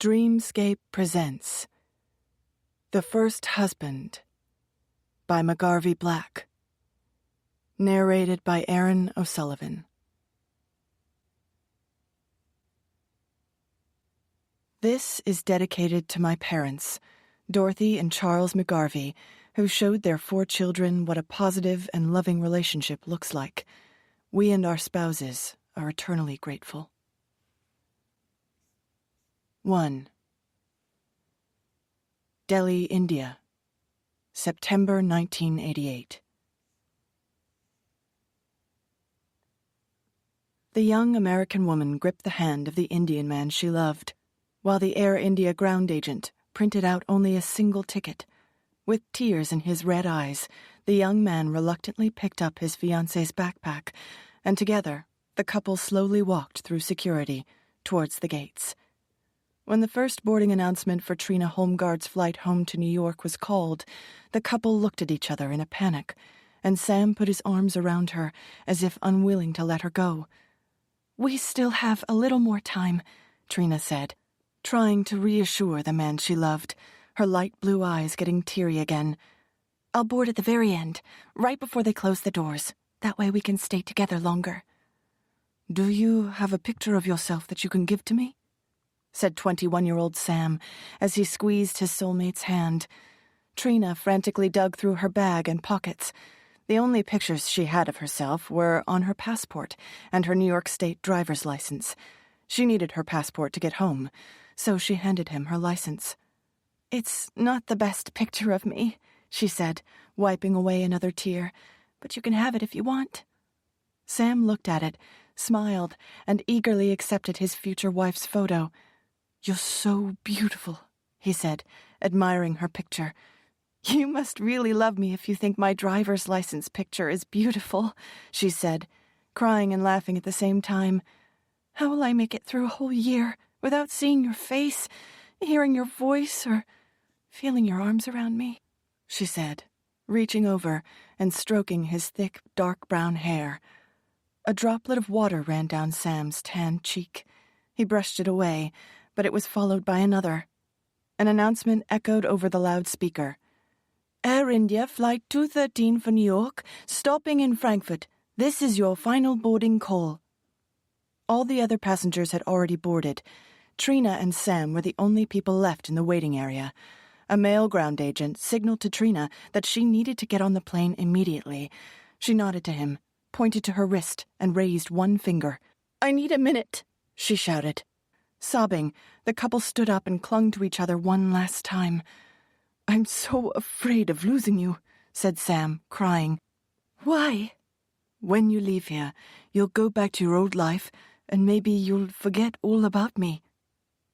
Dreamscape presents The First Husband by McGarvey Black. Narrated by Aaron O'Sullivan. This is dedicated to my parents, Dorothy and Charles McGarvey, who showed their 4 children what a positive and loving relationship looks like. We and our spouses are eternally grateful. 1. Delhi, India, September 1988. The young American woman gripped the hand of the Indian man she loved, while the Air India ground agent printed out only a single ticket. With tears in his red eyes, the young man reluctantly picked up his fiancée's backpack, and together the couple slowly walked through security towards the gates. When the first boarding announcement for Trina Holmgard's flight home to New York was called, the couple looked at each other in a panic, and Sam put his arms around her as if unwilling to let her go. "We still have a little more time," Trina said, trying to reassure the man she loved, her light blue eyes getting teary again. "I'll board at the very end, right before they close the doors. That way we can stay together longer." "Do you have a picture of yourself that you can give to me?" said 21-year-old Sam as he squeezed his soulmate's hand. Trina frantically dug through her bag and pockets. The only pictures she had of herself were on her passport and her New York State driver's license. She needed her passport to get home, so she handed him her license. "It's not the best picture of me," she said, wiping away another tear, "but you can have it if you want." Sam looked at it, smiled, and eagerly accepted his future wife's photo. "You're so beautiful," he said, admiring her picture. "You must really love me if you think my driver's license picture is beautiful," she said, crying and laughing at the same time. "How will I make it through a whole year without seeing your face, hearing your voice, or feeling your arms around me?" she said, reaching over and stroking his thick, dark brown hair. A droplet of water ran down Sam's tan cheek. He brushed it away, but it was followed by another. An announcement echoed over the loudspeaker. "Air India Flight 213 for New York, stopping in Frankfurt. This is your final boarding call." All the other passengers had already boarded. Trina and Sam were the only people left in the waiting area. A male ground agent signaled to Trina that she needed to get on the plane immediately. She nodded to him, pointed to her wrist, and raised one finger. "I need a minute," she shouted. Sobbing, the couple stood up and clung to each other one last time. "I'm so afraid of losing you," said Sam, crying. "Why?" "When you leave here, you'll go back to your old life, and maybe you'll forget all about me."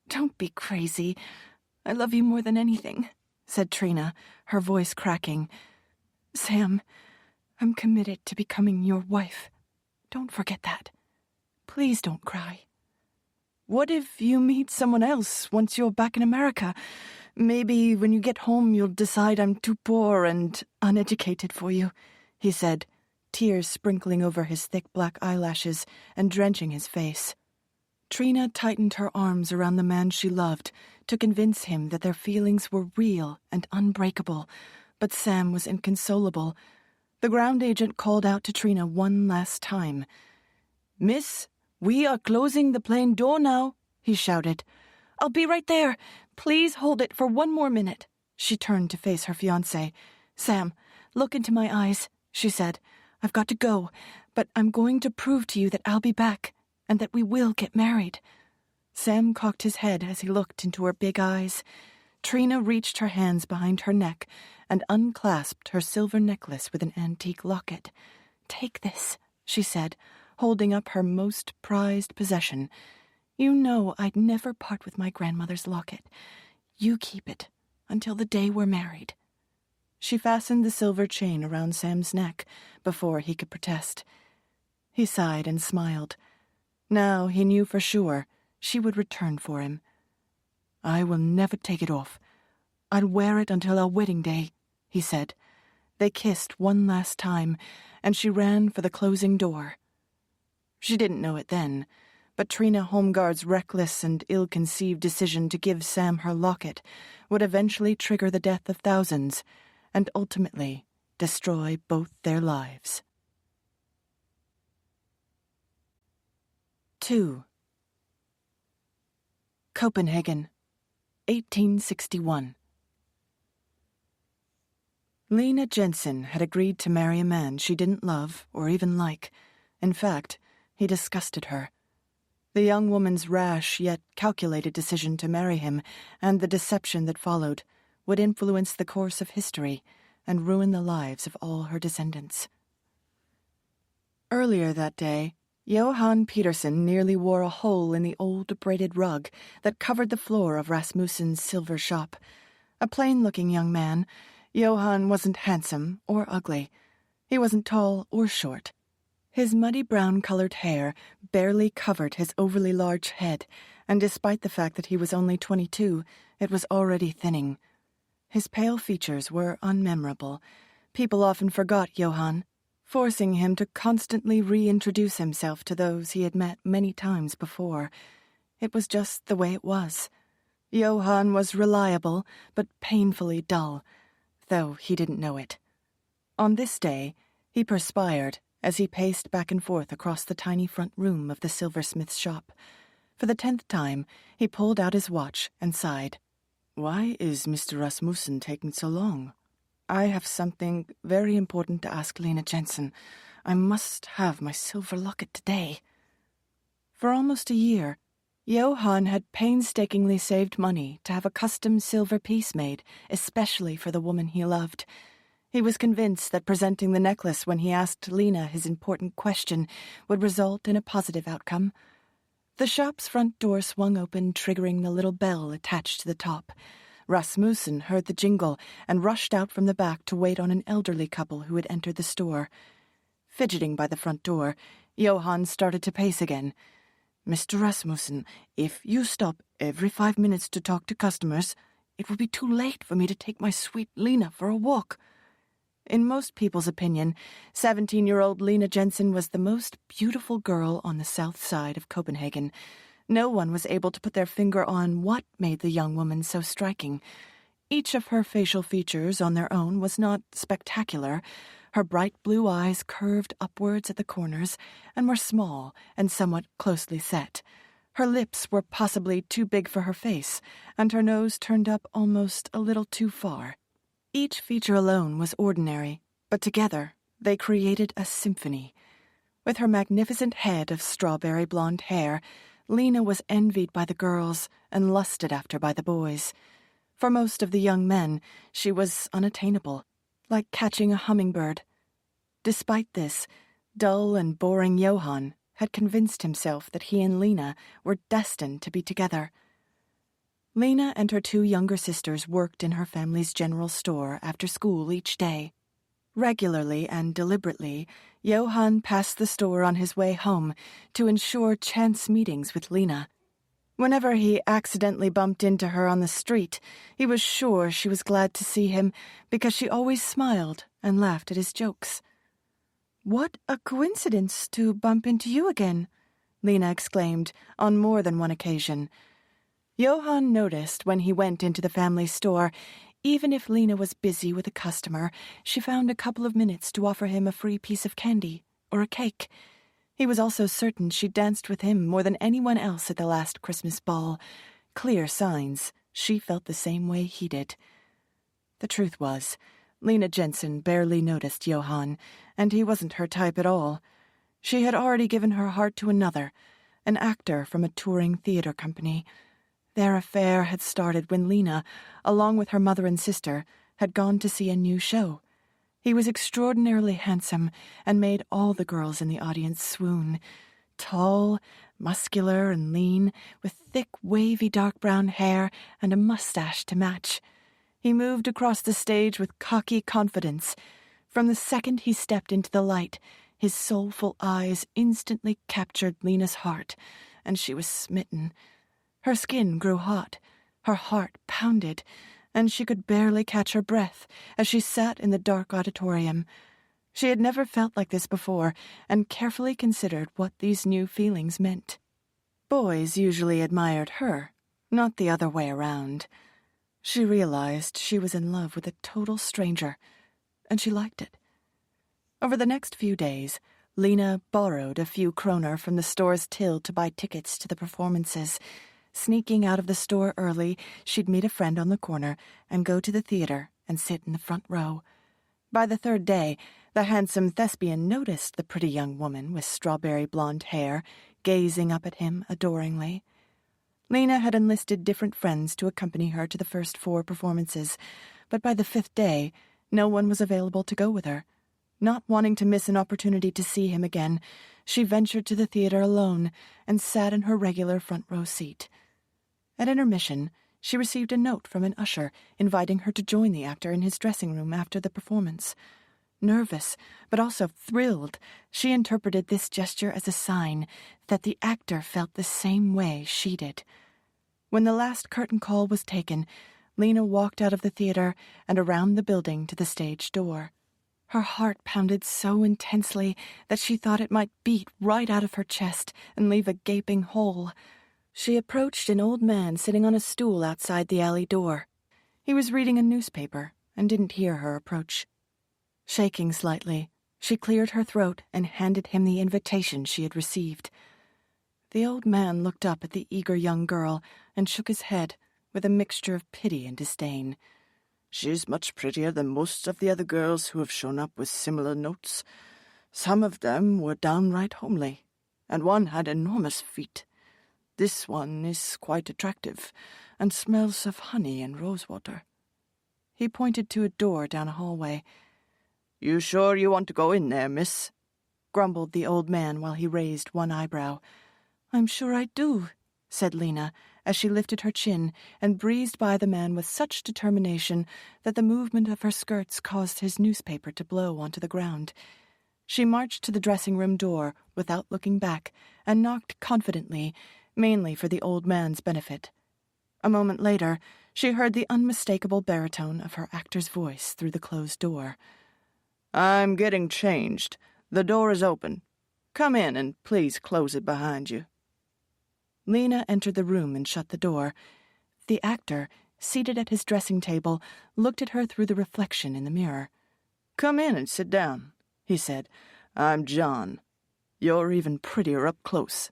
"Don't be crazy. I love you more than anything," said Trina, her voice cracking. "Sam, I'm committed to becoming your wife. Don't forget that. Please don't cry." "What if you meet someone else once you're back in America? Maybe when you get home you'll decide I'm too poor and uneducated for you," he said, tears sprinkling over his thick black eyelashes and drenching his face. Trina tightened her arms around the man she loved to convince him that their feelings were real and unbreakable, but Sam was inconsolable. The ground agent called out to Trina one last time. "Miss, we are closing the plane door now," he shouted. "I'll be right there. Please hold it for one more minute." She turned to face her fiancé. "Sam, look into my eyes," she said. "I've got to go, but I'm going to prove to you that I'll be back and that we will get married." Sam cocked his head as he looked into her big eyes. Trina reached her hands behind her neck and unclasped her silver necklace with an antique locket. "Take this," she said, holding up her most prized possession. "You know I'd never part with my grandmother's locket. You keep it until the day we're married." She fastened the silver chain around Sam's neck before he could protest. He sighed and smiled. Now he knew for sure she would return for him. "I will never take it off. I'll wear it until our wedding day," he said. They kissed one last time, and she ran for the closing door. She didn't know it then, but Trina Holmgard's reckless and ill-conceived decision to give Sam her locket would eventually trigger the death of thousands and ultimately destroy both their lives. 2. Copenhagen, 1861. Lena Jensen had agreed to marry a man she didn't love or even like. In fact, he disgusted her. The young woman's rash yet calculated decision to marry him and the deception that followed would influence the course of history and ruin the lives of all her descendants. Earlier that day, Johan Petersen nearly wore a hole in the old braided rug that covered the floor of Rasmussen's silver shop. A plain-looking young man, Johan wasn't handsome or ugly. He wasn't tall or short. His muddy brown-colored hair barely covered his overly large head, and despite the fact that he was only 22, it was already thinning. His pale features were unmemorable. People often forgot Johan, forcing him to constantly reintroduce himself to those he had met many times before. It was just the way it was. Johan was reliable, but painfully dull, though he didn't know it. On this day, he perspired as he paced back and forth across the tiny front room of the silversmith's shop. For the 10th time, he pulled out his watch and sighed. "Why is Mr. Rasmussen taking so long? I have something very important to ask Lena Jensen. I must have my silver locket today." For almost a year, Johan had painstakingly saved money to have a custom silver piece made, especially for the woman he loved. He was convinced that presenting the necklace when he asked Lena his important question would result in a positive outcome. The shop's front door swung open, triggering the little bell attached to the top. Rasmussen heard the jingle and rushed out from the back to wait on an elderly couple who had entered the store. Fidgeting by the front door, Johan started to pace again. "Mr. Rasmussen, if you stop every 5 minutes to talk to customers, it will be too late for me to take my sweet Lena for a walk." In most people's opinion, 17-year-old Lena Jensen was the most beautiful girl on the south side of Copenhagen. No one was able to put their finger on what made the young woman so striking. Each of her facial features on their own was not spectacular. Her bright blue eyes curved upwards at the corners and were small and somewhat closely set. Her lips were possibly too big for her face, and her nose turned up almost a little too far. Each feature alone was ordinary, but together they created a symphony. With her magnificent head of strawberry blonde hair, Lena was envied by the girls and lusted after by the boys. For most of the young men, she was unattainable, like catching a hummingbird. Despite this, dull and boring Johan had convinced himself that he and Lena were destined to be together. Lena and her 2 younger sisters worked in her family's general store after school each day. Regularly and deliberately, Johan passed the store on his way home to ensure chance meetings with Lena. Whenever he accidentally bumped into her on the street, he was sure she was glad to see him because she always smiled and laughed at his jokes. "What a coincidence to bump into you again," Lena exclaimed on more than one occasion. Johan noticed when he went into the family store, even if Lena was busy with a customer, she found a couple of minutes to offer him a free piece of candy or a cake. He was also certain she danced with him more than anyone else at the last Christmas ball. Clear signs she felt the same way he did. The truth was, Lena Jensen barely noticed Johan, and he wasn't her type at all. She had already given her heart to another, an actor from a touring theater company. Their affair had started when Lena, along with her mother and sister, had gone to see a new show. He was extraordinarily handsome and made all the girls in the audience swoon. Tall, muscular, and lean, with thick, wavy dark brown hair and a mustache to match. He moved across the stage with cocky confidence. From the second he stepped into the light, his soulful eyes instantly captured Lena's heart, and she was smitten. Her skin grew hot, her heart pounded, and she could barely catch her breath as she sat in the dark auditorium. She had never felt like this before and carefully considered what these new feelings meant. Boys usually admired her, not the other way around. She realized she was in love with a total stranger, and she liked it. Over the next few days, Lena borrowed a few kroner from the store's till to buy tickets to the performances. Sneaking out of the store early, she'd meet a friend on the corner and go to the theater and sit in the front row. By the third day, the handsome thespian noticed the pretty young woman with strawberry blonde hair gazing up at him adoringly. Lena had enlisted different friends to accompany her to the first 4 performances, but by the 5th day, no one was available to go with her. Not wanting to miss an opportunity to see him again, she ventured to the theater alone and sat in her regular front row seat. At intermission, she received a note from an usher inviting her to join the actor in his dressing room after the performance. Nervous, but also thrilled, she interpreted this gesture as a sign that the actor felt the same way she did. When the last curtain call was taken, Lena walked out of the theater and around the building to the stage door. Her heart pounded so intensely that she thought it might beat right out of her chest and leave a gaping hole. She approached an old man sitting on a stool outside the alley door. He was reading a newspaper and didn't hear her approach. Shaking slightly, she cleared her throat and handed him the invitation she had received. The old man looked up at the eager young girl and shook his head with a mixture of pity and disdain. "She's much prettier than most of the other girls who have shown up with similar notes. Some of them were downright homely, and one had enormous feet. This one is quite attractive and smells of honey and rosewater." He pointed to a door down a hallway. "You sure you want to go in there, miss?" grumbled the old man while he raised one eyebrow. "I'm sure I do," said Lena, as she lifted her chin and breezed by the man with such determination that the movement of her skirts caused his newspaper to blow onto the ground. She marched to the dressing-room door without looking back and knocked confidently, mainly for the old man's benefit. A moment later, she heard the unmistakable baritone of her actor's voice through the closed door. "I'm getting changed. The door is open. Come in and please close it behind you." Lena entered the room and shut the door. The actor, seated at his dressing table, looked at her through the reflection in the mirror. "Come in and sit down," he said. "I'm John. You're even prettier up close."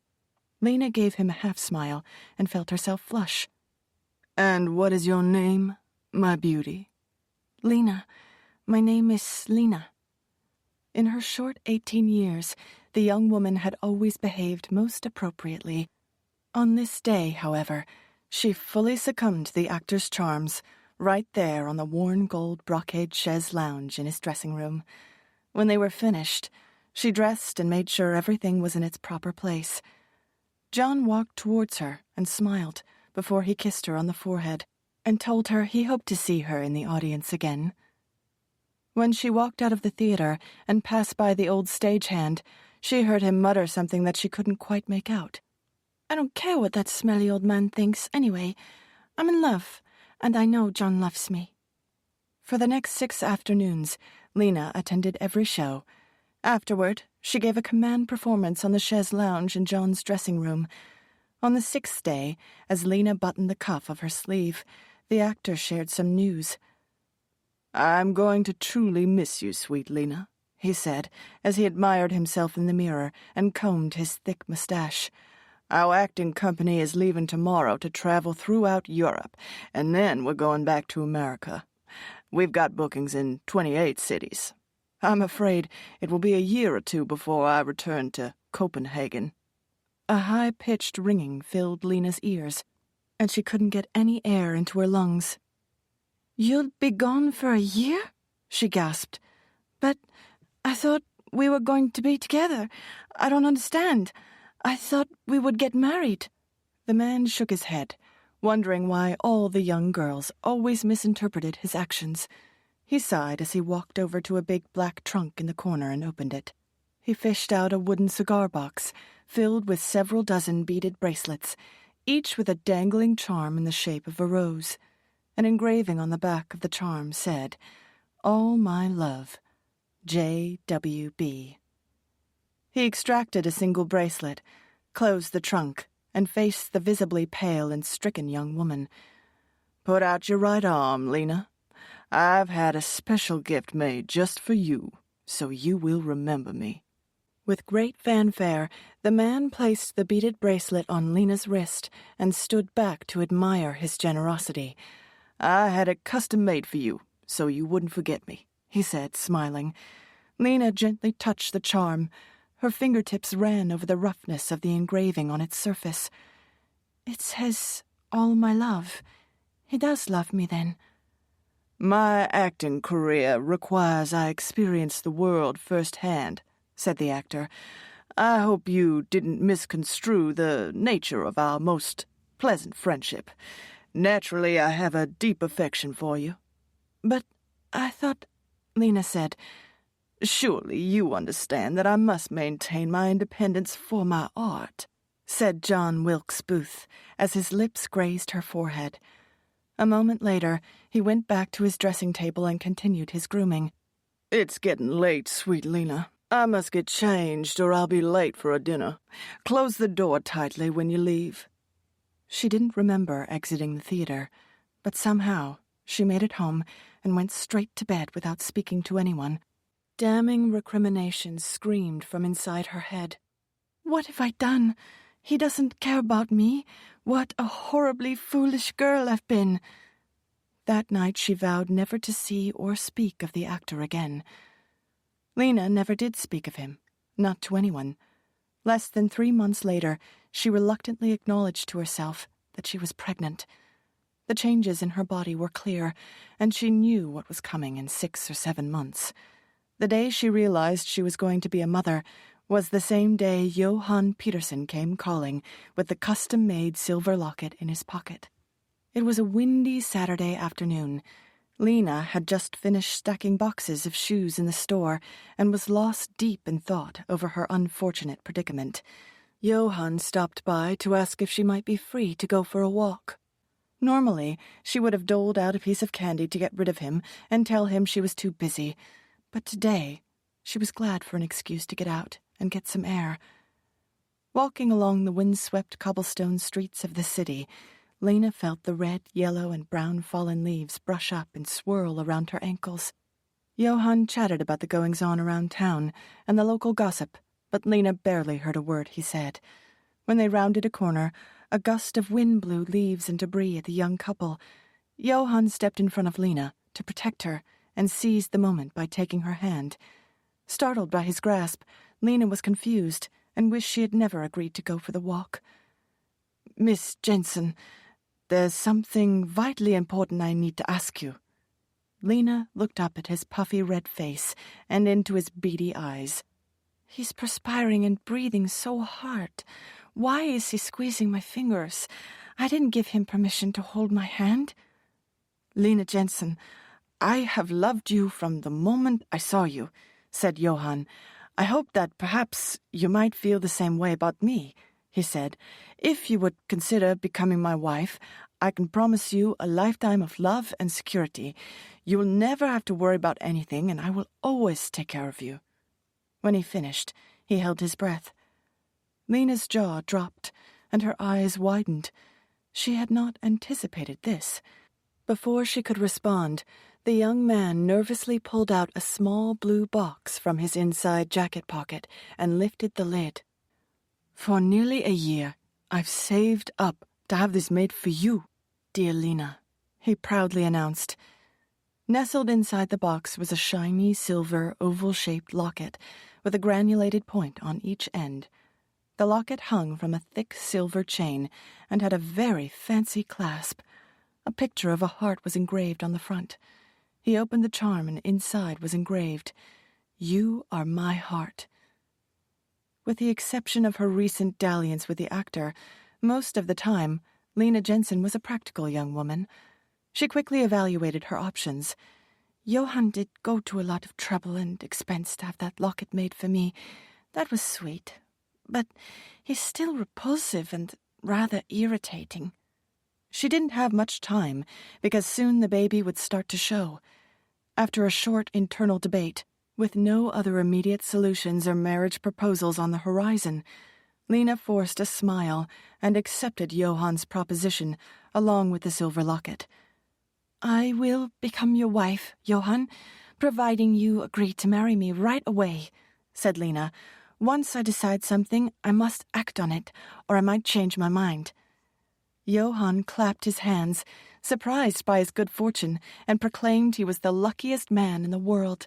Lena gave him a half-smile and felt herself flush. "And what is your name, my beauty?" "Lena. My name is Lena." In her short 18 years, the young woman had always behaved most appropriately. On this day, however, she fully succumbed to the actor's charms, right there on the worn gold brocade chaise lounge in his dressing room. When they were finished, she dressed and made sure everything was in its proper place. John walked towards her and smiled before he kissed her on the forehead and told her he hoped to see her in the audience again. When she walked out of the theater and passed by the old stagehand, she heard him mutter something that she couldn't quite make out. "I don't care what that smelly old man thinks, anyway. I'm in love, and I know John loves me." For the next 6 afternoons, Lena attended every show. Afterward, she gave a command performance on the chaise lounge in John's dressing room. On the 6th day, as Lena buttoned the cuff of her sleeve, the actor shared some news. "I'm going to truly miss you, sweet Lena," he said, as he admired himself in the mirror and combed his thick mustache. "Our acting company is leaving tomorrow to travel throughout Europe, and then we're going back to America. We've got bookings in 28 cities. I'm afraid it will be a year or 2 before I return to Copenhagen." A high-pitched ringing filled Lena's ears, and she couldn't get any air into her lungs. "You'll be gone for a year?" she gasped. "But I thought we were going to be together. I don't understand. I thought we would get married." The man shook his head, wondering why all the young girls always misinterpreted his actions. He sighed as he walked over to a big black trunk in the corner and opened it. He fished out a wooden cigar box filled with several dozen beaded bracelets, each with a dangling charm in the shape of a rose. An engraving on the back of the charm said, "All my love, J.W.B." He extracted a single bracelet, closed the trunk, and faced the visibly pale and stricken young woman. "Put out your right arm, Lena. I've had a special gift made just for you, so you will remember me." With great fanfare, the man placed the beaded bracelet on Lena's wrist and stood back to admire his generosity. "I had it custom made for you, so you wouldn't forget me," he said, smiling. Lena gently touched the charm. Her fingertips ran over the roughness of the engraving on its surface. "It says, 'All my love.' He does love me, then." "My acting career requires I experience the world firsthand," said the actor. "I hope you didn't misconstrue the nature of our most pleasant friendship. Naturally, I have a deep affection for you." "But I thought," Lena said. "Surely you understand that I must maintain my independence for my art," said John Wilkes Booth, as his lips grazed her forehead. A moment later, he went back to his dressing table and continued his grooming. "It's getting late, sweet Lena. I must get changed or I'll be late for a dinner. Close the door tightly when you leave." She didn't remember exiting the theater, but somehow she made it home and went straight to bed without speaking to anyone. Damning recriminations screamed from inside her head. "What have I done? He doesn't care about me. What a horribly foolish girl I've been." That night she vowed never to see or speak of the actor again. Lena never did speak of him, not to anyone. Less than 3 months later, she reluctantly acknowledged to herself that she was pregnant. The changes in her body were clear, and she knew what was coming in 6 or 7 months. The day she realized she was going to be a mother was the same day Johann Peterson came calling with the custom-made silver locket in his pocket. It was a windy Saturday afternoon. Lena had just finished stacking boxes of shoes in the store and was lost deep in thought over her unfortunate predicament. Johann stopped by to ask if she might be free to go for a walk. Normally, she would have doled out a piece of candy to get rid of him and tell him she was too busy, but today she was glad for an excuse to get out and get some air. Walking along the wind-swept cobblestone streets of the city, Lena felt the red, yellow, and brown fallen leaves brush up and swirl around her ankles. Johann chatted about the goings-on around town and the local gossip, but Lena barely heard a word he said. When they rounded a corner, a gust of wind blew leaves and debris at the young couple. Johann stepped in front of Lena to protect her and seized the moment by taking her hand. Startled by his grasp, Lena was confused and wished she had never agreed to go for the walk. "Miss Jensen, there's something vitally important I need to ask you." Lena looked up at his puffy red face and into his beady eyes. "He's perspiring and breathing so hard. Why is he squeezing my fingers? I didn't give him permission to hold my hand." "Lena Jensen, I have loved you from the moment I saw you," said Johann. "I hope that perhaps you might feel the same way about me," he said. "If you would consider becoming my wife, I can promise you a lifetime of love and security. You will never have to worry about anything, and I will always take care of you." When he finished, he held his breath. Lena's jaw dropped, and her eyes widened. She had not anticipated this. Before she could respond, the young man nervously pulled out a small blue box from his inside jacket pocket and lifted the lid. "For nearly a year, I've saved up to have this made for you, dear Lena," he proudly announced. Nestled inside the box was a shiny silver oval-shaped locket with a granulated point on each end. The locket hung from a thick silver chain and had a very fancy clasp. A picture of a heart was engraved on the front. He opened the charm and inside was engraved, "You are my heart." With the exception of her recent dalliance with the actor, most of the time, Lena Jensen was a practical young woman. She quickly evaluated her options. Johann did go to a lot of trouble and expense to have that locket made for me. That was sweet. But he's still repulsive and rather irritating. She didn't have much time, because soon the baby would start to show. After a short internal debate, with no other immediate solutions or marriage proposals on the horizon, Lena forced a smile and accepted Johann's proposition along with the silver locket. "I will become your wife, Johann, providing you agree to marry me right away," said Lena. "Once I decide something, I must act on it, or I might change my mind." Johann clapped his hands, surprised by his good fortune, and proclaimed he was the luckiest man in the world.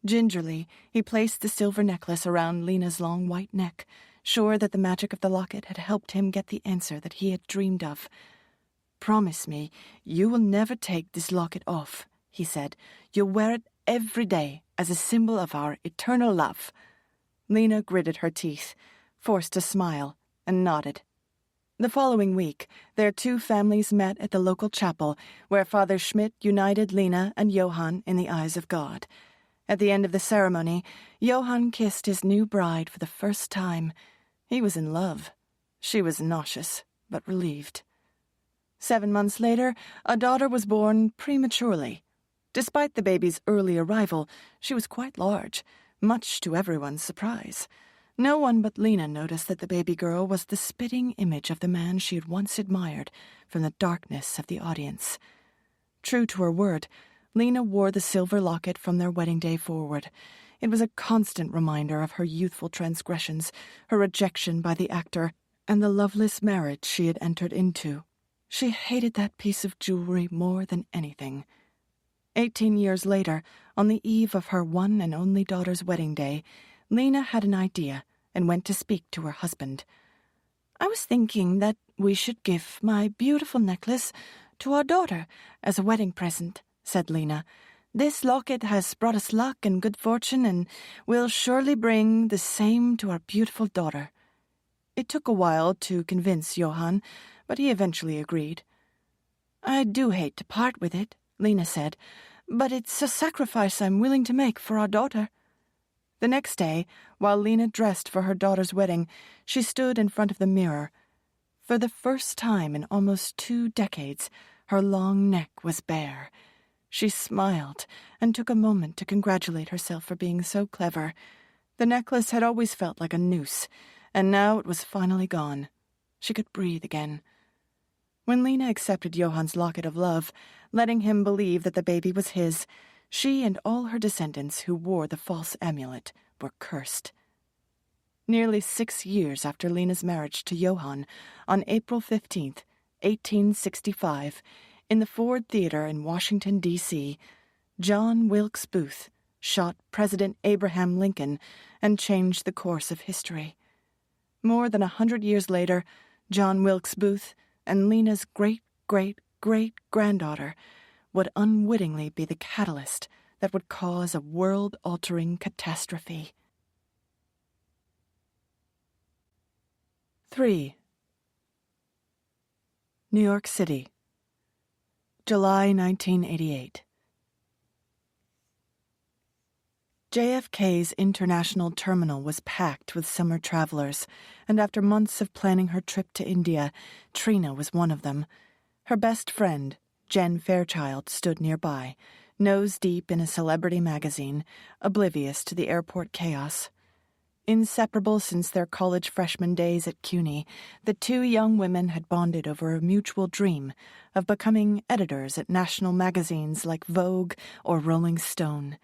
Gingerly, he placed the silver necklace around Lena's long white neck, sure that the magic of the locket had helped him get the answer that he had dreamed of. "Promise me you will never take this locket off," he said. "You'll wear it every day as a symbol of our eternal love." Lena gritted her teeth, forced a smile, and nodded. The following week, their two families met at the local chapel, where Father Schmidt united Lena and Johann in the eyes of God. At the end of the ceremony, Johann kissed his new bride for the first time. He was in love. She was nauseous, but relieved. 7 months later, a daughter was born prematurely. Despite the baby's early arrival, she was quite large, much to everyone's surprise. No one but Lena noticed that the baby girl was the spitting image of the man she had once admired from the darkness of the audience. True to her word, Lena wore the silver locket from their wedding day forward. It was a constant reminder of her youthful transgressions, her rejection by the actor, and the loveless marriage she had entered into. She hated that piece of jewelry more than anything. 18 years later, on the eve of her one and only daughter's wedding day, Lena had an idea and went to speak to her husband. "I was thinking that we should give my beautiful necklace to our daughter as a wedding present," said Lena. "This locket has brought us luck and good fortune, and will surely bring the same to our beautiful daughter." It took a while to convince Johann, but he eventually agreed. "I do hate to part with it," Lena said, "but it's a sacrifice I'm willing to make for our daughter." The next day, while Lena dressed for her daughter's wedding, she stood in front of the mirror. For the first time in almost 2 decades, her long neck was bare. She smiled and took a moment to congratulate herself for being so clever. The necklace had always felt like a noose, and now it was finally gone. She could breathe again. When Lena accepted Johann's locket of love, letting him believe that the baby was his, she and all her descendants who wore the false amulet were cursed. Nearly 6 years after Lena's marriage to Johann, on April 15th, 1865, in the Ford Theater in Washington, D.C., John Wilkes Booth shot President Abraham Lincoln and changed the course of history. More than 100 years later, John Wilkes Booth and Lena's great-great-great-granddaughter would unwittingly be the catalyst that would cause a world-altering catastrophe. 3. New York City, July 1988. JFK's international terminal was packed with summer travelers, and after months of planning her trip to India, Trina was one of them. Her best friend, Jen Fairchild, stood nearby, nose deep in a celebrity magazine, oblivious to the airport chaos. Inseparable since their college freshman days at CUNY, the two young women had bonded over a mutual dream of becoming editors at national magazines like Vogue or Rolling Stone.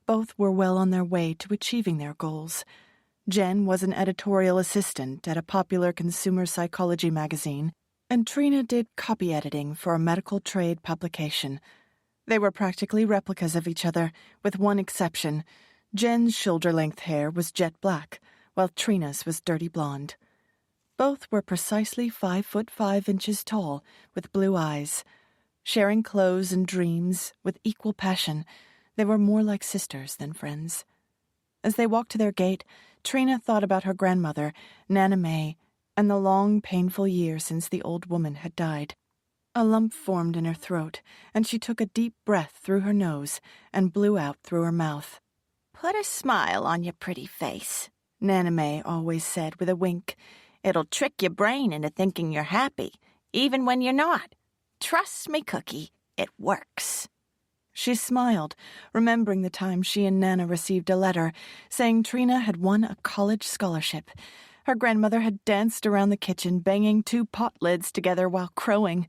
Both were well on their way to achieving their goals. Jen was an editorial assistant at a popular consumer psychology magazine, and Trina did copy editing for a medical trade publication. They were practically replicas of each other, with one exception. Jen's shoulder-length hair was jet black, while Trina's was dirty blonde. Both were precisely 5'5" tall, with blue eyes. Sharing clothes and dreams with equal passion, they were more like sisters than friends. As they walked to their gate, Trina thought about her grandmother, Nana May, and the long, painful year since the old woman had died. A lump formed in her throat, and she took a deep breath through her nose and blew out through her mouth. "Put a smile on your pretty face," Nana May always said with a wink. "It'll trick your brain into thinking you're happy, even when you're not. Trust me, Cookie, it works." She smiled, remembering the time she and Nana received a letter saying Trina had won a college scholarship. Her grandmother had danced around the kitchen, banging 2 pot lids together while crowing.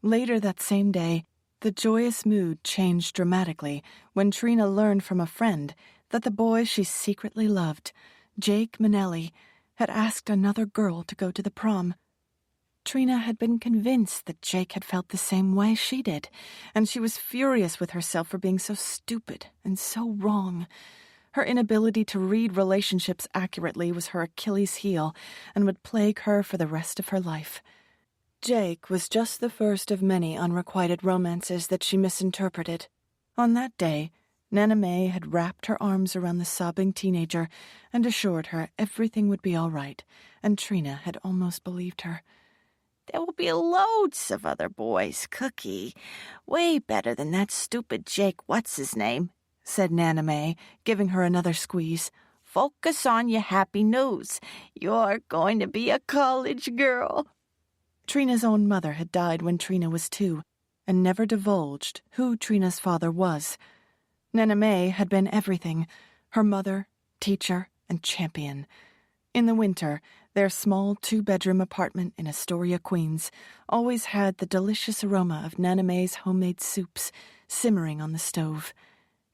Later that same day, the joyous mood changed dramatically when Trina learned from a friend that the boy she secretly loved, Jake Manelli, had asked another girl to go to the prom. Trina had been convinced that Jake had felt the same way she did, and she was furious with herself for being so stupid and so wrong. Her inability to read relationships accurately was her Achilles heel and would plague her for the rest of her life. Jake was just the first of many unrequited romances that she misinterpreted. On that day, Nana May had wrapped her arms around the sobbing teenager and assured her everything would be all right, and Trina had almost believed her. There will be loads of other boys, Cookie. Way better than that stupid Jake what's-his-name, said Nana May, giving her another squeeze. Focus on your happy news. You're going to be a college girl. Trina's own mother had died when Trina was 2, and never divulged who Trina's father was. Nana May had been everything, her mother, teacher, and champion. In the winter, their small 2-bedroom apartment in Astoria, Queens, always had the delicious aroma of Nana May's homemade soups simmering on the stove.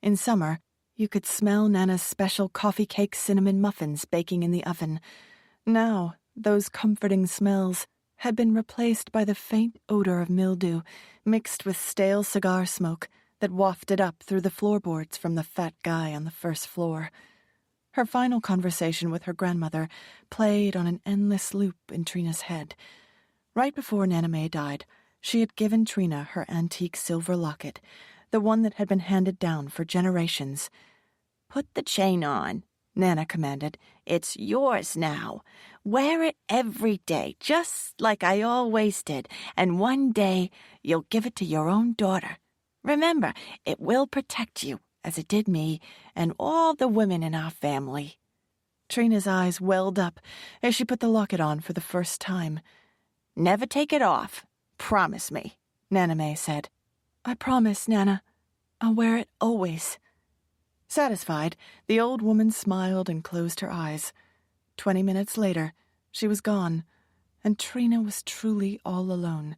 In summer, you could smell Nana's special coffee cake cinnamon muffins baking in the oven. Now, those comforting smells had been replaced by the faint odor of mildew mixed with stale cigar smoke that wafted up through the floorboards from the fat guy on the first floor. Her final conversation with her grandmother played on an endless loop in Trina's head. Right before Nana May died, she had given Trina her antique silver locket, the one that had been handed down for generations. Put the chain on, Nana commanded. It's yours now. Wear it every day, just like I always did, and one day you'll give it to your own daughter. Remember, it will protect you, as it did me, and all the women in our family. Trina's eyes welled up as she put the locket on for the first time. Never take it off. Promise me, Nana May said. I promise, Nana. I'll wear it always. Satisfied, the old woman smiled and closed her eyes. 20 minutes later, she was gone, and Trina was truly all alone.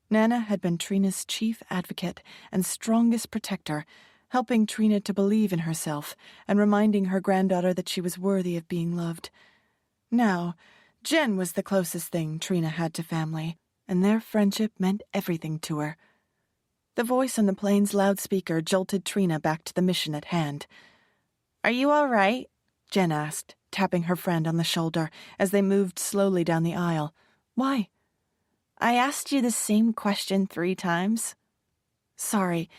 Nana had been Trina's chief advocate and strongest protector, helping Trina to believe in herself and reminding her granddaughter that she was worthy of being loved. Now, Jen was the closest thing Trina had to family, and their friendship meant everything to her. The voice on the plane's loudspeaker jolted Trina back to the mission at hand. Are you all right? Jen asked, tapping her friend on the shoulder as they moved slowly down the aisle. Why? I asked you the same question 3 times. Sorry,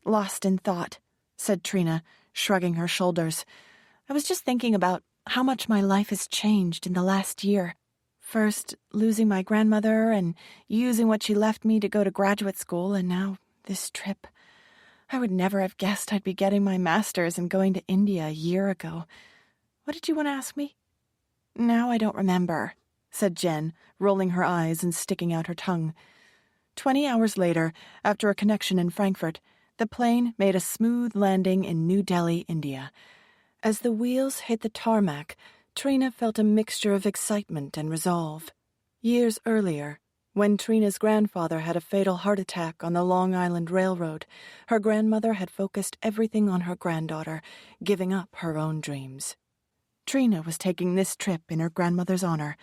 lost in thought, said Trina, shrugging her shoulders. I was just thinking about how much my life has changed in the last year. First, losing my grandmother and using what she left me to go to graduate school, and now this trip. I would never have guessed I'd be getting my master's and going to India a year ago. What did you want to ask me? Now I don't remember, said Jen, rolling her eyes and sticking out her tongue. 20 hours later, after a connection in Frankfurt, the plane made a smooth landing in New Delhi, India. As the wheels hit the tarmac, Trina felt a mixture of excitement and resolve. Years earlier, when Trina's grandfather had a fatal heart attack on the Long Island Railroad, her grandmother had focused everything on her granddaughter, giving up her own dreams. Trina was taking this trip in her grandmother's honor.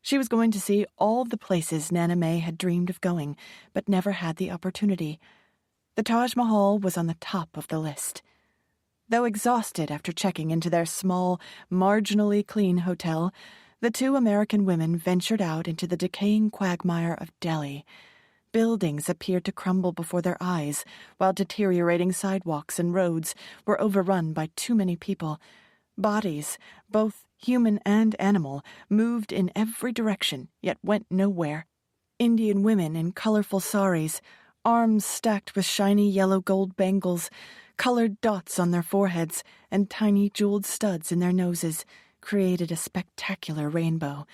She was going to see all the places Nana May had dreamed of going, but never had the opportunity. The Taj Mahal was on the top of the list. Though exhausted after checking into their small, marginally clean hotel, the 2 American women ventured out into the decaying quagmire of Delhi. Buildings appeared to crumble before their eyes, while deteriorating sidewalks and roads were overrun by too many people. Bodies, both human and animal, moved in every direction, yet went nowhere. Indian women in colorful saris, arms stacked with shiny yellow gold bangles, colored dots on their foreheads, and tiny jeweled studs in their noses, created a spectacular rainbow.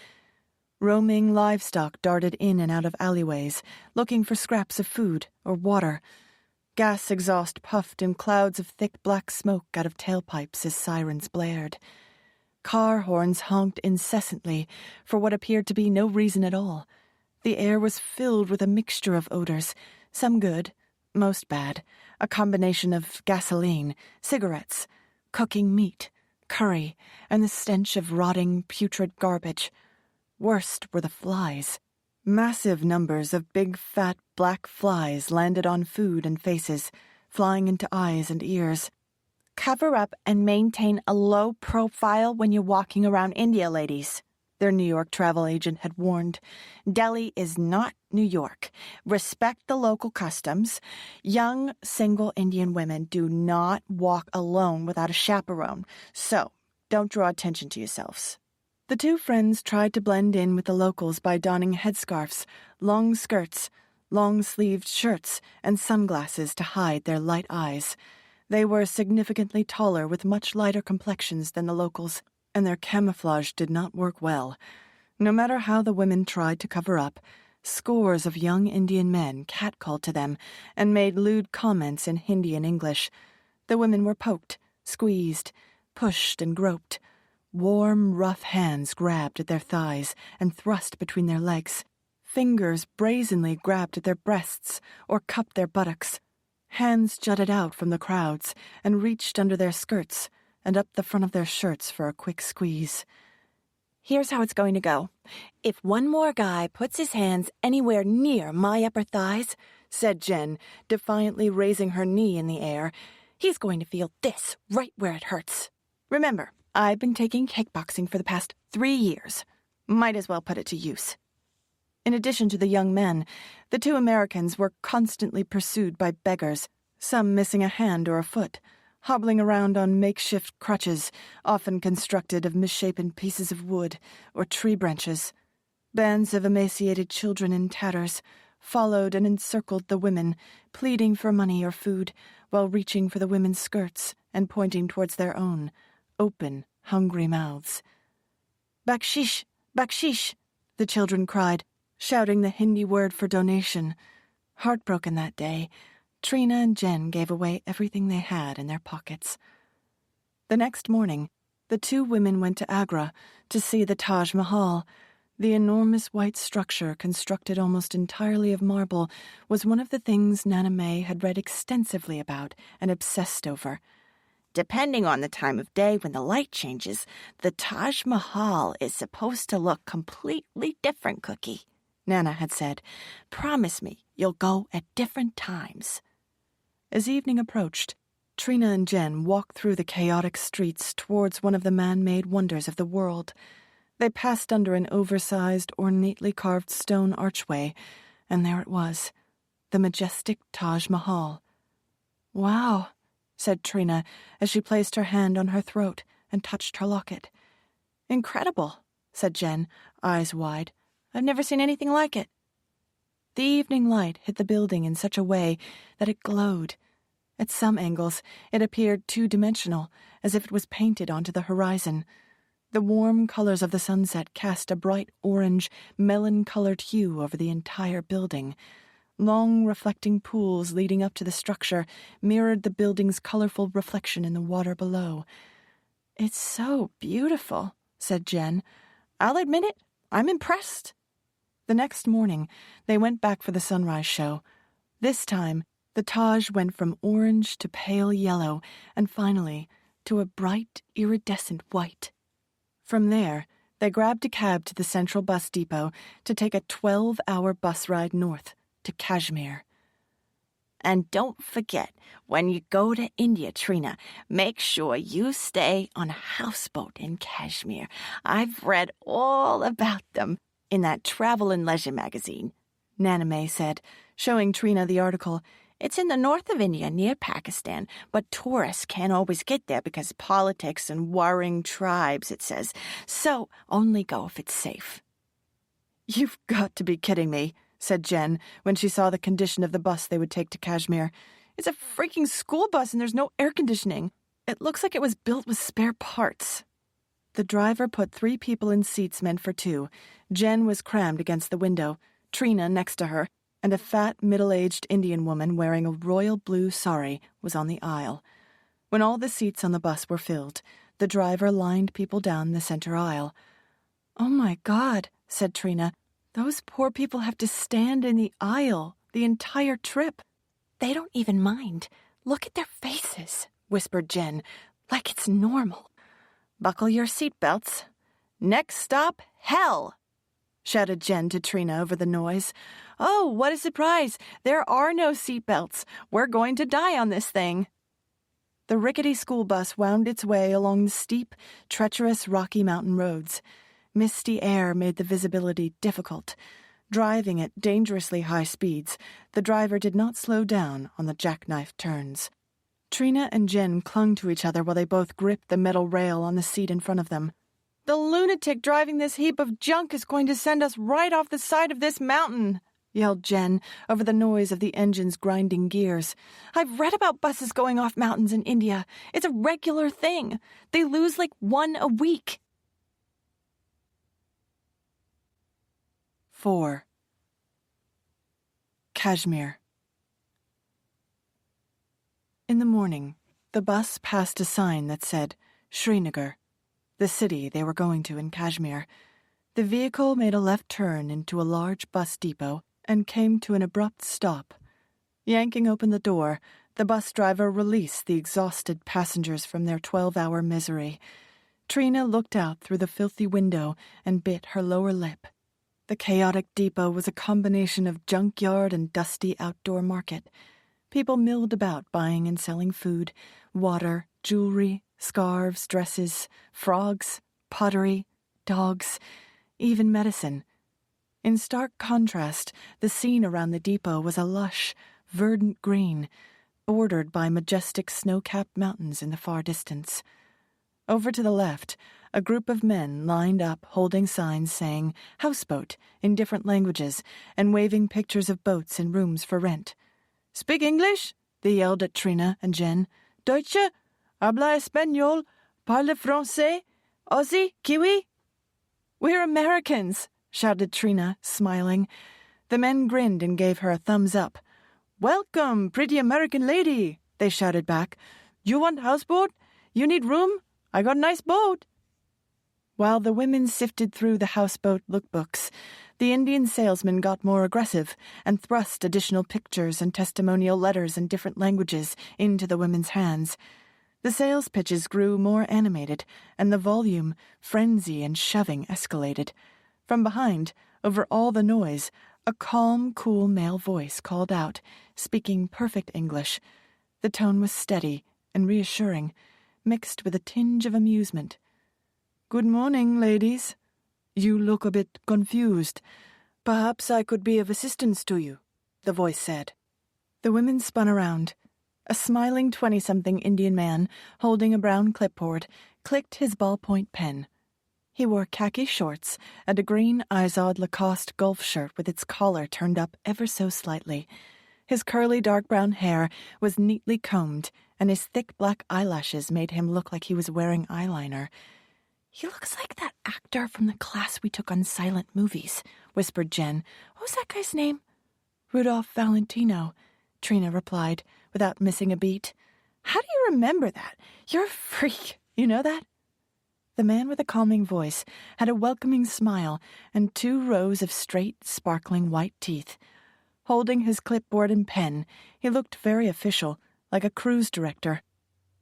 Roaming livestock darted in and out of alleyways, looking for scraps of food or water. Gas exhaust puffed in clouds of thick black smoke out of tailpipes as sirens blared. Car horns honked incessantly for what appeared to be no reason at all. The air was filled with a mixture of odors, some good, most bad, a combination of gasoline, cigarettes, cooking meat, curry, and the stench of rotting, putrid garbage. Worst were the flies. Massive numbers of big, fat, black flies landed on food and faces, flying into eyes and ears. Cover up and maintain a low profile when you're walking around India, ladies, their New York travel agent had warned. Delhi is not New York. Respect the local customs. Young, single Indian women do not walk alone without a chaperone, so don't draw attention to yourselves. The two friends tried to blend in with the locals by donning headscarves, long skirts, long-sleeved shirts, and sunglasses to hide their light eyes. They were significantly taller with much lighter complexions than the locals, and their camouflage did not work well. No matter how the women tried to cover up, scores of young Indian men catcalled to them and made lewd comments in Hindi and English. The women were poked, squeezed, pushed, and groped. Warm, rough hands grabbed at their thighs and thrust between their legs. Fingers brazenly grabbed at their breasts or cupped their buttocks. Hands jutted out from the crowds and reached under their skirts and up the front of their shirts for a quick squeeze. Here's how it's going to go. If one more guy puts his hands anywhere near my upper thighs, said Jen, defiantly raising her knee in the air, he's going to feel this right where it hurts. Remember, I've been taking kickboxing for the past 3 years. Might as well put it to use. In addition to the young men, the two Americans were constantly pursued by beggars, some missing a hand or a foot, hobbling around on makeshift crutches, often constructed of misshapen pieces of wood or tree branches. Bands of emaciated children in tatters followed and encircled the women, pleading for money or food, while reaching for the women's skirts and pointing towards their own, open, hungry mouths. "Bakshish! Bakshish!" the children cried, shouting the Hindi word for donation. Heartbroken that day, Trina and Jen gave away everything they had in their pockets. The next morning, the two women went to Agra to see the Taj Mahal. The enormous white structure, constructed almost entirely of marble, was one of the things Nana May had read extensively about and obsessed over. Depending on the time of day when the light changes, the Taj Mahal is supposed to look completely different, Cookie, Nana had said. Promise me you'll go at different times. As evening approached, Trina and Jen walked through the chaotic streets towards one of the man-made wonders of the world. They passed under an oversized, ornately carved stone archway, and there it was, the majestic Taj Mahal. "Wow," said Trina as she placed her hand on her throat and touched her locket. "Incredible," said Jen, eyes wide. "I've never seen anything like it." The evening light hit the building in such a way that it glowed. At some angles, it appeared two-dimensional, as if it was painted onto the horizon. The warm colors of the sunset cast a bright orange, melon-colored hue over the entire building. Long, reflecting pools leading up to the structure mirrored the building's colorful reflection in the water below. "It's so beautiful," said Jen. "I'll admit it, I'm impressed." The next morning, they went back for the sunrise show. This time, the Taj went from orange to pale yellow, and finally to a bright, iridescent white. From there, they grabbed a cab to the central bus depot to take a 12-hour bus ride north to Kashmir. And don't forget, when you go to India, Trina, make sure you stay on a houseboat in Kashmir. I've read all about them in that Travel and Leisure magazine, Nana May said, showing Trina the article. It's in the north of India, near Pakistan, but tourists can't always get there because of politics and warring tribes, it says. So only go if it's safe. "You've got to be kidding me," said Jen when she saw the condition of the bus they would take to Kashmir. "It's a freaking school bus and there's no air conditioning. It looks like it was built with spare parts." The driver put 3 people in seats meant for 2. Jen was crammed against the window, Trina next to her, and a fat, middle-aged Indian woman wearing a royal blue sari was on the aisle. When all the seats on the bus were filled, The driver lined people down the center aisle. "Oh my God," said Trina. "Those poor people have to stand in the aisle the entire trip." "They don't even mind. Look at their faces," whispered Jen, "like it's normal." "Buckle your seatbelts. Next stop, hell!" shouted Jen to Trina over the noise. "Oh, what a surprise! There are no seatbelts. We're going to die on this thing." The rickety school bus wound its way along the steep, treacherous Rocky Mountain roads. Misty air made the visibility difficult. Driving at dangerously high speeds, the driver did not slow down on the jackknife turns. Trina and Jen clung to each other while they both gripped the metal rail on the seat in front of them. "The lunatic driving this heap of junk is going to send us right off the side of this mountain," yelled Jen over the noise of the engine's grinding gears. "I've read about buses going off mountains in India. It's a regular thing. They lose like one a week." 4. Kashmir. In the morning, the bus passed a sign that said Srinagar, the city they were going to in Kashmir. The vehicle made a left turn into a large bus depot and came to an abrupt stop. Yanking open the door, the bus driver released the exhausted passengers from their 12-hour misery. Trina looked out through the filthy window and bit her lower lip. The chaotic depot was a combination of junkyard and dusty outdoor market. People milled about buying and selling food, water, jewelry, scarves, dresses, frogs, pottery, dogs, even medicine. In stark contrast, the scene around the depot was a lush, verdant green, bordered by majestic snow-capped mountains in the far distance. Over to the left, a group of men lined up holding signs saying houseboat in different languages and waving pictures of boats and rooms for rent. "Speak English?" they yelled at Trina and Jen. "Deutsche? Habla español? Parle français? Aussie? Kiwi?" "We're Americans," shouted Trina, smiling. The men grinned and gave her a thumbs up. "Welcome, pretty American lady," they shouted back. "You want houseboat? You need room? I got a nice boat." While the women sifted through the houseboat lookbooks, the Indian salesman got more aggressive and thrust additional pictures and testimonial letters in different languages into the women's hands. The sales pitches grew more animated, and the volume, frenzy, and shoving escalated. From behind, over all the noise, a calm, cool male voice called out, speaking perfect English. The tone was steady and reassuring, mixed with a tinge of amusement. "Good morning, ladies. You look a bit confused. Perhaps I could be of assistance to you," the voice said. The women spun around. A smiling 20-something Indian man, holding a brown clipboard, clicked his ballpoint pen. He wore khaki shorts and a green Izod Lacoste golf shirt with its collar turned up ever so slightly. His curly dark brown hair was neatly combed, and his thick black eyelashes made him look like he was wearing eyeliner. "He looks like that actor from the class we took on silent movies," whispered Jen. "What was that guy's name?" "Rudolph Valentino," Trina replied, without missing a beat. "How do you remember that? You're a freak. You know that?" The man with the calming voice had a welcoming smile and 2 rows of straight, sparkling white teeth. Holding his clipboard and pen, he looked very official, like a cruise director.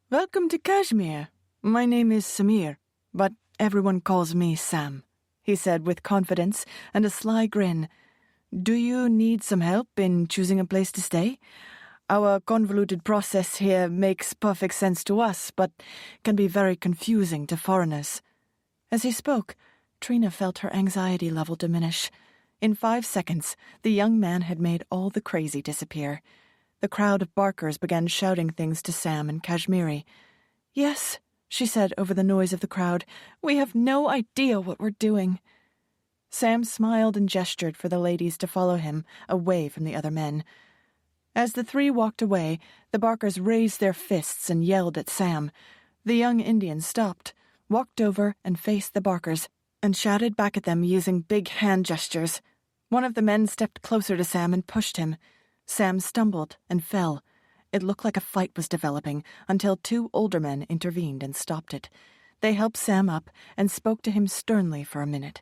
"Welcome to Kashmir. My name is Samir, but everyone calls me Sam," he said with confidence and a sly grin. "Do you need some help in choosing a place to stay? Our convoluted process here makes perfect sense to us, but can be very confusing to foreigners." As he spoke, Trina felt her anxiety level diminish. In 5 seconds, the young man had made all the crazy disappear. The crowd of barkers began shouting things to Sam in Kashmiri. "Yes," she said over the noise of the crowd, "we have no idea what we're doing." Sam smiled and gestured for the ladies to follow him, away from the other men. As the 3 walked away, the barkers raised their fists and yelled at Sam. The young Indian stopped, walked over and faced the barkers, and shouted back at them using big hand gestures. One of the men stepped closer to Sam and pushed him. Sam stumbled and fell. It looked like a fight was developing until 2 older men intervened and stopped it. They helped Sam up and spoke to him sternly for a minute.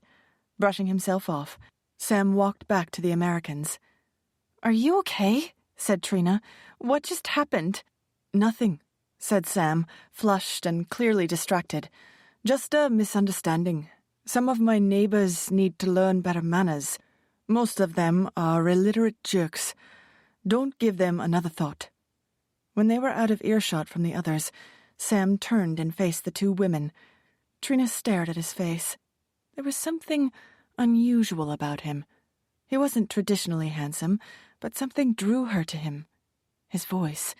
Brushing himself off, Sam walked back to the Americans. "Are you okay?" said Trina. "What just happened?" "Nothing," said Sam, flushed and clearly distracted. "Just a misunderstanding. Some of my neighbors need to learn better manners. Most of them are illiterate jerks. Don't give them another thought." When they were out of earshot from the others, Sam turned and faced the two women. Trina stared at his face. There was something unusual about him. He wasn't traditionally handsome, but something drew her to him. His voice,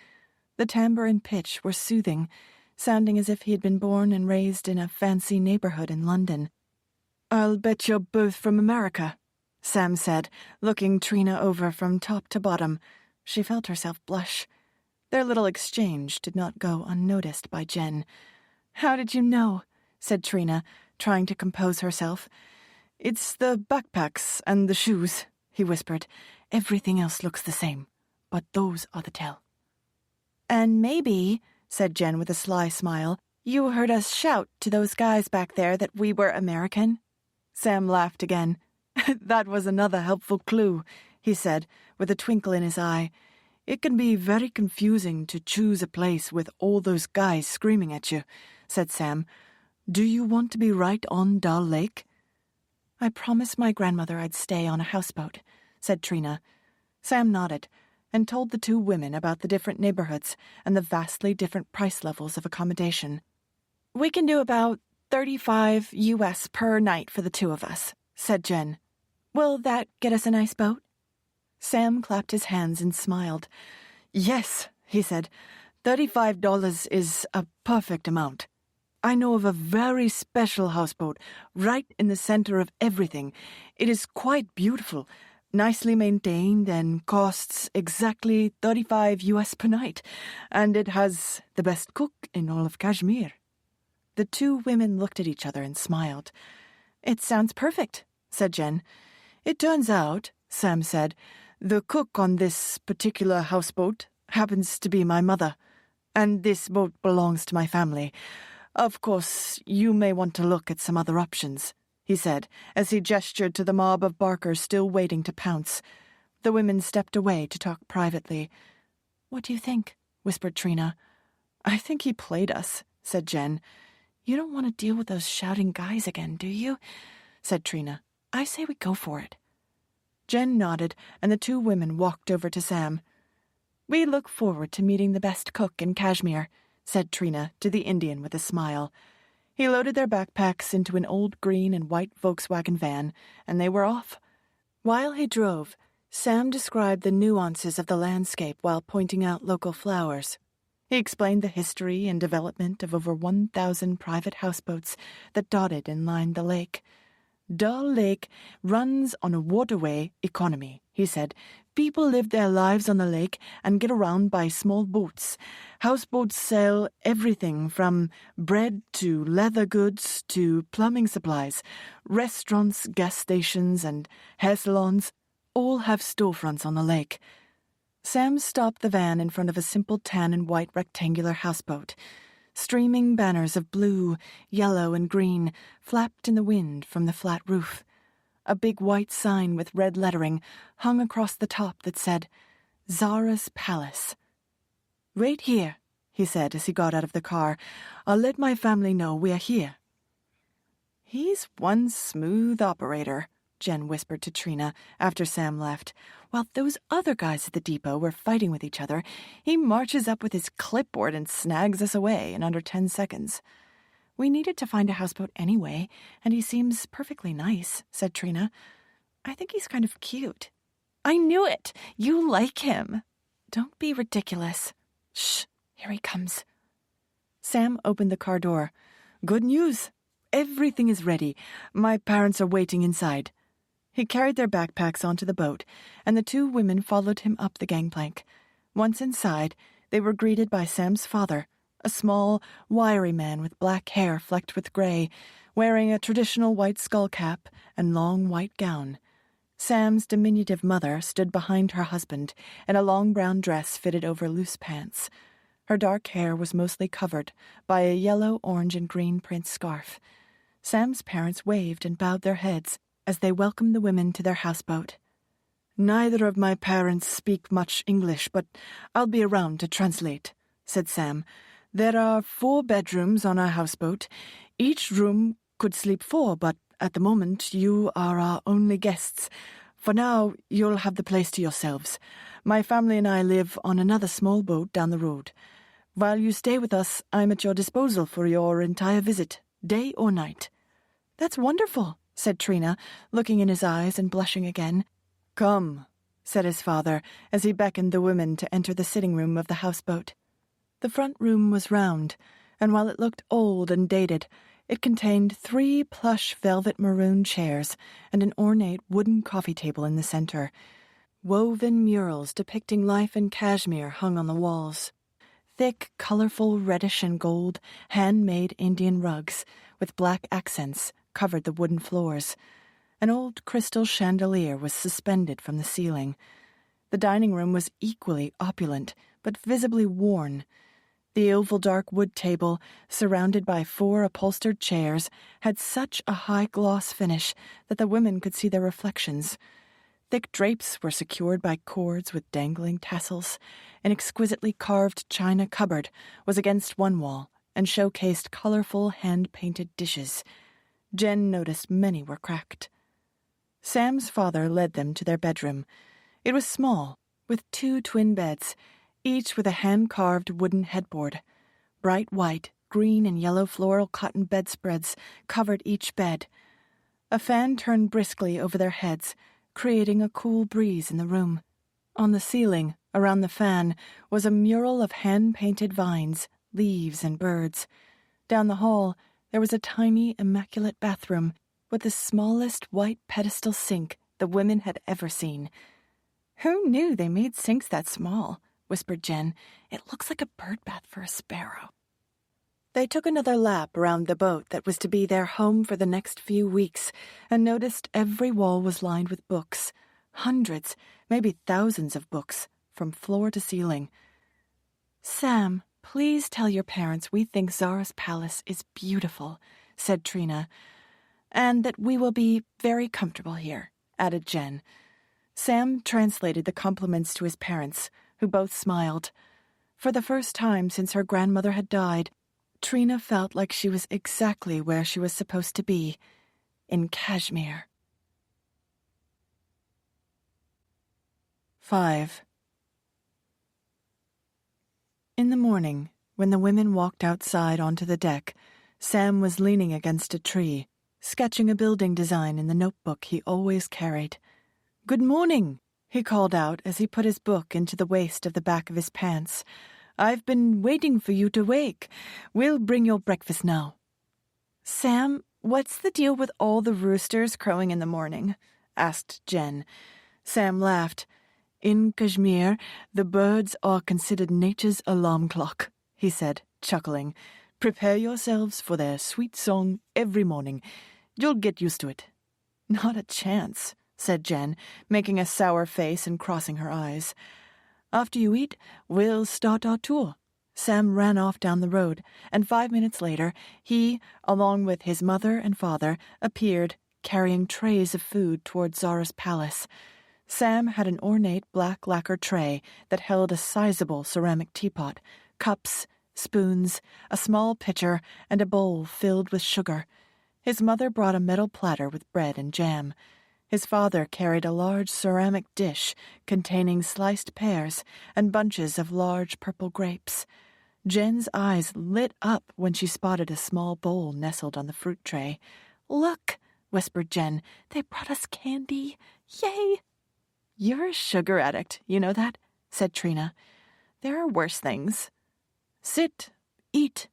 the timbre and pitch were soothing, sounding as if he had been born and raised in a fancy neighborhood in London. "I'll bet you're both from America," Sam said, looking Trina over from top to bottom. She felt herself blush. Their little exchange did not go unnoticed by Jen. "How did you know?" said Trina, trying to compose herself. "It's the backpacks and the shoes," he whispered. "Everything else looks the same, but those are the tell." "And maybe," said Jen with a sly smile, "you heard us shout to those guys back there that we were American?" Sam laughed again. "That was another helpful clue," he said, with a twinkle in his eye. "It can be very confusing to choose a place with all those guys screaming at you," said Sam. "Do you want to be right on Dull Lake?" "I promised my grandmother I'd stay on a houseboat," said Trina. Sam nodded and told the two women about the different neighborhoods and the vastly different price levels of accommodation. "We can do about $35 US per night for the two of us," said Jen. "Will that get us a nice boat?" Sam clapped his hands and smiled. "Yes," he said, $35 is a perfect amount. I know of a very special houseboat right in the center of everything. It is quite beautiful, nicely maintained, and costs exactly $35 US per night, and it has the best cook in all of Kashmir." The two women looked at each other and smiled. "It sounds perfect," said Jen. "It turns out," Sam said, "the cook on this particular houseboat happens to be my mother, and this boat belongs to my family. Of course, you may want to look at some other options," he said, as he gestured to the mob of barkers still waiting to pounce. The women stepped away to talk privately. "What do you think?" whispered Trina. "I think he played us," said Jen. "You don't want to deal with those shouting guys again, do you?" said Trina. "I say we go for it." Jen nodded, and the two women walked over to Sam. "We look forward to meeting the best cook in Kashmir," said Trina to the Indian with a smile. He loaded their backpacks into an old green and white Volkswagen van, and they were off. While he drove, Sam described the nuances of the landscape while pointing out local flowers. He explained the history and development of over 1,000 private houseboats that dotted and lined the lake. "Dull Lake runs on a waterway economy," he said. "People live their lives on the lake and get around by small boats. Houseboats sell everything from bread to leather goods to plumbing supplies. Restaurants, gas stations, and hair salons all have storefronts on the lake." Sam stopped the van in front of a simple tan and white rectangular houseboat. Streaming banners of blue, yellow, and green flapped in the wind from the flat roof. A big white sign with red lettering hung across the top that said, "Zara's Palace." "Wait here," he said as he got out of the car. "I'll let my family know we are here." "He's one smooth operator," Jen whispered to Trina after Sam left. "While those other guys at the depot were fighting with each other, he marches up with his clipboard and snags us away in under 10 seconds. "We needed to find a houseboat anyway, and he seems perfectly nice," said Trina. "I think he's kind of cute." "I knew it! You like him!" "Don't be ridiculous." "Shh, here he comes." Sam opened the car door. "Good news! Everything is ready. My parents are waiting inside." He carried their backpacks onto the boat, and the two women followed him up the gangplank. Once inside, they were greeted by Sam's father, a small, wiry man with black hair flecked with gray, wearing a traditional white skull cap and long white gown. Sam's diminutive mother stood behind her husband in a long brown dress fitted over loose pants. Her dark hair was mostly covered by a yellow, orange, and green print scarf. Sam's parents waved and bowed their heads as they welcomed the women to their houseboat. "Neither of my parents speak much English, but I'll be around to translate," said Sam. "There are 4 bedrooms on our houseboat. Each room could sleep 4, but at the moment you are our only guests. For now, you'll have the place to yourselves. My family and I live on another small boat down the road. While you stay with us, I'm at your disposal for your entire visit, day or night." "That's wonderful," said Trina, looking in his eyes and blushing again. "Come," said his father as he beckoned the women to enter the sitting room of the houseboat. The front room was round, and while it looked old and dated, it contained 3 plush velvet maroon chairs and an ornate wooden coffee table in the center. Woven murals depicting life in Kashmir hung on the walls. Thick, colorful reddish and gold, handmade Indian rugs with black accents covered the wooden floors. An old crystal chandelier was suspended from the ceiling. The dining room was equally opulent, but visibly worn. The oval dark wood table, surrounded by 4 upholstered chairs, had such a high-gloss finish that the women could see their reflections. Thick drapes were secured by cords with dangling tassels. An exquisitely carved china cupboard was against one wall and showcased colorful hand-painted dishes. Jen noticed many were cracked. Sam's father led them to their bedroom. It was small, with 2 twin beds, each with a hand-carved wooden headboard. Bright white, green, and yellow floral cotton bedspreads covered each bed. A fan turned briskly over their heads, creating a cool breeze in the room. On the ceiling, around the fan, was a mural of hand-painted vines, leaves, and birds. Down the hall, there was a tiny, immaculate bathroom with the smallest white pedestal sink the women had ever seen. "Who knew they made sinks that small?" whispered Jen. "It looks like a bird bath for a sparrow." They took another lap around the boat that was to be their home for the next few weeks and noticed every wall was lined with books. Hundreds, maybe thousands of books, from floor to ceiling. "Sam, please tell your parents we think Zara's palace is beautiful," said Trina. "And that we will be very comfortable here," added Jen. Sam translated the compliments to his parents, who both smiled. For the first time since her grandmother had died, Trina felt like she was exactly where she was supposed to be, in Kashmir. 5. In the morning, when the women walked outside onto the deck, Sam was leaning against a tree, sketching a building design in the notebook he always carried. "Good morning," he called out as he put his book into the waist of the back of his pants. "I've been waiting for you to wake. We'll bring your breakfast now." "Sam, what's the deal with all the roosters crowing in the morning?" asked Jen. Sam laughed. "In Kashmir, the birds are considered nature's alarm clock," he said, chuckling. "Prepare yourselves for their sweet song every morning. You'll get used to it." "Not a chance," said Jen, making a sour face and crossing her eyes. "After you eat, we'll start our tour." Sam ran off down the road, and 5 minutes later, he, along with his mother and father, appeared, carrying trays of food toward Zara's palace. Sam had an ornate black lacquer tray that held a sizable ceramic teapot, cups, spoons, a small pitcher, and a bowl filled with sugar. His mother brought a metal platter with bread and jam. His father carried a large ceramic dish containing sliced pears and bunches of large purple grapes. Jen's eyes lit up when she spotted a small bowl nestled on the fruit tray. "Look," whispered Jen, "they brought us candy. Yay!" "You're a sugar addict, you know that?" said Trina. "There are worse things." "Sit, eat,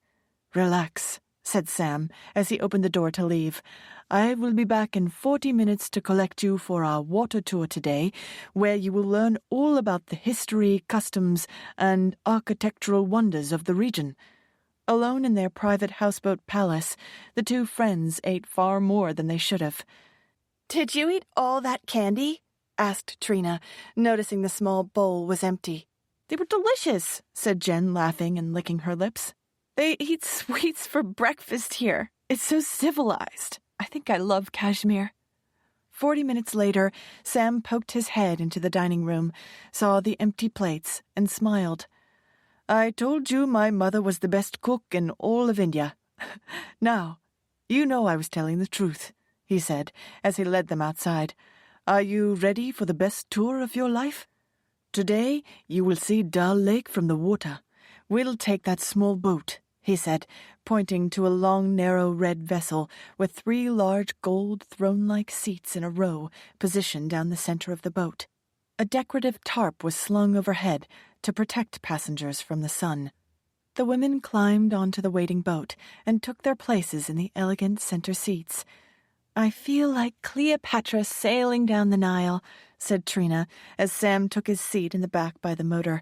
relax," said Sam as he opened the door to leave. "I will be back in 40 minutes to collect you for our water tour today, where you will learn all about the history, customs, and architectural wonders of the region." Alone in their private houseboat palace, the 2 friends ate far more than they should have. "Did you eat all that candy?" asked Trina, noticing the small bowl was empty. They were delicious, said Jen, laughing and licking her lips. They eat sweets for breakfast here. It's so civilized. I think I love Kashmir. 40 minutes later, Sam poked his head into the dining room, saw the empty plates, and smiled. I told you my mother was the best cook in all of India. Now, you know I was telling the truth, he said as he led them outside. Are you ready for the best tour of your life? Today you will see Dal Lake from the water. We'll take that small boat, he said, pointing to a long, narrow red vessel with 3 large gold throne-like seats in a row positioned down the center of the boat. A decorative tarp was slung overhead to protect passengers from the sun. The women climbed onto the waiting boat and took their places in the elegant center seats. I feel like Cleopatra sailing down the Nile, said Trina, as Sam took his seat in the back by the motor.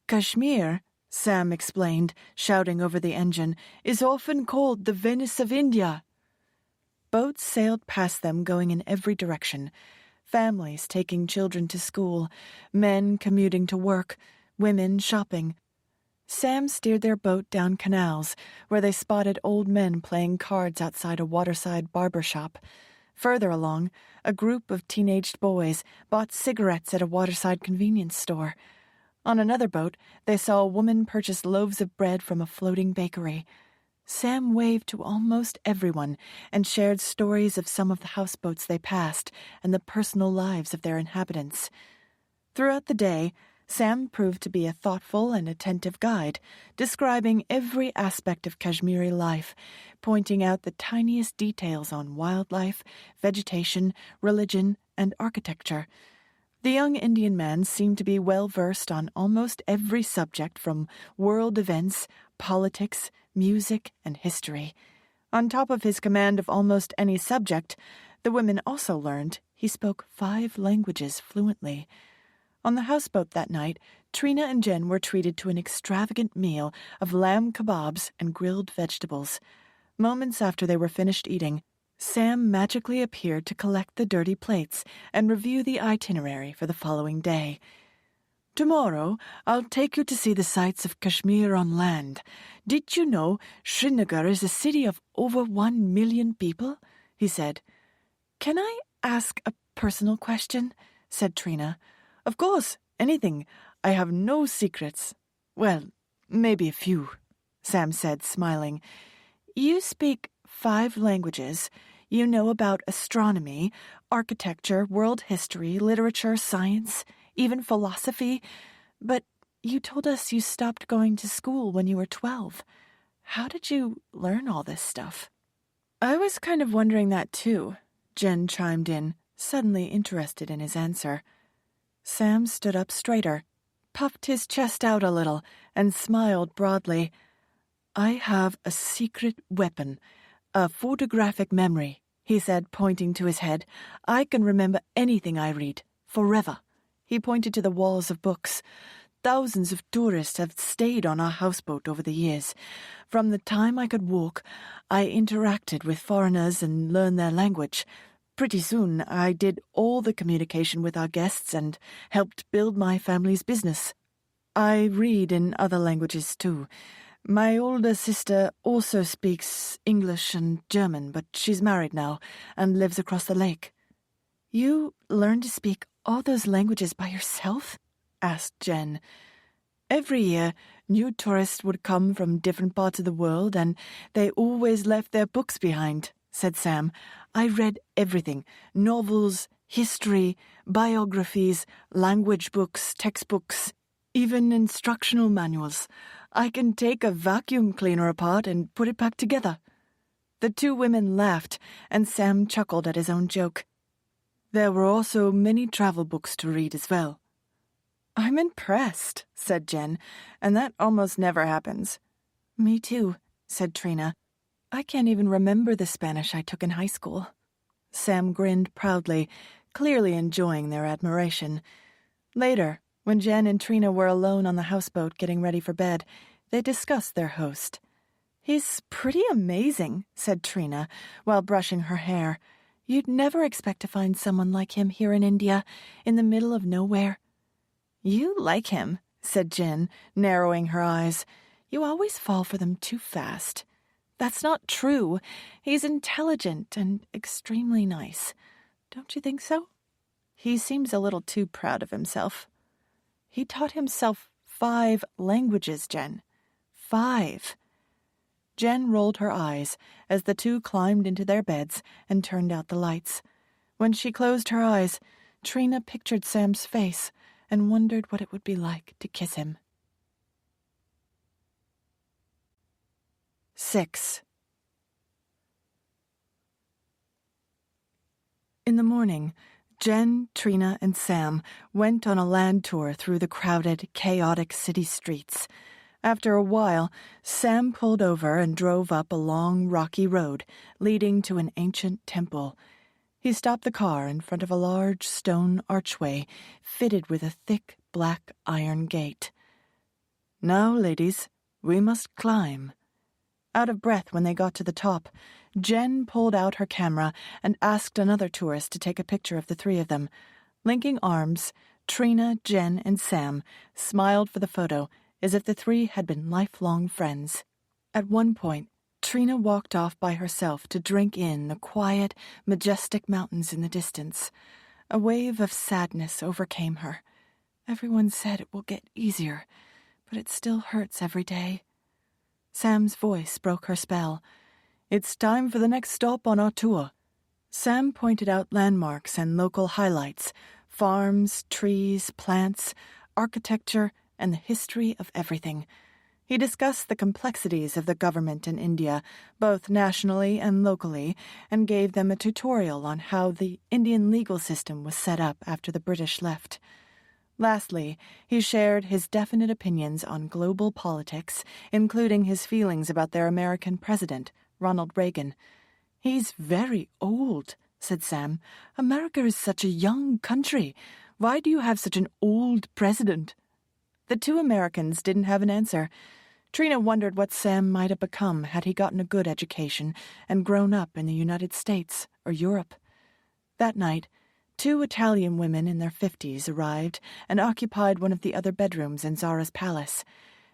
Kashmir, Sam explained, shouting over the engine, is often called the Venice of India. Boats sailed past them going in every direction. Families taking children to school, men commuting to work, women shopping. Sam steered their boat down canals, where they spotted old men playing cards outside a waterside barber shop. Further along, a group of teenaged boys bought cigarettes at a waterside convenience store. On another boat, they saw a woman purchase loaves of bread from a floating bakery. Sam waved to almost everyone and shared stories of some of the houseboats they passed and the personal lives of their inhabitants. Throughout the day, Sam proved to be a thoughtful and attentive guide, describing every aspect of Kashmiri life, pointing out the tiniest details on wildlife, vegetation, religion, and architecture. The young Indian man seemed to be well-versed on almost every subject from world events, politics, music, and history. On top of his command of almost any subject, the women also learned he spoke 5 languages fluently. On the houseboat that night, Trina and Jen were treated to an extravagant meal of lamb kebabs and grilled vegetables. Moments after they were finished eating, Sam magically appeared to collect the dirty plates and review the itinerary for the following day. Tomorrow, I'll take you to see the sights of Kashmir on land. Did you know Srinagar is a city of over 1 million people? He said. Can I ask a personal question? Said Trina. Of course, anything. I have no secrets. Well, maybe a few, Sam said, smiling. You speak 5 languages. You know about astronomy, architecture, world history, literature, science, even philosophy. But you told us you stopped going to school when you were 12. How did you learn all this stuff? I was kind of wondering that too, Jen chimed in, suddenly interested in his answer. Sam stood up straighter, puffed his chest out a little, and smiled broadly. I have a secret weapon, a photographic memory, he said, pointing to his head. I can remember anything I read, forever. He pointed to the walls of books. Thousands of tourists have stayed on our houseboat over the years. From the time I could walk, I interacted with foreigners and learned their language. Pretty soon, I did all the communication with our guests and helped build my family's business. I read in other languages, too. My older sister also speaks English and German, but she's married now and lives across the lake. You learned to speak all those languages by yourself? Asked Jen. Every year, new tourists would come from different parts of the world, and they always left their books behind, said Sam. I read everything, novels, history, biographies, language books, textbooks, even instructional manuals. I can take a vacuum cleaner apart and put it back together. The 2 women laughed, and Sam chuckled at his own joke. There were also many travel books to read as well. I'm impressed, said Jen, and that almost never happens. Me too, said Trina. I can't even remember the Spanish I took in high school. Sam grinned proudly, clearly enjoying their admiration. Later, when Jen and Trina were alone on the houseboat getting ready for bed, they discussed their host. He's pretty amazing, said Trina, while brushing her hair. You'd never expect to find someone like him here in India, in the middle of nowhere. You like him, said Jen, narrowing her eyes. "You always fall for them too fast." "That's not true. He's intelligent and extremely nice. Don't you think so?" "He seems a little too proud of himself." "He taught himself 5 languages, Jen. 5. Jen rolled her eyes as the two climbed into their beds and turned out the lights. When she closed her eyes, Trina pictured Sam's face and wondered what it would be like to kiss him. 6. In the morning, Jen, Trina, and Sam went on a land tour through the crowded, chaotic city streets. After a while, Sam pulled over and drove up a long, rocky road leading to an ancient temple. He stopped the car in front of a large stone archway fitted with a thick, black iron gate. "Now, ladies, we must climb." Out of breath when they got to the top, Jen pulled out her camera and asked another tourist to take a picture of the 3 of them. Linking arms, Trina, Jen, and Sam smiled for the photo as if the 3 had been lifelong friends. At one point, Trina walked off by herself to drink in the quiet, majestic mountains in the distance. A wave of sadness overcame her. Everyone said it will get easier, but it still hurts every day. Sam's voice broke her spell. "It's time for the next stop on our tour." Sam pointed out landmarks and local highlights, farms, trees, plants, architecture, and the history of everything. He discussed the complexities of the government in India, both nationally and locally, and gave them a tutorial on how the Indian legal system was set up after the British left. Lastly, he shared his definite opinions on global politics, including his feelings about their American president, Ronald Reagan. "He's very old," said Sam. "America is such a young country. Why do you have such an old president?" The 2 Americans didn't have an answer. Trina wondered what Sam might have become had he gotten a good education and grown up in the United States or Europe. That night, 2 Italian women in their 50s arrived and occupied one of the other bedrooms in Zara's palace.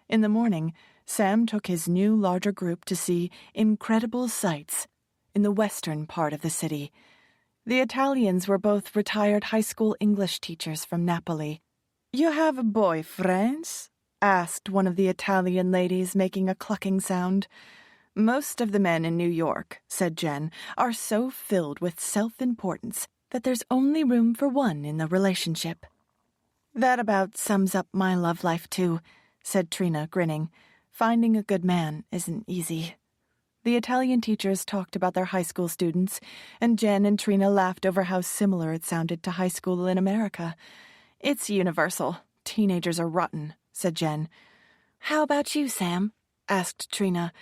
In the morning, Sam took his new larger group to see incredible sights in the western part of the city. The Italians were both retired high school English teachers from Napoli. "You have boyfriends?" asked one of the Italian ladies, making a clucking sound. "Most of the men in New York," said Jen, "are so filled with self-importance that there's only room for one in the relationship." "That about sums up my love life, too," said Trina, grinning. "Finding a good man isn't easy." The Italian teachers talked about their high school students, and Jen and Trina laughed over how similar it sounded to high school in America. "It's universal. Teenagers are rotten," said Jen. "How about you, Sam?" asked Trina.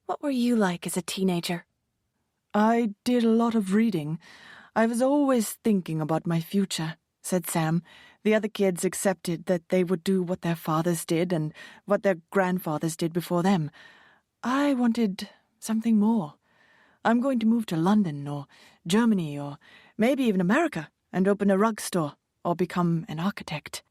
"What were you like as a teenager?" "I did a lot of reading. I was always thinking about my future," said Sam. The other kids accepted that they would do what their fathers did and what their grandfathers did before them. I wanted something more. I'm going to move to London or Germany or maybe even America and open a rug store or become an architect.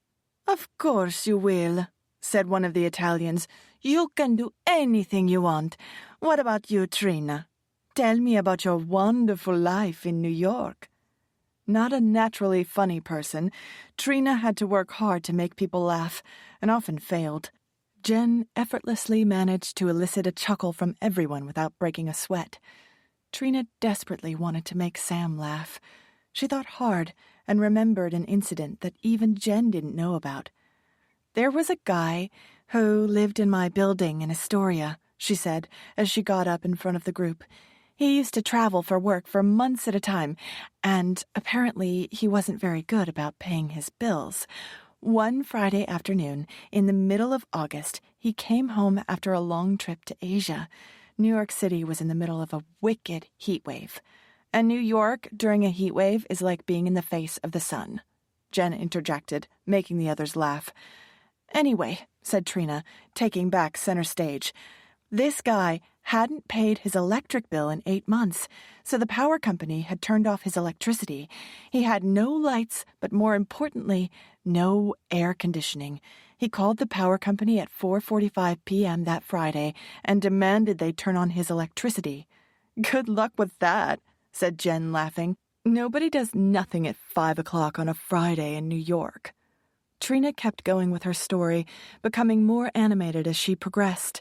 "Of course you will," said one of the Italians. "You can do anything you want. What about you, Trina? Tell me about your wonderful life in New York." Not a naturally funny person, Trina had to work hard to make people laugh, and often failed. Jen effortlessly managed to elicit a chuckle from everyone without breaking a sweat. Trina desperately wanted to make Sam laugh. She thought hard and remembered an incident that even Jen didn't know about. "There was a guy who lived in my building in Astoria," she said as she got up in front of the group. "He used to travel for work for months at a time, and apparently he wasn't very good about paying his bills. One Friday afternoon, in the middle of August, he came home after a long trip to Asia. New York City was in the middle of a wicked heat wave. And New York during a heat wave is like being in the face of the sun," Jen interjected, making the others laugh. "Anyway," said Trina, taking back center stage, "this guy hadn't paid his electric bill in 8 months, so the power company had turned off his electricity. He had no lights, but more importantly, no air conditioning. He called the power company at 4:45 p.m. that Friday and demanded they turn on his electricity. "Good luck with that," said Jen, laughing. "Nobody does nothing at 5 o'clock on a Friday in New York." Trina kept going with her story, becoming more animated as she progressed.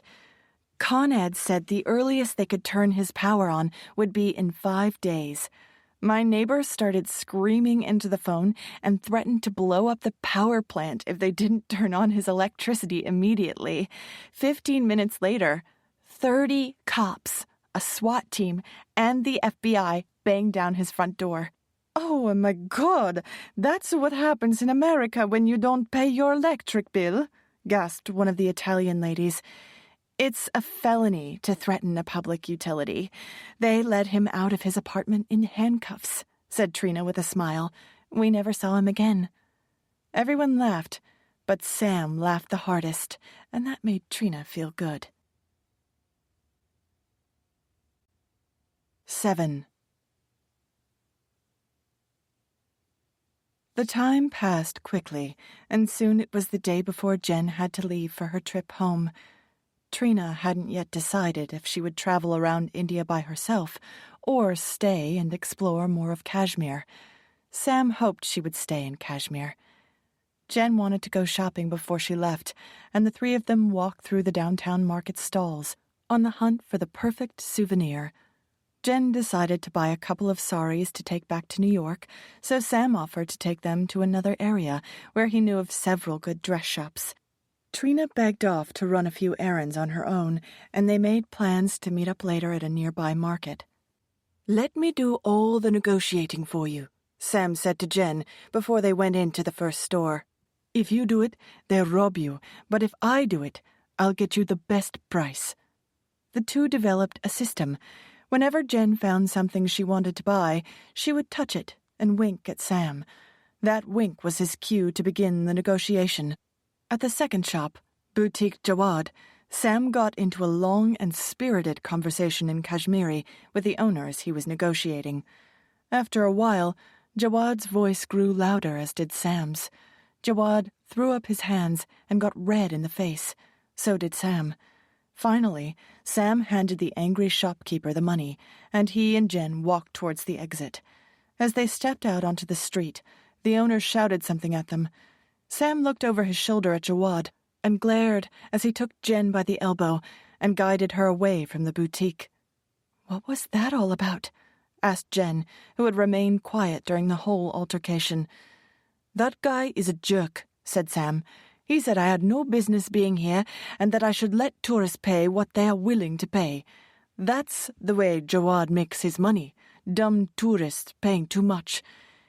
Con Ed said the earliest they could turn his power on would be in 5 days. My neighbor started screaming into the phone and threatened to blow up the power plant if they didn't turn on his electricity immediately. 15 minutes later, 30 cops, a SWAT team, and the FBI banged down his front door. "Oh, my God, that's what happens in America when you don't pay your electric bill," gasped one of the Italian ladies. "It's a felony to threaten a public utility. They led him out of his apartment in handcuffs," said Trina with a smile. "We never saw him again." Everyone laughed, but Sam laughed the hardest, and that made Trina feel good. 7. The time passed quickly, and soon it was the day before Jen had to leave for her trip home. Trina hadn't yet decided if she would travel around India by herself or stay and explore more of Kashmir. Sam hoped she would stay in Kashmir. Jen wanted to go shopping before she left, and the three of them walked through the downtown market stalls, on the hunt for the perfect souvenir. Jen decided to buy a couple of saris to take back to New York, so Sam offered to take them to another area where he knew of several good dress shops. Trina begged off to run a few errands on her own, and they made plans to meet up later at a nearby market. "Let me do all the negotiating for you," Sam said to Jen before they went into the first store. "If you do it, they'll rob you, but if I do it, I'll get you the best price." The two developed a system. Whenever Jen found something she wanted to buy, she would touch it and wink at Sam. That wink was his cue to begin the negotiation. At the second shop, Boutique Jawad, Sam got into a long and spirited conversation in Kashmiri with the owner as he was negotiating. After a while, Jawad's voice grew louder, as did Sam's. Jawad threw up his hands and got red in the face. So did Sam. Finally, Sam handed the angry shopkeeper the money, and he and Jen walked towards the exit. As they stepped out onto the street, the owner shouted something at them. Sam looked over his shoulder at Jawad and glared as he took Jen by the elbow and guided her away from the boutique. "What was that all about?" asked Jen, who had remained quiet during the whole altercation. "That guy is a jerk," said Sam. "He said I had no business being here and that I should let tourists pay what they are willing to pay. That's the way Jawad makes his money, dumb tourists paying too much.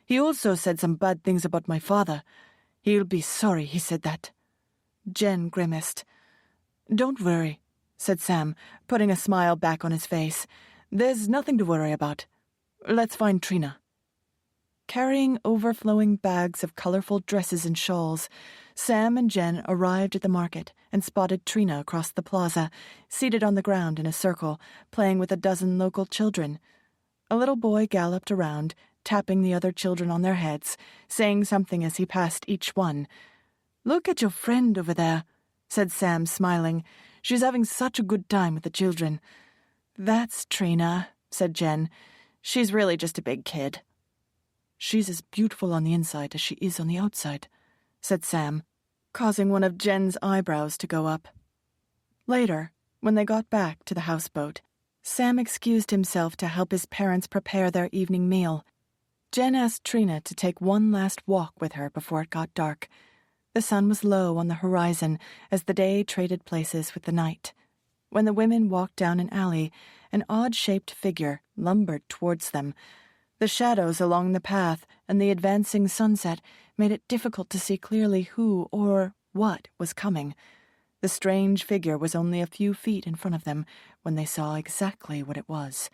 He also said some bad things about my father. He'll be sorry he said that." Jen grimaced. "Don't worry," said Sam, putting a smile back on his face. "There's nothing to worry about. Let's find Trina." Carrying overflowing bags of colorful dresses and shawls, Sam and Jen arrived at the market and spotted Trina across the plaza, seated on the ground in a circle, playing with a dozen local children. A little boy galloped around, tapping the other children on their heads, saying something as he passed each one. "Look at your friend over there," said Sam, smiling. "She's having such a good time with the children." "That's Trina," said Jen. "She's really just a big kid." "She's as beautiful on the inside as she is on the outside," said Sam, causing one of Jen's eyebrows to go up. Later, when they got back to the houseboat, Sam excused himself to help his parents prepare their evening meal. Jen asked Trina to take one last walk with her before it got dark. The sun was low on the horizon as the day traded places with the night. When the women walked down an alley, an odd-shaped figure lumbered towards them. The shadows along the path and the advancing sunset made it difficult to see clearly who or what was coming. The strange figure was only a few feet in front of them when they saw exactly what it was.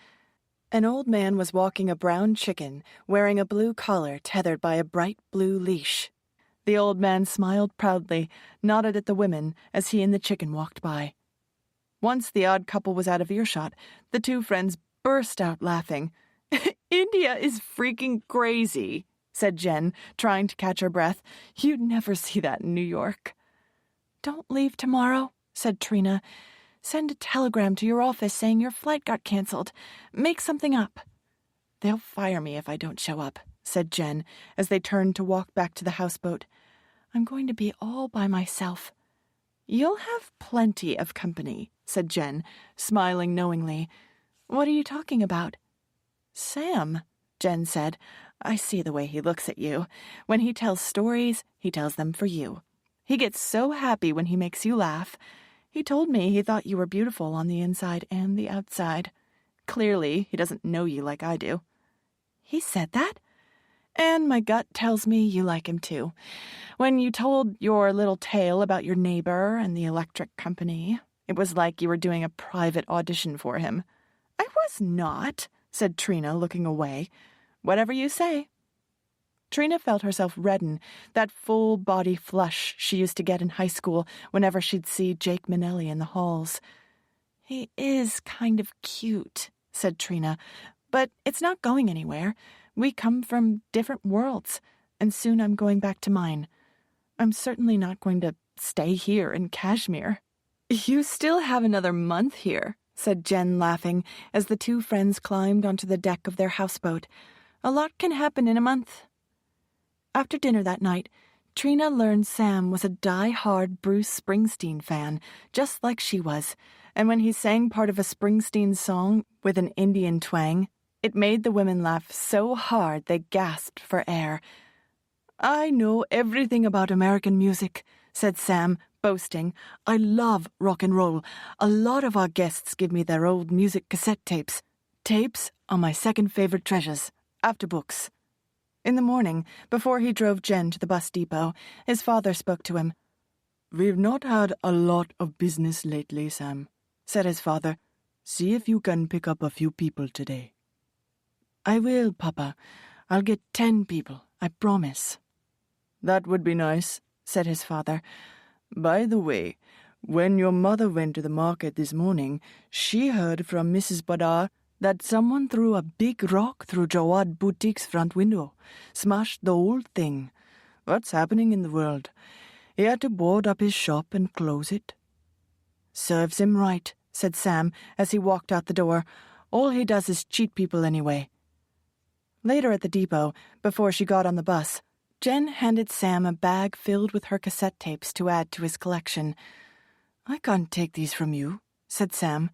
An old man was walking a brown chicken, wearing a blue collar tethered by a bright blue leash. The old man smiled proudly, nodded at the women as he and the chicken walked by. Once the odd couple was out of earshot, the two friends burst out laughing. "India is freaking crazy," said Jen, trying to catch her breath. "You'd never see that in New York." Don't leave tomorrow, said Trina. Send a telegram to your office saying your flight got canceled. Make something up. They'll fire me if I don't show up, said Jen, as they turned to walk back to the houseboat. I'm going to be all by myself. You'll have plenty of company, said Jen, smiling knowingly. What are you talking about? Sam, Jen said. I see the way he looks at you. When he tells stories, he tells them for you. He gets so happy when he makes you laugh. He told me he thought you were beautiful on the inside and the outside. Clearly, he doesn't know you like I do. He said that? And my gut tells me you like him too. When you told your little tale about your neighbor and the electric company, it was like you were doing a private audition for him. I was not, said Trina, looking away. Whatever you say. Trina felt herself redden, that full-body flush she used to get in high school whenever she'd see Jake Minnelli in the halls. He is kind of cute, said Trina, but it's not going anywhere. We come from different worlds, and soon I'm going back to mine. I'm certainly not going to stay here in Kashmir. You still have another month here, said Jen, laughing, as the two friends climbed onto the deck of their houseboat. A lot can happen in a month. After dinner that night, Trina learned Sam was a die-hard Bruce Springsteen fan, just like she was, and when he sang part of a Springsteen song with an Indian twang, it made the women laugh so hard they gasped for air. I know everything about American music, said Sam, boasting. I love rock and roll. A lot of our guests give me their old music cassette tapes. Tapes are my second favorite treasures, after books. In the morning, before he drove Jen to the bus depot, his father spoke to him. We've not had a lot of business lately, Sam, said his father. See if you can pick up a few people today. I will, Papa. I'll get 10 people, I promise. That would be nice, said his father. By the way, when your mother went to the market this morning, she heard from Mrs. Badar that someone threw a big rock through Jawad Boutique's front window, smashed the whole thing. What's happening in the world? He had to board up his shop and close it. Serves him right, said Sam as he walked out the door. All he does is cheat people anyway. Later at the depot, before she got on the bus, Jen handed Sam a bag filled with her cassette tapes to add to his collection. I can't take these from you, said Sam.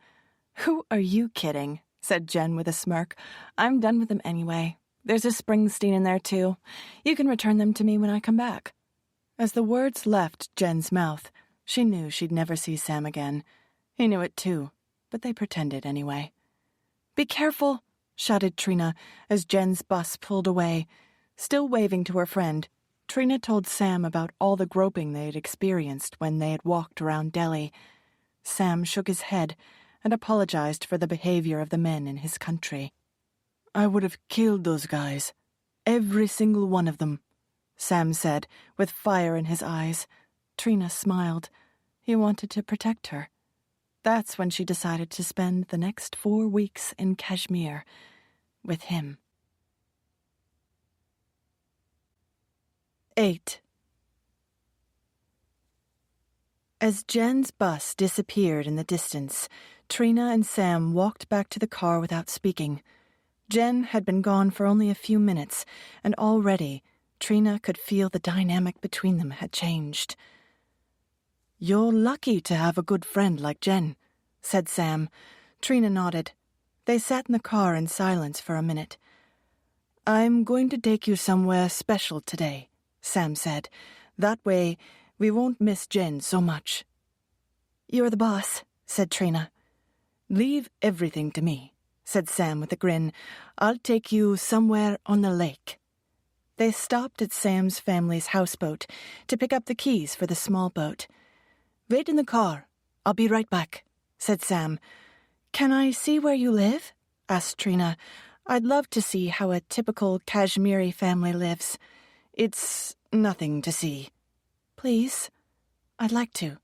Who are you kidding? Said Jen with a smirk. I'm done with them anyway. There's a Springsteen in there, too. You can return them to me when I come back. As the words left Jen's mouth, she knew she'd never see Sam again. He knew it, too, but they pretended anyway. Be careful, shouted Trina as Jen's bus pulled away. Still waving to her friend, Trina told Sam about all the groping they had experienced when they had walked around Delhi. Sam shook his head and apologized for the behavior of the men in his country. I would have killed those guys. Every single one of them, Sam said, with fire in his eyes. Trina smiled. He wanted to protect her. That's when she decided to spend the next 4 weeks in Kashmir with him. 8. As Jen's bus disappeared in the distance, Trina and Sam walked back to the car without speaking. Jen had been gone for only a few minutes, and already Trina could feel the dynamic between them had changed. You're lucky to have a good friend like Jen, said Sam. Trina nodded. They sat in the car in silence for a minute. I'm going to take you somewhere special today, Sam said. That way, we won't miss Jen so much. You're the boss, said Trina. Leave everything to me, said Sam with a grin. I'll take you somewhere on the lake. They stopped at Sam's family's houseboat to pick up the keys for the small boat. Wait in the car. I'll be right back, said Sam. Can I see where you live? Asked Trina. I'd love to see how a typical Kashmiri family lives. It's nothing to see. Please, I'd like to.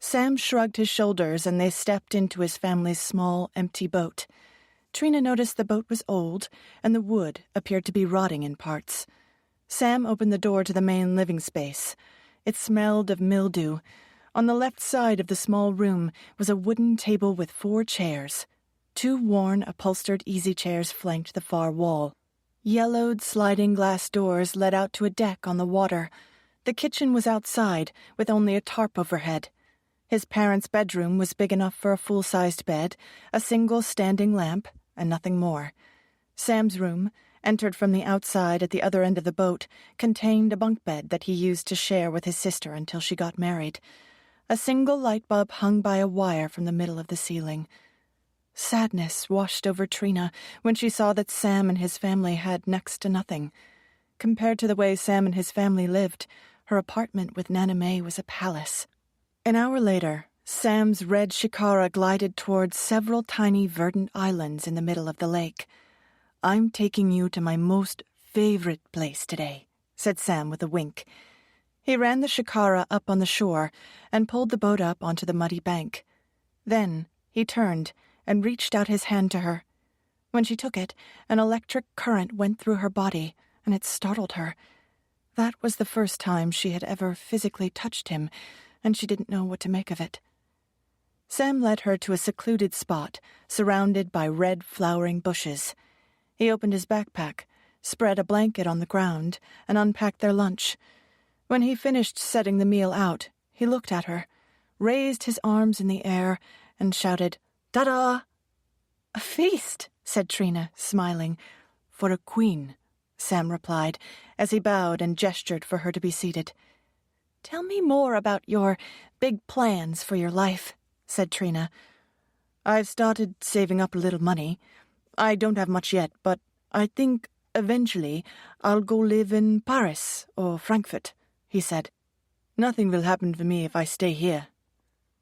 Sam shrugged his shoulders and they stepped into his family's small, empty boat. Trina noticed the boat was old and the wood appeared to be rotting in parts. Sam opened the door to the main living space. It smelled of mildew. On the left side of the small room was a wooden table with 4 chairs. 2 worn, upholstered easy chairs flanked the far wall. Yellowed sliding glass doors led out to a deck on the water. The kitchen was outside, with only a tarp overhead. His parents' bedroom was big enough for a full-sized bed, a single standing lamp, and nothing more. Sam's room, entered from the outside at the other end of the boat, contained a bunk bed that he used to share with his sister until she got married. A single light bulb hung by a wire from the middle of the ceiling. Sadness washed over Trina when she saw that Sam and his family had next to nothing. Compared to the way Sam and his family lived, her apartment with Nana May was a palace. An hour later, Sam's red shikara glided towards several tiny verdant islands in the middle of the lake. "I'm taking you to my most favorite place today," said Sam with a wink. He ran the shikara up on the shore and pulled the boat up onto the muddy bank. Then he turned and reached out his hand to her. When she took it, an electric current went through her body, and it startled her. That was the first time she had ever physically touched him, and she didn't know what to make of it. Sam led her to a secluded spot, surrounded by red flowering bushes. He opened his backpack, spread a blanket on the ground, and unpacked their lunch. When he finished setting the meal out, he looked at her, raised his arms in the air, and shouted, "Ta-da!" "A feast," said Trina, smiling. "For a queen," Sam replied, as he bowed and gestured for her to be seated. "Tell me more about your big plans for your life," said Trina. "I've started saving up a little money. I don't have much yet, but I think eventually I'll go live in Paris or Frankfurt," he said. "Nothing will happen for me if I stay here."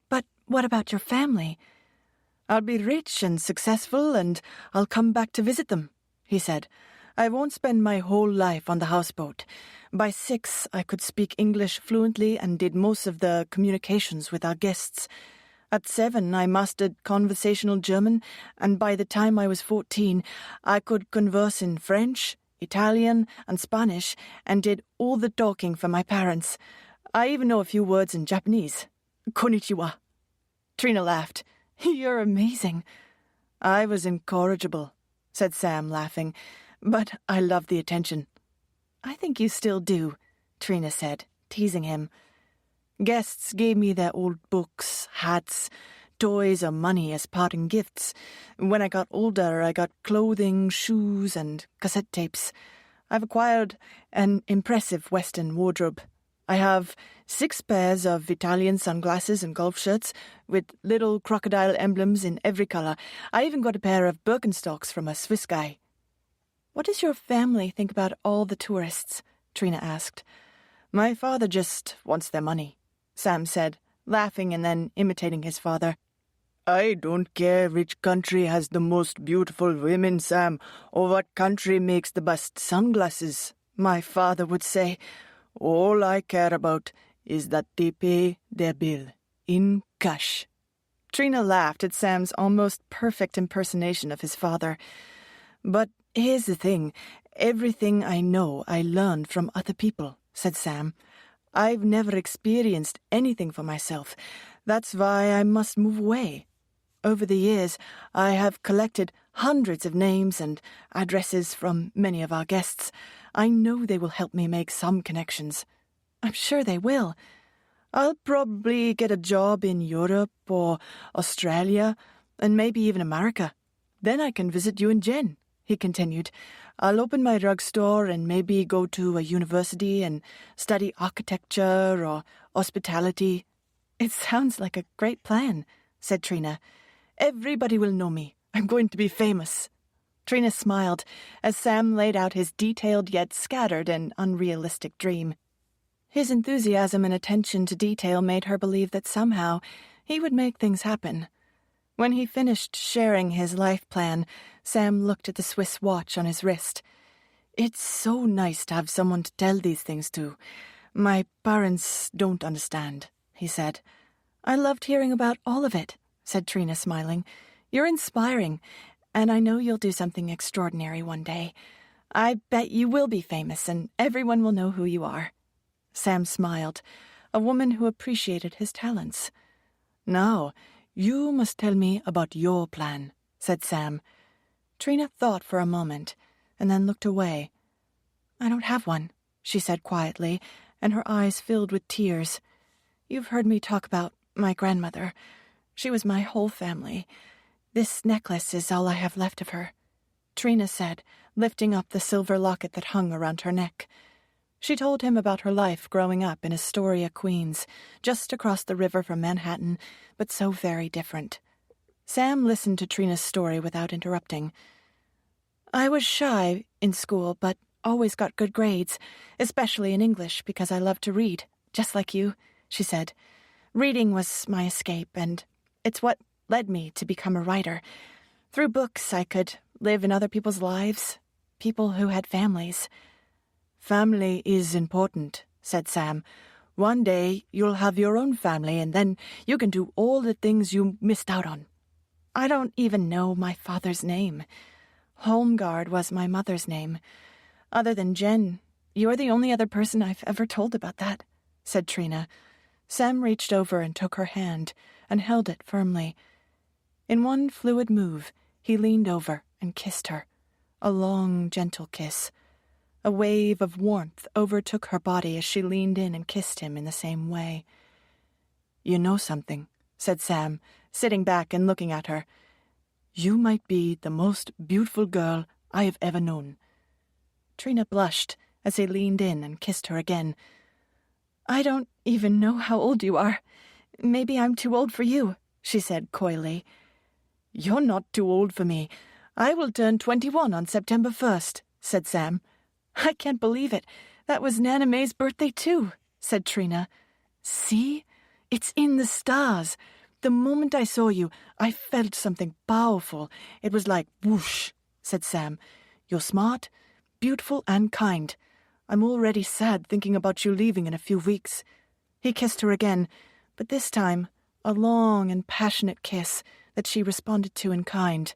"But what about your family?" "I'll be rich and successful, and I'll come back to visit them," he said. "I won't spend my whole life on the houseboat. By 6, I could speak English fluently and did most of the communications with our guests. At 7, I mastered conversational German, and by the time I was 14, I could converse in French, Italian, and Spanish, and did all the talking for my parents. I even know a few words in Japanese. Konnichiwa." Trina laughed. "You're amazing." "I was incorrigible," said Sam, laughing, "but I loved the attention." "I think you still do," Trina said, teasing him. "Guests gave me their old books, hats, toys, or money as parting gifts. When I got older, I got clothing, shoes, and cassette tapes. I've acquired an impressive Western wardrobe. I have 6 pairs of Italian sunglasses and golf shirts with little crocodile emblems in every color. I even got a pair of Birkenstocks from a Swiss guy." "What does your family think about all the tourists?" Trina asked. "My father just wants their money," Sam said, laughing and then imitating his father. "I don't care which country has the most beautiful women, Sam, or what country makes the best sunglasses," my father would say. "All I care about is that they pay their bill in cash." Trina laughed at Sam's almost perfect impersonation of his father. "But here's the thing. Everything I know I learned from other people," said Sam. "I've never experienced anything for myself. That's why I must move away. Over the years, I have collected hundreds of names and addresses from many of our guests. I know they will help me make some connections." "I'm sure they will." "I'll probably get a job in Europe or Australia and maybe even America. Then I can visit you and Jen," he continued. "I'll open my drugstore and maybe go to a university and study architecture or hospitality." "It sounds like a great plan," said Trina. "Everybody will know me. I'm going to be famous." Trina smiled as Sam laid out his detailed yet scattered and unrealistic dream. His enthusiasm and attention to detail made her believe that somehow he would make things happen. When he finished sharing his life plan, Sam looked at the Swiss watch on his wrist. "It's so nice to have someone to tell these things to. My parents don't understand," he said. "I loved hearing about all of it," said Trina, smiling. "You're inspiring, and I know you'll do something extraordinary one day. I bet you will be famous, and everyone will know who you are." Sam smiled. a woman who appreciated his talents. "Now, you must tell me about your plan," said Sam. Trina thought for a moment, and then looked away. "I don't have one," she said quietly, and her eyes filled with tears. "You've heard me talk about my grandmother. She was my whole family. This necklace is all I have left of her," Trina said, lifting up the silver locket that hung around her neck. She told him about her life growing up in Astoria, Queens, just across the river from Manhattan, but so very different. Sam listened to Trina's story without interrupting. "I was shy in school, but always got good grades, especially in English because I loved to read, just like you," she said. "Reading was my escape, and it's what led me to become a writer. Through books, I could live in other people's lives, people who had families." "Family is important," said Sam. "One day you'll have your own family, and then you can do all the things you missed out on." "I don't even know my father's name. Holmgard was my mother's name. Other than Jen, you're the only other person I've ever told about that," said Trina. Sam reached over and took her hand and held it firmly. In one fluid move, he leaned over and kissed her, a long, gentle kiss. A wave of warmth overtook her body as she leaned in and kissed him in the same way. "You know something," said Sam, sitting back and looking at her. "You might be the most beautiful girl I have ever known." Trina blushed as he leaned in and kissed her again. "I don't even know how old you are. Maybe I'm too old for you," she said coyly. "You're not too old for me. I will turn 21 on September 1st, said Sam. "I can't believe it. That was Nana Mae's birthday, too," said Trina. "See? It's in the stars. The moment I saw you, I felt something powerful. It was like whoosh," said Sam. "You're smart, beautiful, and kind. I'm already sad thinking about you leaving in a few weeks." He kissed her again, but this time a long and passionate kiss that she responded to in kind.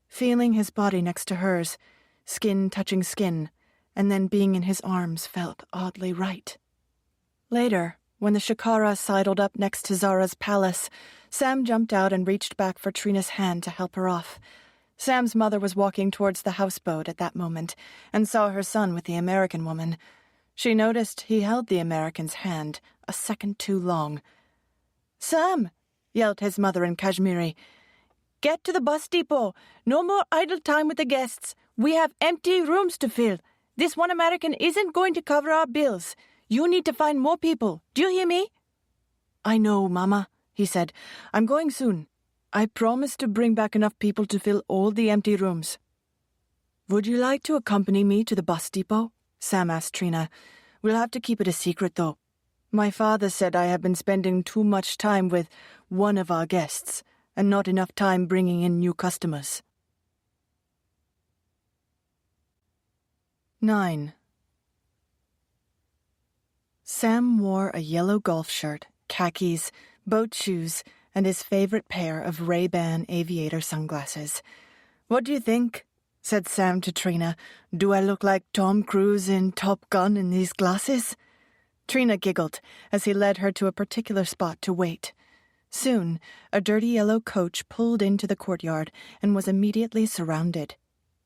Feeling his body next to hers, skin touching skin, and then being in his arms felt oddly right. Later, when the shikara sidled up next to Zara's palace, Sam jumped out and reached back for Trina's hand to help her off. Sam's mother was walking towards the houseboat at that moment and saw her son with the American woman. She noticed he held the American's hand a second too long. "Sam!" yelled his mother in Kashmiri. "Get to the bus depot. No more idle time with the guests. We have empty rooms to fill. This one American isn't going to cover our bills. You need to find more people. Do you hear me?" "I know, Mama," he said. "I'm going soon. I promise to bring back enough people to fill all the empty rooms." "Would you like to accompany me to the bus depot?" Sam asked Trina. "We'll have to keep it a secret, though. My father said I have been spending too much time with one of our guests and not enough time bringing in new customers." 9. Sam wore a yellow golf shirt, khakis, boat shoes, and his favorite pair of Ray-Ban aviator sunglasses. "What do you think?" said Sam to Trina. "Do I look like Tom Cruise in Top Gun in these glasses?" Trina giggled as he led her to a particular spot to wait. Soon, a dirty yellow coach pulled into the courtyard and was immediately surrounded.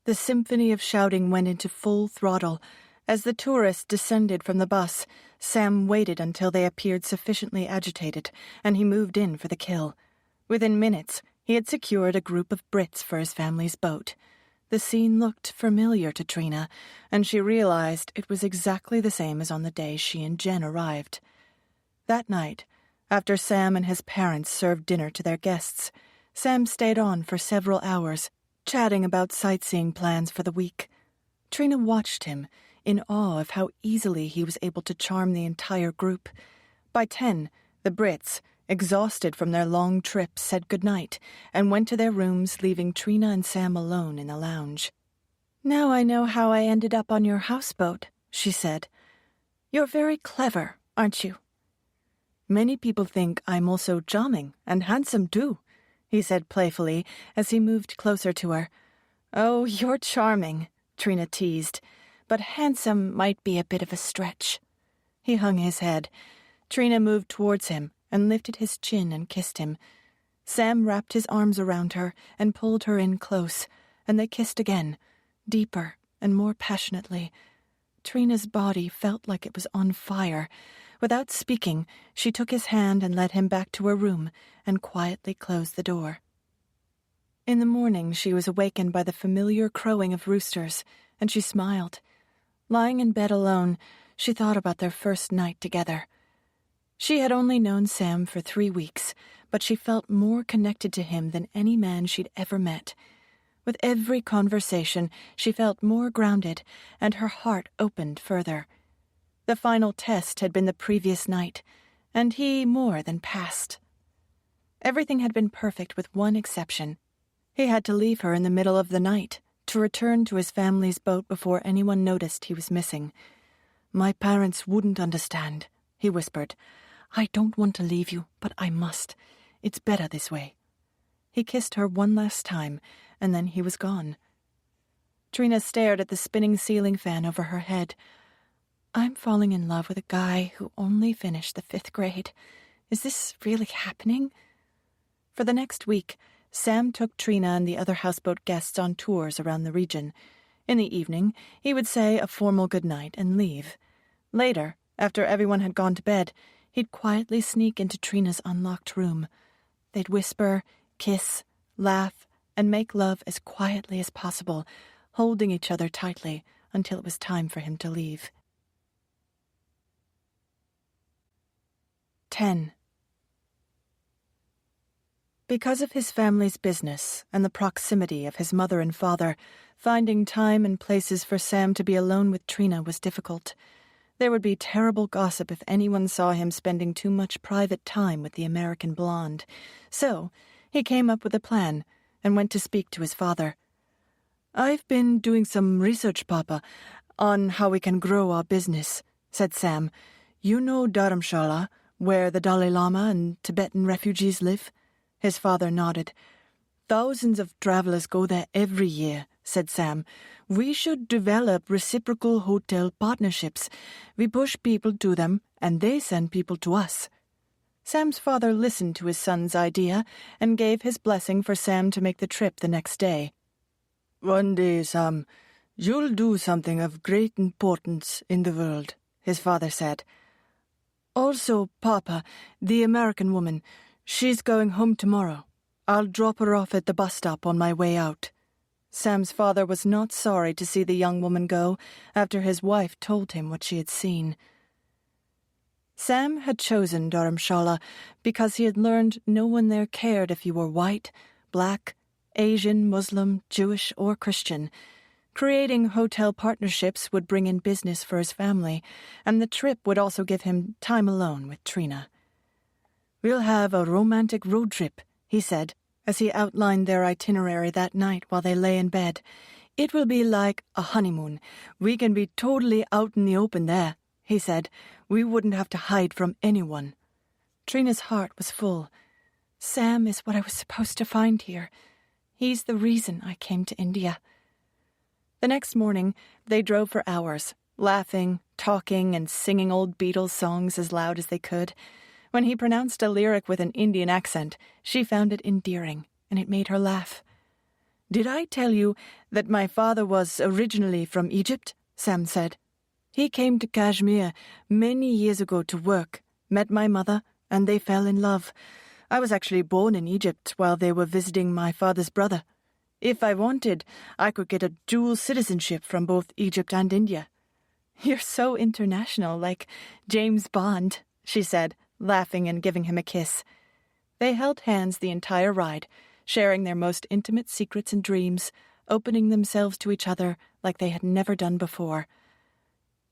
The symphony of shouting went into full throttle. As the tourists descended from the bus, Sam waited until they appeared sufficiently agitated, and he moved in for the kill. Within minutes, he had secured a group of Brits for his family's boat. The scene looked familiar to Trina, and she realized it was exactly the same as on the day she and Jen arrived. That night, after Sam and his parents served dinner to their guests, Sam stayed on for several hours, chatting about sightseeing plans for the week. Trina watched him, in awe of how easily he was able to charm the entire group. By 10, the Brits, exhausted from their long trip, said goodnight and went to their rooms, leaving Trina and Sam alone in the lounge. "Now I know how I ended up on your houseboat," she said. "You're very clever, aren't you?" "Many people think I'm also charming and handsome, too," he said playfully as he moved closer to her. "Oh, you're charming," Trina teased, "but handsome might be a bit of a stretch." He hung his head. Trina moved towards him and lifted his chin and kissed him. Sam wrapped his arms around her and pulled her in close, and they kissed again, deeper and more passionately. Trina's body felt like it was on fire. Without speaking, she took his hand and led him back to her room and quietly closed the door. In the morning, she was awakened by the familiar crowing of roosters, and she smiled. Lying in bed alone, she thought about their first night together. She had only known Sam for 3 weeks, but she felt more connected to him than any man she'd ever met. With every conversation, she felt more grounded, and her heart opened further. The final test had been the previous night, and he more than passed. Everything had been perfect with one exception. He had to leave her in the middle of the night, to return to his family's boat before anyone noticed he was missing. "My parents wouldn't understand," he whispered. "I don't want to leave you, but I must. It's better this way." He kissed her one last time, and then he was gone. Trina stared at the spinning ceiling fan over her head. "I'm falling in love with a guy who only finished the 5th grade. Is this really happening?" For the next week, Sam took Trina and the other houseboat guests on tours around the region. In the evening, he would say a formal goodnight and leave. Later, after everyone had gone to bed, he'd quietly sneak into Trina's unlocked room. They'd whisper, kiss, laugh, and make love as quietly as possible, holding each other tightly until it was time for him to leave. 10. Because of his family's business and the proximity of his mother and father, finding time and places for Sam to be alone with Trina was difficult. There would be terrible gossip if anyone saw him spending too much private time with the American blonde. So he came up with a plan and went to speak to his father. "I've been doing some research, Papa, on how we can grow our business," said Sam. "You know Dharamshala, where the Dalai Lama and Tibetan refugees live?" His father nodded. "Thousands of travelers go there every year," said Sam. "We should develop reciprocal hotel partnerships. We push people to them, and they send people to us." Sam's father listened to his son's idea and gave his blessing for Sam to make the trip the next day. "One day, Sam, you'll do something of great importance in the world," his father said. "Also, Papa, the American woman, she's going home tomorrow. I'll drop her off at the bus stop on my way out." Sam's father was not sorry to see the young woman go after his wife told him what she had seen. Sam had chosen Dharamshala because he had learned no one there cared if you were white, black, Asian, Muslim, Jewish, or Christian. Creating hotel partnerships would bring in business for his family, and the trip would also give him time alone with Trina. "We'll have a romantic road trip," he said, as he outlined their itinerary that night while they lay in bed. "It will be like a honeymoon. We can be totally out in the open there," he said. "We wouldn't have to hide from anyone." Trina's heart was full. Sam is what I was supposed to find here. He's the reason I came to India. The next morning, they drove for hours, laughing, talking, and singing old Beatles songs as loud as they could. When he pronounced a lyric with an Indian accent, she found it endearing, and it made her laugh. "Did I tell you that my father was originally from Egypt?" Sam said. "He came to Kashmir many years ago to work, met my mother, and they fell in love. I was actually born in Egypt while they were visiting my father's brother. If I wanted, I could get a dual citizenship from both Egypt and India." "You're so international, like James Bond," she said, laughing and giving him a kiss. They held hands the entire ride, sharing their most intimate secrets and dreams, opening themselves to each other like they had never done before.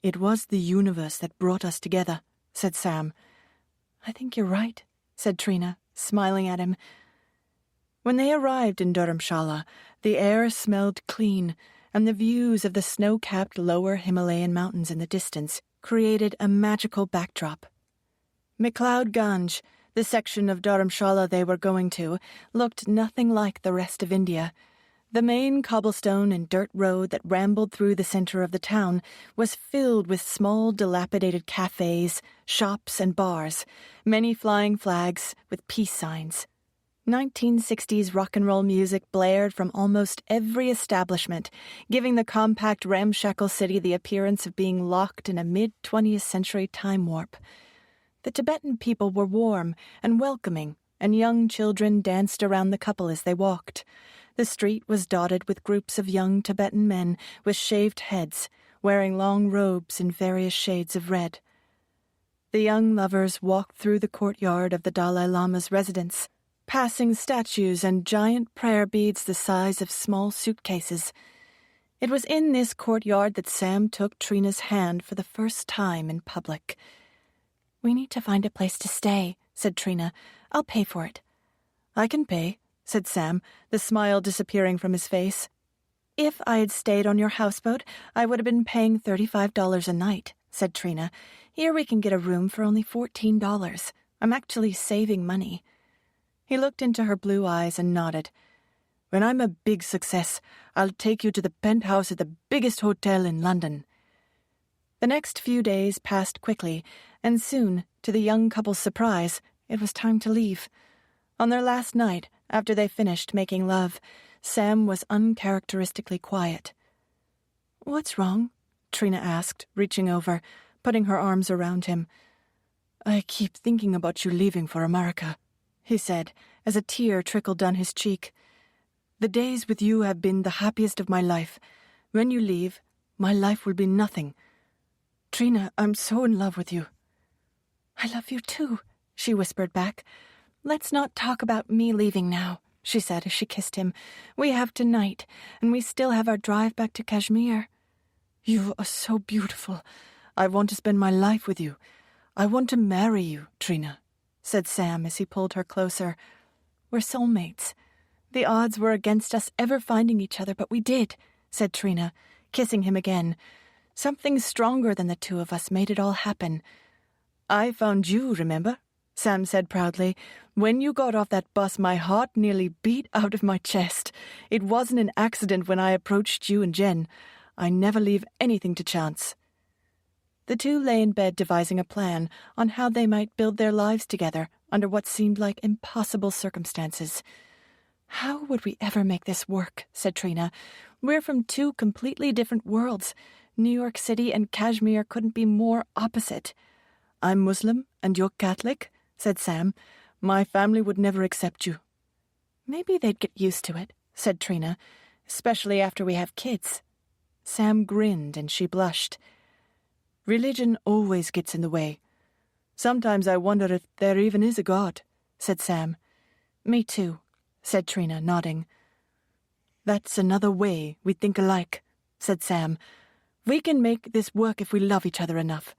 "It was the universe that brought us together," said Sam. "I think you're right," said Trina, smiling at him. When they arrived in Dharamshala, the air smelled clean, and the views of the snow-capped lower Himalayan mountains in the distance created a magical backdrop. McLeod-Ganj, the section of Dharamshala they were going to, looked nothing like the rest of India. The main cobblestone and dirt road that rambled through the center of the town was filled with small, dilapidated cafes, shops, and bars, many flying flags with peace signs. 1960s rock and roll music blared from almost every establishment, giving the compact, ramshackle city the appearance of being locked in a mid-20th century time warp. The Tibetan people were warm and welcoming, and young children danced around the couple as they walked. The street was dotted with groups of young Tibetan men with shaved heads, wearing long robes in various shades of red. The young lovers walked through the courtyard of the Dalai Lama's residence, passing statues and giant prayer beads the size of small suitcases. It was in this courtyard that Sam took Trina's hand for the first time in public. "We need to find a place to stay," said Trina. "I'll pay for it." "I can pay," said Sam, the smile disappearing from his face. "If I had stayed on your houseboat, I would have been paying $35 a night," said Trina. "Here we can get a room for only $14. I'm actually saving money." He looked into her blue eyes and nodded. "When I'm a big success, I'll take you to the penthouse at the biggest hotel in London." The next few days passed quickly, and soon, to the young couple's surprise, it was time to leave. On their last night, after they finished making love, Sam was uncharacteristically quiet. "What's wrong?" Trina asked, reaching over, putting her arms around him. "I keep thinking about you leaving for America," he said, as a tear trickled down his cheek. "The days with you have been the happiest of my life. When you leave, my life will be nothing. Trina, I'm so in love with you." "I love you too," she whispered back. "Let's not talk about me leaving now," she said as she kissed him. "We have tonight, and we still have our drive back to Kashmir." "You are so beautiful. I want to spend my life with you. I want to marry you, Trina," said Sam as he pulled her closer. "We're soulmates. The odds were against us ever finding each other, but we did," said Trina, kissing him again. "Something stronger than the two of us made it all happen." "I found you, remember?" Sam said proudly. "When you got off that bus, my heart nearly beat out of my chest. It wasn't an accident when I approached you and Jen. I never leave anything to chance." The two lay in bed devising a plan on how they might build their lives together under what seemed like impossible circumstances. "How would we ever make this work?" said Trina. "We're from two completely different worlds. New York City and Kashmir couldn't be more opposite." "I'm Muslim and you're Catholic," said Sam. "My family would never accept you." "Maybe they'd get used to it," said Trina, "especially after we have kids." Sam grinned and she blushed. "Religion always gets in the way. Sometimes I wonder if there even is a God," said Sam. "Me too," said Trina, nodding. "That's another way we think alike," said Sam. "We can make this work if we love each other enough.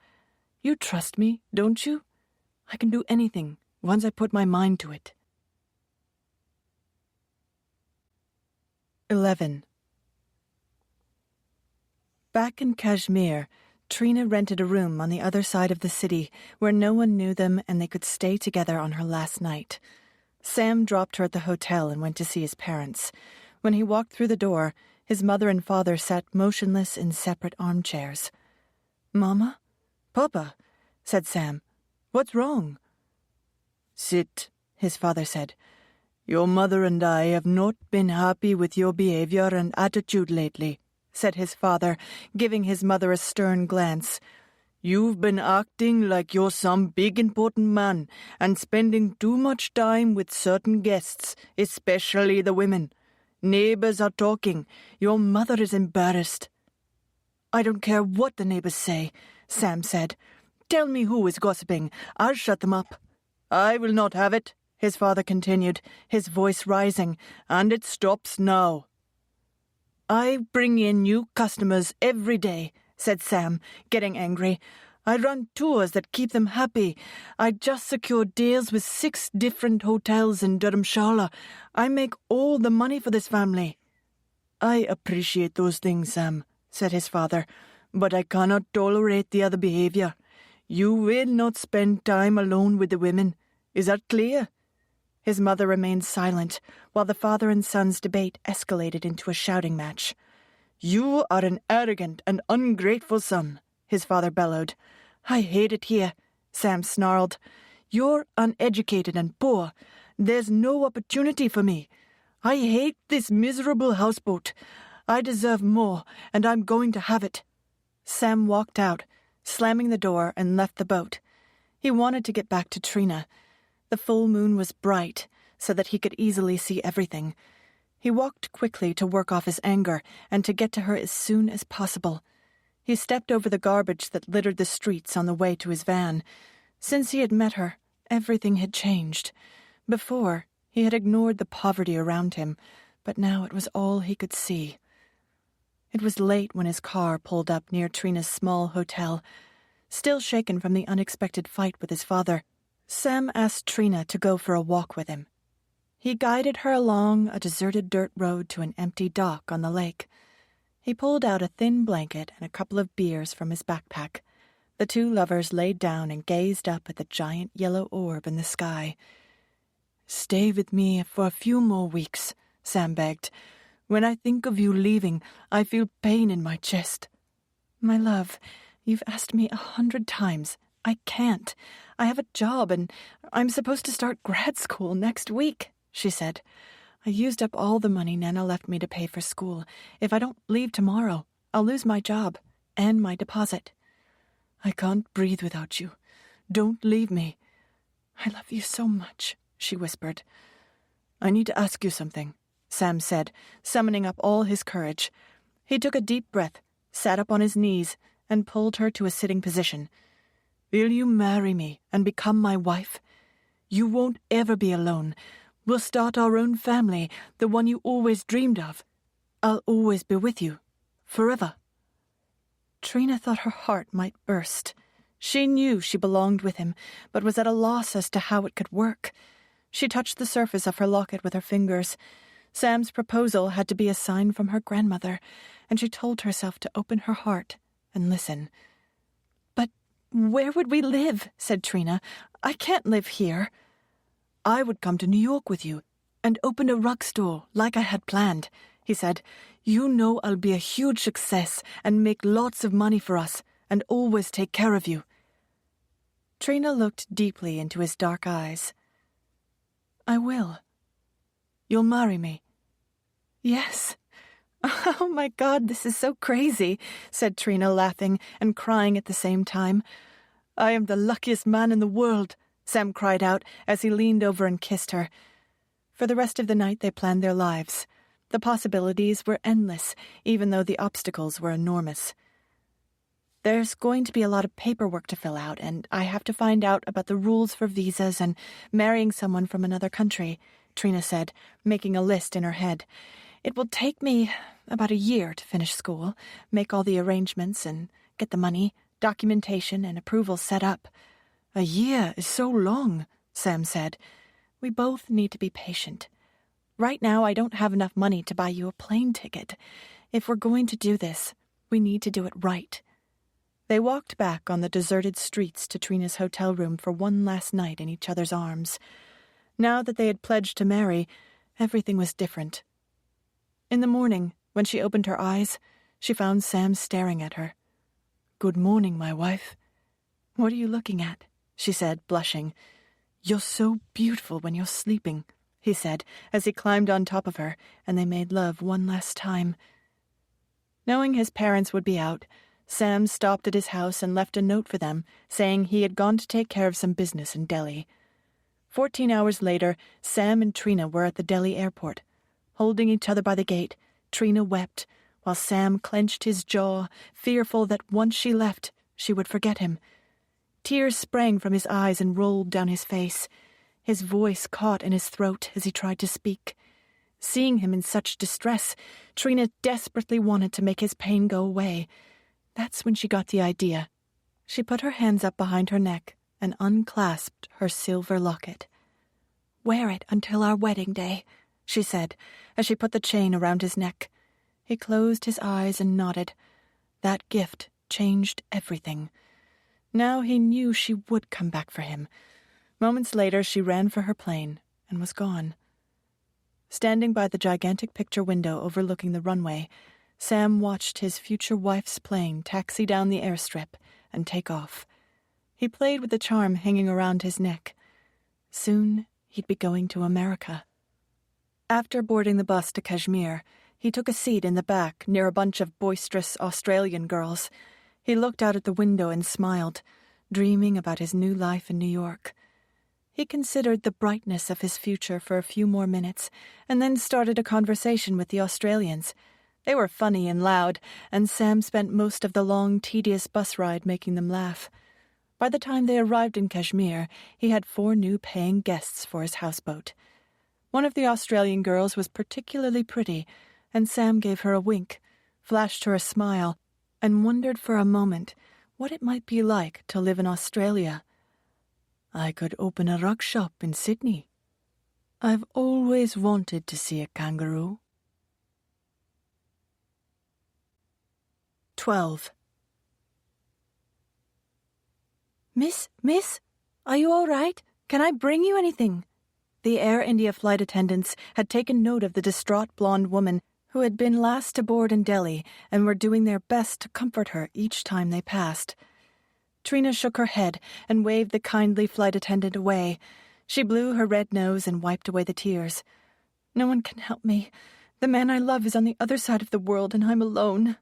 You trust me, don't you? I can do anything once I put my mind to it." 11. Back in Kashmir, Trina rented a room on the other side of the city where no one knew them and they could stay together on her last night. Sam dropped her at the hotel and went to see his parents. When he walked through the door, his mother and father sat motionless in separate armchairs. "Mama? Papa?" said Sam. "What's wrong?" "Sit," his father said. "Your mother and I have not been happy with your behavior and attitude lately," said his father, giving his mother a stern glance. "You've been acting like you're some big important man and spending too much time with certain guests, especially the women. Neighbors are talking. Your mother is embarrassed." "I don't care what the neighbors say," Sam said. "Tell me who is gossiping. I'll shut them up." "I will not have it," his father continued, his voice rising, "and it stops now." "I bring in new customers every day," said Sam, getting angry. "I run tours that keep them happy. I just secured deals with 6 different hotels in Dharamshala. I make all the money for this family." "I appreciate those things, Sam," said his father, "but I cannot tolerate the other behavior. You will not spend time alone with the women. Is that clear?" His mother remained silent, while the father and son's debate escalated into a shouting match. "You are an arrogant and ungrateful son," his father bellowed. "I hate it here," Sam snarled. "You're uneducated and poor. There's no opportunity for me. I hate this miserable houseboat. I deserve more, and I'm going to have it." Sam walked out, slamming the door, and left the boat. He wanted to get back to Trina. The full moon was bright, so that he could easily see everything. He walked quickly to work off his anger and to get to her as soon as possible. He stepped over the garbage that littered the streets on the way to his van. Since he had met her, everything had changed. Before, he had ignored the poverty around him, but now it was all he could see. It was late when his car pulled up near Trina's small hotel. Still shaken from the unexpected fight with his father, Sam asked Trina to go for a walk with him. He guided her along a deserted dirt road to an empty dock on the lake. He pulled out a thin blanket and a couple of beers from his backpack. The two lovers laid down and gazed up at the giant yellow orb in the sky. "Stay with me for a few more weeks," Sam begged. "When I think of you leaving, I feel pain in my chest." "My love, you've asked me 100 times. I can't. I have a job, and I'm supposed to start grad school next week," she said. "I used up all the money Nana left me to pay for school. If I don't leave tomorrow, I'll lose my job and my deposit." "I can't breathe without you. Don't leave me." "I love you so much," she whispered. "I need to ask you something," Sam said, summoning up all his courage. He took a deep breath, sat up on his knees, and pulled her to a sitting position. "Will you marry me and become my wife? You won't ever be alone. We'll start our own family, the one you always dreamed of. I'll always be with you, forever." Trina thought her heart might burst. She knew she belonged with him, but was at a loss as to how it could work. She touched the surface of her locket with her fingers. Sam's proposal had to be a sign from her grandmother, and she told herself to open her heart and listen. "But where would we live?" said Trina. "I can't live here." "I would come to New York with you and open a rug store like I had planned," he said. "You know I'll be a huge success and make lots of money for us and always take care of you." Trina looked deeply into his dark eyes. "I will." "You'll marry me?" "Yes." "Oh, my God, this is so crazy," said Trina, laughing and crying at the same time. "I am the luckiest man in the world," Sam cried out as he leaned over and kissed her. For the rest of the night they planned their lives. The possibilities were endless, even though the obstacles were enormous. "There's going to be a lot of paperwork to fill out, and I have to find out about the rules for visas and marrying someone from another country," Trina said, making a list in her head. "It will take me about a year to finish school, make all the arrangements, and get the money, documentation, and approval set up." "A year is so long," Sam said. "We both need to be patient. Right now I don't have enough money to buy you a plane ticket. If we're going to do this, we need to do it right." They walked back on the deserted streets to Trina's hotel room for one last night in each other's arms. Now that they had pledged to marry, everything was different. In the morning, when she opened her eyes, she found Sam staring at her. "Good morning, my wife." "What are you looking at?" she said, blushing. "You're so beautiful when you're sleeping," he said, as he climbed on top of her, and they made love one last time. Knowing his parents would be out, Sam stopped at his house and left a note for them, saying he had gone to take care of some business in Delhi. 14 hours later, Sam and Trina were at the Delhi airport. Holding each other by the gate, Trina wept, while Sam clenched his jaw, fearful that once she left, she would forget him. Tears sprang from his eyes and rolled down his face. His voice caught in his throat as he tried to speak. Seeing him in such distress, Trina desperately wanted to make his pain go away. That's when she got the idea. She put her hands up behind her neck and unclasped her silver locket. "Wear it until our wedding day," she said, as she put the chain around his neck. He closed his eyes and nodded. That gift changed everything. Now he knew she would come back for him. Moments later she ran for her plane and was gone. Standing by the gigantic picture window overlooking the runway, Sam watched his future wife's plane taxi down the airstrip and take off. He played with the charm hanging around his neck. Soon he'd be going to America. After boarding the bus to Kashmir, he took a seat in the back near a bunch of boisterous Australian girls. He looked out at the window and smiled, dreaming about his new life in New York. He considered the brightness of his future for a few more minutes, and then started a conversation with the Australians. They were funny and loud, and Sam spent most of the long, tedious bus ride making them laugh. By the time they arrived in Kashmir, he had 4 new paying guests for his houseboat. One of the Australian girls was particularly pretty, and Sam gave her a wink, flashed her a smile, and wondered for a moment what it might be like to live in Australia. I could open a rug shop in Sydney. I've always wanted to see a kangaroo. 12. Miss, are you all right? Can I bring you anything? The Air India flight attendants had taken note of the distraught blonde woman who had been last to board in Delhi and were doing their best to comfort her each time they passed. Trina shook her head and waved the kindly flight attendant away. She blew her red nose and wiped away the tears. No one can help me. The man I love is on the other side of the world and I'm alone.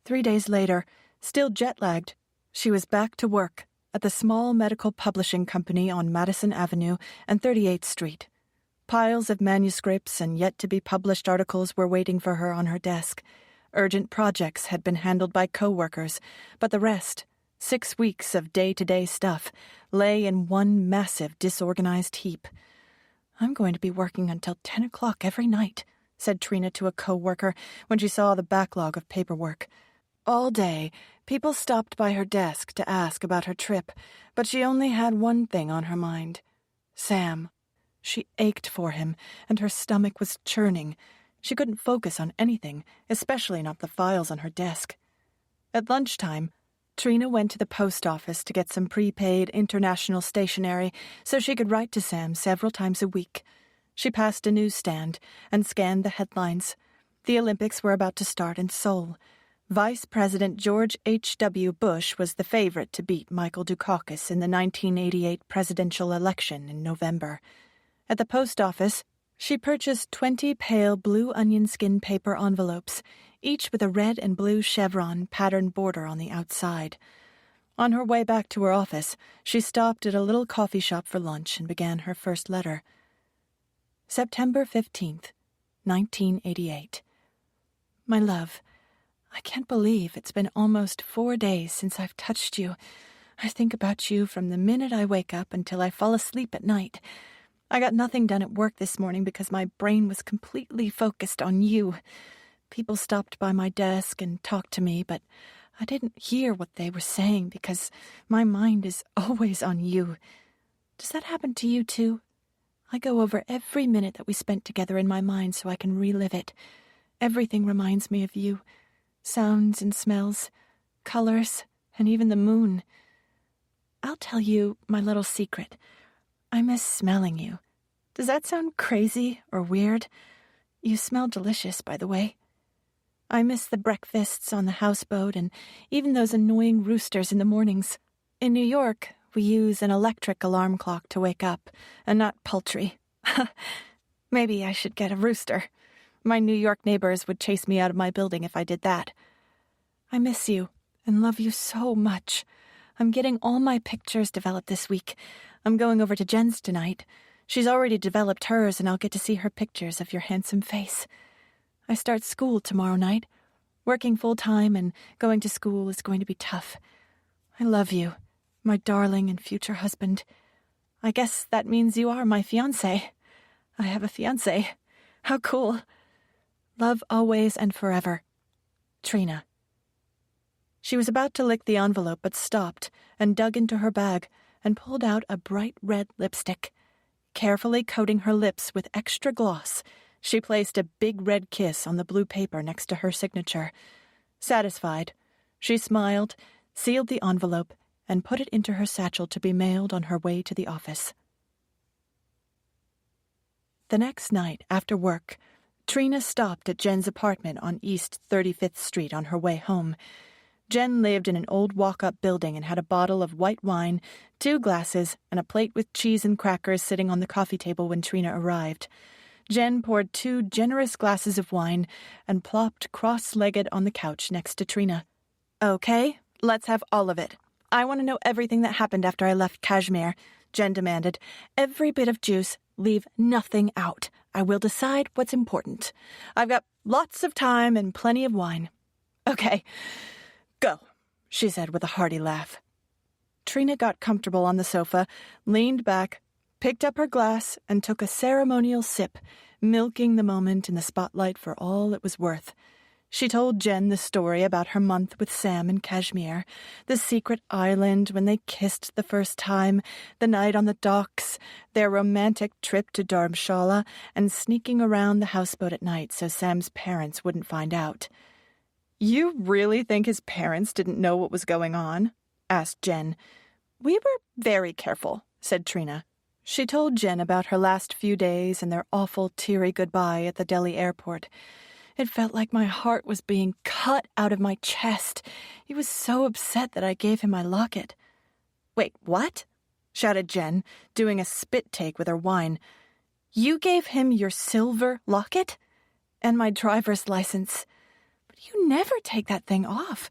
3 days later, still jet-lagged, she was back to work at the small medical publishing company on Madison Avenue and 38th Street. Piles of manuscripts and yet-to-be-published articles were waiting for her on her desk. Urgent projects had been handled by co-workers, but the rest, 6 weeks of day-to-day stuff, lay in one massive, disorganized heap. I'm going to be working until 10 o'clock every night, said Trina to a co-worker when she saw the backlog of paperwork. All day, people stopped by her desk to ask about her trip, but she only had one thing on her mind: Sam. She ached for him, and her stomach was churning. She couldn't focus on anything, especially not the files on her desk. At lunchtime, Trina went to the post office to get some prepaid international stationery so she could write to Sam several times a week. She passed a newsstand and scanned the headlines. The Olympics were about to start in Seoul. Vice President George H.W. Bush was the favorite to beat Michael Dukakis in the 1988 presidential election in November. At the post office, she purchased 20 pale blue onion skin paper envelopes, each with a red and blue chevron patterned border on the outside. On her way back to her office, she stopped at a little coffee shop for lunch and began her first letter. September 15th, 1988. My love, I can't believe it's been almost 4 days since I've touched you. I think about you from the minute I wake up until I fall asleep at night. I got nothing done at work this morning because my brain was completely focused on you. People stopped by my desk and talked to me, but I didn't hear what they were saying because my mind is always on you. Does that happen to you too? I go over every minute that we spent together in my mind so I can relive it. Everything reminds me of you. Sounds and smells, colors, and even the moon. I'll tell you my little secret. I miss smelling you. Does that sound crazy or weird? You smell delicious, by the way. I miss the breakfasts on the houseboat and even those annoying roosters in the mornings. In New York, we use an electric alarm clock to wake up, and not poultry. Maybe I should get a rooster. My New York neighbors would chase me out of my building if I did that. I miss you and love you so much. I'm getting all my pictures developed this week. I'm going over to Jen's tonight. She's already developed hers, and I'll get to see her pictures of your handsome face. I start school tomorrow night. Working full-time and going to school is going to be tough. I love you, my darling and future husband. I guess that means you are my fiancé. I have a fiancé. How cool. Love always and forever. Trina. She was about to lick the envelope but stopped and dug into her bag and pulled out a bright red lipstick. Carefully coating her lips with extra gloss, she placed a big red kiss on the blue paper next to her signature. Satisfied, she smiled, sealed the envelope, and put it into her satchel to be mailed on her way to the office. The next night, after work, Trina stopped at Jen's apartment on East 35th Street on her way home. Jen lived in an old walk-up building and had a bottle of white wine, 2 glasses, and a plate with cheese and crackers sitting on the coffee table when Trina arrived. Jen poured 2 generous glasses of wine and plopped cross-legged on the couch next to Trina. "Okay, let's have all of it. I want to know everything that happened after I left Kashmir," Jen demanded. "Every bit of juice, leave nothing out. I will decide what's important. I've got lots of time and plenty of wine." "Okay, go," she said with a hearty laugh. Trina got comfortable on the sofa, leaned back, picked up her glass, and took a ceremonial sip, milking the moment in the spotlight for all it was worth. She told Jen the story about her month with Sam in Kashmir, the secret island when they kissed the first time, the night on the docks, their romantic trip to Dharamshala, and sneaking around the houseboat at night so Sam's parents wouldn't find out. "You really think his parents didn't know what was going on?" asked Jen. "We were very careful," said Trina. She told Jen about her last few days and their awful teary goodbye at the Delhi airport. "It felt like my heart was being cut out of my chest. He was so upset that I gave him my locket." "Wait, what?" shouted Jen, doing a spit take with her wine. "You gave him your silver locket? And my driver's license. But you never take that thing off.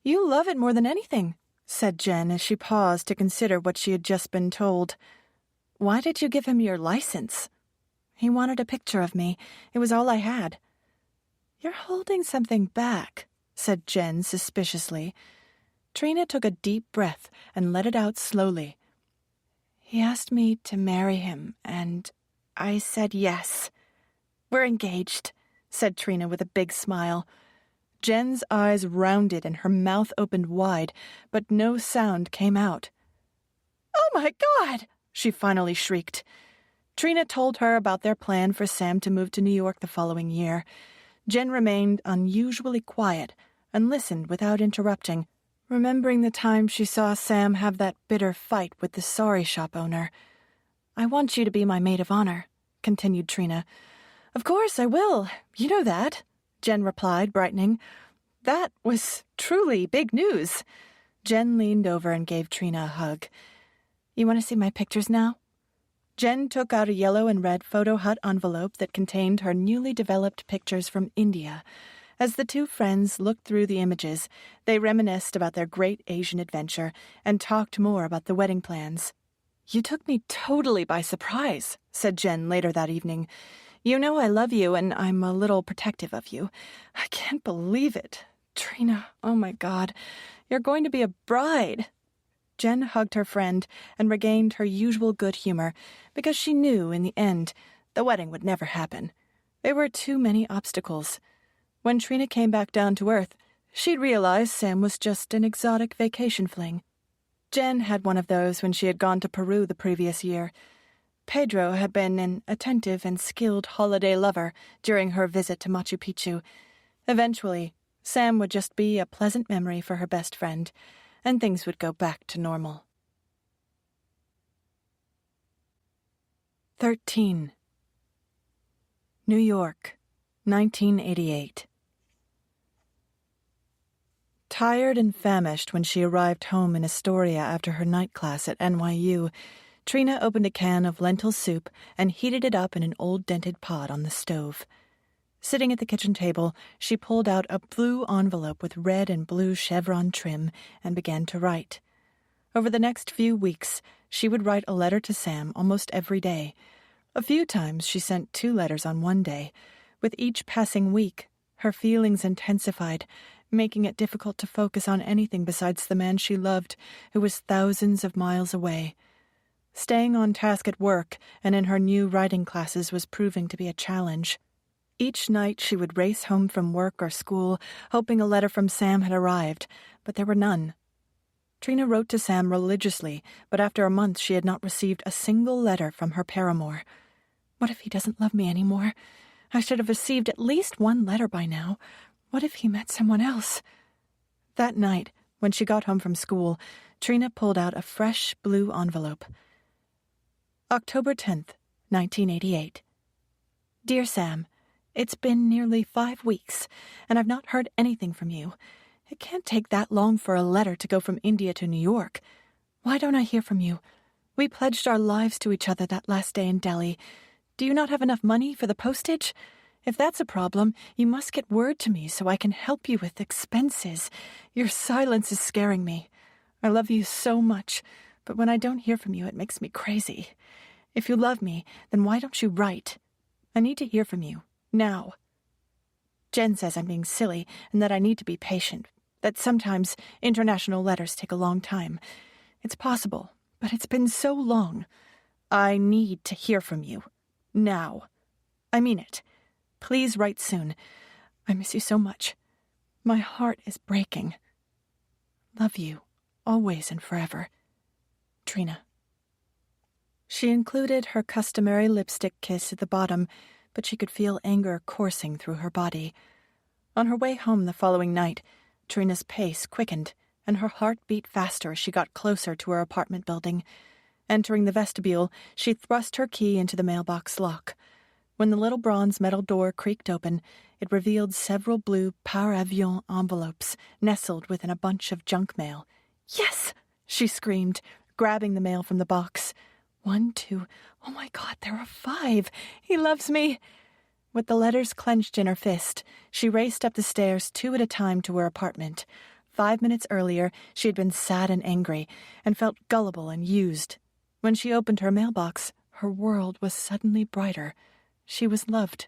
You love it more than anything," said Jen as she paused to consider what she had just been told. "Why did you give him your license?" "He wanted a picture of me. It was all I had." "You're holding something back," said Jen suspiciously. Trina took a deep breath and let it out slowly. "He asked me to marry him, and I said yes. We're engaged," said Trina with a big smile. Jen's eyes rounded and her mouth opened wide, but no sound came out. "Oh my God!" she finally shrieked. Trina told her about their plan for Sam to move to New York the following year. Jen remained unusually quiet and listened without interrupting, remembering the time she saw Sam have that bitter fight with the sari shop owner. "I want you to be my maid of honor," continued Trina. "Of course I will. You know that," Jen replied, brightening. "That was truly big news." Jen leaned over and gave Trina a hug. "You want to see my pictures now?" Jen took out a yellow and red photo hut envelope that contained her newly developed pictures from India. As the 2 friends looked through the images, they reminisced about their great Asian adventure and talked more about the wedding plans. "You took me totally by surprise," said Jen later that evening. "You know I love you and I'm a little protective of you. I can't believe it. Trina, oh my God, you're going to be a bride." Jen hugged her friend and regained her usual good humor because she knew, in the end, the wedding would never happen. There were too many obstacles. When Trina came back down to earth, she'd realized Sam was just an exotic vacation fling. Jen had one of those when she had gone to Peru the previous year. Pedro had been an attentive and skilled holiday lover during her visit to Machu Picchu. Eventually, Sam would just be a pleasant memory for her best friend, and things would go back to normal. 13. New York, 1988. Tired and famished when she arrived home in Astoria after her night class at NYU, Trina opened a can of lentil soup and heated it up in an old dented pot on the stove. Sitting at the kitchen table, she pulled out a blue envelope with red and blue chevron trim and began to write. Over the next few weeks, she would write a letter to Sam almost every day. A few times she sent 2 letters on one day. With each passing week, her feelings intensified, making it difficult to focus on anything besides the man she loved, who was thousands of miles away. Staying on task at work and in her new writing classes was proving to be a challenge. Each night she would race home from work or school, hoping a letter from Sam had arrived, but there were none. Trina wrote to Sam religiously, but after a month she had not received a single letter from her paramour. What if he doesn't love me anymore? I should have received at least 1 letter by now. What if he met someone else? That night, when she got home from school, Trina pulled out a fresh blue envelope. October 10th, 1988. Dear Sam, it's been nearly 5 weeks, and I've not heard anything from you. It can't take that long for a letter to go from India to New York. Why don't I hear from you? We pledged our lives to each other that last day in Delhi. Do you not have enough money for the postage? If that's a problem, you must get word to me so I can help you with expenses. Your silence is scaring me. I love you so much, but when I don't hear from you, it makes me crazy. If you love me, then why don't you write? I need to hear from you, now. Jen says I'm being silly and that I need to be patient, that sometimes international letters take a long time. It's possible, but it's been so long. I need to hear from you, now. I mean it. Please write soon. I miss you so much. My heart is breaking. Love you, always and forever. Trina. She included her customary lipstick kiss at the bottom, but she could feel anger coursing through her body. On her way home the following night, Trina's pace quickened, and her heart beat faster as she got closer to her apartment building. Entering the vestibule, she thrust her key into the mailbox lock. When the little bronze metal door creaked open, it revealed several blue par avion envelopes nestled within a bunch of junk mail. Yes! She screamed, grabbing the mail from the box. 1, 2, oh my God, there are 5. He loves me. With the letters clenched in her fist, she raced up the stairs 2 at a time to her apartment. 5 minutes earlier, she had been sad and angry, and felt gullible and used. When she opened her mailbox, her world was suddenly brighter. She was loved.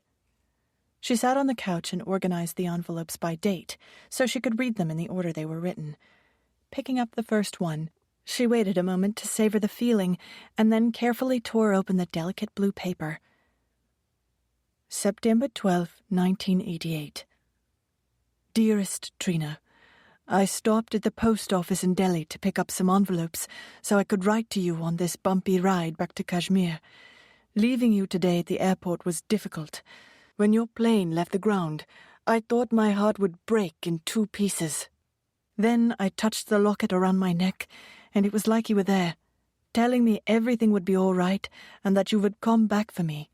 She sat on the couch and organized the envelopes by date, so she could read them in the order they were written. Picking up the first one, she waited a moment to savor the feeling, and then carefully tore open the delicate blue paper. September 12, 1988. Dearest Trina, I stopped at the post office in Delhi to pick up some envelopes so I could write to you on this bumpy ride back to Kashmir. Leaving you today at the airport was difficult. When your plane left the ground, I thought my heart would break in 2 pieces. Then I touched the locket around my neck, and it was like you were there, telling me everything would be all right and that you would come back for me.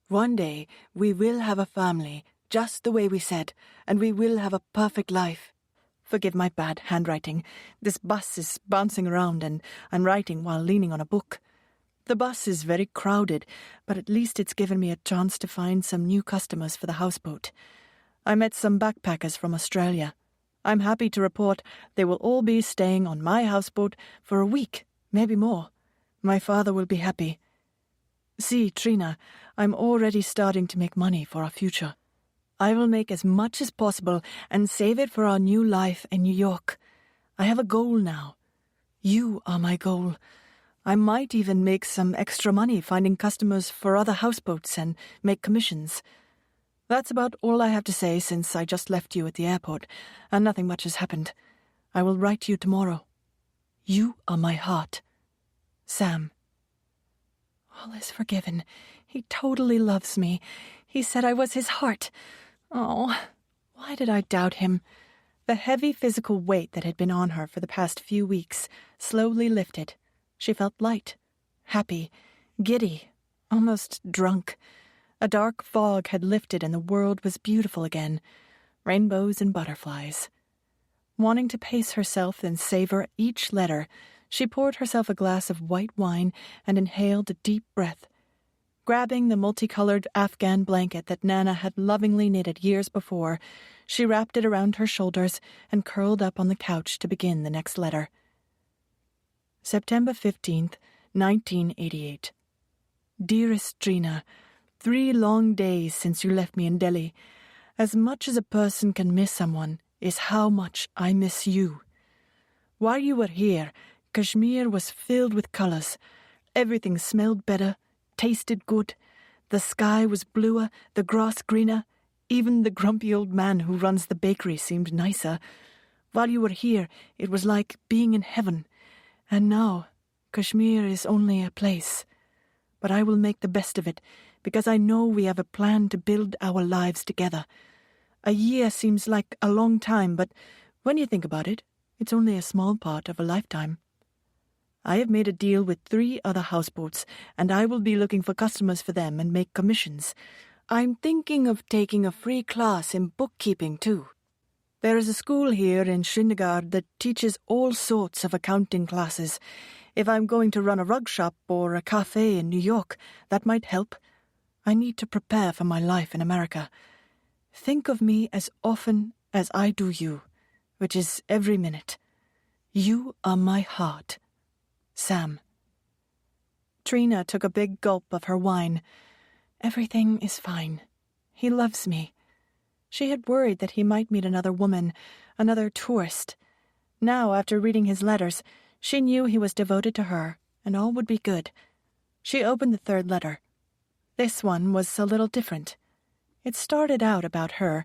One day we will have a family, just the way we said, and we will have a perfect life. Forgive my bad handwriting. This bus is bouncing around and I'm writing while leaning on a book. The bus is very crowded, but at least it's given me a chance to find some new customers for the houseboat. I met some backpackers from Australia. I'm happy to report they will all be staying on my houseboat for a week, maybe more. My father will be happy. See, Trina, I'm already starting to make money for our future. I will make as much as possible and save it for our new life in New York. I have a goal now. You are my goal. I might even make some extra money finding customers for other houseboats and make commissions. That's about all I have to say since I just left you at the airport, and nothing much has happened. I will write to you tomorrow. You are my heart. Sam. All is forgiven. He totally loves me. He said I was his heart. Oh, why did I doubt him? The heavy physical weight that had been on her for the past few weeks slowly lifted. She felt light, happy, giddy, almost drunk. A dark fog had lifted and the world was beautiful again, rainbows and butterflies. Wanting to pace herself and savor each letter, she poured herself a glass of white wine and inhaled a deep breath. Grabbing the multicolored Afghan blanket that Nana had lovingly knitted years before, she wrapped it around her shoulders and curled up on the couch to begin the next letter. September 15th, 1988. Dearest Trina, 3 long days since you left me in Delhi. As much as a person can miss someone is how much I miss you. While you were here, Kashmir was filled with colors. Everything smelled better, tasted good. The sky was bluer, the grass greener. Even the grumpy old man who runs the bakery seemed nicer. While you were here, it was like being in heaven. And now, Kashmir is only a place. But I will make the best of it, because I know we have a plan to build our lives together. A year seems like a long time, but when you think about it, it's only a small part of a lifetime. I have made a deal with 3 other houseboats, and I will be looking for customers for them and make commissions. I'm thinking of taking a free class in bookkeeping, too. There is a school here in Srinagar that teaches all sorts of accounting classes. If I'm going to run a rug shop or a cafe in New York, that might help. I need to prepare for my life in America. Think of me as often as I do you, which is every minute. You are my heart. Sam. Trina took a big gulp of her wine. Everything is fine. He loves me. She had worried that he might meet another woman, another tourist. Now, after reading his letters, she knew he was devoted to her, and all would be good. She opened the 3rd letter. This one was a little different. It started out about her,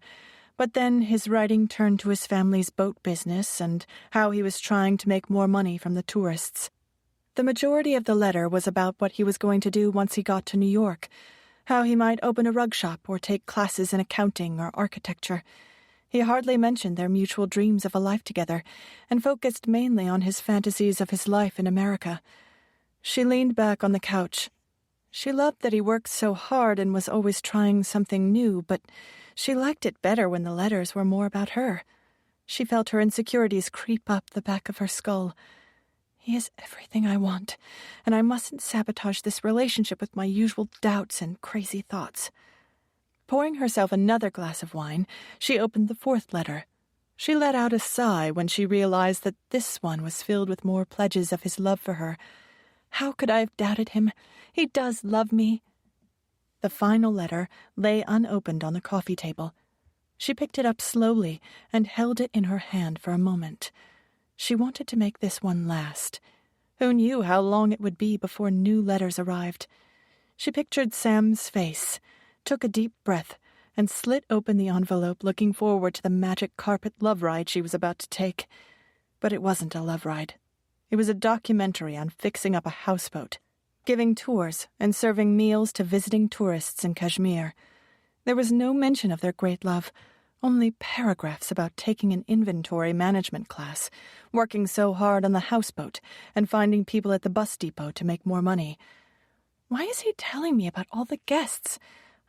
but then his writing turned to his family's boat business and how he was trying to make more money from the tourists. The majority of the letter was about what he was going to do once he got to New York, how he might open a rug shop or take classes in accounting or architecture. He hardly mentioned their mutual dreams of a life together, and focused mainly on his fantasies of his life in America. She leaned back on the couch. She loved that he worked so hard and was always trying something new, but she liked it better when the letters were more about her. She felt her insecurities creep up the back of her skull. He is everything I want, and I mustn't sabotage this relationship with my usual doubts and crazy thoughts. Pouring herself another glass of wine, she opened the 4th letter. She let out a sigh when she realized that this one was filled with more pledges of his love for her. How could I have doubted him? He does love me. The final letter lay unopened on the coffee table. She picked it up slowly and held it in her hand for a moment. She wanted to make this one last. Who knew how long it would be before new letters arrived? She pictured Sam's face, took a deep breath, and slit open the envelope, looking forward to the magic carpet love ride she was about to take. But it wasn't a love ride. It was a documentary on fixing up a houseboat, giving tours and serving meals to visiting tourists in Kashmir. There was no mention of their great love, only paragraphs about taking an inventory management class, working so hard on the houseboat, and finding people at the bus depot to make more money. Why is he telling me about all the guests?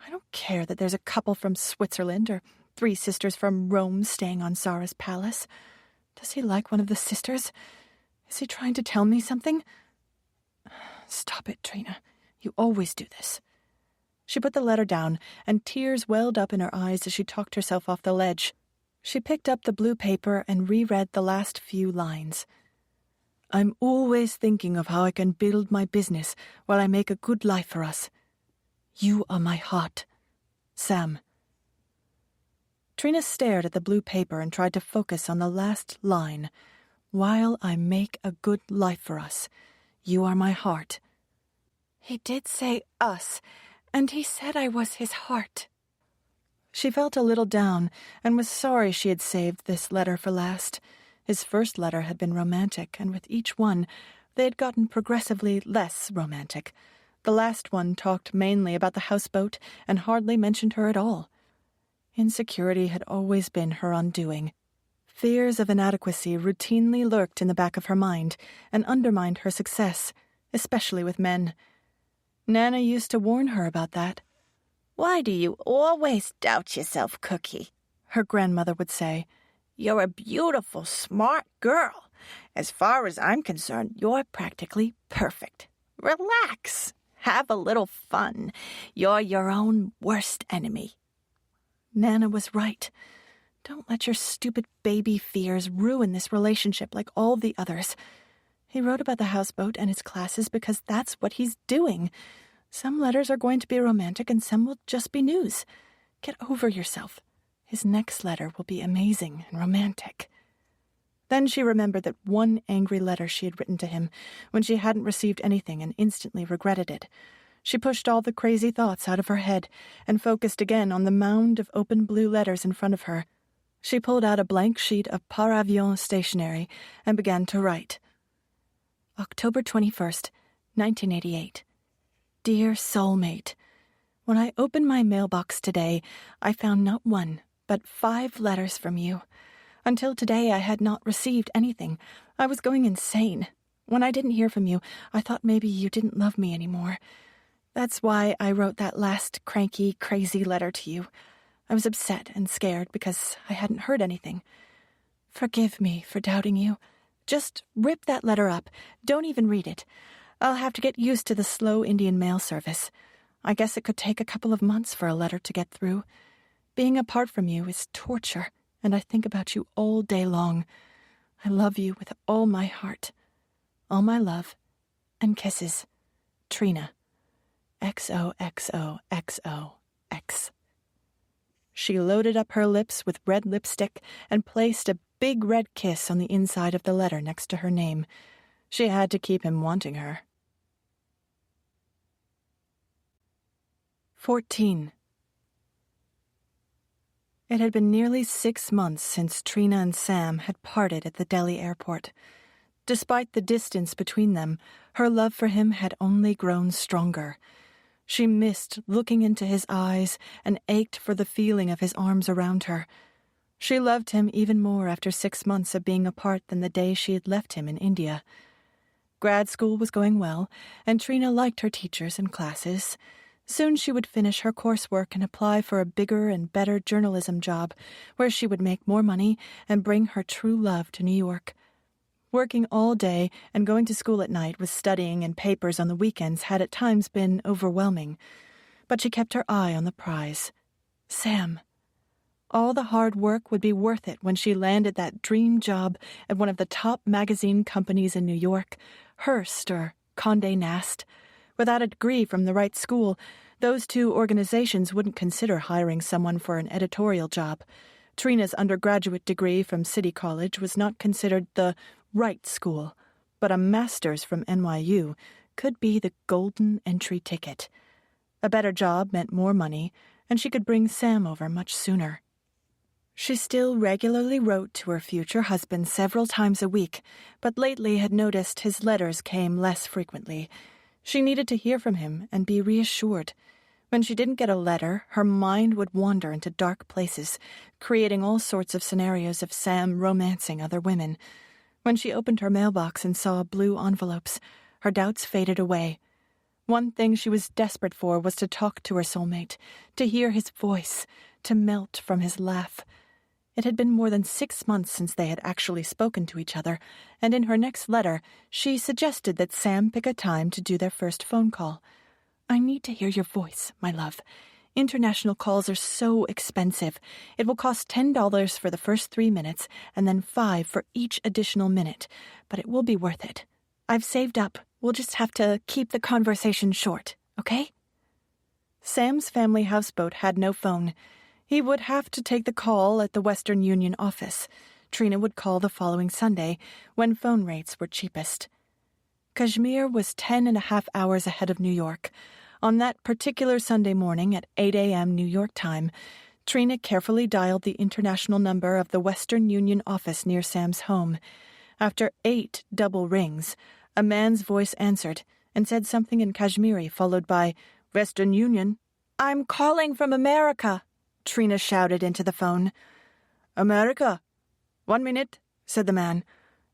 I don't care that there's a couple from Switzerland or 3 sisters from Rome staying on Zara's palace. Does he like one of the sisters? Is he trying to tell me something? Stop it, Trina. You always do this. She put the letter down, and tears welled up in her eyes as she talked herself off the ledge. She picked up the blue paper and reread the last few lines. I'm always thinking of how I can build my business while I make a good life for us. You are my heart. Sam. Trina stared at the blue paper and tried to focus on the last line. While I make a good life for us. You are my heart. He did say us, and he said I was his heart. She felt a little down and was sorry she had saved this letter for last. His first letter had been romantic, and with each one, they had gotten progressively less romantic. The last one talked mainly about the houseboat and hardly mentioned her at all. Insecurity had always been her undoing. Fears of inadequacy routinely lurked in the back of her mind and undermined her success, especially with men. Nana used to warn her about that. Why do you always doubt yourself, Cookie? Her grandmother would say. You're a beautiful, smart girl. As far as I'm concerned, you're practically perfect. Relax. Have a little fun. You're your own worst enemy. Nana was right. Don't let your stupid baby fears ruin this relationship like all the others. He wrote about the houseboat and his classes because that's what he's doing. Some letters are going to be romantic and some will just be news. Get over yourself. His next letter will be amazing and romantic. Then she remembered that one angry letter she had written to him when she hadn't received anything and instantly regretted it. She pushed all the crazy thoughts out of her head and focused again on the mound of open blue letters in front of her. She pulled out a blank sheet of Paravion stationery and began to write. October 21st, 1988. Dear soulmate, when I opened my mailbox today, I found not one, but 5 letters from you. Until today, I had not received anything. I was going insane. When I didn't hear from you, I thought maybe you didn't love me anymore. That's why I wrote that last cranky, crazy letter to you. I was upset and scared because I hadn't heard anything. Forgive me for doubting you. Just rip that letter up. Don't even read it. I'll have to get used to the slow Indian mail service. I guess it could take a couple of months for a letter to get through. Being apart from you is torture, and I think about you all day long. I love you with all my heart. All my love and kisses. Trina. XOXOXOX. She loaded up her lips with red lipstick and placed a big red kiss on the inside of the letter next to her name. She had to keep him wanting her. 14. It had been nearly 6 months since Trina and Sam had parted at the Delhi airport. Despite the distance between them, her love for him had only grown stronger. She missed looking into his eyes and ached for the feeling of his arms around her. She loved him even more after 6 months of being apart than the day she had left him in India. Grad school was going well, and Trina liked her teachers and classes. Soon she would finish her coursework and apply for a bigger and better journalism job, where she would make more money and bring her true love to New York. Working all day and going to school at night with studying and papers on the weekends had at times been overwhelming, but she kept her eye on the prize. Sam. All the hard work would be worth it when she landed that dream job at one of the top magazine companies in New York, Hearst or Condé Nast. Without a degree from the right school, those two organizations wouldn't consider hiring someone for an editorial job. Trina's undergraduate degree from City College was not considered the right school, but a master's from NYU could be the golden entry ticket. A better job meant more money, and she could bring Sam over much sooner. She still regularly wrote to her future husband several times a week, but lately had noticed his letters came less frequently. She needed to hear from him and be reassured. When she didn't get a letter, her mind would wander into dark places, creating all sorts of scenarios of Sam romancing other women. When she opened her mailbox and saw blue envelopes, her doubts faded away. One thing she was desperate for was to talk to her soulmate, to hear his voice, to melt from his laugh. It had been more than 6 months since they had actually spoken to each other, and in her next letter, she suggested that Sam pick a time to do their first phone call. I need to hear your voice, my love. International calls are so expensive. It will cost $10 for the first 3 minutes, and then $5 for each additional minute, but it will be worth it. I've saved up. We'll just have to keep the conversation short, okay? Sam's family houseboat had no phone. He would have to take the call at the Western Union office. Trina would call the following Sunday, when phone rates were cheapest. Kashmir was 10.5 hours ahead of New York. On that particular Sunday morning at 8 a.m. New York time, Trina carefully dialed the international number of the Western Union office near Sam's home. After 8 double rings, a man's voice answered and said something in Kashmiri, followed by, "Western Union." "I'm calling from America," Trina shouted into the phone. "America? 1 minute," said the man.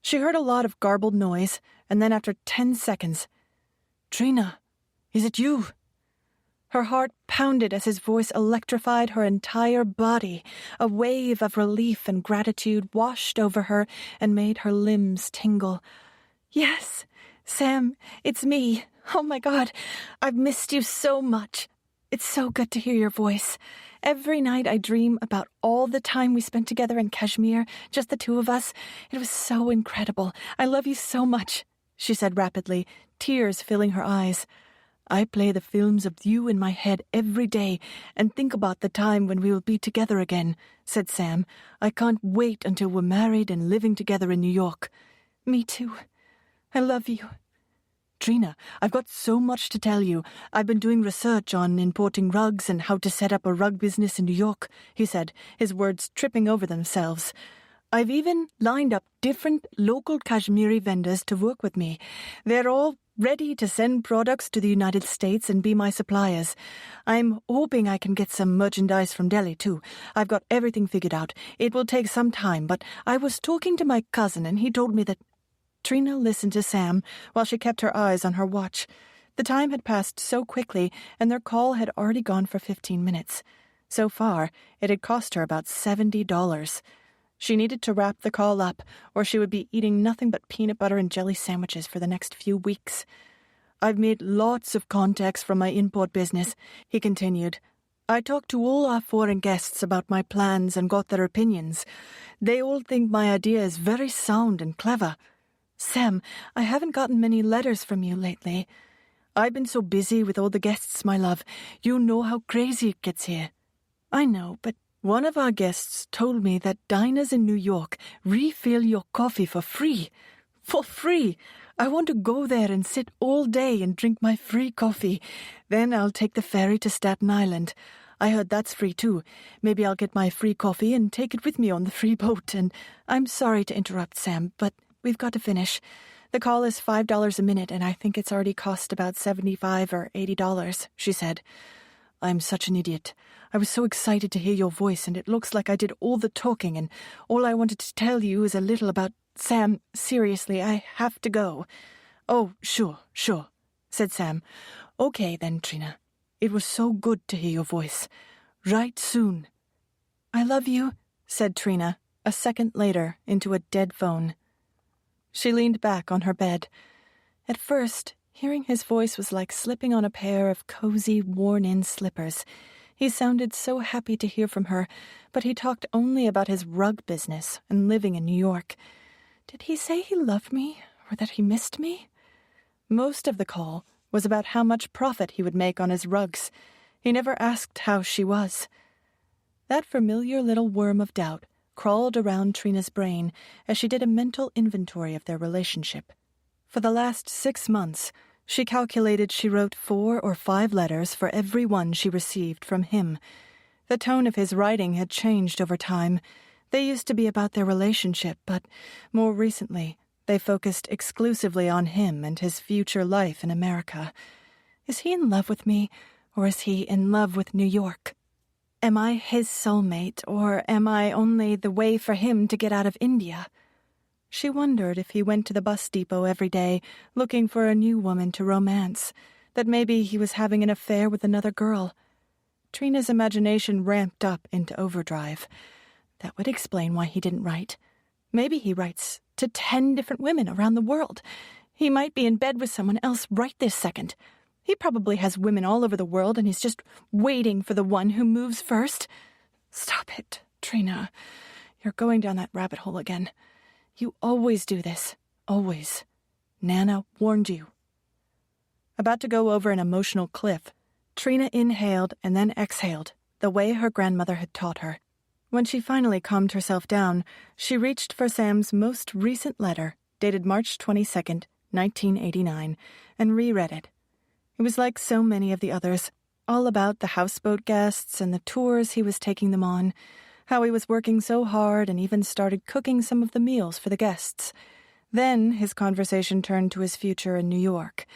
She heard a lot of garbled noise, and then after 10 seconds, "Trina, is it you?" Her heart pounded as his voice electrified her entire body. A wave of relief and gratitude washed over her and made her limbs tingle. "Yes, Sam, it's me. Oh my God, I've missed you so much. It's so good to hear your voice. Every night I dream about all the time we spent together in Kashmir, just the two of us. It was so incredible. I love you so much," she said rapidly, tears filling her eyes. "I play the films of you in my head every day and think about the time when we will be together again," said Sam. "I can't wait until we're married and living together in New York." "Me too. I love you." "Trina, I've got so much to tell you. I've been doing research on importing rugs and how to set up a rug business in New York," he said, his words tripping over themselves. "I've even lined up different local Kashmiri vendors to work with me. They're all ready to send products to the United States and be my suppliers. I'm hoping I can get some merchandise from Delhi, too. I've got everything figured out. It will take some time, but I was talking to my cousin, and he told me that—" Trina listened to Sam while she kept her eyes on her watch. The time had passed so quickly, and their call had already gone for 15 minutes. So far, it had cost her about $70. She needed to wrap the call up, or she would be eating nothing but peanut butter and jelly sandwiches for the next few weeks. "I've made lots of contacts from my import business," he continued. "I talked to all our foreign guests about my plans and got their opinions. They all think my idea is very sound and clever. Sam, I haven't gotten many letters from you lately. I've been so busy with all the guests, my love. You know how crazy it gets here." "I know, but one of our guests told me that diners in New York refill your coffee for free. For free! I want to go there and sit all day and drink my free coffee. Then I'll take the ferry to Staten Island. I heard that's free too. Maybe I'll get my free coffee and take it with me on the free boat. And I'm sorry to interrupt, Sam, but we've got to finish. The call is $5 a minute, and I think it's already cost about $75 or $80, she said. "I'm such an idiot. I was so excited to hear your voice, and it looks like I did all the talking, and all I wanted to tell you is a little about Sam. Seriously, I have to go." "Oh, sure," said Sam. "Okay then, Trina. It was so good to hear your voice. Write soon." "I love you," said Trina, a second later, into a dead phone. She leaned back on her bed. At first, hearing his voice was like slipping on a pair of cozy, worn-in slippers. He sounded so happy to hear from her, but he talked only about his rug business and living in New York. Did he say he loved me, or that he missed me? Most of the call was about how much profit he would make on his rugs. He never asked how she was. That familiar little worm of doubt crawled around Trina's brain as she did a mental inventory of their relationship. For the last 6 months, she calculated she wrote 4 or 5 letters for every one she received from him. The tone of his writing had changed over time. They used to be about their relationship, but more recently, they focused exclusively on him and his future life in America. Is he in love with me, or is he in love with New York? Am I his soulmate, or am I only the way for him to get out of India? She wondered if he went to the bus depot every day, looking for a new woman to romance, that maybe he was having an affair with another girl. Trina's imagination ramped up into overdrive. That would explain why he didn't write. Maybe he writes to 10 different women around the world. He might be in bed with someone else right this second. He probably has women all over the world, and he's just waiting for the one who moves first. Stop it, Trina. You're going down that rabbit hole again. You always do this. Always. Nana warned you. About to go over an emotional cliff, Trina inhaled and then exhaled, the way her grandmother had taught her. When she finally calmed herself down, she reached for Sam's most recent letter, dated March 22nd, 1989, and reread it. It was like so many of the others, all about the houseboat guests and the tours he was taking them on, how he was working so hard and even started cooking some of the meals for the guests. Then his conversation turned to his future in New York,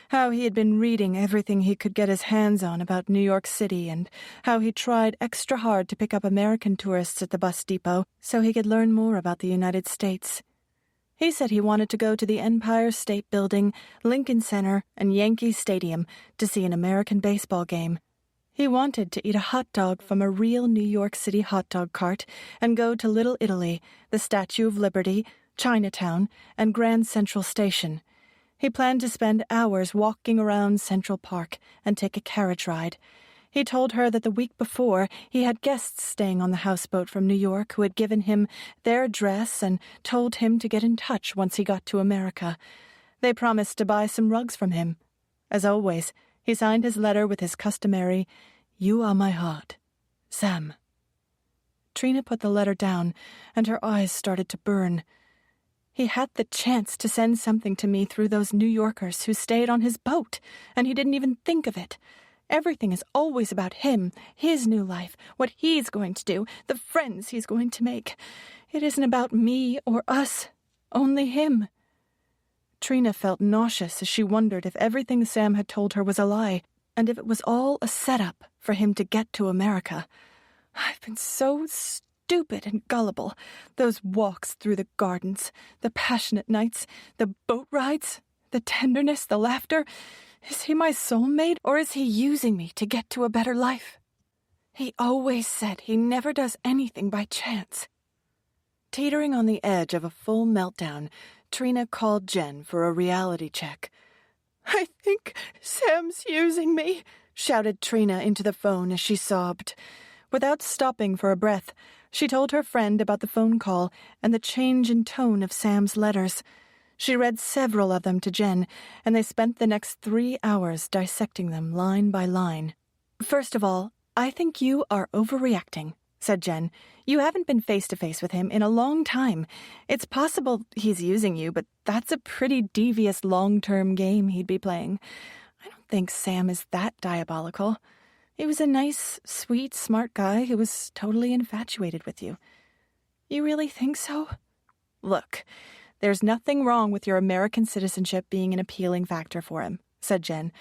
how he had been reading everything he could get his hands on about New York City and how he tried extra hard to pick up American tourists at the bus depot so he could learn more about the United States. He said he wanted to go to the Empire State Building, Lincoln Center, and Yankee Stadium to see an American baseball game. He wanted to eat a hot dog from a real New York City hot dog cart and go to Little Italy, the Statue of Liberty, Chinatown, and Grand Central Station. He planned to spend hours walking around Central Park and take a carriage ride. He told her that the week before he had guests staying on the houseboat from New York who had given him their address and told him to get in touch once he got to America. They promised to buy some rugs from him. As always, he signed his letter with his customary, "You are my heart, Sam." Trina put the letter down, and her eyes started to burn. He had the chance to send something to me through those New Yorkers who stayed on his boat, and he didn't even think of it. Everything is always about him, his new life, what he's going to do, the friends he's going to make. It isn't about me or us, only him. Trina felt nauseous as she wondered if everything Sam had told her was a lie, and if it was all a setup for him to get to America. I've been so stupid and gullible. Those walks through the gardens, the passionate nights, the boat rides, the tenderness, the laughter. Is he my soulmate, or is he using me to get to a better life? He always said he never does anything by chance. Teetering on the edge of a full meltdown, Trina called Jen for a reality check. "I think Sam's using me," shouted Trina into the phone as she sobbed. Without stopping for a breath, she told her friend about the phone call and the change in tone of Sam's letters. She read several of them to Jen, and they spent the next 3 hours dissecting them line by line. "First of all, I think you are overreacting," said Jen. "You haven't been face-to-face with him in a long time. It's possible he's using you, but that's a pretty devious long-term game he'd be playing. I don't think Sam is that diabolical. He was a nice, sweet, smart guy who was totally infatuated with you." "You really think so?" "Look, there's nothing wrong with your American citizenship being an appealing factor for him," said Jen.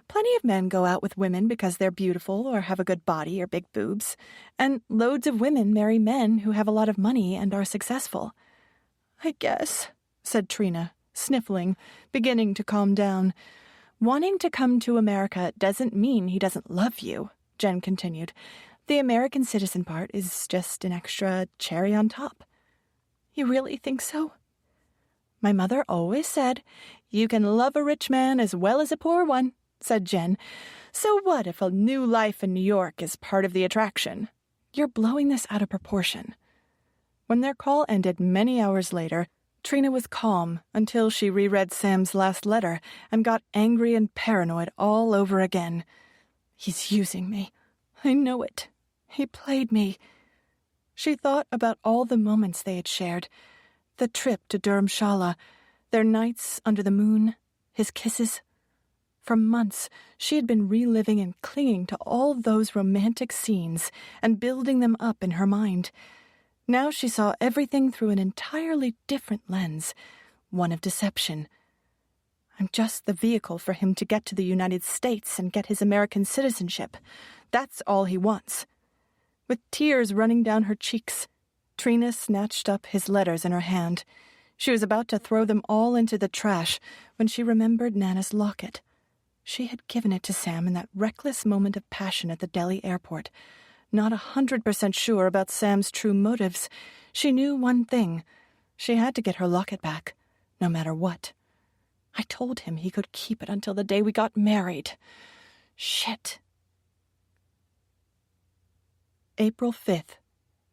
"Plenty of men go out with women because they're beautiful or have a good body or big boobs. And loads of women marry men who have a lot of money and are successful." "I guess," said Trina, sniffling, beginning to calm down. "Wanting to come to America doesn't mean he doesn't love you," Jen continued. "The American citizen part is just an extra cherry on top." "You really think so?" "My mother always said, 'You can love a rich man as well as a poor one,'" said Jen. "So what if a new life in New York is part of the attraction? You're blowing this out of proportion." When their call ended many hours later, Trina was calm until she reread Sam's last letter and got angry and paranoid all over again. "He's using me. I know it. He played me." She thought about all the moments they had shared. The trip to Dharamshala, their nights under the moon, his kisses. For months, she had been reliving and clinging to all those romantic scenes and building them up in her mind. Now she saw everything through an entirely different lens, one of deception. "I'm just the vehicle for him to get to the United States and get his American citizenship. That's all he wants." With tears running down her cheeks, Trina snatched up his letters in her hand. She was about to throw them all into the trash when she remembered Nana's locket. She had given it to Sam in that reckless moment of passion at the Delhi airport. Not 100% sure about Sam's true motives, she knew one thing. She had to get her locket back, no matter what. "I told him he could keep it until the day we got married. Shit." April 5th,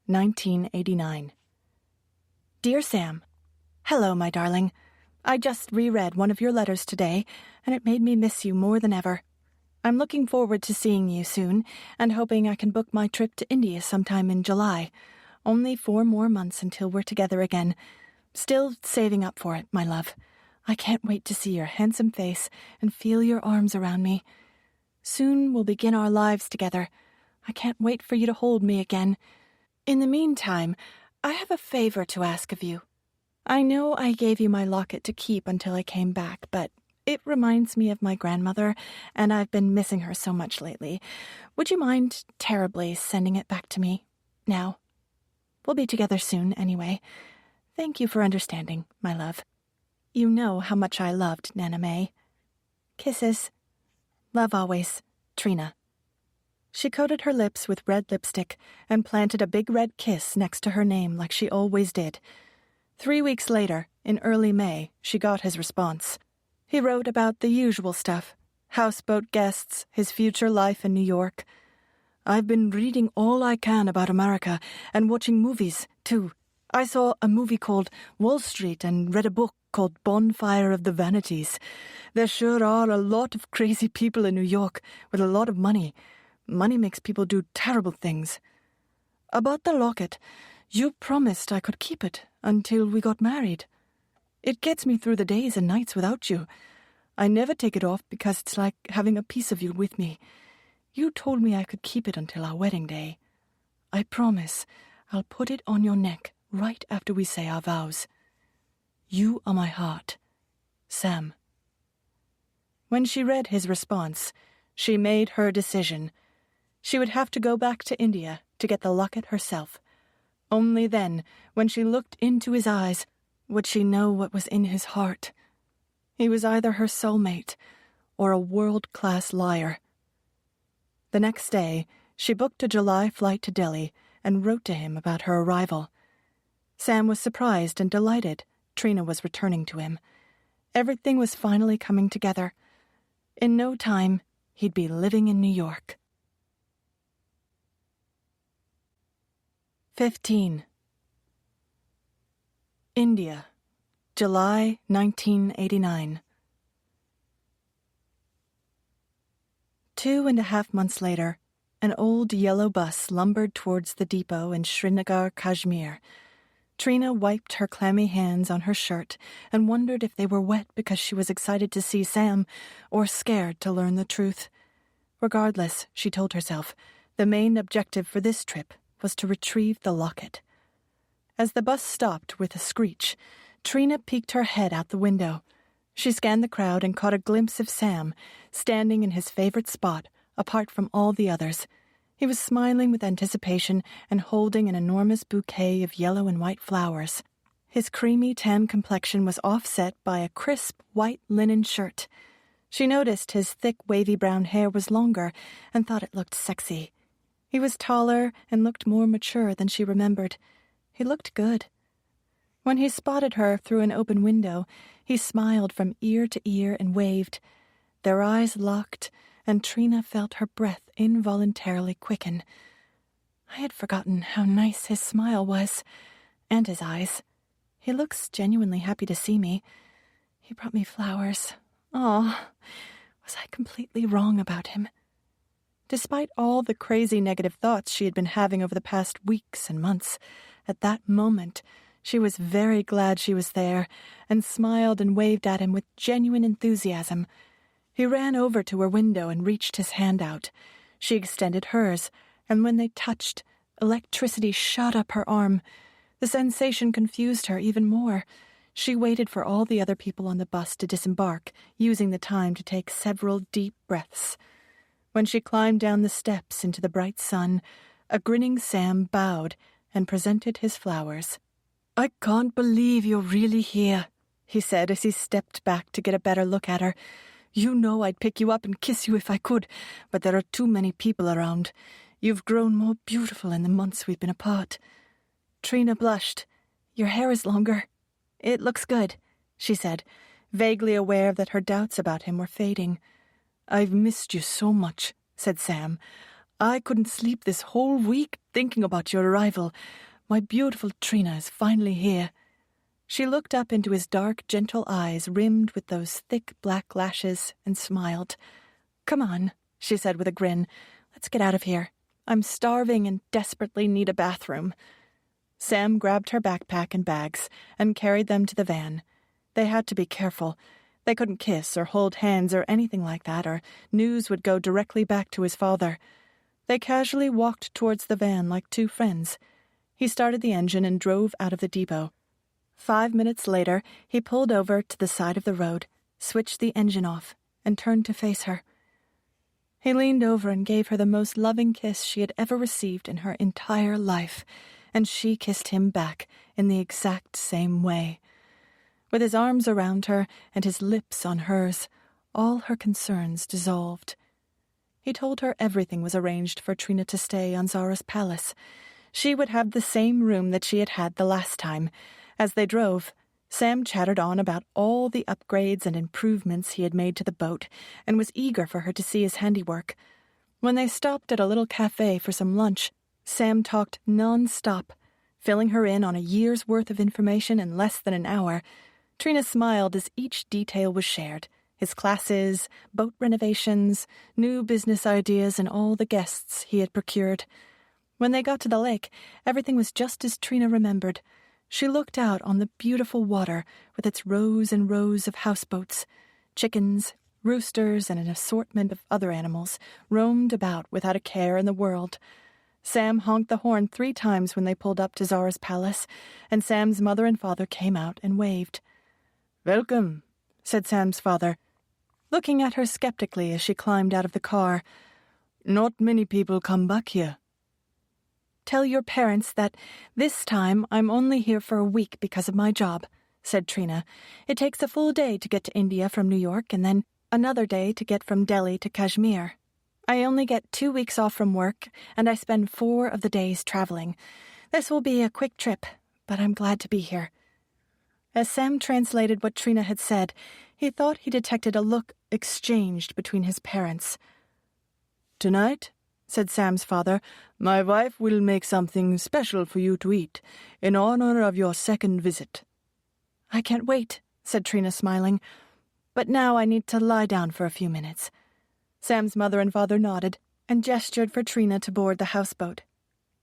1989. Dear Sam, hello, my darling. I just reread one of your letters today, and it made me miss you more than ever. I'm looking forward to seeing you soon, and hoping I can book my trip to India sometime in July. Only 4 more months until we're together again. Still saving up for it, my love. I can't wait to see your handsome face and feel your arms around me. Soon we'll begin our lives together. I can't wait for you to hold me again. In the meantime, I have a favor to ask of you. I know I gave you my locket to keep until I came back, but it reminds me of my grandmother, and I've been missing her so much lately. Would you mind terribly sending it back to me now? We'll be together soon, anyway. Thank you for understanding, my love. You know how much I loved Nana May. Kisses. Love always, Trina. She coated her lips with red lipstick and planted a big red kiss next to her name like she always did. 3 weeks later, in early May, she got his response. He wrote about the usual stuff, houseboat guests, his future life in New York. I've been reading all I can about America and watching movies, too. I saw a movie called Wall Street and read a book called Bonfire of the Vanities. There sure are a lot of crazy people in New York with a lot of money. Money makes people do terrible things. About the locket, you promised I could keep it until we got married. It gets me through the days and nights without you. I never take it off because it's like having a piece of you with me. You told me I could keep it until our wedding day. I promise I'll put it on your neck right after we say our vows. You are my heart. Sam. When she read his response, she made her decision. She would have to go back to India to get the locket herself. Only then, when she looked into his eyes, would she know what was in his heart. He was either her soulmate or a world-class liar. The next day, she booked a July flight to Delhi and wrote to him about her arrival. Sam was surprised and delighted Trina was returning to him. Everything was finally coming together. In no time, he'd be living in New York. 15. India, July 1989. 2.5 months later, an old yellow bus lumbered towards the depot in Srinagar, Kashmir. Trina wiped her clammy hands on her shirt and wondered if they were wet because she was excited to see Sam or scared to learn the truth. Regardless, she told herself, the main objective for this trip was to retrieve the locket. As the bus stopped with a screech, Trina peeked her head out the window. She scanned the crowd and caught a glimpse of Sam, standing in his favorite spot, apart from all the others. He was smiling with anticipation and holding an enormous bouquet of yellow and white flowers. His creamy tan complexion was offset by a crisp white linen shirt. She noticed his thick wavy brown hair was longer and thought it looked sexy. He was taller and looked more mature than she remembered. He looked good. When he spotted her through an open window, he smiled from ear to ear and waved. Their eyes locked, and Trina felt her breath involuntarily quicken. I had forgotten how nice his smile was, and his eyes. He looks genuinely happy to see me. He brought me flowers. Oh, was I completely wrong about him? Despite all the crazy negative thoughts she had been having over the past weeks and months, at that moment, she was very glad she was there, and smiled and waved at him with genuine enthusiasm. He ran over to her window and reached his hand out. She extended hers, and when they touched, electricity shot up her arm. The sensation confused her even more. She waited for all the other people on the bus to disembark, using the time to take several deep breaths. When she climbed down the steps into the bright sun, a grinning Sam bowed and presented his flowers. "I can't believe you're really here," he said as he stepped back to get a better look at her. "You know I'd pick you up and kiss you if I could, but there are too many people around. You've grown more beautiful in the months we've been apart." Trina blushed. "Your hair is longer. It looks good," she said, vaguely aware that her doubts about him were fading. "I've missed you so much," said Sam. "I couldn't sleep this whole week thinking about your arrival. My beautiful Trina is finally here." She looked up into his dark, gentle eyes rimmed with those thick black lashes and smiled. "Come on," she said with a grin. "Let's get out of here. I'm starving and desperately need a bathroom." Sam grabbed her backpack and bags and carried them to the van. They had to be careful. They couldn't kiss or hold hands or anything like that, or news would go directly back to his father. They casually walked towards the van like two friends. He started the engine and drove out of the depot. 5 minutes later, he pulled over to the side of the road, switched the engine off, and turned to face her. He leaned over and gave her the most loving kiss she had ever received in her entire life, and she kissed him back in the exact same way. With his arms around her and his lips on hers, all her concerns dissolved. He told her everything was arranged for Trina to stay on Zara's palace. She would have the same room that she had had the last time. As they drove, Sam chattered on about all the upgrades and improvements he had made to the boat and was eager for her to see his handiwork. When they stopped at a little cafe for some lunch, Sam talked non-stop, filling her in on a year's worth of information in less than an hour. Trina smiled as each detail was shared. His classes, boat renovations, new business ideas, and all the guests he had procured. When they got to the lake, everything was just as Trina remembered. She looked out on the beautiful water with its rows and rows of houseboats. Chickens, roosters, and an assortment of other animals roamed about without a care in the world. Sam honked the horn 3 times when they pulled up to Zara's palace, and Sam's mother and father came out and waved. "Welcome," said Sam's father, looking at her skeptically as she climbed out of the car. "Not many people come back here." Tell your parents that this time I'm only here for a week because of my job, said Trina. It takes a full day to get to India from New York and then another day to get from Delhi to Kashmir. I only get 2 weeks off from work, and I spend 4 of the days traveling. This will be a quick trip, but I'm glad to be here. As Sam translated what Trina had said, he thought he detected a look exchanged between his parents. "Tonight," said Sam's father, "my wife will make something special for you to eat, in honor of your second visit." I can't wait, said Trina, smiling. But now I need to lie down for a few minutes. Sam's mother and father nodded and gestured for Trina to board the houseboat.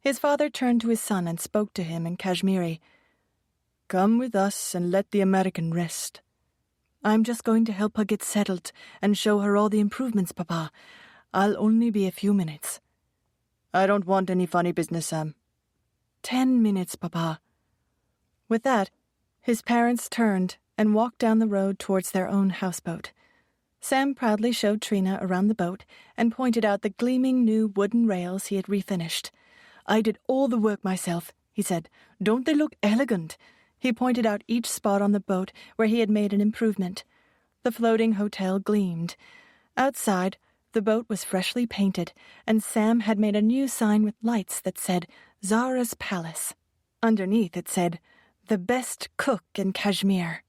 His father turned to his son and spoke to him in Kashmiri. "Come with us and let the American rest." I'm just going to help her get settled and show her all the improvements, Papa. I'll only be a few minutes. I don't want any funny business, Sam. 10 minutes, Papa. With that, his parents turned and walked down the road towards their own houseboat. Sam proudly showed Trina around the boat and pointed out the gleaming new wooden rails he had refinished. I did all the work myself, he said. Don't they look elegant? He pointed out each spot on the boat where he had made an improvement. The floating hotel gleamed. Outside, the boat was freshly painted, and Sam had made a new sign with lights that said, Zara's Palace. Underneath it said, The Best Cook in Kashmir.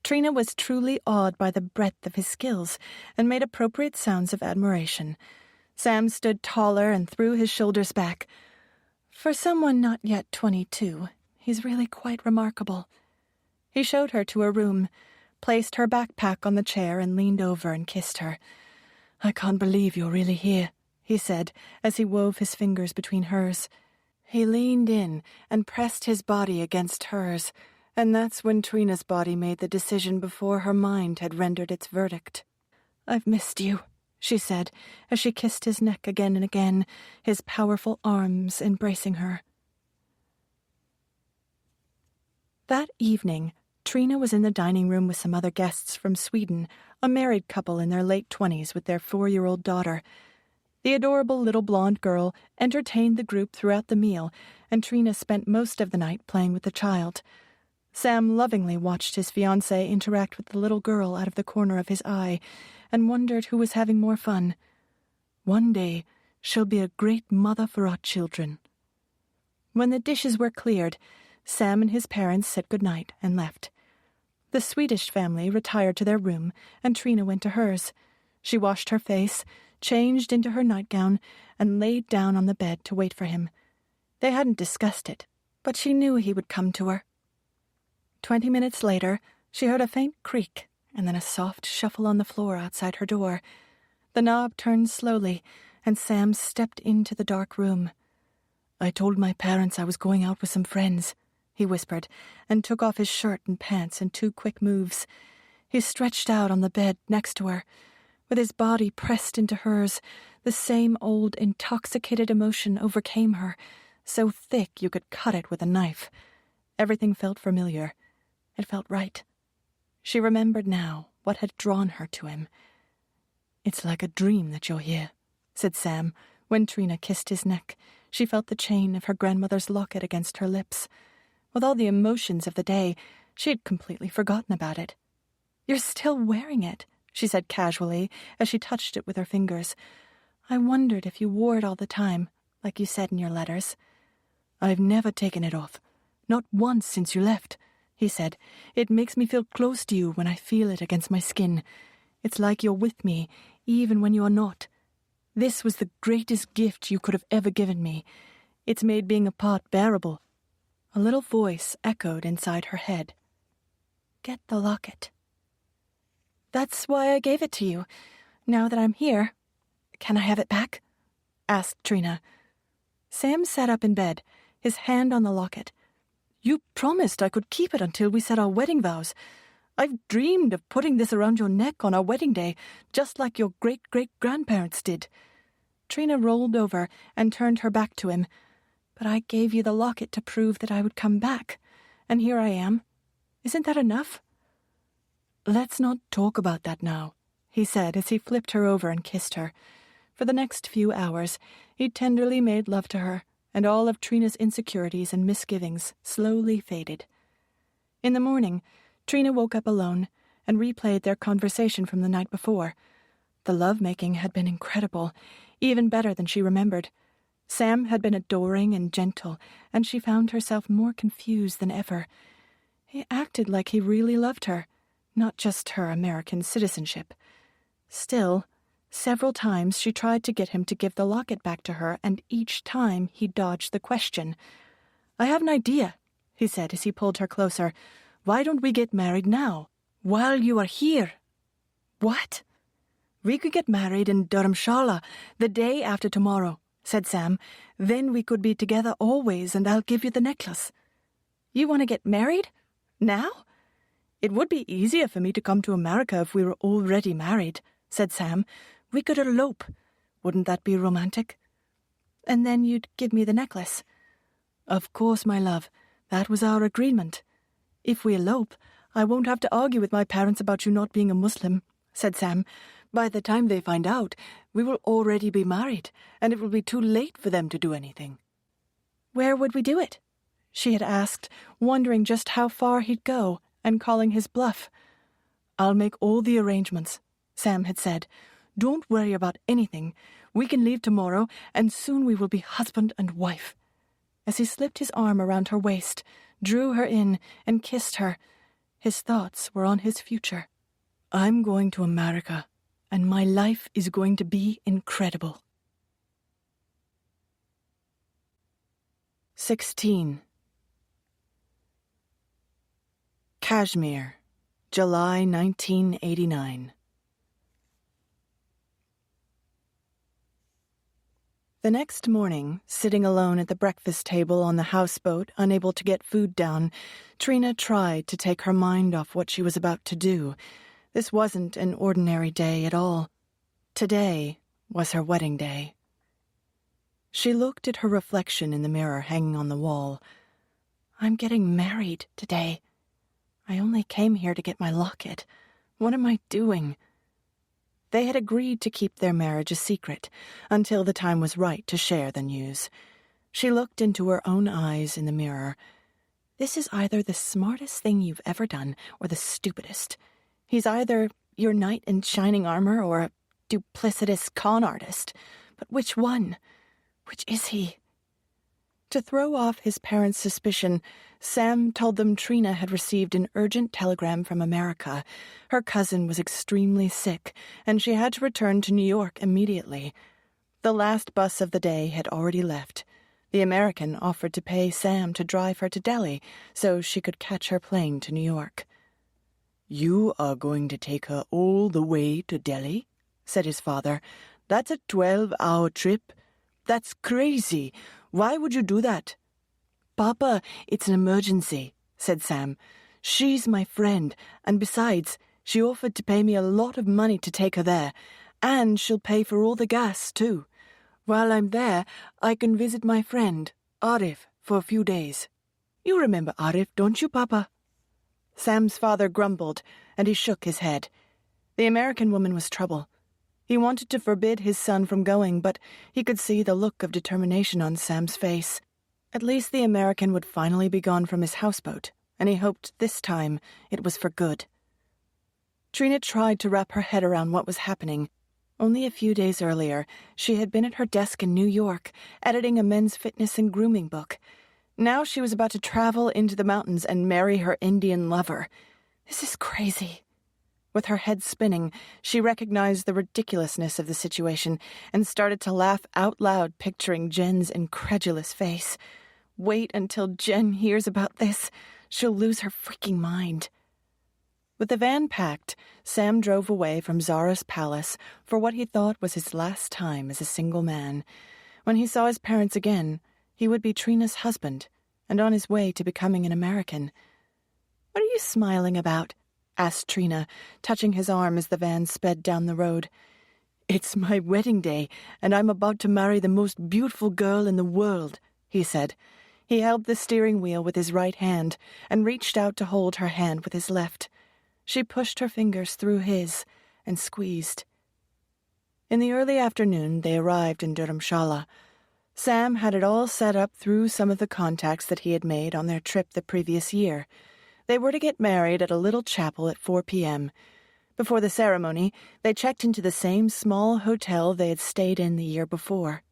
Trina was truly awed by the breadth of his skills and made appropriate sounds of admiration. Sam stood taller and threw his shoulders back. For someone not yet 22, he's really quite remarkable. He showed her to her room, placed her backpack on the chair and leaned over and kissed her. I can't believe you're really here, he said as he wove his fingers between hers. He leaned in and pressed his body against hers, and that's when Trina's body made the decision before her mind had rendered its verdict. I've missed you, she said as she kissed his neck again and again, his powerful arms embracing her. That evening, Trina was in the dining room with some other guests from Sweden, a married couple in their late 20s with their 4-year-old daughter. The adorable little blonde girl entertained the group throughout the meal, and Trina spent most of the night playing with the child. Sam lovingly watched his fiancée interact with the little girl out of the corner of his eye and wondered who was having more fun. One day, she'll be a great mother for our children. When the dishes were cleared, Sam and his parents said goodnight and left. The Swedish family retired to their room, and Trina went to hers. She washed her face, changed into her nightgown, and laid down on the bed to wait for him. They hadn't discussed it, but she knew he would come to her. 20 minutes later, she heard a faint creak and then a soft shuffle on the floor outside her door. The knob turned slowly, and Sam stepped into the dark room. I told my parents I was going out with some friends, he whispered, and took off his shirt and pants in 2 quick moves. He stretched out on the bed next to her. With his body pressed into hers, the same old intoxicated emotion overcame her, so thick you could cut it with a knife. Everything felt familiar. It felt right. She remembered now what had drawn her to him. It's like a dream that you're here, said Sam. When Trina kissed his neck, she felt the chain of her grandmother's locket against her lips. With all the emotions of the day, she had completely forgotten about it. You're still wearing it, she said casually as she touched it with her fingers. I wondered if you wore it all the time, like you said in your letters. I've never taken it off. Not once since you left, he said. It makes me feel close to you when I feel it against my skin. It's like you're with me, even when you're not. This was the greatest gift you could have ever given me. It's made being apart bearable. A little voice echoed inside her head. Get the locket. That's why I gave it to you. Now that I'm here, can I have it back? Asked Trina. Sam sat up in bed, his hand on the locket. You promised I could keep it until we said our wedding vows. I've dreamed of putting this around your neck on our wedding day, just like your great-great-grandparents did. Trina rolled over and turned her back to him. But I gave you the locket to prove that I would come back, and here I am. Isn't that enough? Let's not talk about that now, he said as he flipped her over and kissed her. For the next few hours, he tenderly made love to her and all of Trina's insecurities and misgivings slowly faded. In the morning, Trina woke up alone and replayed their conversation from the night before. The lovemaking had been incredible, even better than she remembered. Sam had been adoring and gentle, and she found herself more confused than ever. He acted like he really loved her, not just her American citizenship. Still, several times she tried to get him to give the locket back to her, and each time he dodged the question. "I have an idea," he said as he pulled her closer. "Why don't we get married now, while you are here?" "What?" "We could get married in Dharamshala the day after tomorrow," said Sam. "Then we could be together always, and I'll give you the necklace." "You want to get married? Now?" "It would be easier for me to come to America if we were already married," said Sam. "We could elope. Wouldn't that be romantic?" "And then you'd give me the necklace." "Of course, my love. That was our agreement. If we elope, I won't have to argue with my parents about you not being a Muslim," said Sam. "By the time they find out, we will already be married, and it will be too late for them to do anything." "Where would we do it?" she had asked, wondering just how far he'd go, and calling his bluff. "I'll make all the arrangements," Sam had said. "Don't worry about anything. We can leave tomorrow, and soon we will be husband and wife." As he slipped his arm around her waist, drew her in, and kissed her, his thoughts were on his future. "I'm going to America, and my life is going to be incredible." 16. Kashmir, July 1989. The next morning, sitting alone at the breakfast table on the houseboat, unable to get food down, Trina tried to take her mind off what she was about to do. This wasn't an ordinary day at all. Today was her wedding day. She looked at her reflection in the mirror hanging on the wall. "I'm getting married today. I only came here to get my locket. What am I doing?" They had agreed to keep their marriage a secret until the time was right to share the news. She looked into her own eyes in the mirror. "This is either the smartest thing you've ever done or the stupidest. He's either your knight in shining armor or a duplicitous con artist. But which one? Which is he?" To throw off his parents' suspicion, Sam told them Trina had received an urgent telegram from America. Her cousin was extremely sick, and she had to return to New York immediately. The last bus of the day had already left. The American offered to pay Sam to drive her to Delhi so she could catch her plane to New York. "You are going to take her all the way to Delhi?" said his father. "That's a 12-hour trip. That's crazy. Why would you do that?" "Papa, it's an emergency," said Sam. "She's my friend, and besides, she offered to pay me a lot of money to take her there, and she'll pay for all the gas, too. While I'm there, I can visit my friend, Arif, for a few days. You remember Arif, don't you, Papa?" Sam's father grumbled, and he shook his head. The American woman was trouble. He wanted to forbid his son from going, but he could see the look of determination on Sam's face. At least the American would finally be gone from his houseboat, and he hoped this time it was for good. Trina tried to wrap her head around what was happening. Only a few days earlier, she had been at her desk in New York, editing a men's fitness and grooming book. Now she was about to travel into the mountains and marry her Indian lover. This is crazy. With her head spinning, she recognized the ridiculousness of the situation and started to laugh out loud, picturing Jen's incredulous face. Wait until Jen hears about this. She'll lose her freaking mind. With the van packed, Sam drove away from Zara's palace for what he thought was his last time as a single man. When he saw his parents again, he would be Trina's husband and on his way to becoming an American. "What are you smiling about?" asked Trina, touching his arm as the van sped down the road. "It's my wedding day, and I'm about to marry the most beautiful girl in the world," he said. He held the steering wheel with his right hand and reached out to hold her hand with his left. She pushed her fingers through his and squeezed. In the early afternoon, they arrived in Dharamshala. Sam had it all set up through some of the contacts that he had made on their trip the previous year. They were to get married at a little chapel at 4 p.m. Before the ceremony, they checked into the same small hotel they had stayed in the year before.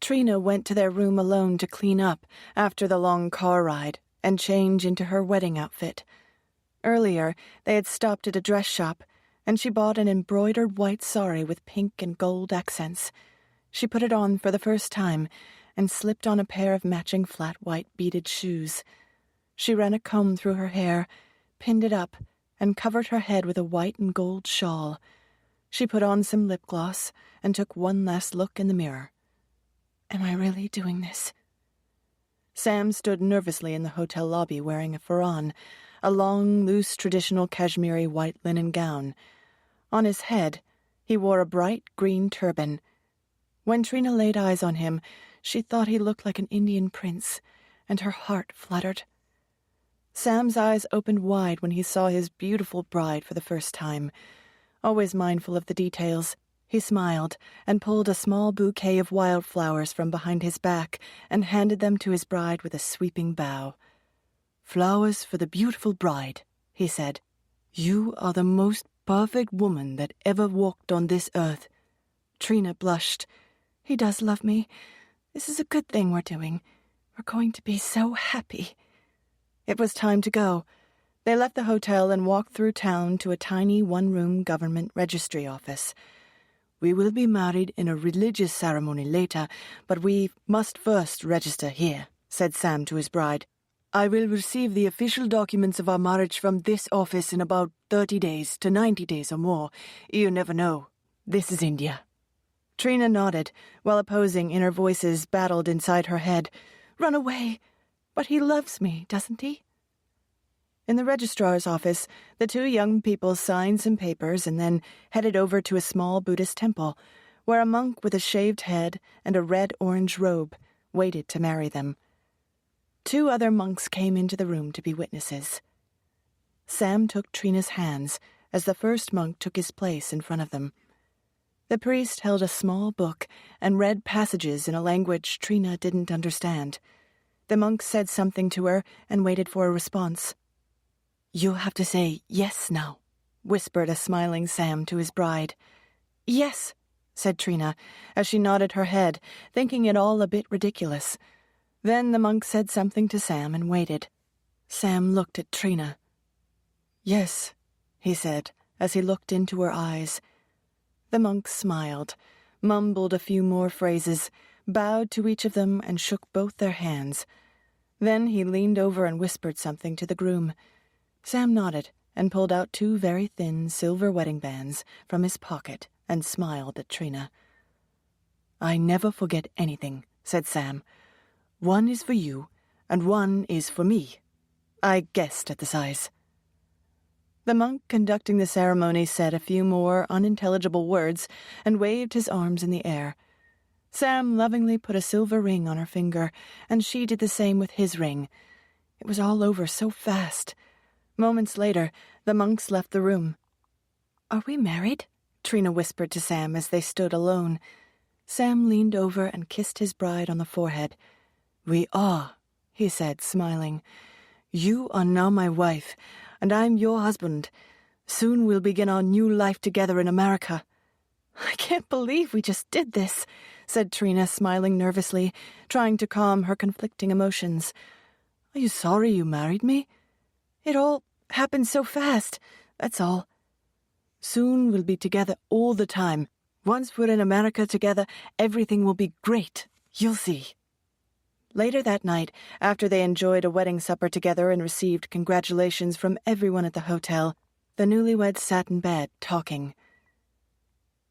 Trina went to their room alone to clean up after the long car ride and change into her wedding outfit. Earlier, they had stopped at a dress shop, and she bought an embroidered white sari with pink and gold accents. She put it on for the first time and slipped on a pair of matching flat white beaded shoes. She ran a comb through her hair, pinned it up, and covered her head with a white and gold shawl. She put on some lip gloss and took one last look in the mirror. Am I really doing this? Sam stood nervously in the hotel lobby wearing a farran, a long, loose, traditional Kashmiri white linen gown. On his head, he wore a bright green turban. When Trina laid eyes on him, she thought he looked like an Indian prince, and her heart fluttered. Sam's eyes opened wide when he saw his beautiful bride for the first time. Always mindful of the details, he smiled and pulled a small bouquet of wildflowers from behind his back and handed them to his bride with a sweeping bow. "Flowers for the beautiful bride," he said. "You are the most perfect woman that ever walked on this earth." Trina blushed. "He does love me. This is a good thing we're doing. We're going to be so happy." It was time to go. They left the hotel and walked through town to a tiny one-room government registry office. "We will be married in a religious ceremony later, but we must first register here," said Sam to his bride. "I will receive the official documents of our marriage from this office in about 30 days to 90 days or more. You never know. This is India." Trina nodded, while opposing inner voices battled inside her head. "Run away! But he loves me, doesn't he?" In the registrar's office, the two young people signed some papers and then headed over to a small Buddhist temple, where a monk with a shaved head and a red-orange robe waited to marry them. 2 other monks came into the room to be witnesses. Sam took Trina's hands as the first monk took his place in front of them. The priest held a small book and read passages in a language Trina didn't understand. The monk said something to her and waited for a response. "You'll have to say yes now," whispered a smiling Sam to his bride. "Yes," said Trina, as she nodded her head, thinking it all a bit ridiculous. Then the monk said something to Sam and waited. Sam looked at Trina. "Yes," he said, as he looked into her eyes. The monk smiled, mumbled a few more phrases, bowed to each of them and shook both their hands. Then he leaned over and whispered something to the groom. Sam nodded and pulled out 2 very thin silver wedding bands from his pocket and smiled at Trina. "I never forget anything," said Sam. "One is for you, and one is for me. I guessed at the size." The monk conducting the ceremony said a few more unintelligible words and waved his arms in the air. Sam lovingly put a silver ring on her finger, and she did the same with his ring. It was all over so fast. Moments later, the monks left the room. "Are we married?" Trina whispered to Sam as they stood alone. Sam leaned over and kissed his bride on the forehead. "We are," he said, smiling. "You are now my wife, and I'm your husband. Soon we'll begin our new life together in America." "I can't believe we just did this," said Trina, smiling nervously, trying to calm her conflicting emotions. "Are you sorry you married me?" "It all happened so fast, that's all." "Soon we'll be together all the time. Once we're in America together, everything will be great. You'll see." Later that night, after they enjoyed a wedding supper together and received congratulations from everyone at the hotel, the newlyweds sat in bed, talking.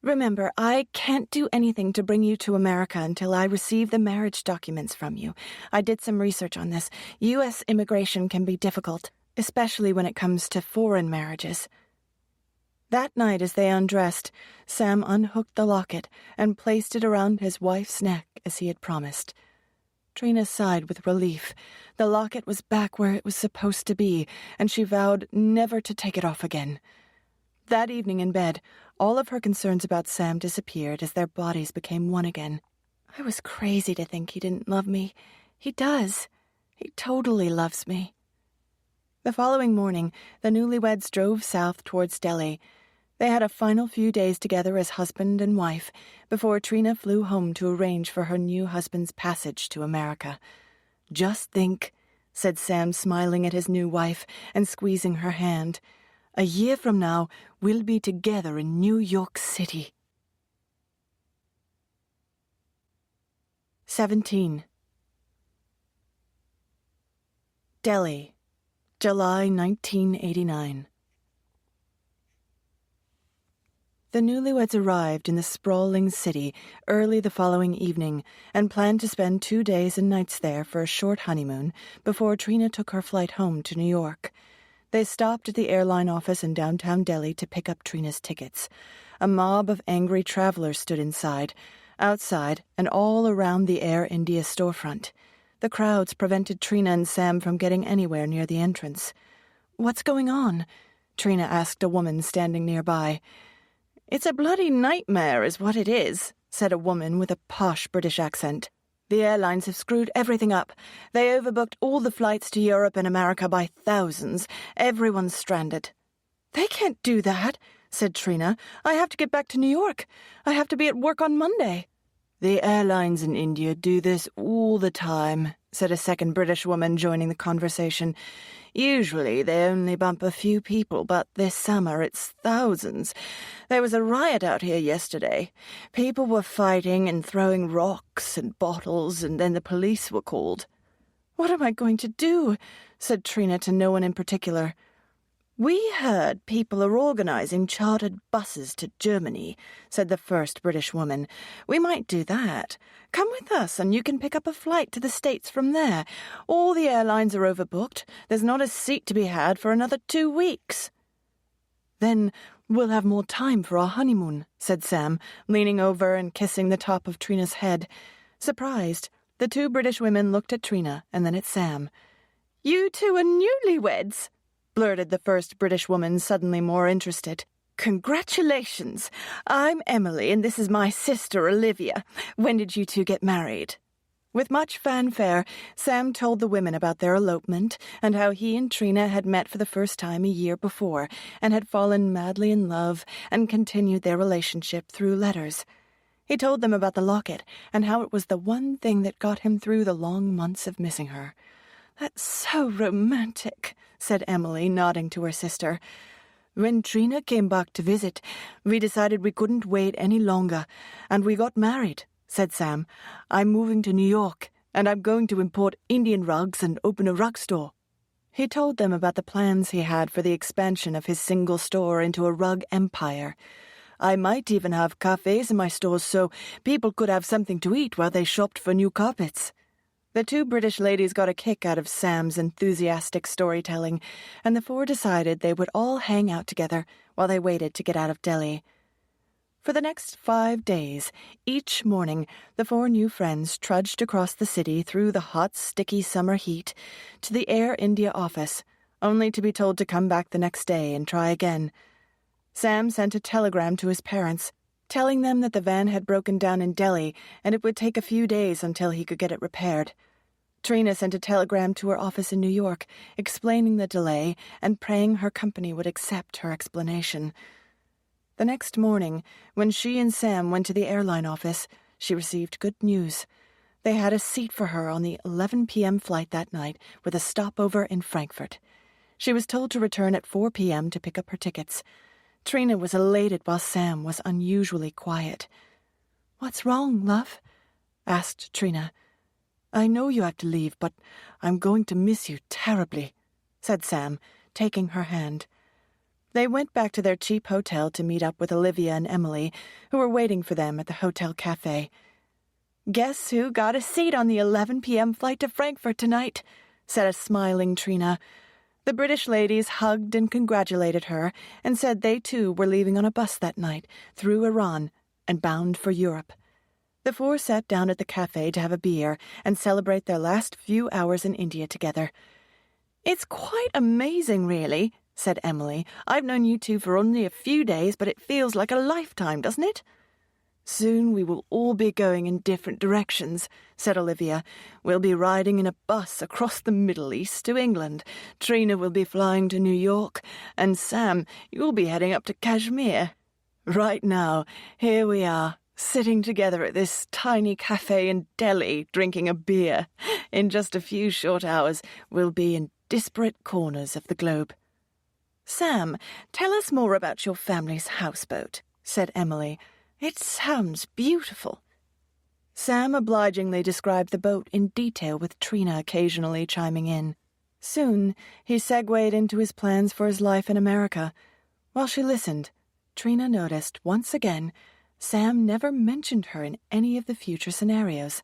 "Remember, I can't do anything to bring you to America until I receive the marriage documents from you. I did some research on this. U.S. immigration can be difficult, especially when it comes to foreign marriages." That night, as they undressed, Sam unhooked the locket and placed it around his wife's neck as he had promised. Trina sighed with relief. The locket was back where it was supposed to be, and she vowed never to take it off again. That evening in bed, all of her concerns about Sam disappeared as their bodies became one again. I was crazy to think he didn't love me. He does. He totally loves me. The following morning, the newlyweds drove south towards Delhi. They had a final few days together as husband and wife before Trina flew home to arrange for her new husband's passage to America. "Just think," said Sam, smiling at his new wife and squeezing her hand. "A year from now, we'll be together in New York City." 17. Delhi, July 1989. The newlyweds arrived in the sprawling city early the following evening and planned to spend 2 days and nights there for a short honeymoon before Trina took her flight home to New York. They stopped at the airline office in downtown Delhi to pick up Trina's tickets. A mob of angry travelers stood inside, outside, and all around the Air India storefront. The crowds prevented Trina and Sam from getting anywhere near the entrance. "What's going on?" Trina asked a woman standing nearby. "It's a bloody nightmare is what it is," said a woman with a posh British accent. "The airlines have screwed everything up. They overbooked all the flights to Europe and America by thousands. Everyone's stranded." "They can't do that," said Trina. "I have to get back to New York. I have to be at work on Monday." "The airlines in India do this all the time," said a second British woman joining the conversation. "Usually they only bump a few people, but this summer it's thousands. There was a riot out here yesterday. People were fighting and throwing rocks and bottles, and then the police were called." "What am I going to do?" said Trina to no one in particular. "We heard people are organizing chartered buses to Germany," said the first British woman. "We might do that. Come with us, and you can pick up a flight to the States from there. All the airlines are overbooked. There's not a seat to be had for another 2 weeks." "Then we'll have more time for our honeymoon," said Sam, leaning over and kissing the top of Trina's head. Surprised, the 2 British women looked at Trina and then at Sam. "You two are newlyweds," blurted the first British woman, suddenly more interested. "Congratulations. I'm Emily, and this is my sister, Olivia. When did you two get married?" With much fanfare, Sam told the women about their elopement and how he and Trina had met for the first time a year before and had fallen madly in love and continued their relationship through letters. He told them about the locket and how it was the one thing that got him through the long months of missing her. "That's so romantic," said Emily, nodding to her sister. "When Trina came back to visit, we decided we couldn't wait any longer, and we got married," said Sam. "I'm moving to New York, and I'm going to import Indian rugs and open a rug store." He told them about the plans he had for the expansion of his single store into a rug empire. "I might even have cafes in my stores so people could have something to eat while they shopped for new carpets." The 2 British ladies got a kick out of Sam's enthusiastic storytelling, and the 4 decided they would all hang out together while they waited to get out of Delhi. For the next 5 days, each morning, the 4 new friends trudged across the city through the hot, sticky summer heat to the Air India office, only to be told to come back the next day and try again. Sam sent a telegram to his parents, telling them that the van had broken down in Delhi and it would take a few days until he could get it repaired. Trina sent a telegram to her office in New York, explaining the delay and praying her company would accept her explanation. The next morning, when she and Sam went to the airline office, she received good news. They had a seat for her on the 11 p.m. flight that night with a stopover in Frankfurt. She was told to return at 4 p.m. to pick up her tickets. Trina was elated while Sam was unusually quiet. "What's wrong, love?" asked Trina. "I know you have to leave, but I'm going to miss you terribly," said Sam, taking her hand. They went back to their cheap hotel to meet up with Olivia and Emily, who were waiting for them at the hotel cafe. "Guess who got a seat on the 11 p.m. flight to Frankfurt tonight?" said a smiling Trina. The British ladies hugged and congratulated her and said they too were leaving on a bus that night through Iran and bound for Europe. The 4 sat down at the cafe to have a beer and celebrate their last few hours in India together. "It's quite amazing, really," said Emily. "I've known you two for only a few days, but it feels like a lifetime, doesn't it?" Soon we will all be going in different directions, said Olivia. We'll be riding in a bus across the Middle East to England. Trina will be flying to New York, and Sam, you'll be heading up to Kashmir. Right now, here we are, sitting together at this tiny cafe in Delhi, drinking a beer. In just a few short hours, we'll be in disparate corners of the globe. Sam, tell us more about your family's houseboat, said Emily. It sounds beautiful. Sam obligingly described the boat in detail, with Trina occasionally chiming in. Soon he segued into his plans for his life in America. While she listened, Trina noticed once again Sam never mentioned her in any of the future scenarios.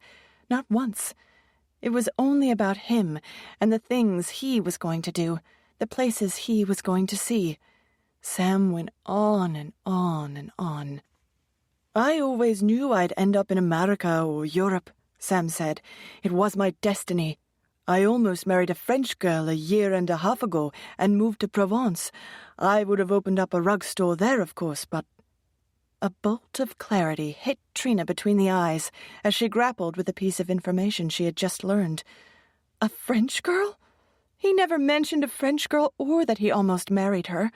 Not once. It was only about him and the things he was going to do, the places he was going to see. Sam went on and on and on. I always knew I'd end up in America or Europe, Sam said. It was my destiny. I almost married a French girl a year and a half ago and moved to Provence. I would have opened up a rug store there, of course, but... A bolt of clarity hit Trina between the eyes as she grappled with the piece of information she had just learned. A French girl? He never mentioned a French girl or that he almost married her.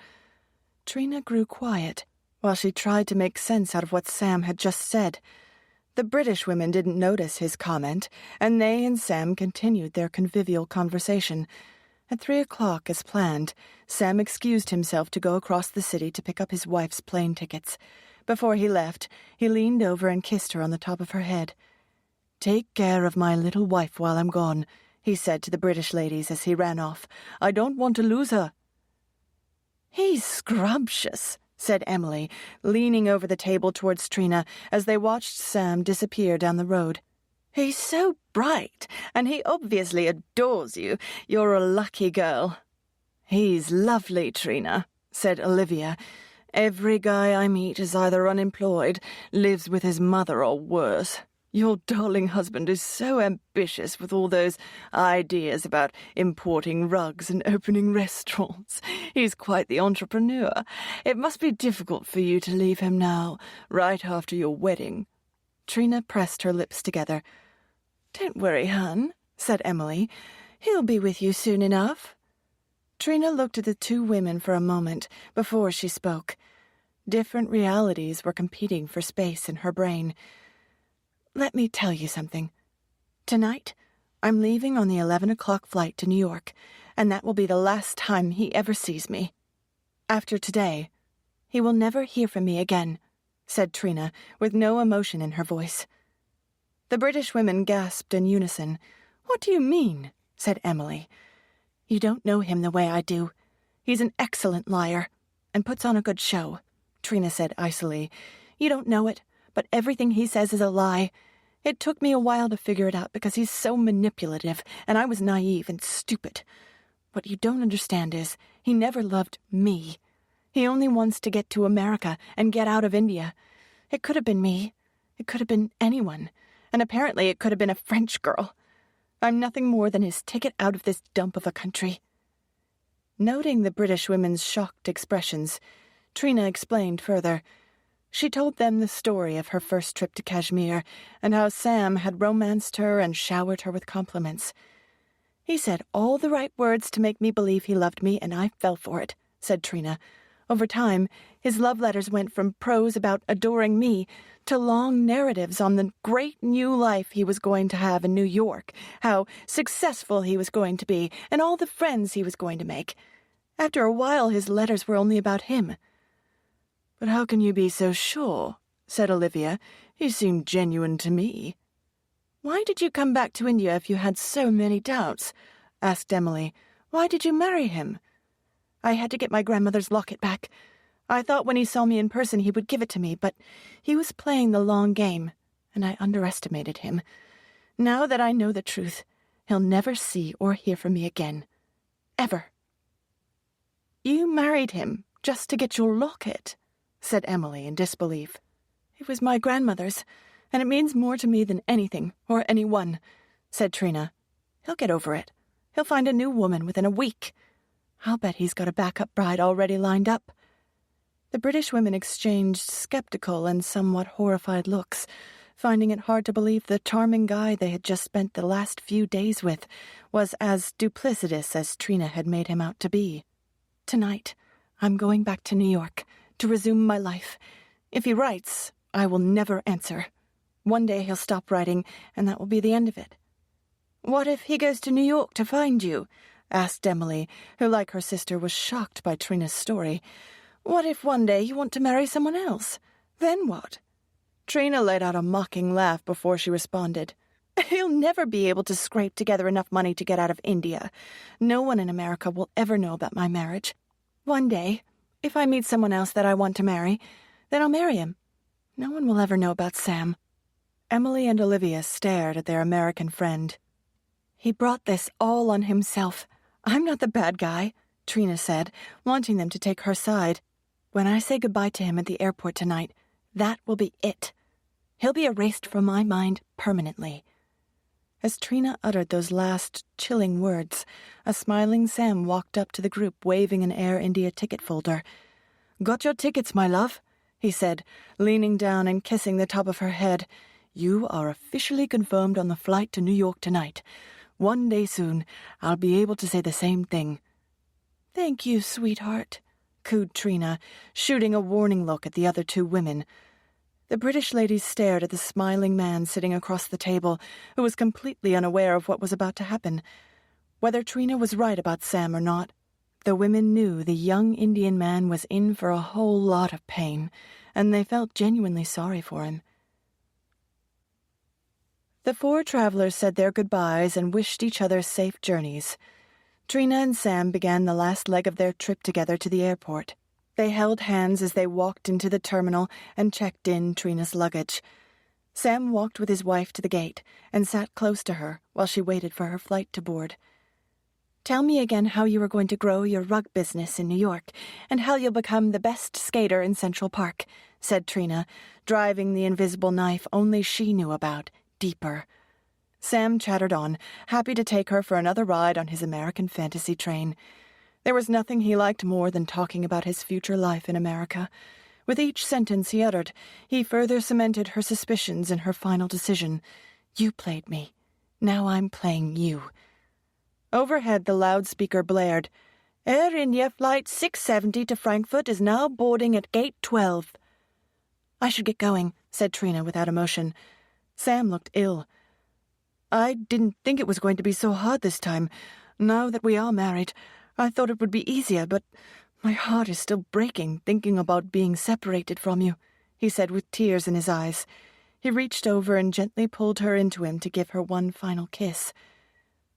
Trina grew quiet while she tried to make sense out of what Sam had just said. The British women didn't notice his comment, and they and Sam continued their convivial conversation. At 3:00, as planned, Sam excused himself to go across the city to pick up his wife's plane tickets. Before he left, he leaned over and kissed her on the top of her head. "Take care of my little wife while I'm gone," he said to the British ladies as he ran off. "I don't want to lose her." "He's scrumptious," said Emily, leaning over the table towards Trina as they watched Sam disappear down the road. "He's so bright, and he obviously adores you. You're a lucky girl." "He's lovely, Trina," said Olivia. "Every guy I meet is either unemployed, lives with his mother, or worse. Your darling husband is so ambitious with all those ideas about importing rugs and opening restaurants. He's quite the entrepreneur. It must be difficult for you to leave him now, right after your wedding." Trina pressed her lips together. "Don't worry, hon," said Emily. "He'll be with you soon enough." Trina looked at the two women for a moment before she spoke. Different realities were competing for space in her brain. "Let me tell you something. Tonight, I'm leaving on the 11:00 flight to New York, and that will be the last time he ever sees me. After today, he will never hear from me again," said Trina, with no emotion in her voice. The British women gasped in unison. "What do you mean?" said Emily. "You don't know him the way I do. He's an excellent liar, and puts on a good show," Trina said icily. "You don't know it, but everything he says is a lie. It took me a while to figure it out because he's so manipulative, and I was naive and stupid. What you don't understand is he never loved me. He only wants to get to America and get out of India. It could have been me. It could have been anyone. And apparently it could have been a French girl. I'm nothing more than his ticket out of this dump of a country." Noting the British women's shocked expressions, Trina explained further. She told them the story of her first trip to Kashmir and how Sam had romanced her and showered her with compliments. "He said all the right words to make me believe he loved me, and I fell for it," said Trina. "Over time, his love letters went from prose about adoring me to long narratives on the great new life he was going to have in New York, how successful he was going to be, and all the friends he was going to make. After a while, his letters were only about him." "But how can you be so sure?" said Olivia. "He seemed genuine to me." "Why did you come back to India if you had so many doubts?" asked Emily. "Why did you marry him?" "I had to get my grandmother's locket back. I thought when he saw me in person he would give it to me, but he was playing the long game, and I underestimated him. Now that I know the truth, he'll never see or hear from me again. Ever." "You married him just to get your locket?" said Emily in disbelief. "It was my grandmother's, and it means more to me than anything or anyone," said Trina. "He'll get over it. He'll find a new woman within a week. I'll bet he's got a backup bride already lined up." The British women exchanged skeptical and somewhat horrified looks, finding it hard to believe the charming guy they had just spent the last few days with was as duplicitous as Trina had made him out to be. Tonight, I'm going back to New York to resume my life. If he writes, I will never answer. One day he'll stop writing, and that will be the end of it. What if he goes to New York to find you? Asked Emily, who, like her sister, was shocked by Trina's story. What if one day you want to marry someone else? Then what? Trina let out a mocking laugh before she responded. He'll never be able to scrape together enough money to get out of India. No one in America will ever know about my marriage. One day, if I meet someone else that I want to marry, then I'll marry him. No one will ever know about Sam. Emily and Olivia stared at their American friend. He brought this all on himself. I'm not the bad guy, Trina said, wanting them to take her side. When I say goodbye to him at the airport tonight, that will be it. He'll be erased from my mind permanently. As Trina uttered those last chilling words, a smiling Sam walked up to the group waving an Air India ticket folder. Got your tickets, my love, he said, leaning down and kissing the top of her head. You are officially confirmed on the flight to New York tonight. One day soon, I'll be able to say the same thing. Thank you, sweetheart, cooed Trina, shooting a warning look at the other two women. The British ladies stared at the smiling man sitting across the table, who was completely unaware of what was about to happen. Whether Trina was right about Sam or not, the women knew the young Indian man was in for a whole lot of pain, and they felt genuinely sorry for him. The four travelers said their goodbyes and wished each other safe journeys. Trina and Sam began the last leg of their trip together to the airport. They held hands as they walked into the terminal and checked in Trina's luggage. Sam walked with his wife to the gate and sat close to her while she waited for her flight to board. Tell me again how you are going to grow your rug business in New York and how you'll become the best skater in Central Park, said Trina, driving the invisible knife only she knew about deeper. Sam chattered on, happy to take her for another ride on his American fantasy train. There was nothing he liked more than talking about his future life in America. With each sentence he uttered, he further cemented her suspicions in her final decision. You played me. Now I'm playing you. Overhead, the loudspeaker blared. Air India Flight 670 to Frankfurt is now boarding at Gate 12. I should get going, said Trina without emotion. Sam looked ill. I didn't think it was going to be so hard this time. Now that we are married, I thought it would be easier, but my heart is still breaking thinking about being separated from you, he said with tears in his eyes. He reached over and gently pulled her into him to give her one final kiss.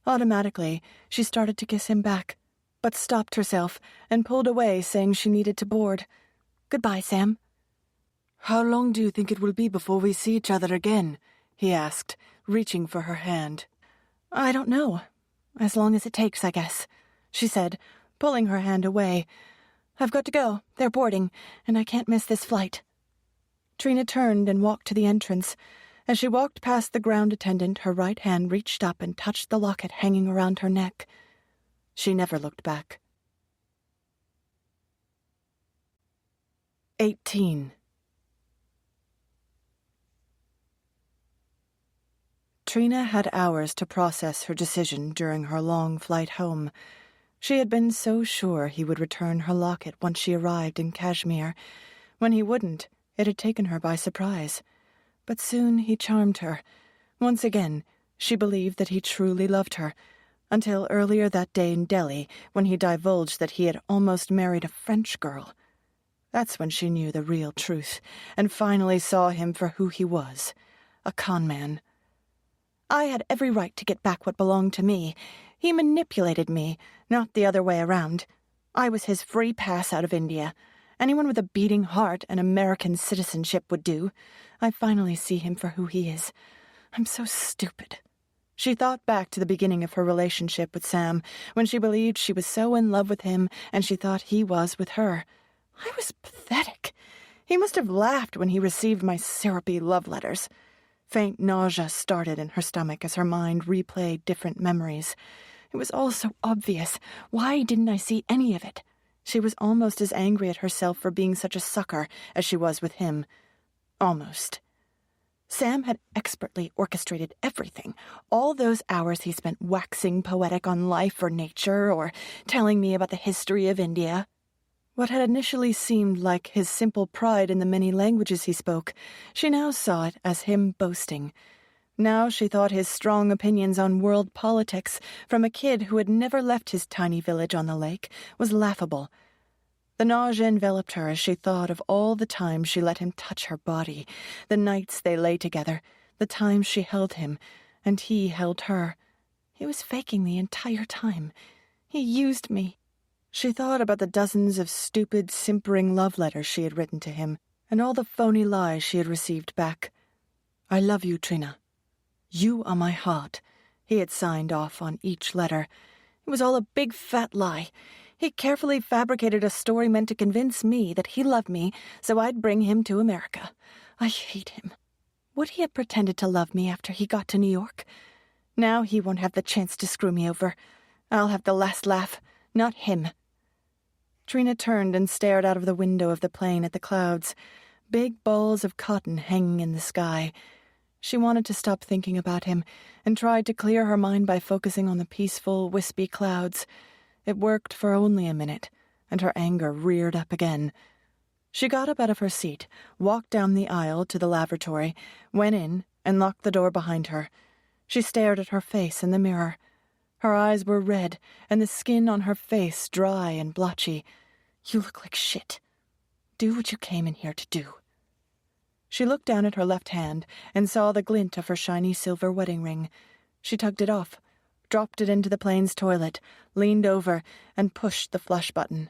Automatically, she started to kiss him back, but stopped herself and pulled away, saying she needed to board. Goodbye, Sam. How long do you think it will be before we see each other again? He asked, reaching for her hand. I don't know. As long as it takes, I guess, she said, pulling her hand away. I've got to go. They're boarding, and I can't miss this flight. Trina turned and walked to the entrance. As she walked past the ground attendant, her right hand reached up and touched the locket hanging around her neck. She never looked back. 18. Trina had hours to process her decision during her long flight home. She had been so sure he would return her locket once she arrived in Kashmir. When he wouldn't, it had taken her by surprise. But soon he charmed her. Once again, she believed that he truly loved her, until earlier that day in Delhi, when he divulged that he had almost married a French girl. That's when she knew the real truth, and finally saw him for who he was, a con man. I had every right to get back what belonged to me. He manipulated me, not the other way around. I was his free pass out of India. Anyone with a beating heart and American citizenship would do. I finally see him for who he is. I'm so stupid. She thought back to the beginning of her relationship with Sam, when she believed she was so in love with him and she thought he was with her. I was pathetic. He must have laughed when he received my syrupy love letters. Faint nausea started in her stomach as her mind replayed different memories. It was all so obvious. Why didn't I see any of it? She was almost as angry at herself for being such a sucker as she was with him. Almost. Sam had expertly orchestrated everything. All those hours he spent waxing poetic on life or nature, or telling me about the history of India. What had initially seemed like his simple pride in the many languages he spoke, she now saw it as him boasting. Now she thought his strong opinions on world politics from a kid who had never left his tiny village on the lake was laughable. The nausea enveloped her as she thought of all the times she let him touch her body, the nights they lay together, the times she held him, and he held her. He was faking the entire time. He used me. She thought about the dozens of stupid, simpering love letters she had written to him, and all the phony lies she had received back. "I love you, Trina. You are my heart," he had signed off on each letter. It was all a big fat lie. He carefully fabricated a story meant to convince me that he loved me so I'd bring him to America. I hate him. Would he have pretended to love me after he got to New York? Now he won't have the chance to screw me over. I'll have the last laugh, not him. Trina turned and stared out of the window of the plane at the clouds, big balls of cotton hanging in the sky. She wanted to stop thinking about him and tried to clear her mind by focusing on the peaceful, wispy clouds. It worked for only a minute, and her anger reared up again. She got up out of her seat, walked down the aisle to the lavatory, went in, and locked the door behind her. She stared at her face in the mirror. Her eyes were red, and the skin on her face dry and blotchy. "You look like shit. Do what you came in here to do." She looked down at her left hand and saw the glint of her shiny silver wedding ring. She tugged it off, dropped it into the plane's toilet, leaned over, and pushed the flush button.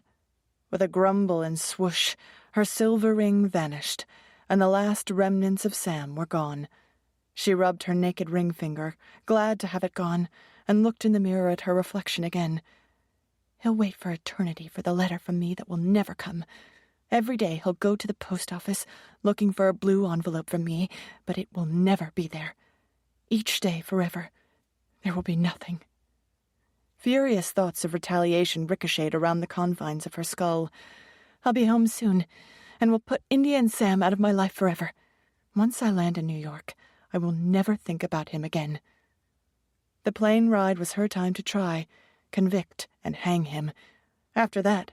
With a grumble and swoosh, her silver ring vanished, and the last remnants of Sam were gone. She rubbed her naked ring finger, glad to have it gone, and looked in the mirror at her reflection again. He'll wait for eternity for the letter from me that will never come. Every day he'll go to the post office looking for a blue envelope from me, but it will never be there. Each day forever. There will be nothing. Furious thoughts of retaliation ricocheted around the confines of her skull. I'll be home soon, and will put India and Sam out of my life forever. Once I land in New York, I will never think about him again. The plane ride was her time to try, convict, and hang him. After that,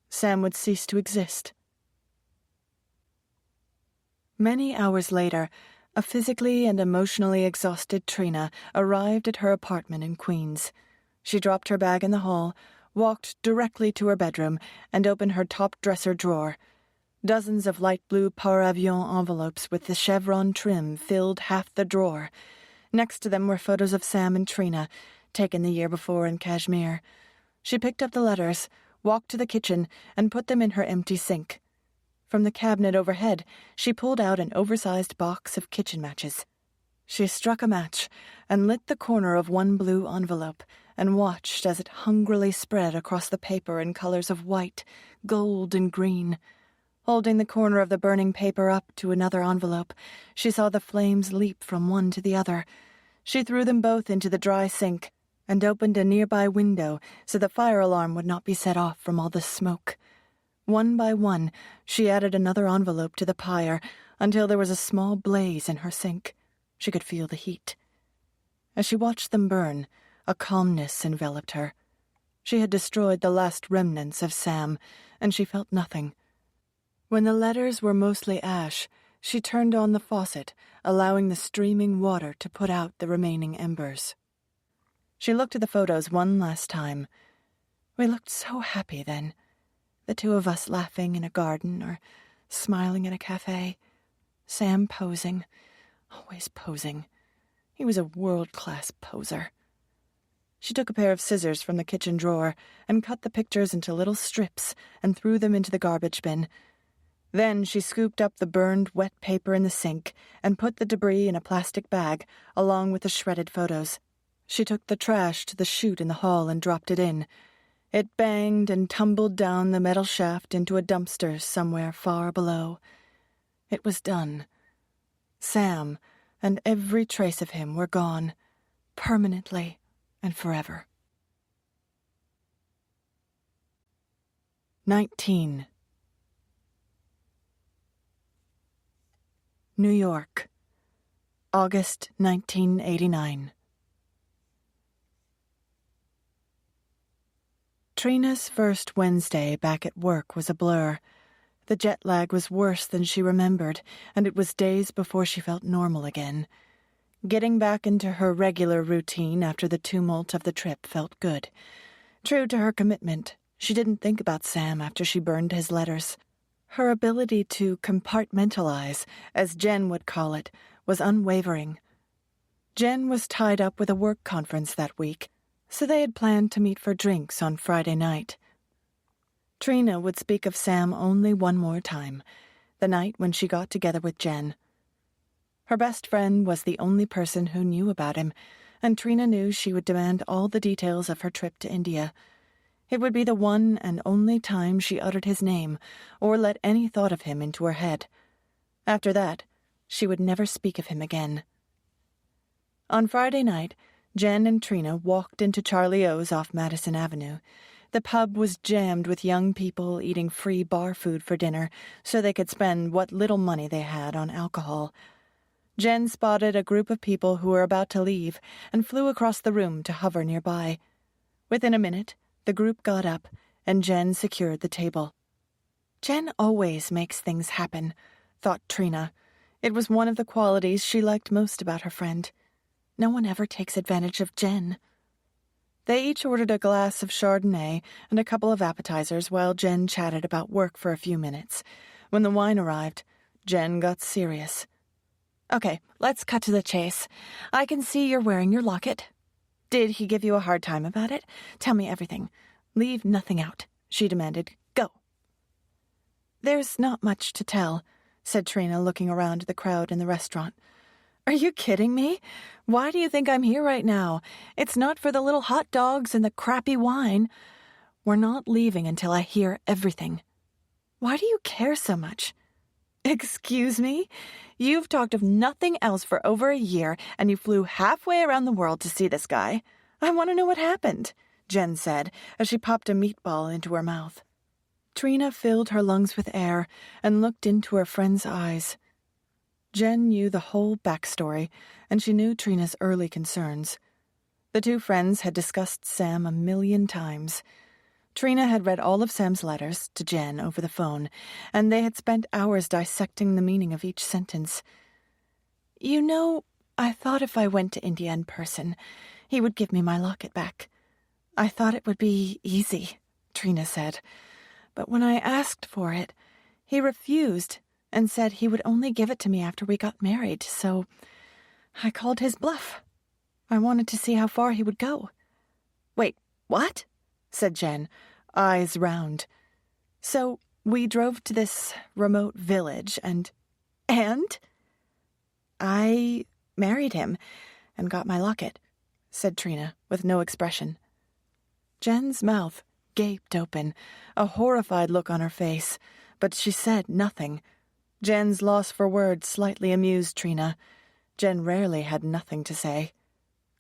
Sam would cease to exist. Many hours later, a physically and emotionally exhausted Trina arrived at her apartment in Queens. She dropped her bag in the hall, walked directly to her bedroom, and opened her top dresser drawer. Dozens of light blue par avion envelopes with the chevron trim filled half the drawer. Next to them were photos of Sam and Trina, taken the year before in Kashmir. She picked up the letters, walked to the kitchen, and put them in her empty sink. From the cabinet overhead, she pulled out an oversized box of kitchen matches. She struck a match and lit the corner of one blue envelope and watched as it hungrily spread across the paper in colors of white, gold, and green. Holding the corner of the burning paper up to another envelope, she saw the flames leap from one to the other. She threw them both into the dry sink and opened a nearby window so the fire alarm would not be set off from all the smoke. One by one, she added another envelope to the pyre until there was a small blaze in her sink. She could feel the heat. As she watched them burn, a calmness enveloped her. She had destroyed the last remnants of Sam, and she felt nothing. When the letters were mostly ash, she turned on the faucet, allowing the streaming water to put out the remaining embers. She looked at the photos one last time. We looked so happy then. The two of us laughing in a garden or smiling at a cafe. Sam posing, always posing. He was a world-class poser. She took a pair of scissors from the kitchen drawer and cut the pictures into little strips and threw them into the garbage bin. Then she scooped up the burned wet paper in the sink and put the debris in a plastic bag along with the shredded photos. She took the trash to the chute in the hall and dropped it in. It banged and tumbled down the metal shaft into a dumpster somewhere far below. It was done. Sam and every trace of him were gone, permanently and forever. 19. New York, August 1989. Trina's first Wednesday back at work was a blur. The jet lag was worse than she remembered, and it was days before she felt normal again. Getting back into her regular routine after the tumult of the trip felt good. True to her commitment, she didn't think about Sam after she burned his letters. Her ability to compartmentalize, as Jen would call it, was unwavering. Jen was tied up with a work conference that week, so they had planned to meet for drinks on Friday night. Trina would speak of Sam only one more time, the night when she got together with Jen. Her best friend was the only person who knew about him, and Trina knew she would demand all the details of her trip to India. It would be the one and only time she uttered his name or let any thought of him into her head. After that, she would never speak of him again. On Friday night, Jen and Trina walked into Charlie O's off Madison Avenue. The pub was jammed with young people eating free bar food for dinner so they could spend what little money they had on alcohol. Jen spotted a group of people who were about to leave and flew across the room to hover nearby. Within a minute, the group got up, and Jen secured the table. Jen always makes things happen, thought Trina. It was one of the qualities she liked most about her friend. No one ever takes advantage of Jen. They each ordered a glass of Chardonnay and a couple of appetizers while Jen chatted about work for a few minutes. When the wine arrived, Jen got serious. "Okay, let's cut to the chase. I can see you're wearing your locket. Did he give you a hard time about it? Tell me everything. Leave nothing out," she demanded. "Go." "There's not much to tell," said Trina, looking around the crowd in the restaurant. "Are you kidding me? Why do you think I'm here right now? It's not for the little hot dogs and the crappy wine. We're not leaving until I hear everything. Why do you care so much?" "Excuse me? You've talked of nothing else for over a year, and you flew halfway around the world to see this guy. I want to know what happened," Jen said, as she popped a meatball into her mouth. Trina filled her lungs with air and looked into her friend's eyes. Jen knew the whole backstory, and she knew Trina's early concerns. The two friends had discussed Sam 1,000,000 times. Trina had read all of Sam's letters to Jen over the phone, and they had spent hours dissecting the meaning of each sentence. "You know, I thought if I went to India in person, he would give me my locket back. I thought it would be easy," Trina said. "But when I asked for it, he refused and said he would only give it to me after we got married, so I called his bluff. I wanted to see how far he would go." "Wait, what?" said Jen, eyes round. "So we drove to this remote village and I married him and got my locket," said Trina, with no expression. Jen's mouth gaped open, a horrified look on her face, but she said nothing. Jen's loss for words slightly amused Trina. Jen rarely had nothing to say.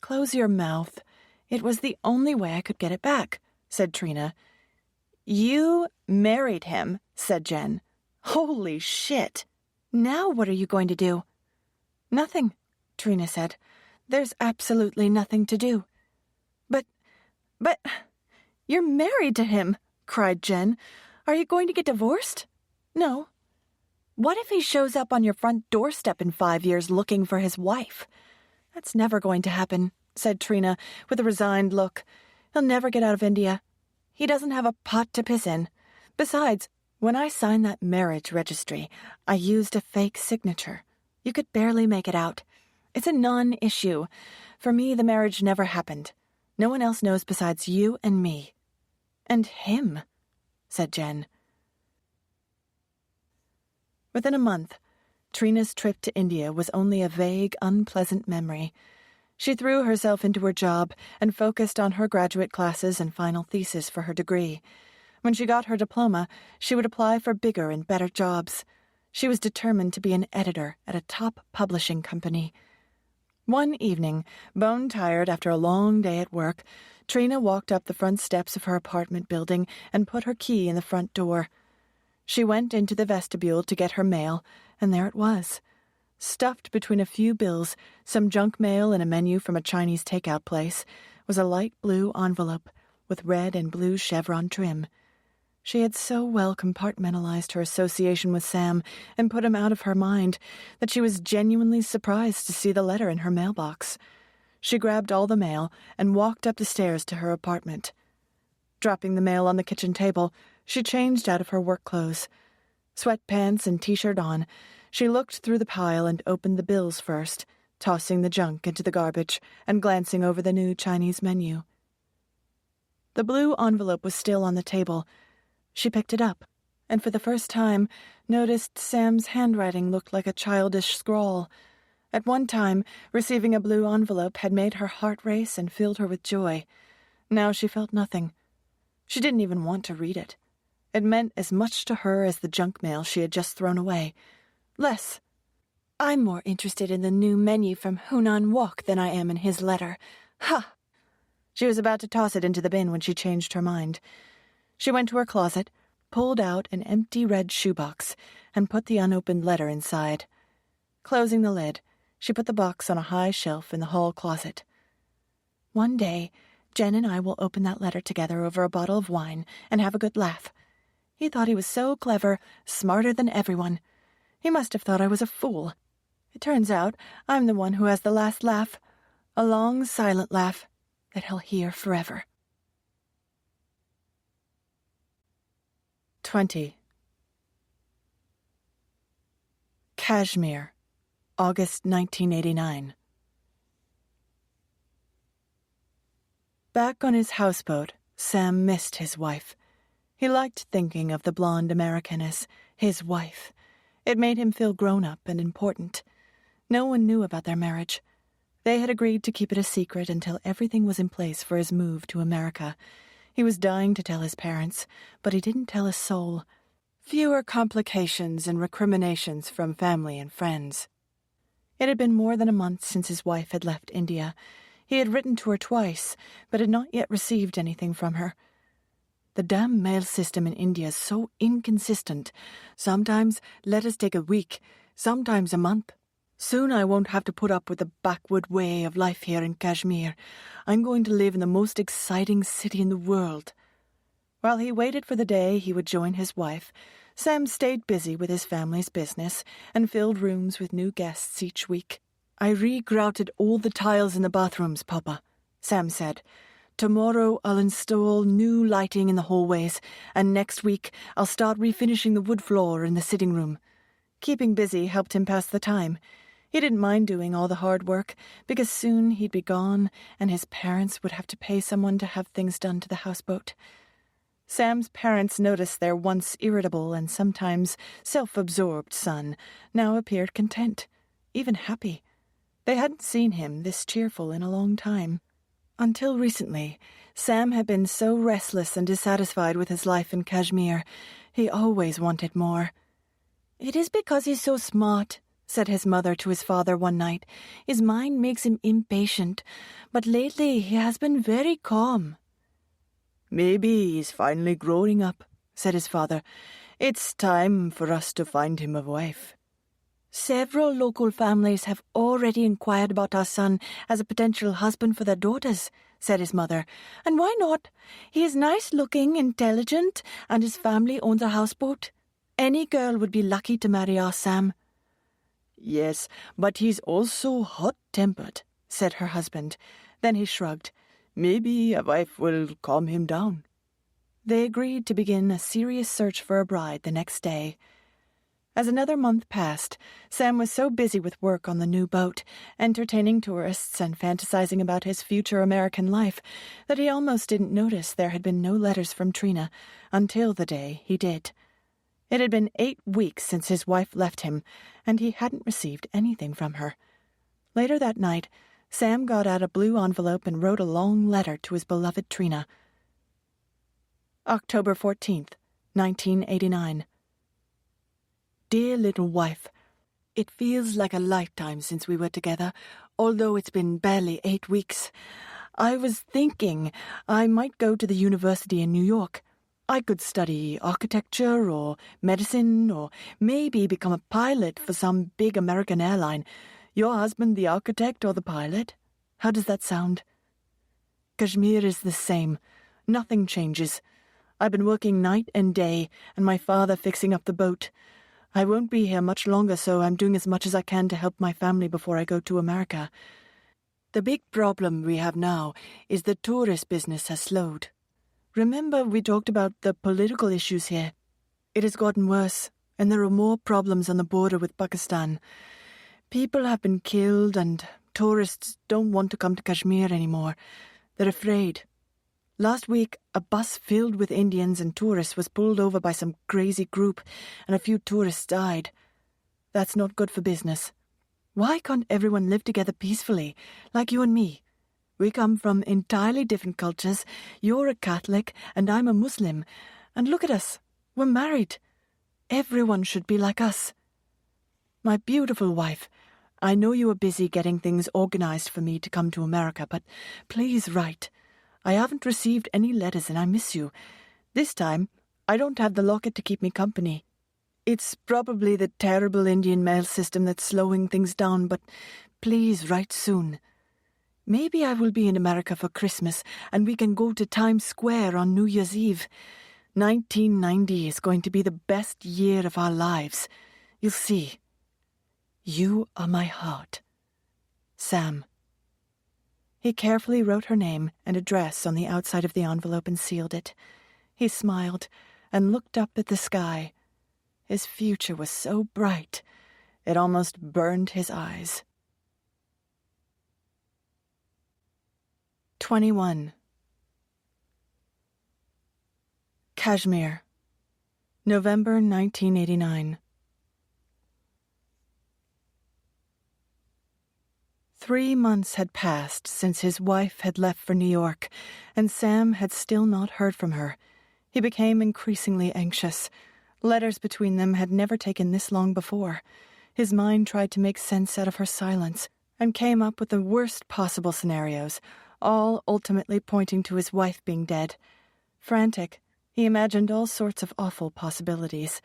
"Close your mouth. It was the only way I could get it back," said Trina. "You married him," said Jen. "Holy shit. Now what are you going to do?" "Nothing," Trina said. "There's absolutely nothing to do." But, you're married to him," cried Jen. "Are you going to get divorced?" "No." "What if he shows up on your front doorstep in 5 years looking for his wife?" "That's never going to happen," said Trina, with a resigned look. "He'll never get out of India. He doesn't have a pot to piss in. Besides, when I signed that marriage registry, I used a fake signature. You could barely make it out. It's a non-issue. For me, the marriage never happened. No one else knows besides you and me." "And him," said Jen. Within a month, Trina's trip to India was only a vague, unpleasant memory. She threw herself into her job and focused on her graduate classes and final thesis for her degree. When she got her diploma, she would apply for bigger and better jobs. She was determined to be an editor at a top publishing company. One evening, bone-tired after a long day at work, Trina walked up the front steps of her apartment building and put her key in the front door. She went into the vestibule to get her mail, and there it was. Stuffed between a few bills, some junk mail and a menu from a Chinese takeout place, was a light blue envelope with red and blue chevron trim. She had so well compartmentalized her association with Sam and put him out of her mind that she was genuinely surprised to see the letter in her mailbox. She grabbed all the mail and walked up the stairs to her apartment. Dropping the mail on the kitchen table, she changed out of her work clothes. Sweatpants and t-shirt on, she looked through the pile and opened the bills first, tossing the junk into the garbage and glancing over the new Chinese menu. The blue envelope was still on the table. She picked it up, and for the first time noticed Sam's handwriting looked like a childish scrawl. At one time, receiving a blue envelope had made her heart race and filled her with joy. Now she felt nothing. She didn't even want to read it. It meant as much to her as the junk mail she had just thrown away. Less. I'm more interested in the new menu from Hunan Wok than I am in his letter. Ha! She was about to toss it into the bin when she changed her mind. She went to her closet, pulled out an empty red shoebox, and put the unopened letter inside. Closing the lid, she put the box on a high shelf in the hall closet. One day, Jen and I will open that letter together over a bottle of wine and have a good laugh. He thought he was so clever, smarter than everyone. He must have thought I was a fool. It turns out I'm the one who has the last laugh, a long, silent laugh that he'll hear forever. 20. Kashmir, August 1989. Back on his houseboat, Sam missed his wife. He liked thinking of the blonde American as his wife. It made him feel grown-up and important. No one knew about their marriage. They had agreed to keep it a secret until everything was in place for his move to America. He was dying to tell his parents, but he didn't tell a soul. Fewer complications and recriminations from family and friends. It had been more than a month since his wife had left India. He had written to her twice, but had not yet received anything from her. The damn mail system in India is so inconsistent. Sometimes letters take a week, sometimes a month. Soon I won't have to put up with the backward way of life here in Kashmir. I'm going to live in the most exciting city in the world. While he waited for the day he would join his wife, Sam stayed busy with his family's business and filled rooms with new guests each week. I re-grouted all the tiles in the bathrooms, Papa, Sam said. Tomorrow I'll install new lighting in the hallways, and next week I'll start refinishing the wood floor in the sitting room. Keeping busy helped him pass the time. He didn't mind doing all the hard work, because soon he'd be gone, and his parents would have to pay someone to have things done to the houseboat. Sam's parents noticed their once irritable and sometimes self-absorbed son now appeared content, even happy. They hadn't seen him this cheerful in a long time. Until recently, Sam had been so restless and dissatisfied with his life in Kashmir. He always wanted more. "It is because he's so smart," said his mother to his father one night. "His mind makes him impatient, but lately he has been very calm." "Maybe he's finally growing up," said his father. "It's time for us to find him a wife." "Several local families have already inquired about our son as a potential husband for their daughters," said his mother. "And why not? He is nice-looking, intelligent, and his family owns a houseboat. Any girl would be lucky to marry our Sam." "Yes, but he's also hot-tempered," said her husband. Then he shrugged. "Maybe a wife will calm him down." They agreed to begin a serious search for a bride the next day. As another month passed, Sam was so busy with work on the new boat, entertaining tourists and fantasizing about his future American life, that he almost didn't notice there had been no letters from Trina, until the day he did. It had been 8 weeks since his wife left him, and he hadn't received anything from her. Later that night, Sam got out a blue envelope and wrote a long letter to his beloved Trina. October 14th, 1989. Dear little wife, it feels like a lifetime since we were together, although it's been barely 8 weeks. I was thinking I might go to the university in New York. I could study architecture or medicine or maybe become a pilot for some big American airline. Your husband the architect or the pilot? How does that sound? Kashmir is the same. Nothing changes. I've been working night and day, and my father fixing up the boat. I won't be here much longer, so I'm doing as much as I can to help my family before I go to America. The big problem we have now is the tourist business has slowed. Remember we talked about the political issues here? It has gotten worse, and there are more problems on the border with Pakistan. People have been killed, and tourists don't want to come to Kashmir anymore. They're afraid. Last week, a bus filled with Indians and tourists was pulled over by some crazy group, and a few tourists died. That's not good for business. Why can't everyone live together peacefully, like you and me? We come from entirely different cultures. You're a Catholic, and I'm a Muslim. And look at us. We're married. Everyone should be like us. My beautiful wife, I know you are busy getting things organized for me to come to America, but please write. I haven't received any letters and I miss you. This time, I don't have the locket to keep me company. It's probably the terrible Indian mail system that's slowing things down, but please write soon. Maybe I will be in America for Christmas and we can go to Times Square on New Year's Eve. 1990 is going to be the best year of our lives. You'll see. You are my heart. Sam. He carefully wrote her name and address on the outside of the envelope and sealed it. He smiled and looked up at the sky. His future was so bright, it almost burned his eyes. 21. Kashmir, November 1989. 3 months had passed since his wife had left for New York, and Sam had still not heard from her. He became increasingly anxious. Letters between them had never taken this long before. His mind tried to make sense out of her silence, and came up with the worst possible scenarios, all ultimately pointing to his wife being dead. Frantic, he imagined all sorts of awful possibilities.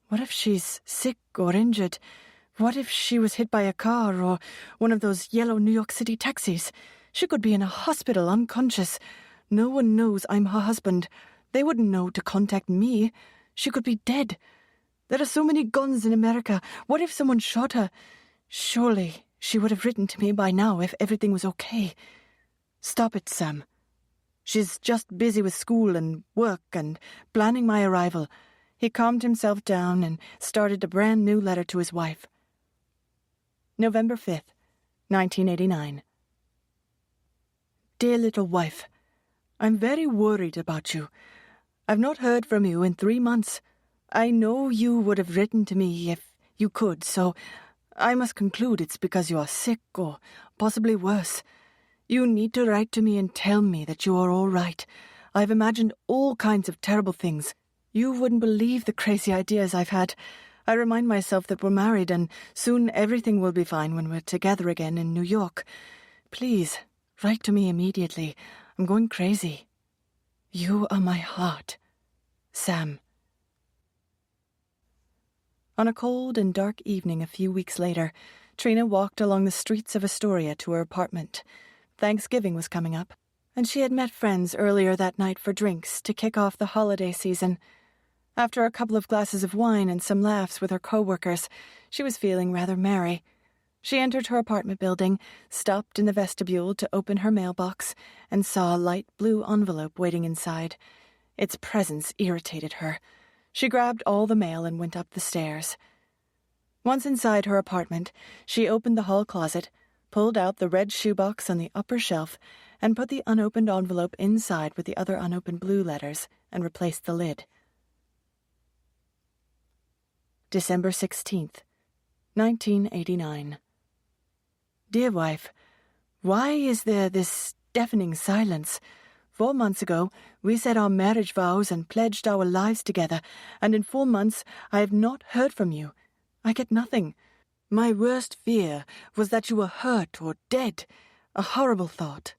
What if she's sick or injured? What if she was hit by a car or one of those yellow New York City taxis? She could be in a hospital unconscious. No one knows I'm her husband. They wouldn't know to contact me. She could be dead. There are so many guns in America. What if someone shot her? Surely she would have written to me by now if everything was okay. Stop it, Sam. She's just busy with school and work and planning my arrival. He calmed himself down and started a brand new letter to his wife. November 5th, 1989. Dear little wife, I'm very worried about you. I've not heard from you in 3 months. I know you would have written to me if you could, so I must conclude it's because you are sick or possibly worse. You need to write to me and tell me that you are all right. I've imagined all kinds of terrible things. You wouldn't believe the crazy ideas I've had. I remind myself that we're married and soon everything will be fine when we're together again in New York. Please, write to me immediately. I'm going crazy. You are my heart. Sam. On a cold and dark evening a few weeks later, Trina walked along the streets of Astoria to her apartment. Thanksgiving was coming up, and she had met friends earlier that night for drinks to kick off the holiday season. After a couple of glasses of wine and some laughs with her co-workers, she was feeling rather merry. She entered her apartment building, stopped in the vestibule to open her mailbox, and saw a light blue envelope waiting inside. Its presence irritated her. She grabbed all the mail and went up the stairs. Once inside her apartment, she opened the hall closet, pulled out the red shoebox on the upper shelf, and put the unopened envelope inside with the other unopened blue letters, and replaced the lid. December 16th, 1989. Dear wife, why is there this deafening silence? 4 months ago, we said our marriage vows and pledged our lives together, and in 4 months I have not heard from you. I get nothing. My worst fear was that you were hurt or dead, a horrible thought.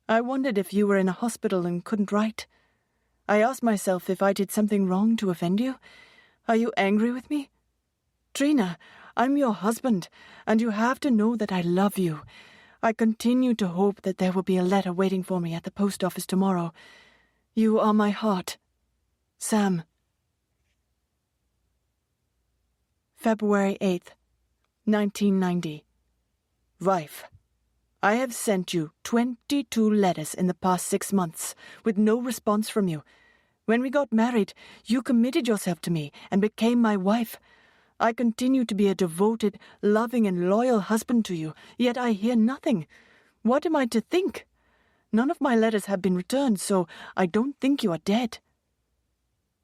I wondered if you were in a hospital and couldn't write. I asked myself if I did something wrong to offend you. Are you angry with me? Trina, I'm your husband, and you have to know that I love you. I continue to hope that there will be a letter waiting for me at the post office tomorrow. You are my heart. Sam. February 8th, 1990. Wife, I have sent you 22 letters in the past 6 months, with no response from you. When we got married, you committed yourself to me and became my wife. I continue to be a devoted, loving, and loyal husband to you, yet I hear nothing. What am I to think? None of my letters have been returned, so I don't think you are dead.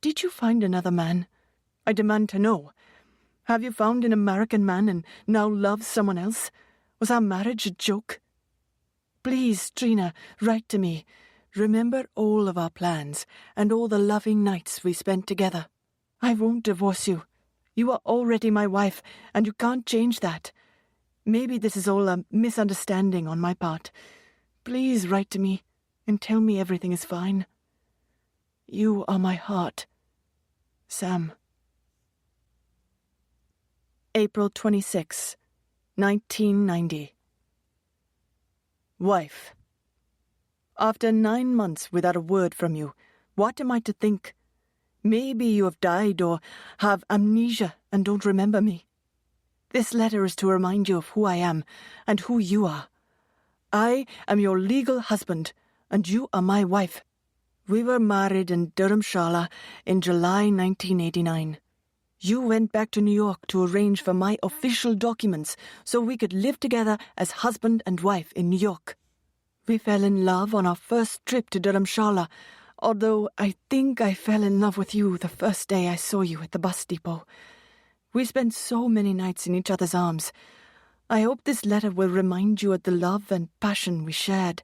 Did you find another man? I demand to know. Have you found an American man and now love someone else? Was our marriage a joke? Please, Trina, write to me. Remember all of our plans and all the loving nights we spent together. I won't divorce you. You are already my wife, and you can't change that. Maybe this is all a misunderstanding on my part. Please write to me and tell me everything is fine. You are my heart. Sam. April 26, 1990. Wife, after 9 months without a word from you, what am I to think? Maybe you have died or have amnesia and don't remember me. This letter is to remind you of who I am and who you are. I am your legal husband, and you are my wife. We were married in Dharamshala in July 1989. You went back to New York to arrange for my official documents so we could live together as husband and wife in New York. We fell in love on our first trip to Dharamshala, although I think I fell in love with you the first day I saw you at the bus depot. We spent so many nights in each other's arms. I hope this letter will remind you of the love and passion we shared.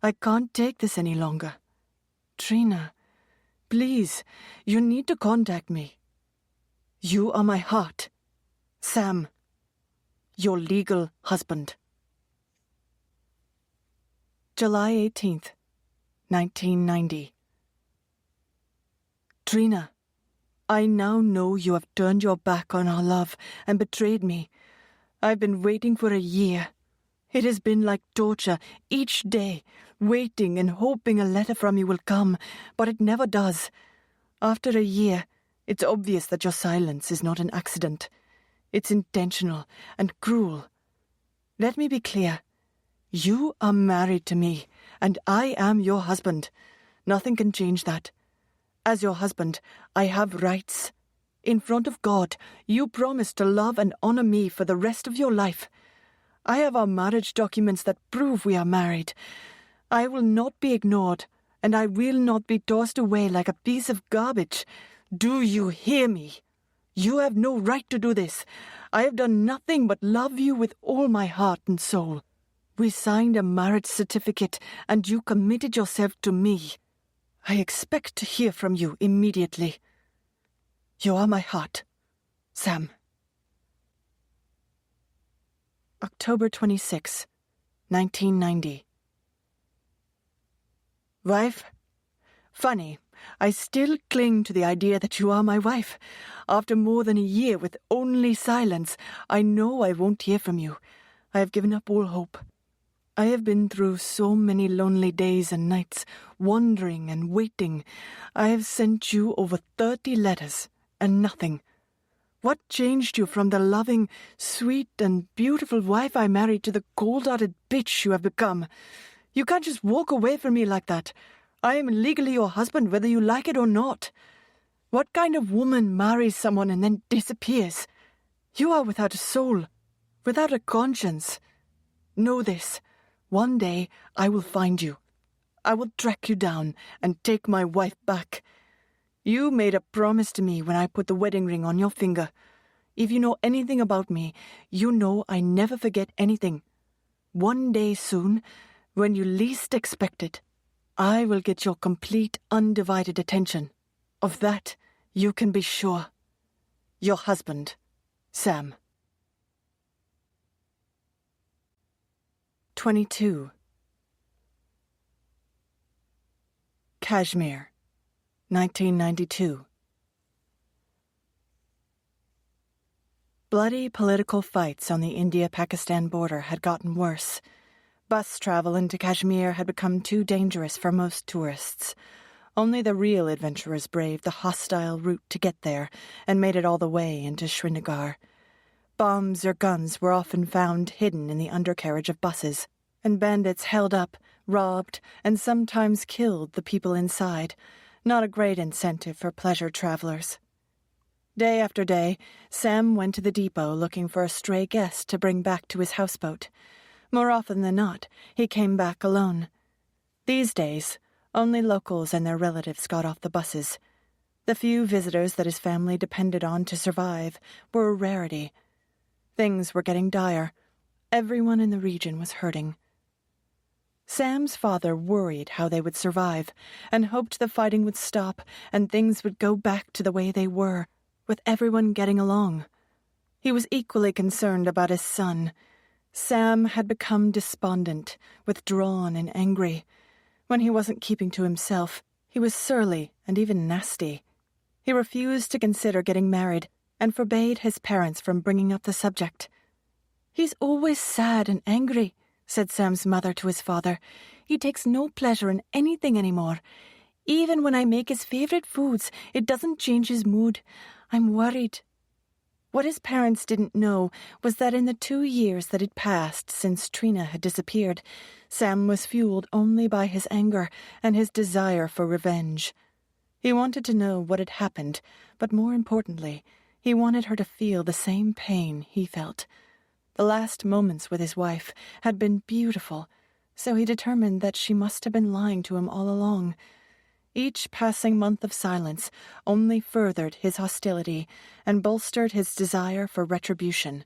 I can't take this any longer. Trina, please, you need to contact me. You are my heart. Sam, your legal husband. July 18th, 1990. Trina, I now know you have turned your back on our love and betrayed me. I've been waiting for a year. It has been like torture each day, waiting and hoping a letter from you will come, but it never does. After a year, it's obvious that your silence is not an accident. It's intentional and cruel. Let me be clear. You are married to me, and I am your husband. Nothing can change that. As your husband, I have rights. In front of God, you promised to love and honor me for the rest of your life. I have our marriage documents that prove we are married. I will not be ignored, and I will not be tossed away like a piece of garbage. Do you hear me? You have no right to do this. I have done nothing but love you with all my heart and soul. We signed a marriage certificate, and you committed yourself to me. I expect to hear from you immediately. You are my heart. Sam. October 26, 1990. Wife? Funny, I still cling to the idea that you are my wife. After more than a year with only silence, I know I won't hear from you. I have given up all hope. I have been through so many lonely days and nights, wondering and waiting. I have sent you over 30 letters, and nothing. What changed you from the loving, sweet, and beautiful wife I married to the cold-hearted bitch you have become? You can't just walk away from me like that. I am legally your husband, whether you like it or not. What kind of woman marries someone and then disappears? You are without a soul, without a conscience. Know this. One day I will find you. I will track you down and take my wife back. You made a promise to me when I put the wedding ring on your finger. If you know anything about me, you know I never forget anything. One day soon, when you least expect it, I will get your complete, undivided attention. Of that, you can be sure. Your husband, Sam. 22. Kashmir, 1992. Bloody political fights on the India-Pakistan border had gotten worse. Bus travel into Kashmir had become too dangerous for most tourists. Only the real adventurers braved the hostile route to get there and made it all the way into Srinagar. Bombs or guns were often found hidden in the undercarriage of buses, and bandits held up, robbed, and sometimes killed the people inside. Not a great incentive for pleasure travelers. Day after day, Sam went to the depot looking for a stray guest to bring back to his houseboat. More often than not, he came back alone. These days, only locals and their relatives got off the buses. The few visitors that his family depended on to survive were a rarity. Things were getting dire. Everyone in the region was hurting. Sam's father worried how they would survive and hoped the fighting would stop and things would go back to the way they were, with everyone getting along. He was equally concerned about his son. Sam had become despondent, withdrawn, and angry. When he wasn't keeping to himself, he was surly and even nasty. He refused to consider getting married and forbade his parents from bringing up the subject. "He's always sad and angry," said Sam's mother to his father. "He takes no pleasure in anything anymore. Even when I make his favorite foods, it doesn't change his mood. I'm worried." What his parents didn't know was that in the 2 years that had passed since Trina had disappeared, Sam was fueled only by his anger and his desire for revenge. He wanted to know what had happened, but more importantly, he wanted her to feel the same pain he felt. The last moments with his wife had been beautiful, so he determined that she must have been lying to him all along. Each passing month of silence only furthered his hostility and bolstered his desire for retribution.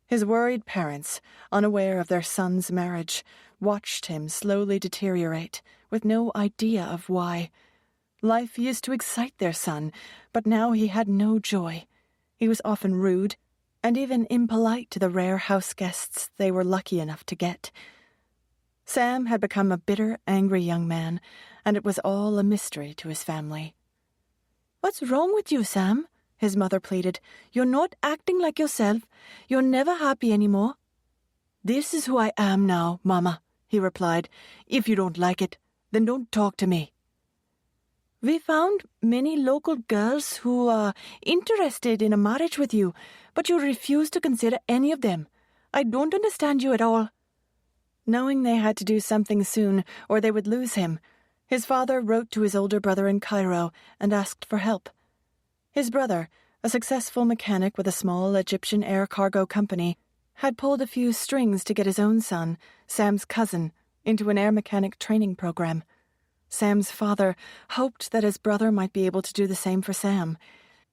His worried parents, unaware of their son's marriage, watched him slowly deteriorate, with no idea of why. Life used to excite their son, but now he had no joy. He was often rude, and even impolite to the rare house guests they were lucky enough to get. Sam had become a bitter, angry young man, and it was all a mystery to his family. "What's wrong with you, Sam?" his mother pleaded. "You're not acting like yourself. You're never happy anymore." "This is who I am now, Mama," he replied. "If you don't like it, then don't talk to me." "We found many local girls who are interested in a marriage with you, but you refuse to consider any of them. I don't understand you at all." Knowing they had to do something soon, or they would lose him, his father wrote to his older brother in Cairo and asked for help. His brother, a successful mechanic with a small Egyptian air cargo company, had pulled a few strings to get his own son, Sam's cousin, into an air mechanic training program. Sam's father hoped that his brother might be able to do the same for Sam.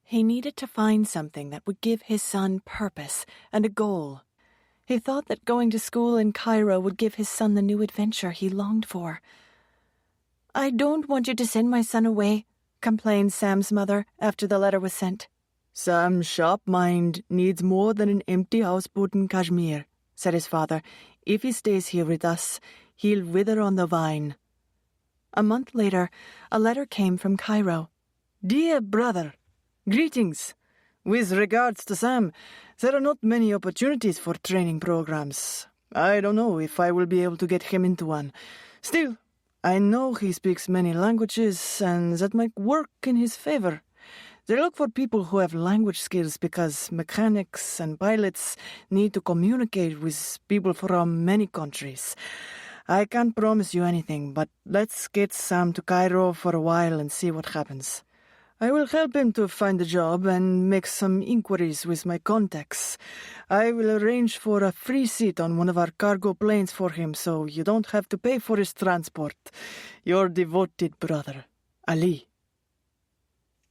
He needed to find something that would give his son purpose and a goal. He thought that going to school in Cairo would give his son the new adventure he longed for. "I don't want you to send my son away," complained Sam's mother after the letter was sent. "Sam's sharp mind needs more than an empty houseboat in Kashmir," said his father. "If he stays here with us, he'll wither on the vine." A month later, a letter came from Cairo. "Dear brother, greetings. With regards to Sam, there are not many opportunities for training programs. I don't know if I will be able to get him into one. Still, I know he speaks many languages, and that might work in his favor. They look for people who have language skills because mechanics and pilots need to communicate with people from many countries. I can't promise you anything, but let's get Sam to Cairo for a while and see what happens. I will help him to find a job and make some inquiries with my contacts. I will arrange for a free seat on one of our cargo planes for him so you don't have to pay for his transport. Your devoted brother, Ali."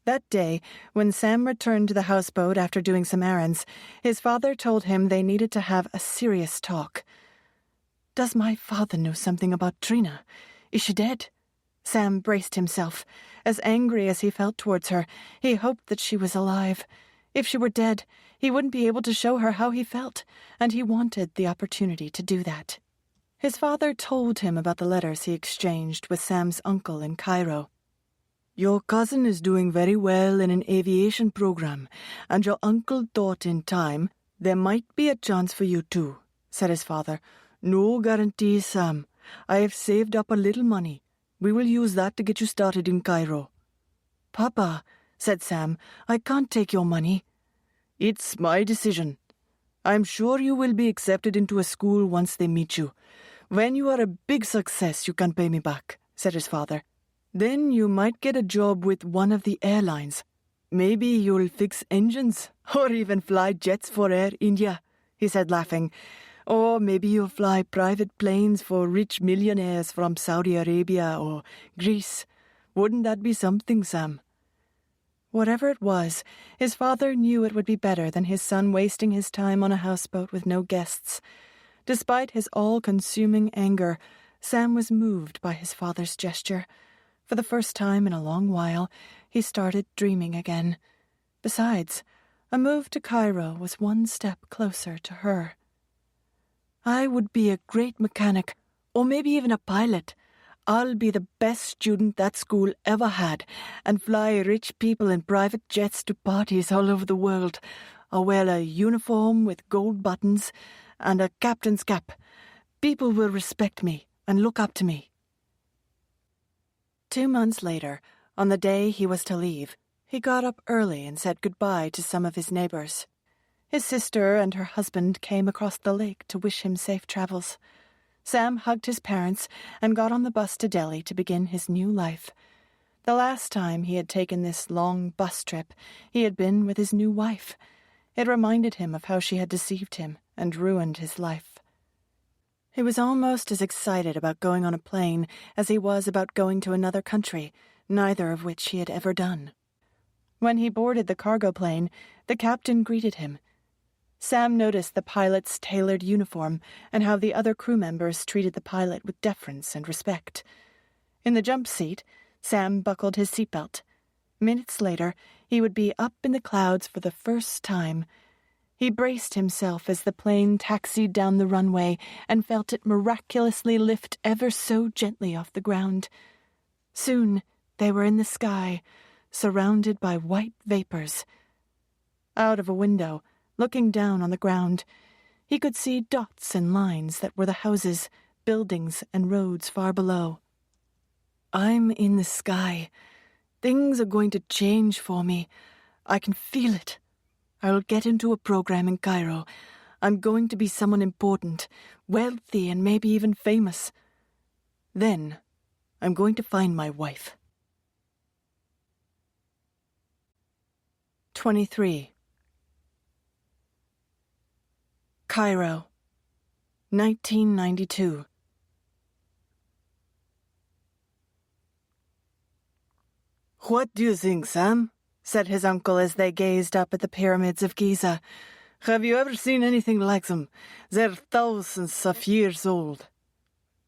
That day, when Sam returned to the houseboat after doing some errands, his father told him they needed to have a serious talk. "Does my father know something about Trina? Is she dead?" Sam braced himself. As angry as he felt towards her, he hoped that she was alive. If she were dead, he wouldn't be able to show her how he felt, and he wanted the opportunity to do that. His father told him about the letters he exchanged with Sam's uncle in Cairo. "Your cousin is doing very well in an aviation program, and your uncle thought in time there might be a chance for you too," said his father. "No guarantees, Sam. I have saved up a little money. We will use that to get you started in Cairo." "Papa," said Sam, "I can't take your money." "It's my decision. I'm sure you will be accepted into a school once they meet you. When you are a big success, you can pay me back," said his father. "Then you might get a job with one of the airlines. Maybe you'll fix engines, or even fly jets for Air India," he said, laughing. "Or maybe you'll fly private planes for rich millionaires from Saudi Arabia or Greece. Wouldn't that be something, Sam?" Whatever it was, his father knew it would be better than his son wasting his time on a houseboat with no guests. Despite his all-consuming anger, Sam was moved by his father's gesture. For the first time in a long while, he started dreaming again. Besides, a move to Cairo was one step closer to her. "I would be a great mechanic, or maybe even a pilot. I'll be the best student that school ever had, and fly rich people in private jets to parties all over the world. I'll wear a uniform with gold buttons and a captain's cap. People will respect me and look up to me." 2 months later, on the day he was to leave, he got up early and said goodbye to some of his neighbors. His sister and her husband came across the lake to wish him safe travels. Sam hugged his parents and got on the bus to Delhi to begin his new life. The last time he had taken this long bus trip, he had been with his new wife. It reminded him of how she had deceived him and ruined his life. He was almost as excited about going on a plane as he was about going to another country, neither of which he had ever done. When he boarded the cargo plane, the captain greeted him. Sam noticed the pilot's tailored uniform and how the other crew members treated the pilot with deference and respect. In the jump seat, Sam buckled his seatbelt. Minutes later, he would be up in the clouds for the first time. He braced himself as the plane taxied down the runway and felt it miraculously lift ever so gently off the ground. Soon they were in the sky, surrounded by white vapors. Out of a window, looking down on the ground, he could see dots and lines that were the houses, buildings, and roads far below. "I'm in the sky. Things are going to change for me. I can feel it. I'll get into a program in Cairo. I'm going to be someone important, wealthy, and maybe even famous. Then I'm going to find my wife." 23. Cairo, 1992. "What do you think, Sam?" said his uncle as they gazed up at the pyramids of Giza. "Have you ever seen anything like them? They're thousands of years old."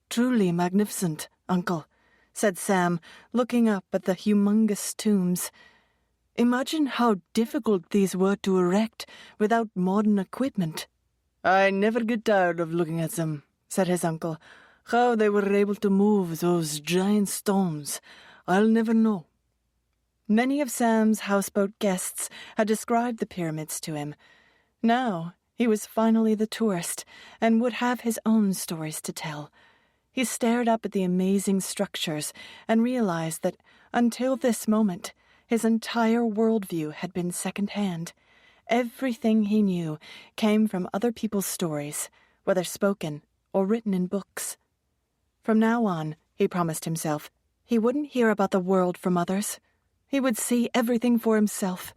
"Truly magnificent, Uncle," said Sam, looking up at the humongous tombs. "Imagine how difficult these were to erect without modern equipment." "I never get tired of looking at them," said his uncle. "How they were able to move those giant stones, I'll never know." Many of Sam's houseboat guests had described the pyramids to him. Now he was finally the tourist and would have his own stories to tell. He stared up at the amazing structures and realized that, until this moment, his entire worldview had been second-hand. Everything he knew came from other people's stories, whether spoken or written in books. From now on, he promised himself, he wouldn't hear about the world from others. He would see everything for himself.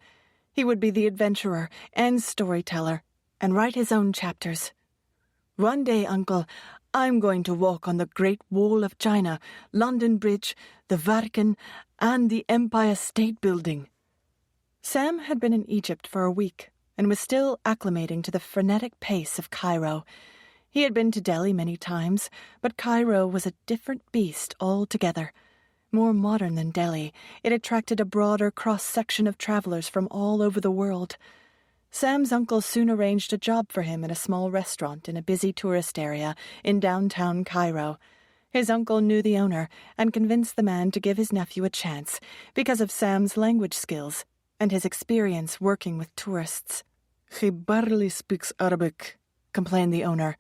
He would be the adventurer and storyteller and write his own chapters. "One day, Uncle, I'm going to walk on the Great Wall of China, London Bridge, the Vatican, and the Empire State Building." Sam had been in Egypt for a week and was still acclimating to the frenetic pace of Cairo. He had been to Delhi many times, but Cairo was a different beast altogether. More modern than Delhi, it attracted a broader cross-section of travelers from all over the world. Sam's uncle soon arranged a job for him in a small restaurant in a busy tourist area in downtown Cairo. His uncle knew the owner and convinced the man to give his nephew a chance because of Sam's language skills and his experience working with tourists. "He barely speaks Arabic," complained the owner.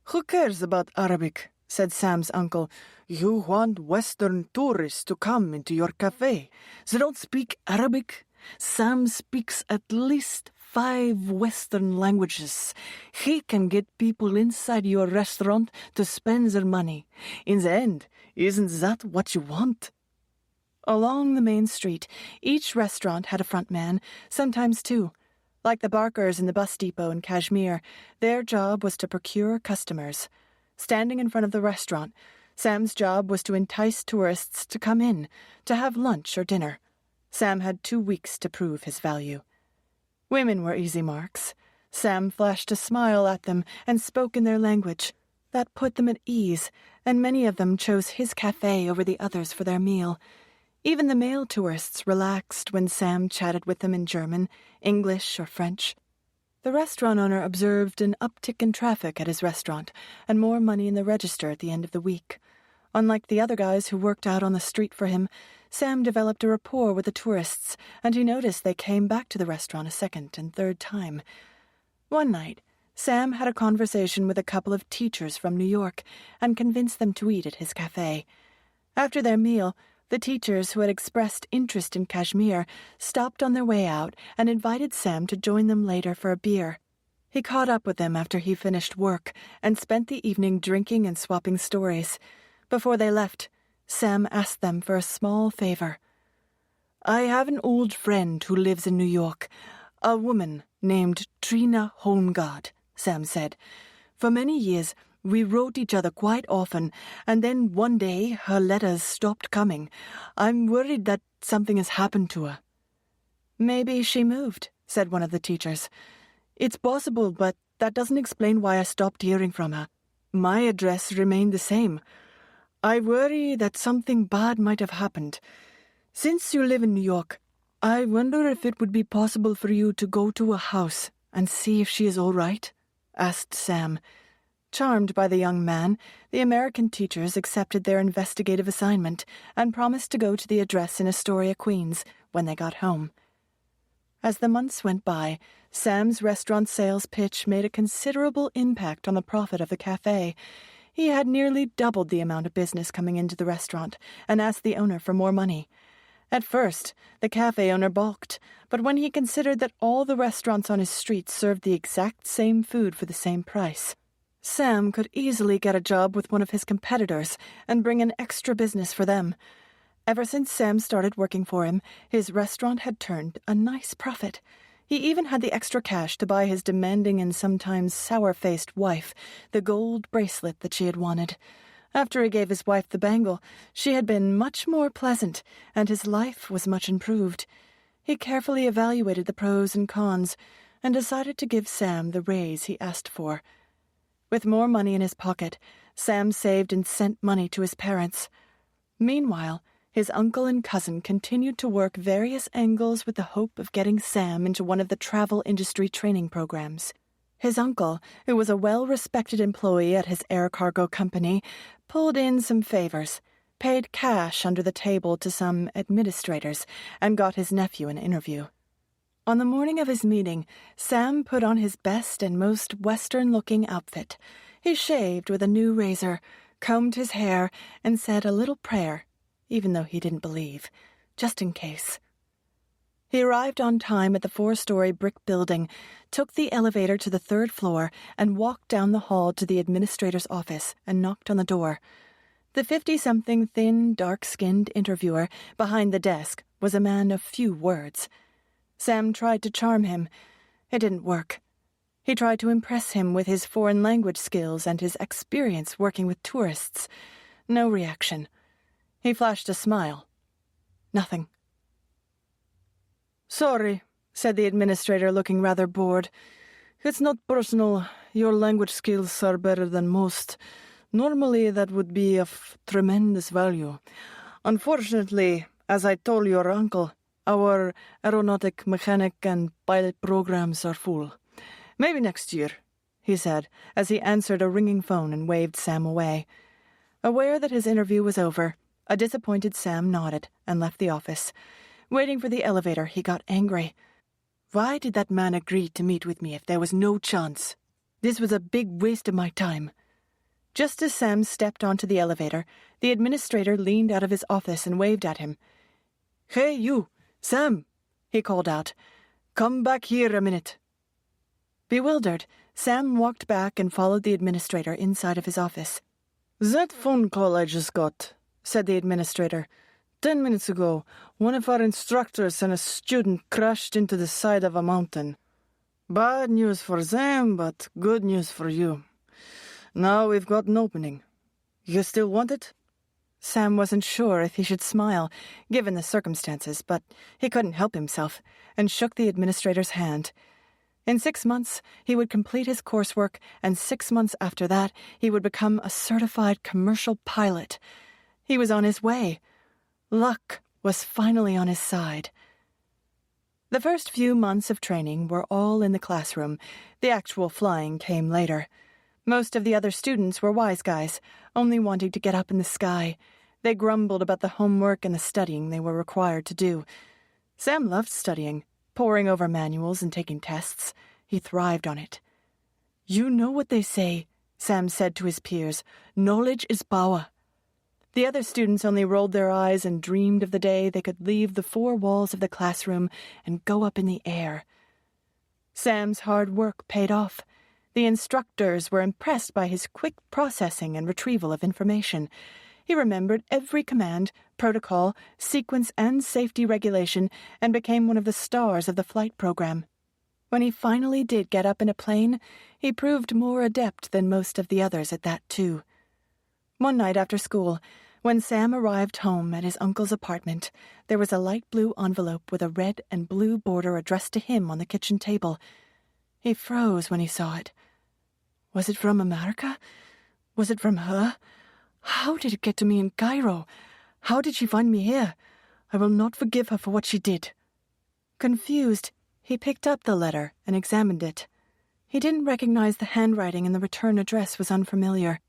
"Who cares about Arabic?" said Sam's uncle. "You want Western tourists to come into your cafe. They don't speak Arabic. Sam speaks at least 5 Western languages. He can get people inside your restaurant to spend their money. In the end, isn't that what you want?" Along the main street, each restaurant had a front man, sometimes two. Like the Barkers in the bus depot in Kashmir, their job was to procure customers. Standing in front of the restaurant, Sam's job was to entice tourists to come in, to have lunch or dinner. Sam had 2 weeks to prove his value. Women were easy marks. Sam flashed a smile at them and spoke in their language. That put them at ease, and many of them chose his cafe over the others for their meal. Even the male tourists relaxed when Sam chatted with them in German, English, or French. The restaurant owner observed an uptick in traffic at his restaurant and more money in the register at the end of the week. Unlike the other guys who worked out on the street for him, Sam developed a rapport with the tourists, and he noticed they came back to the restaurant a second and third time. One night, Sam had a conversation with a couple of teachers from New York and convinced them to eat at his cafe. After their meal, the teachers who had expressed interest in Kashmir stopped on their way out and invited Sam to join them later for a beer. He caught up with them after he finished work and spent the evening drinking and swapping stories. Before they left, Sam asked them for a small favor. "I have an old friend who lives in New York, a woman named Trina Holmgard," Sam said. "For many years, we wrote each other quite often, and then one day her letters stopped coming. I'm worried that something has happened to her." "Maybe she moved," said one of the teachers. "It's possible, but that doesn't explain why I stopped hearing from her. My address remained the same. I worry that something bad might have happened. Since you live in New York, I wonder if it would be possible for you to go to her house and see if she is all right?" asked Sam. Charmed by the young man, the American teachers accepted their investigative assignment and promised to go to the address in Astoria, Queens, when they got home. As the months went by, Sam's restaurant sales pitch made a considerable impact on the profit of the cafe. He had nearly doubled the amount of business coming into the restaurant and asked the owner for more money. At first, the cafe owner balked, but when he considered that all the restaurants on his street served the exact same food for the same price, Sam could easily get a job with one of his competitors and bring in extra business for them. Ever since Sam started working for him, his restaurant had turned a nice profit. He even had the extra cash to buy his demanding and sometimes sour-faced wife the gold bracelet that she had wanted. After he gave his wife the bangle, she had been much more pleasant, and his life was much improved. He carefully evaluated the pros and cons, and decided to give Sam the raise he asked for. With more money in his pocket, Sam saved and sent money to his parents. Meanwhile, his uncle and cousin continued to work various angles with the hope of getting Sam into one of the travel industry training programs. His uncle, who was a well-respected employee at his air cargo company, pulled in some favors, paid cash under the table to some administrators, and got his nephew an interview. On the morning of his meeting, Sam put on his best and most Western-looking outfit. He shaved with a new razor, combed his hair, and said a little prayer, even though he didn't believe, just in case. He arrived on time at the 4-story brick building, took the elevator to the 3rd floor, and walked down the hall to the administrator's office and knocked on the door. The 50-something thin, dark-skinned interviewer behind the desk was a man of few words. Sam tried to charm him. It didn't work. He tried to impress him with his foreign language skills and his experience working with tourists. No reaction. He flashed a smile. Nothing. "Sorry," said the administrator, looking rather bored. "It's not personal. Your language skills are better than most. Normally that would be of tremendous value. Unfortunately, as I told your uncle, Our aeronautic, mechanic, and pilot programs are full. Maybe next year, he said, as he answered a ringing phone and waved Sam away. Aware that his interview was over, a disappointed Sam nodded and left the office. Waiting for the elevator, he got angry. Why did that man agree to meet with me if there was no chance? This was a big waste of my time. Just as Sam stepped onto the elevator, the administrator leaned out of his office and waved at him. "Hey, you, Sam," he called out. "Come back here a minute." Bewildered, Sam walked back and followed the administrator inside of his office. "That phone call I just got," said the administrator. 10 minutes ago, one of our instructors and a student crashed into the side of a mountain. Bad news for them, but good news for you. Now we've got an opening. You still want it?" Sam wasn't sure if he should smile, given the circumstances, but he couldn't help himself, and shook the administrator's hand. In 6 months, he would complete his coursework, and 6 months after that, he would become a certified commercial pilot. He was on his way. Luck was finally on his side. The first few months of training were all in the classroom. The actual flying came later. Most of the other students were wise guys, only wanting to get up in the sky. They grumbled about the homework and the studying they were required to do. Sam loved studying, poring over manuals and taking tests. He thrived on it. "You know what they say," Sam said to his peers. "Knowledge is power." The other students only rolled their eyes and dreamed of the day they could leave the four walls of the classroom and go up in the air. Sam's hard work paid off. The instructors were impressed by his quick processing and retrieval of information. He remembered every command, protocol, sequence, and safety regulation, and became one of the stars of the flight program. When he finally did get up in a plane, he proved more adept than most of the others at that, too. One night after school, when Sam arrived home at his uncle's apartment, there was a light blue envelope with a red and blue border addressed to him on the kitchen table. He froze when he saw it. Was it from America? Was it from her? How did it get to me in Cairo? How did she find me here? I will not forgive her for what she did. Confused, he picked up the letter and examined it. He didn't recognize the handwriting, and the return address was unfamiliar.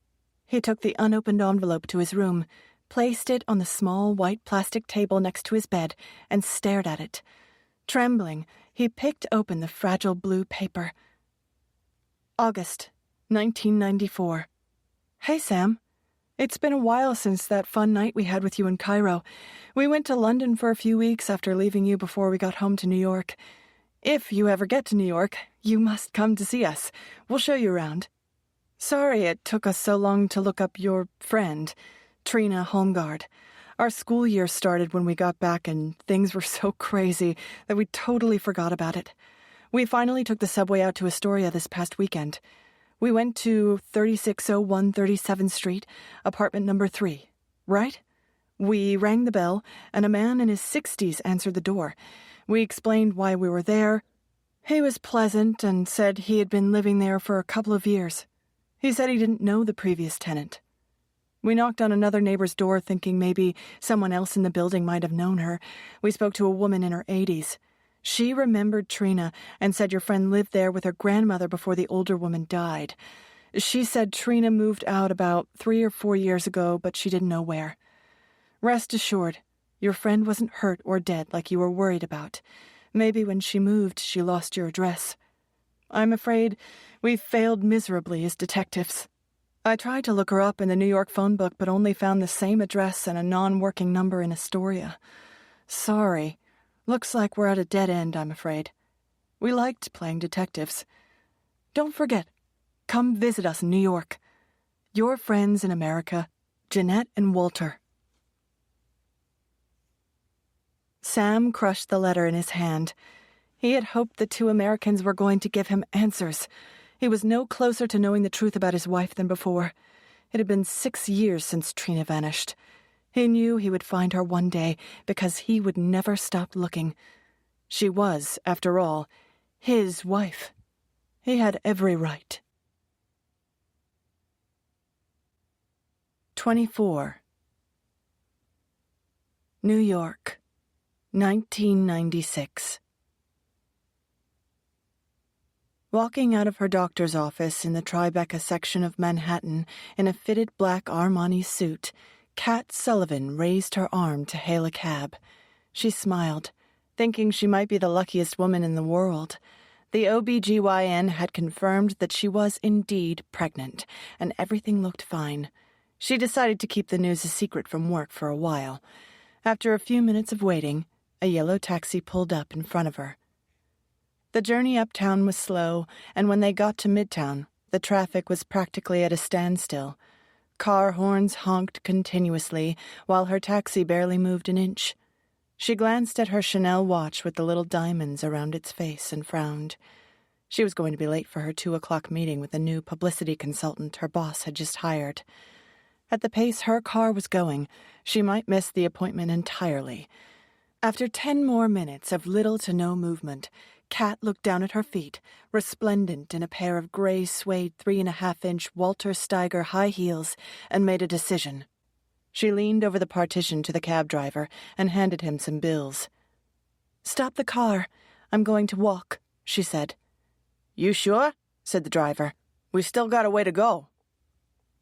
He took the unopened envelope to his room, placed it on the small white plastic table next to his bed, and stared at it. Trembling, he picked open the fragile blue paper. August, 1994. Hey, Sam. It's been a while since that fun night we had with you in Cairo. We went to London for a few weeks after leaving you before we got home to New York. If you ever get to New York, you must come to see us. We'll show you around. Sorry it took us so long to look up your friend, Trina Holmgard. Our school year started when we got back, and things were so crazy that we totally forgot about it. We finally took the subway out to Astoria this past weekend. We went to 3601 37th Street, apartment number 3, right? We rang the bell, and a man in his 60s answered the door. We explained why we were there. He was pleasant and said he had been living there for a couple of years. He said he didn't know the previous tenant. We knocked on another neighbor's door thinking maybe someone else in the building might have known her. We spoke to a woman in her 80s. She remembered Trina and said your friend lived there with her grandmother before the older woman died. She said Trina moved out about 3 or 4 years ago, but she didn't know where. Rest assured, your friend wasn't hurt or dead like you were worried about. Maybe when she moved, she lost your address. I'm afraid we've failed miserably as detectives. I tried to look her up in the New York phone book, but only found the same address and a non-working number in Astoria. Sorry. Looks like we're at a dead end, I'm afraid. We liked playing detectives. Don't forget, come visit us in New York. Your friends in America, Jeanette and Walter. Sam crushed the letter in his hand. He had hoped the two Americans were going to give him answers. He was no closer to knowing the truth about his wife than before. It had been 6 years since Trina vanished. He knew he would find her one day because he would never stop looking. She was, after all, his wife. He had every right. 24. New York, 1996. Walking out of her doctor's office in the Tribeca section of Manhattan in a fitted black Armani suit, Kat Sullivan raised her arm to hail a cab. She smiled, thinking she might be the luckiest woman in the world. The OB/GYN had confirmed that she was indeed pregnant, and everything looked fine. She decided to keep the news a secret from work for a while. After a few minutes of waiting, a yellow taxi pulled up in front of her. The journey uptown was slow, and when they got to Midtown, the traffic was practically at a standstill. Car horns honked continuously, while her taxi barely moved an inch. She glanced at her Chanel watch with the little diamonds around its face and frowned. She was going to be late for her 2:00 meeting with the new publicity consultant her boss had just hired. At the pace her car was going, she might miss the appointment entirely. After 10 more minutes of little to no movement, Kat looked down at her feet, resplendent in a pair of gray suede 3.5-inch Walter Steiger high heels, and made a decision. She leaned over the partition to the cab driver and handed him some bills. "Stop the car. I'm going to walk," she said. "You sure?" said the driver. "We still got a way to go."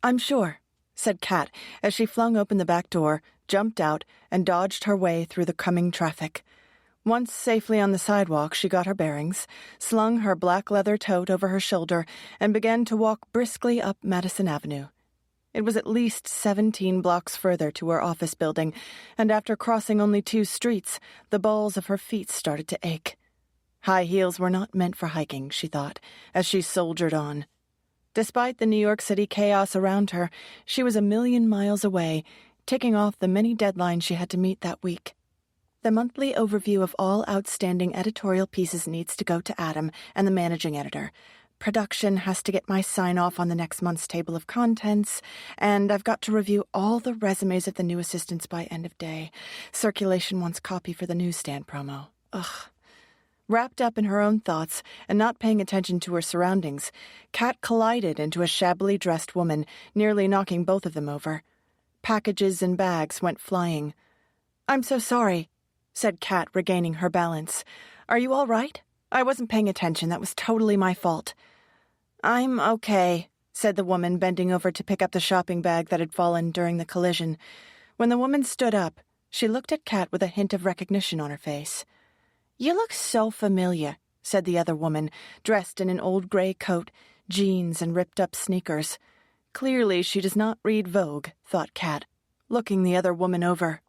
"I'm sure," said Kat as she flung open the back door, jumped out, and dodged her way through the coming traffic. Once safely on the sidewalk, she got her bearings, slung her black leather tote over her shoulder, and began to walk briskly up Madison Avenue. It was at least 17 blocks further to her office building, and after crossing only 2 streets, the balls of her feet started to ache. High heels were not meant for hiking, she thought, as she soldiered on. Despite the New York City chaos around her, she was a million miles away, ticking off the many deadlines she had to meet that week. The monthly overview of all outstanding editorial pieces needs to go to Adam and the managing editor. Production has to get my sign-off on the next month's table of contents, and I've got to review all the resumes of the new assistants by end of day. Circulation wants copy for the newsstand promo. Ugh. Wrapped up in her own thoughts and not paying attention to her surroundings, Kat collided into a shabbily dressed woman, nearly knocking both of them over. Packages and bags went flying. "I'm so sorry," said Kat, regaining her balance. "Are you all right? I wasn't paying attention. That was totally my fault." "I'm okay," said the woman, bending over to pick up the shopping bag that had fallen during the collision. When the woman stood up, she looked at Kat with a hint of recognition on her face. "You look so familiar," said the other woman, dressed in an old gray coat, jeans, and ripped-up sneakers. Clearly she does not read Vogue, thought Kat, looking the other woman over.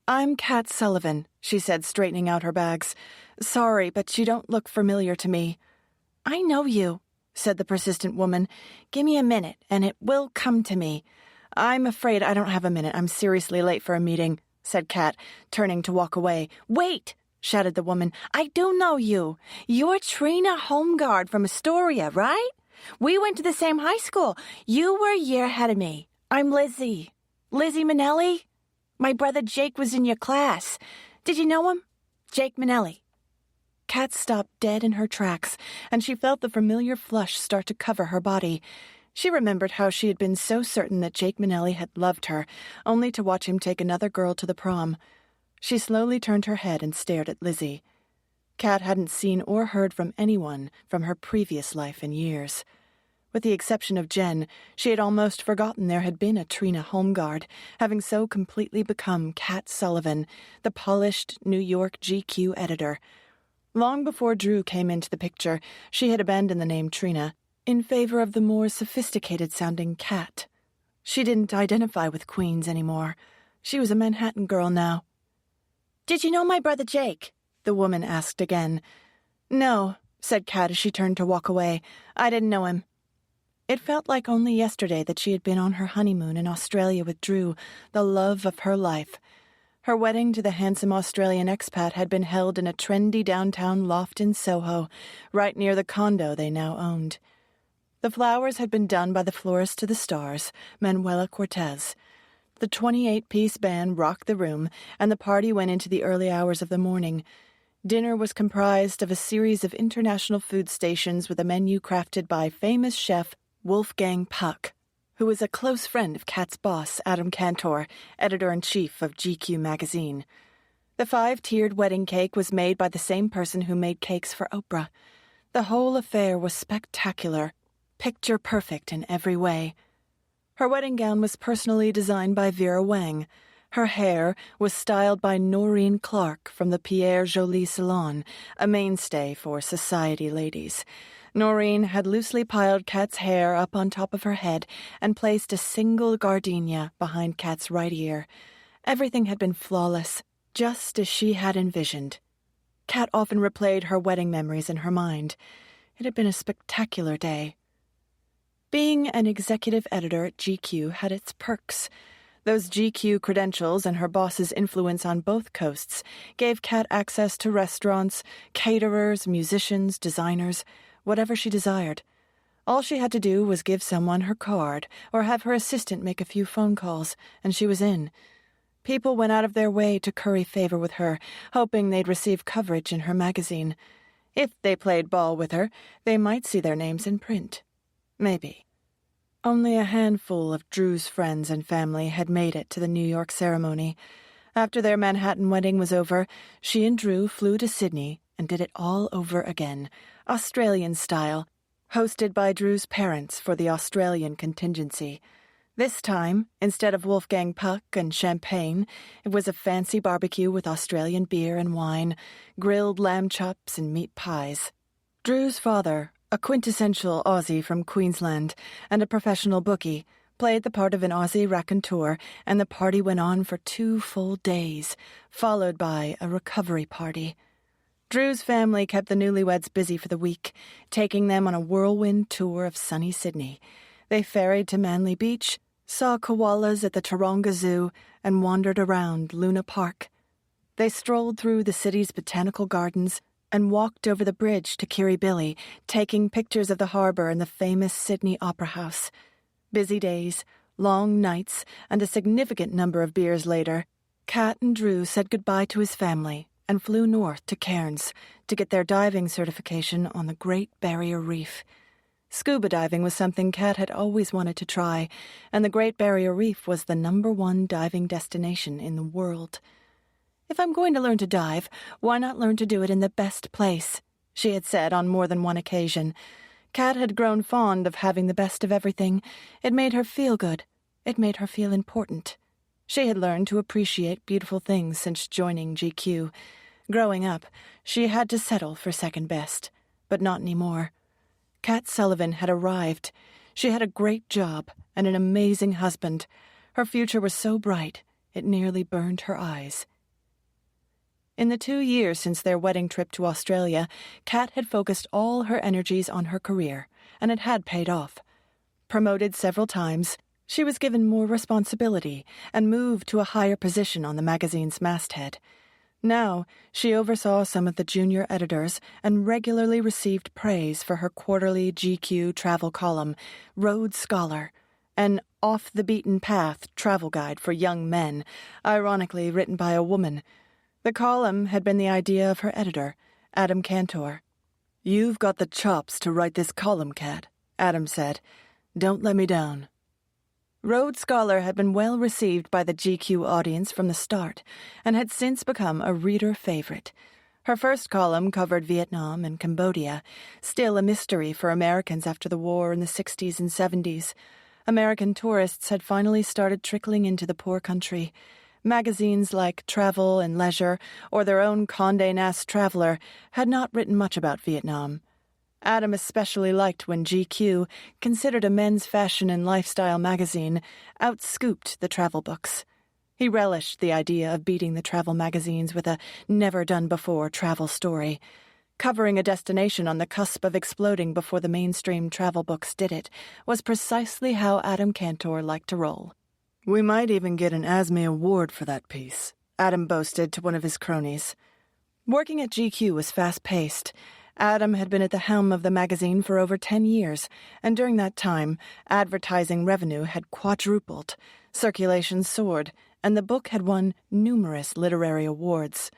"I'm Kat Sullivan," she said, straightening out her bags. "Sorry, but you don't look familiar to me." "I know you," said the persistent woman. "Give me a minute, and it will come to me." "I'm afraid I don't have a minute. I'm seriously late for a meeting," said Kat, turning to walk away. "Wait!" shouted the woman. "I do know you. You're Trina Homeguard from Astoria, right? We went to the same high school. You were a year ahead of me. I'm Lizzie. Lizzie Minnelli? My brother Jake was in your class. Did you know him? Jake Minnelli." Kat stopped dead in her tracks, and she felt the familiar flush start to cover her body. She remembered how she had been so certain that Jake Minnelli had loved her, only to watch him take another girl to the prom. She slowly turned her head and stared at Lizzie. Kat hadn't seen or heard from anyone from her previous life in years. With the exception of Jen, she had almost forgotten there had been a Trina Homeguard, having so completely become Kat Sullivan, the polished New York GQ editor. Long before Drew came into the picture, she had abandoned the name Trina in favor of the more sophisticated-sounding Kat. She didn't identify with Queens anymore. She was a Manhattan girl now. "Did you know my brother Jake?" the woman asked again. "No," said Kat as she turned to walk away. "I didn't know him." It felt like only yesterday that she had been on her honeymoon in Australia with Drew, the love of her life. Her wedding to the handsome Australian expat had been held in a trendy downtown loft in Soho, right near the condo they now owned. The flowers had been done by the florist to the stars, Manuela Cortez. The 28-piece band rocked the room, and the party went into the early hours of the morning. Dinner was comprised of a series of international food stations with a menu crafted by famous chef Wolfgang Puck, who was a close friend of Kat's boss, Adam Cantor, editor-in-chief of GQ magazine. The 5-tiered wedding cake was made by the same person who made cakes for Oprah. The whole affair was spectacular, picture perfect in every way. Her wedding gown was personally designed by Vera Wang. Her hair was styled by Noreen Clark from the Pierre Joly Salon, a mainstay for society ladies. Noreen had loosely piled Kat's hair up on top of her head and placed a single gardenia behind Kat's right ear. Everything had been flawless, just as she had envisioned. Kat often replayed her wedding memories in her mind. It had been a spectacular day. Being an executive editor at GQ had its perks. Those GQ credentials and her boss's influence on both coasts gave Kat access to restaurants, caterers, musicians, designers, whatever she desired. All she had to do was give someone her card or have her assistant make a few phone calls, and she was in. People went out of their way to curry favor with her, hoping they'd receive coverage in her magazine. If they played ball with her, they might see their names in print. Maybe. Only a handful of Drew's friends and family had made it to the New York ceremony. After their Manhattan wedding was over, she and Drew flew to Sydney and did it all over again, Australian style, hosted by Drew's parents for the Australian contingency. This time, instead of Wolfgang Puck and champagne, it was a fancy barbecue with Australian beer and wine, grilled lamb chops and meat pies. Drew's father, a quintessential Aussie from Queensland and a professional bookie, played the part of an Aussie raconteur, and the party went on for 2 full days, followed by a recovery party. Drew's family kept the newlyweds busy for the week, taking them on a whirlwind tour of sunny Sydney. They ferried to Manly Beach, saw koalas at the Taronga Zoo, and wandered around Luna Park. They strolled through the city's botanical gardens and walked over the bridge to Kirribilli, taking pictures of the harbour and the famous Sydney Opera House. Busy days, long nights, and a significant number of beers later, Kat and Drew said goodbye to his family and flew north to Cairns to get their diving certification on the Great Barrier Reef. Scuba diving was something Kat had always wanted to try, and the Great Barrier Reef was the #1 diving destination in the world. "If I'm going to learn to dive, why not learn to do it in the best place?" she had said on more than one occasion. Kat had grown fond of having the best of everything. It made her feel good. It made her feel important. She had learned to appreciate beautiful things since joining GQ. Growing up, she had to settle for second best, but not anymore. Kat Sullivan had arrived. She had a great job and an amazing husband. Her future was so bright, it nearly burned her eyes. In the 2 years since their wedding trip to Australia, Kat had focused all her energies on her career, and it had paid off. Promoted several times, she was given more responsibility and moved to a higher position on the magazine's masthead. Now, she oversaw some of the junior editors and regularly received praise for her quarterly GQ travel column, Road Scholar, an off-the-beaten-path travel guide for young men, ironically written by a woman. The column had been the idea of her editor, Adam Cantor. "You've got the chops to write this column, Kat," Adam said. "Don't let me down." Road Scholar had been well received by the GQ audience from the start and had since become a reader favorite. Her first column covered Vietnam and Cambodia, still a mystery for Americans after the war in the 60s and 70s. American tourists had finally started trickling into the poor country. Magazines like Travel and Leisure or their own Condé Nast Traveler had not written much about Vietnam. Adam especially liked when GQ, considered a men's fashion and lifestyle magazine, outscooped the travel books. He relished the idea of beating the travel magazines with a never-done-before travel story. Covering a destination on the cusp of exploding before the mainstream travel books did it was precisely how Adam Cantor liked to roll. "We might even get an ASME award for that piece," Adam boasted to one of his cronies. Working at GQ was fast-paced. Adam had been at the helm of the magazine for over 10 years, and during that time, advertising revenue had quadrupled, circulation soared, and the book had won numerous literary awards.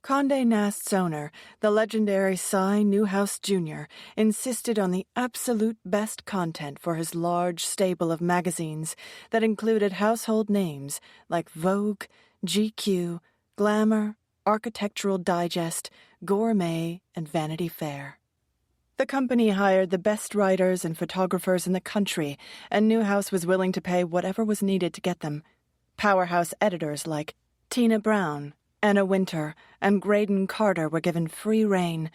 Condé Nast's owner, the legendary Cy Newhouse Jr., insisted on the absolute best content for his large stable of magazines that included household names like Vogue, GQ, Glamour, Architectural Digest, Gourmet, and Vanity Fair. The company hired the best writers and photographers in the country, and Newhouse was willing to pay whatever was needed to get them. Powerhouse editors like Tina Brown, Anna Winter, and Graydon Carter were given free rein.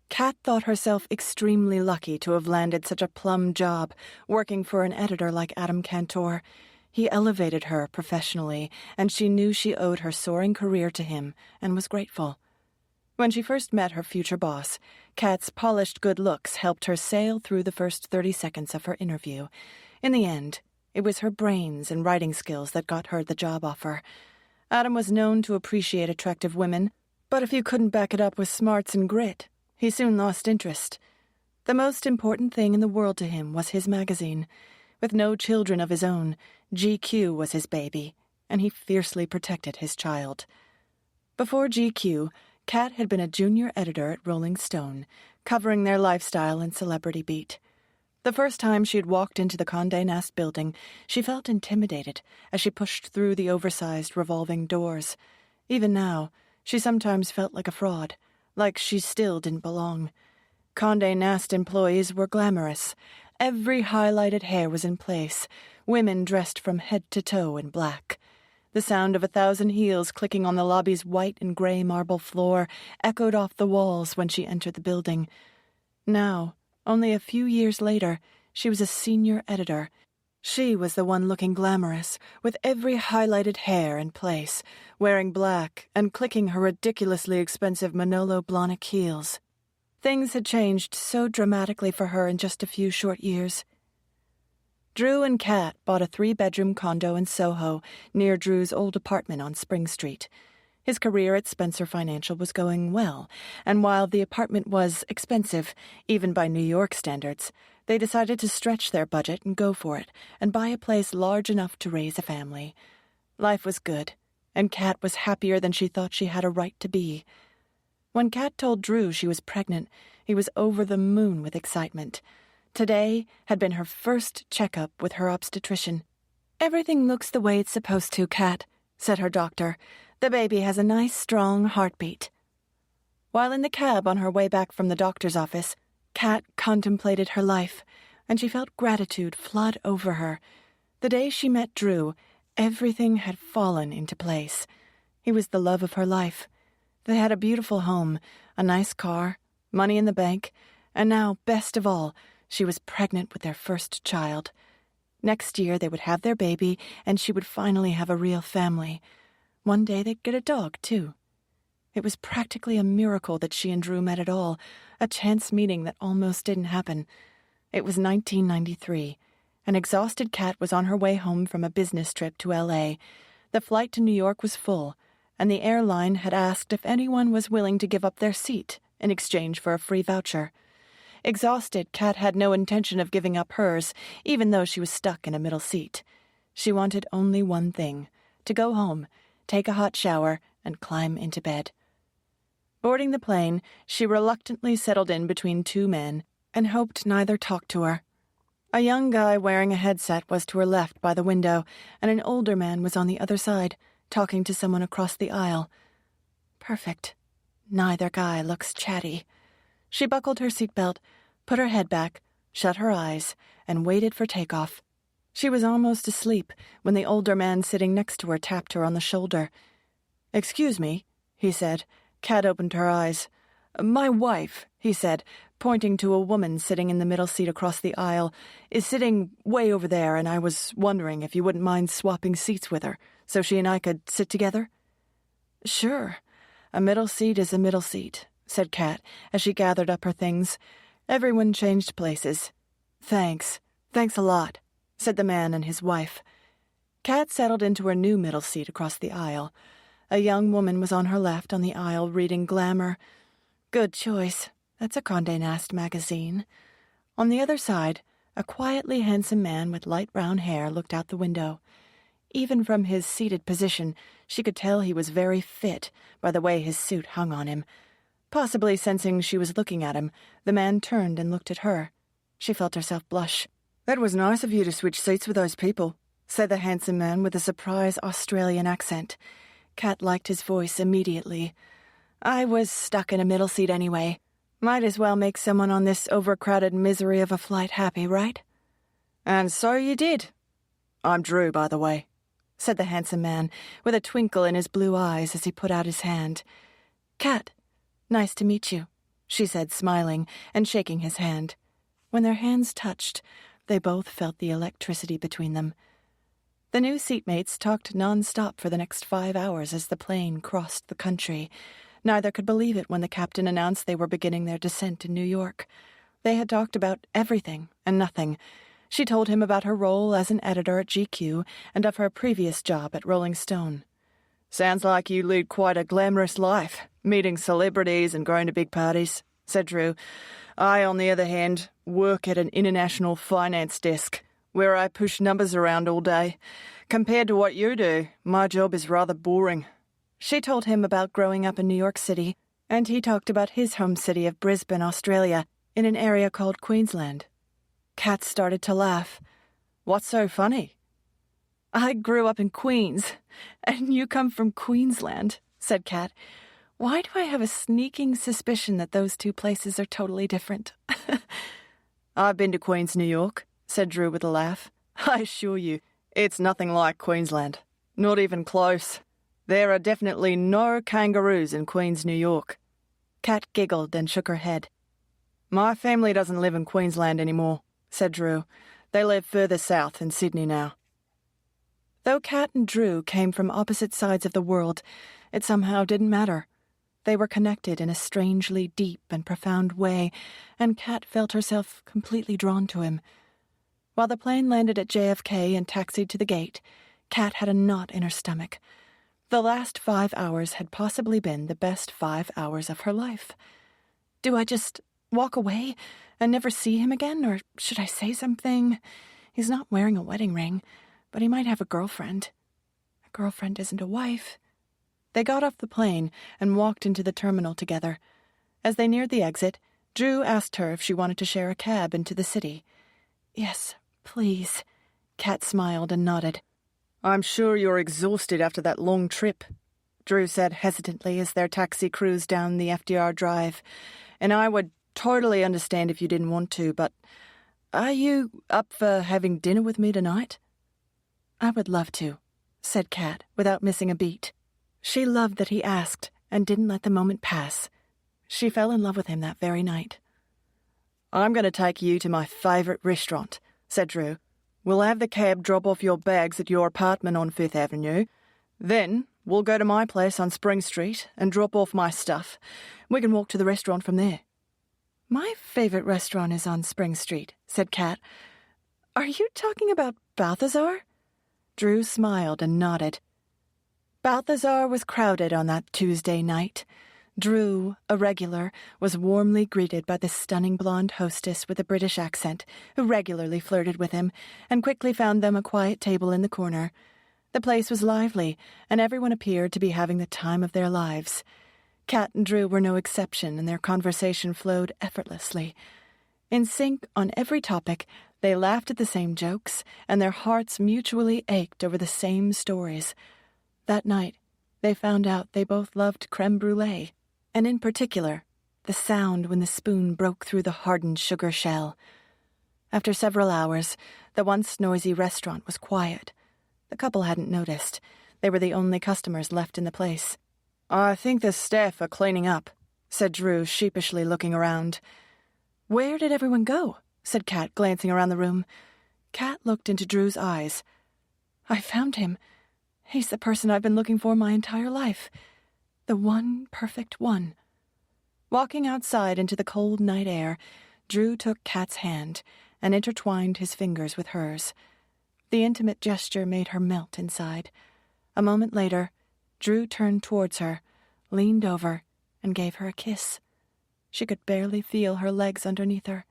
Kat thought herself extremely lucky to have landed such a plum job, working for an editor like Adam Cantor. He elevated her professionally, and she knew she owed her soaring career to him, and was grateful. When she first met her future boss, Kat's polished good looks helped her sail through the first 30 seconds of her interview. In the end, it was her brains and writing skills that got her the job offer. Adam was known to appreciate attractive women, but if you couldn't back it up with smarts and grit, he soon lost interest. The most important thing in the world to him was his magazine. With no children of his own, GQ was his baby, and he fiercely protected his child. Before GQ, Kat had been a junior editor at Rolling Stone, covering their lifestyle and celebrity beat. The first time she had walked into the Condé Nast building, she felt intimidated as she pushed through the oversized revolving doors. Even now, she sometimes felt like a fraud, like she still didn't belong. Condé Nast employees were glamorous. Every highlighted hair was in place, women dressed from head to toe in black. The sound of 1,000 heels clicking on the lobby's white and gray marble floor echoed off the walls when she entered the building. Now, only a few years later, she was a senior editor. She was the one looking glamorous, with every highlighted hair in place, wearing black and clicking her ridiculously expensive Manolo Blahnik heels. Things had changed so dramatically for her in just a few short years. Drew and Kat bought a 3-bedroom condo in Soho, near Drew's old apartment on Spring Street. His career at Spencer Financial was going well, and while the apartment was expensive, even by New York standards, they decided to stretch their budget and go for it, and buy a place large enough to raise a family. Life was good, and Kat was happier than she thought she had a right to be. When Kat told Drew she was pregnant, he was over the moon with excitement. Today had been her first checkup with her obstetrician. "Everything looks the way it's supposed to, Kat," said her doctor. "The baby has a nice, strong heartbeat." While in the cab on her way back from the doctor's office, Kat contemplated her life, and she felt gratitude flood over her. The day she met Drew, everything had fallen into place. He was the love of her life. They had a beautiful home, a nice car, money in the bank, and now, best of all, she was pregnant with their first child. Next year they would have their baby, and she would finally have a real family. One day they'd get a dog, too. It was practically a miracle that she and Drew met at all, a chance meeting that almost didn't happen. It was 1993. An exhausted Kat was on her way home from a business trip to L.A. The flight to New York was full, and the airline had asked if anyone was willing to give up their seat in exchange for a free voucher. Exhausted, Kat had no intention of giving up hers, even though she was stuck in a middle seat. She wanted only one thing: to go home, take a hot shower, and climb into bed. Boarding the plane, she reluctantly settled in between 2 men and hoped neither talked to her. A young guy wearing a headset was to her left by the window, and an older man was on the other side, talking to someone across the aisle. Perfect. Neither guy looks chatty. She buckled her seatbelt, put her head back, shut her eyes, and waited for takeoff. She was almost asleep when the older man sitting next to her tapped her on the shoulder. "Excuse me," he said. Kat opened her eyes. "My wife," he said, pointing to a woman sitting in the middle seat across the aisle, "is sitting way over there, and I was wondering if you wouldn't mind swapping seats with her, so she and I could sit together?" "Sure. A middle seat is a middle seat," said Kat, as she gathered up her things. Everyone changed places. Thanks a lot," said the man and his wife. Kat settled into her new middle seat across the aisle. A young woman was on her left on the aisle reading Glamour. Good choice. That's a Condé Nast magazine. On the other side, a quietly handsome man with light brown hair looked out the window. Even from his seated position, she could tell he was very fit by the way his suit hung on him. Possibly sensing she was looking at him, the man turned and looked at her. She felt herself blush. "That was nice of you to switch seats with those people," said the handsome man with a surprise Australian accent. Kat liked his voice immediately. "I was stuck in a middle seat anyway. Might as well make someone on this overcrowded misery of a flight happy, right?" "And so you did. I'm Drew, by the way," said the handsome man, with a twinkle in his blue eyes as he put out his hand. "Kat, nice to meet you," she said, smiling and shaking his hand. When their hands touched, they both felt the electricity between them. The new seatmates talked non-stop for the next 5 hours as the plane crossed the country. Neither could believe it when the captain announced they were beginning their descent in New York. They had talked about everything and nothing. She told him about her role as an editor at GQ and of her previous job at Rolling Stone. "Sounds like you lead quite a glamorous life, meeting celebrities and going to big parties," said Drew. "I, on the other hand, work at an international finance desk, where I push numbers around all day. Compared to what you do, my job is rather boring." She told him about growing up in New York City, and he talked about his home city of Brisbane, Australia, in an area called Queensland. Kat started to laugh. "What's so funny?" "I grew up in Queens, and you come from Queensland," said Kat. "Why do I have a sneaking suspicion that those two places are totally different?" "I've been to Queens, New York," said Drew with a laugh. "I assure you, it's nothing like Queensland. Not even close. There are definitely no kangaroos in Queens, New York." Kat giggled and shook her head. "My family doesn't live in Queensland anymore," said Drew. "They live further south in Sydney now." Though Kat and Drew came from opposite sides of the world, it somehow didn't matter. They were connected in a strangely deep and profound way, and Kat felt herself completely drawn to him. While the plane landed at JFK and taxied to the gate, Kat had a knot in her stomach. The last 5 hours had possibly been the best 5 hours of her life. Do I just walk away and never see him again, or should I say something? He's not wearing a wedding ring, but he might have a girlfriend. A girlfriend isn't a wife. They got off the plane and walked into the terminal together. As they neared the exit, Drew asked her if she wanted to share a cab into the city. "Yes, please." Kat smiled and nodded. "I'm sure you're exhausted after that long trip," Drew said hesitantly as their taxi cruised down the FDR Drive. "And I would totally understand if you didn't want to, but are you up for having dinner with me tonight?" "I would love to," said Kat, without missing a beat. She loved that he asked and didn't let the moment pass. She fell in love with him that very night. "I'm going to take you to my favourite restaurant," said Drew. "We'll have the cab drop off your bags at your apartment on 5th Avenue. Then we'll go to my place on Spring Street and drop off my stuff. We can walk to the restaurant from there." "My favorite restaurant is on Spring Street," said Kat. "Are you talking about Balthazar?" Drew smiled and nodded. Balthazar was crowded on that Tuesday night. Drew, a regular, was warmly greeted by the stunning blonde hostess with a British accent, who regularly flirted with him, and quickly found them a quiet table in the corner. The place was lively, and everyone appeared to be having the time of their lives. Kat and Drew were no exception, and their conversation flowed effortlessly. In sync on every topic, they laughed at the same jokes, and their hearts mutually ached over the same stories. That night, they found out they both loved crème brûlée, and in particular, the sound when the spoon broke through the hardened sugar shell. After several hours, the once noisy restaurant was quiet. The couple hadn't noticed. They were the only customers left in the place. "I think the staff are cleaning up," said Drew, sheepishly looking around. "Where did everyone go?" said Kat, glancing around the room. Kat looked into Drew's eyes. "I found him. He's the person I've been looking for my entire life. The one perfect one." Walking outside into the cold night air, Drew took Kat's hand and intertwined his fingers with hers. The intimate gesture made her melt inside. A moment later, Drew turned towards her, leaned over, and gave her a kiss. She could barely feel her legs underneath her.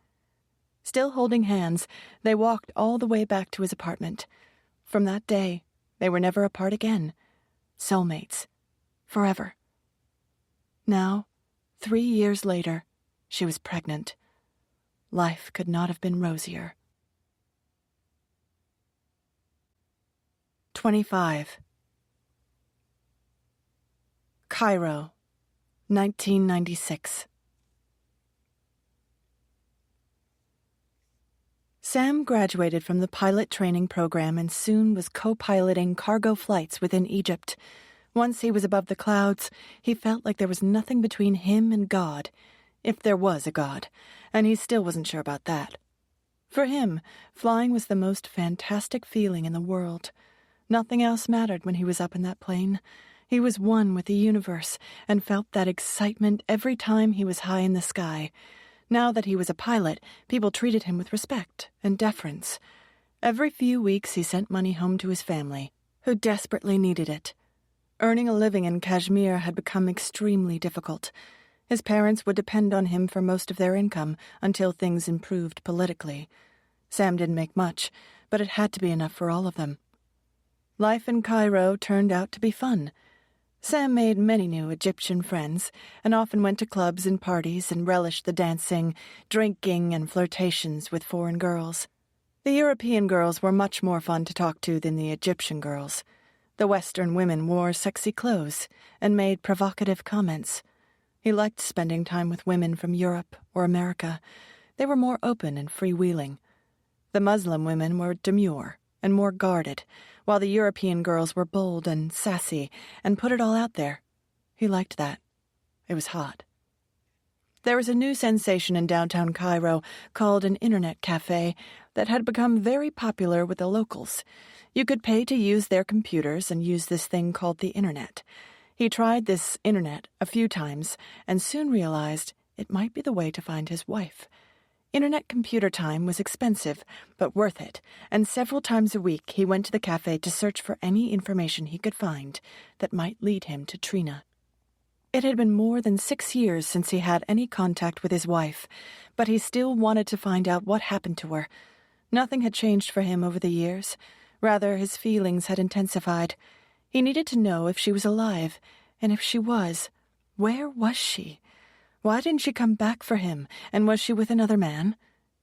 Still holding hands, they walked all the way back to his apartment. From that day, they were never apart again. Soulmates. Forever. Now, 3 years later, she was pregnant. Life could not have been rosier. 25. Cairo, 1996. Sam graduated from the pilot training program and soon was co-piloting cargo flights within Egypt. Once he was above the clouds, he felt like there was nothing between him and God, if there was a God, and he still wasn't sure about that. For him, flying was the most fantastic feeling in the world. Nothing else mattered when he was up in that plane. He was one with the universe and felt that excitement every time he was high in the sky. Now that he was a pilot, people treated him with respect and deference. Every few weeks he sent money home to his family, who desperately needed it. Earning a living in Kashmir had become extremely difficult. His parents would depend on him for most of their income until things improved politically. Sam didn't make much, but it had to be enough for all of them. Life in Cairo turned out to be fun. Sam made many new Egyptian friends and often went to clubs and parties and relished the dancing, drinking, and flirtations with foreign girls. The European girls were much more fun to talk to than the Egyptian girls. The Western women wore sexy clothes and made provocative comments. He liked spending time with women from Europe or America. They were more open and freewheeling. The Muslim women were demure and more guarded, while the European girls were bold and sassy and put it all out there. He liked that. It was hot. There was a new sensation in downtown Cairo called an internet cafe that had become very popular with the locals. You could pay to use their computers and use this thing called the internet. He tried this internet a few times and soon realized it might be the way to find his wife. Internet computer time was expensive, but worth it, and several times a week he went to the cafe to search for any information he could find that might lead him to Trina. It had been more than 6 years since he had any contact with his wife, but he still wanted to find out what happened to her. Nothing had changed for him over the years. Rather, his feelings had intensified. He needed to know if she was alive, and if she was, where was she? Why didn't she come back for him, and was she with another man?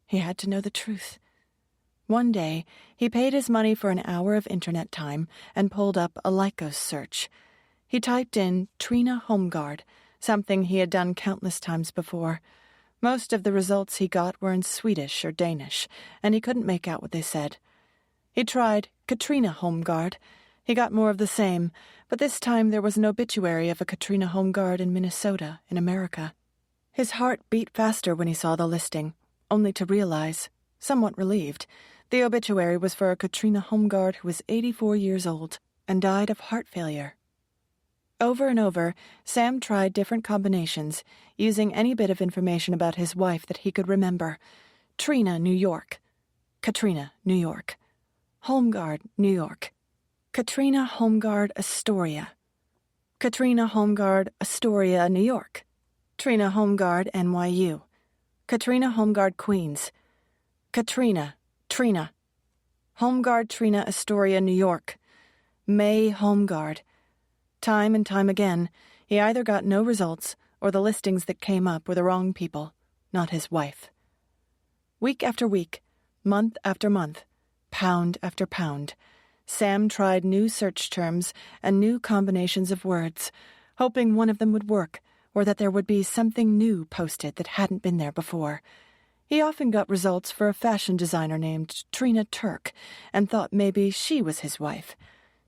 He had to know the truth. One day, he paid his money for an hour of internet time and pulled up a Lycos search. He typed in Trina Homeguard, something he had done countless times before. Most of the results he got were in Swedish or Danish, and he couldn't make out what they said. He tried Katrina Homeguard. He got more of the same, but this time there was an obituary of a Katrina Homeguard in Minnesota, in America. His heart beat faster when he saw the listing, only to realize, somewhat relieved, the obituary was for a Katrina Homeguard who was 84 years old and died of heart failure. Over and over, Sam tried different combinations, using any bit of information about his wife that he could remember. Trina, New York. Katrina, New York. Homeguard, New York. Katrina Homeguard, Astoria. Katrina Homeguard, Astoria, New York. Trina Homeguard, NYU. Katrina Homeguard, Queens. Katrina, Trina. Homeguard, Trina, Astoria, New York. May Homeguard. Time and time again, he either got no results or the listings that came up were the wrong people, not his wife. Week after week, month after month, pound after pound, Sam tried new search terms and new combinations of words, hoping one of them would work or that there would be something new posted that hadn't been there before. He often got results for a fashion designer named Trina Turk and thought maybe she was his wife.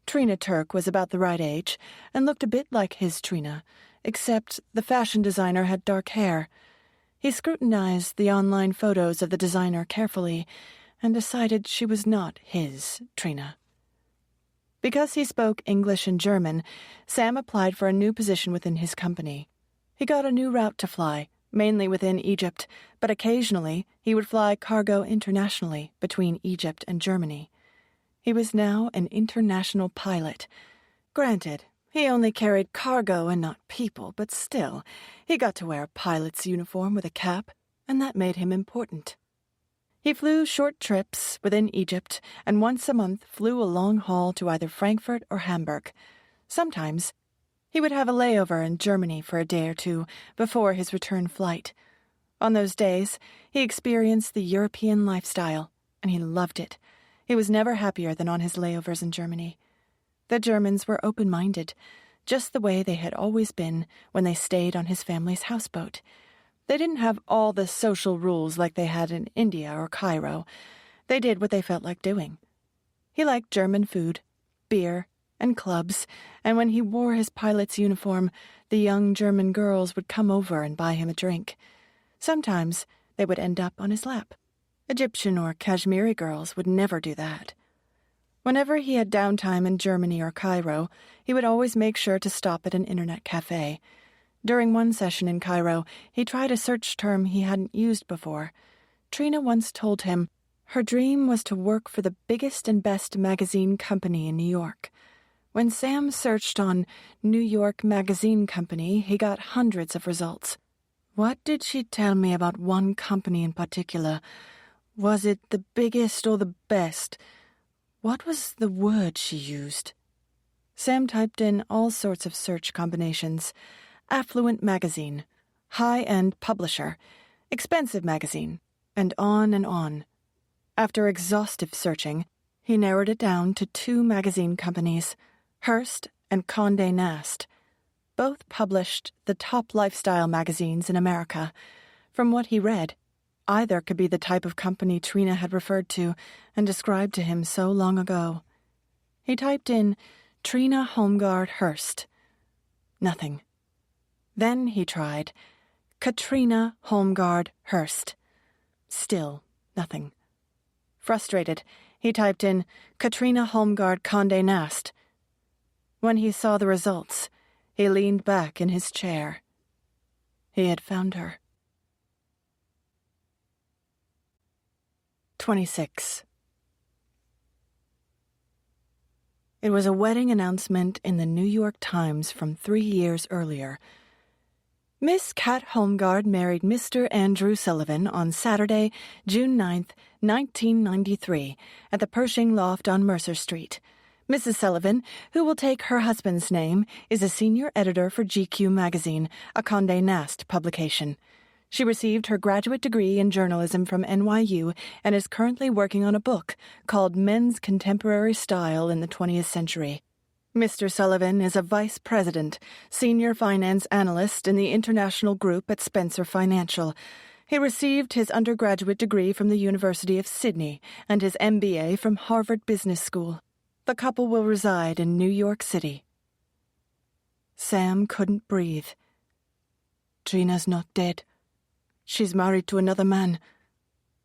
Trina Turk was about the right age and looked a bit like his Trina, except the fashion designer had dark hair. He scrutinized the online photos of the designer carefully and decided she was not his Trina. Because he spoke English and German, Sam applied for a new position within his company. He got a new route to fly, mainly within Egypt, but occasionally he would fly cargo internationally between Egypt and Germany. He was now an international pilot. Granted, he only carried cargo and not people, but still, he got to wear a pilot's uniform with a cap, and that made him important. He flew short trips within Egypt and once a month flew a long haul to either Frankfurt or Hamburg. Sometimes he would have a layover in Germany for a day or two before his return flight. On those days, he experienced the European lifestyle, and he loved it. He was never happier than on his layovers in Germany. The Germans were open-minded. just the way they had always been when they stayed on his family's houseboat. They didn't have all the social rules like they had in India or Cairo. They did what they felt like doing. He liked German food, beer, and clubs, and when he wore his pilot's uniform, the young German girls would come over and buy him a drink. Sometimes they would end up on his lap. Egyptian or Kashmiri girls would never do that. Whenever he had downtime in Germany or Cairo, he would always make sure to stop at an internet cafe. During one session in Cairo, he tried a search term he hadn't used before. Trina once told him her dream was to work for the biggest and best magazine company in New York. When Sam searched on New York Magazine Company, he got hundreds of results. What did she tell me about one company in particular? Was it the biggest or the best? What was the word she used? Sam typed in all sorts of search combinations. Affluent magazine, high-end publisher, expensive magazine, and on and on. After exhaustive searching, he narrowed it down to 2 magazine companies, Hearst and Condé Nast. Both published the top lifestyle magazines in America. From what he read, either could be the type of company Trina had referred to and described to him so long ago. He typed in Trina Homeguard Hearst. Nothing. Then he tried Katrina Homeguard Hearst. Still nothing. Frustrated, he typed in Katrina Homeguard Condé Nast. When he saw the results, he leaned back in his chair. He had found her. 26. It was a wedding announcement in the New York Times from 3 years earlier. Miss Kat Homeguard married Mr. Andrew Sullivan on Saturday, June 9th, 1993, at the Pershing Loft on Mercer Street. Mrs. Sullivan, who will take her husband's name, is a senior editor for GQ magazine, a Condé Nast publication. She received her graduate degree in journalism from NYU and is currently working on a book called Men's Contemporary Style in the 20th Century. Mr. Sullivan is a vice president, senior finance analyst in the international group at Spencer Financial. He received his undergraduate degree from the University of Sydney and his MBA from Harvard Business School. The couple will reside in New York City. Sam couldn't breathe. Trina's not dead. She's married to another man.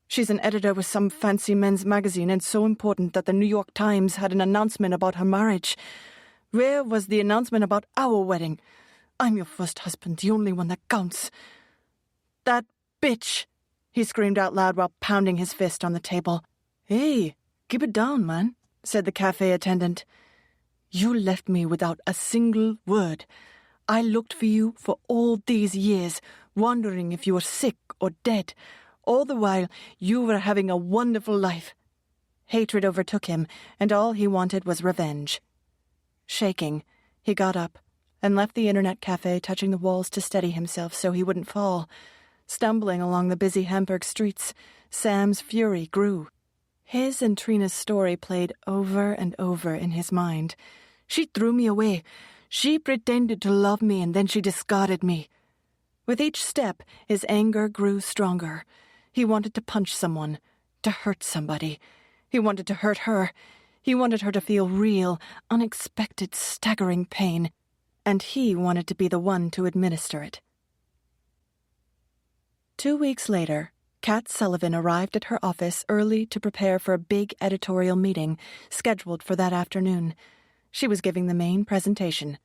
She's an editor with some fancy men's magazine and so important that the New York Times had an announcement about her marriage. Where was the announcement about our wedding? I'm your first husband, the only one that counts. That bitch, he screamed out loud while pounding his fist on the table. Hey, keep it down, man, said the cafe attendant. You left me without a single word. I looked for you for all these years, wondering if you were sick or dead. All the while, you were having a wonderful life. Hatred overtook him, and all he wanted was revenge. Shaking, he got up and left the internet cafe, touching the walls to steady himself so he wouldn't fall. Stumbling along the busy Hamburg streets, Sam's fury grew. His and Trina's story played over and over in his mind. She threw me away. She pretended to love me, and then she discarded me. With each step, his anger grew stronger. He wanted to punch someone, to hurt somebody. He wanted to hurt her. He wanted her to feel real, unexpected, staggering pain, and he wanted to be the one to administer it. 2 weeks later, Kat Sullivan arrived at her office early to prepare for a big editorial meeting scheduled for that afternoon. She was giving the main presentation.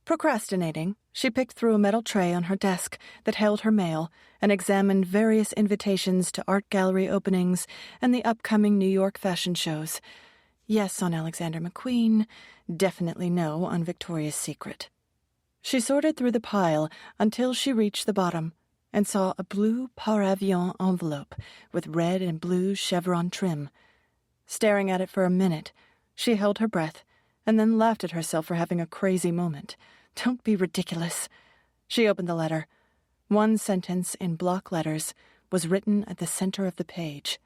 Procrastinating, she picked through a metal tray on her desk that held her mail and examined various invitations to art gallery openings and the upcoming New York fashion shows. Yes on Alexander McQueen, definitely no on Victoria's Secret. She sorted through the pile until she reached the bottom and saw a blue Paravion envelope with red and blue chevron trim. Staring at it for a minute, she held her breath and then laughed at herself for having a crazy moment. Don't be ridiculous. She opened the letter. One sentence in block letters was written at the center of the page.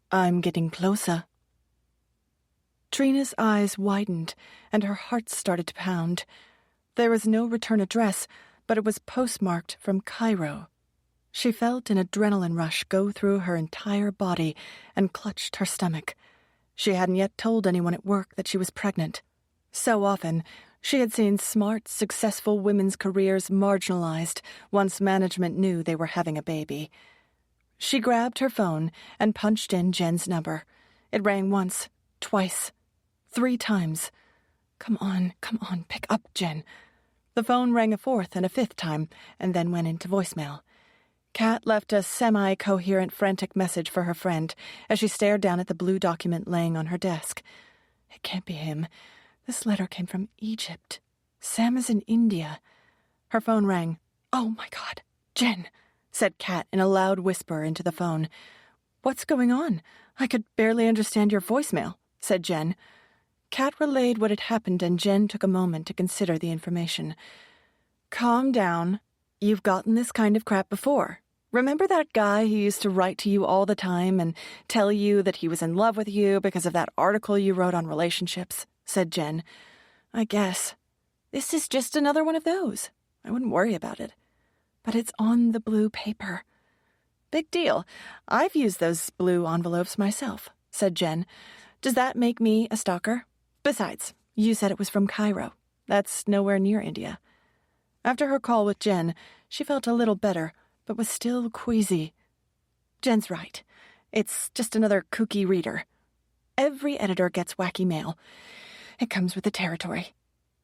I'm getting closer. Trina's eyes widened, and her heart started to pound. There was no return address, but it was postmarked from Cairo. She felt an adrenaline rush go through her entire body and clutched her stomach. She hadn't yet told anyone at work that she was pregnant. So often, she had seen smart, successful women's careers marginalized once management knew they were having a baby. She grabbed her phone and punched in Jen's number. It rang once, twice, 3 times. Come on, pick up, Jen. The phone rang a 4th and a 5th time, and then went into voicemail. Kat left a semi-coherent, frantic message for her friend as she stared down at the blue document laying on her desk. It can't be him. This letter came from Egypt. Sam is in India. Her phone rang. Oh, my God. Jen, said Kat in a loud whisper into the phone. What's going on? I could barely understand your voicemail, said Jen. Kat relayed what had happened, and Jen took a moment to consider the information. Calm down. You've gotten this kind of crap before. Remember that guy who used to write to you all the time and tell you that he was in love with you because of that article you wrote on relationships? Said Jen. I guess. This is just another one of those. I wouldn't worry about it. But it's on the blue paper. Big deal. I've used those blue envelopes myself, said Jen. Does that make me a stalker? Besides, you said it was from Cairo. That's nowhere near India. After her call with Jen, she felt a little better, but was still queasy. Jen's right. It's just another kooky reader. Every editor gets wacky mail. It comes with the territory.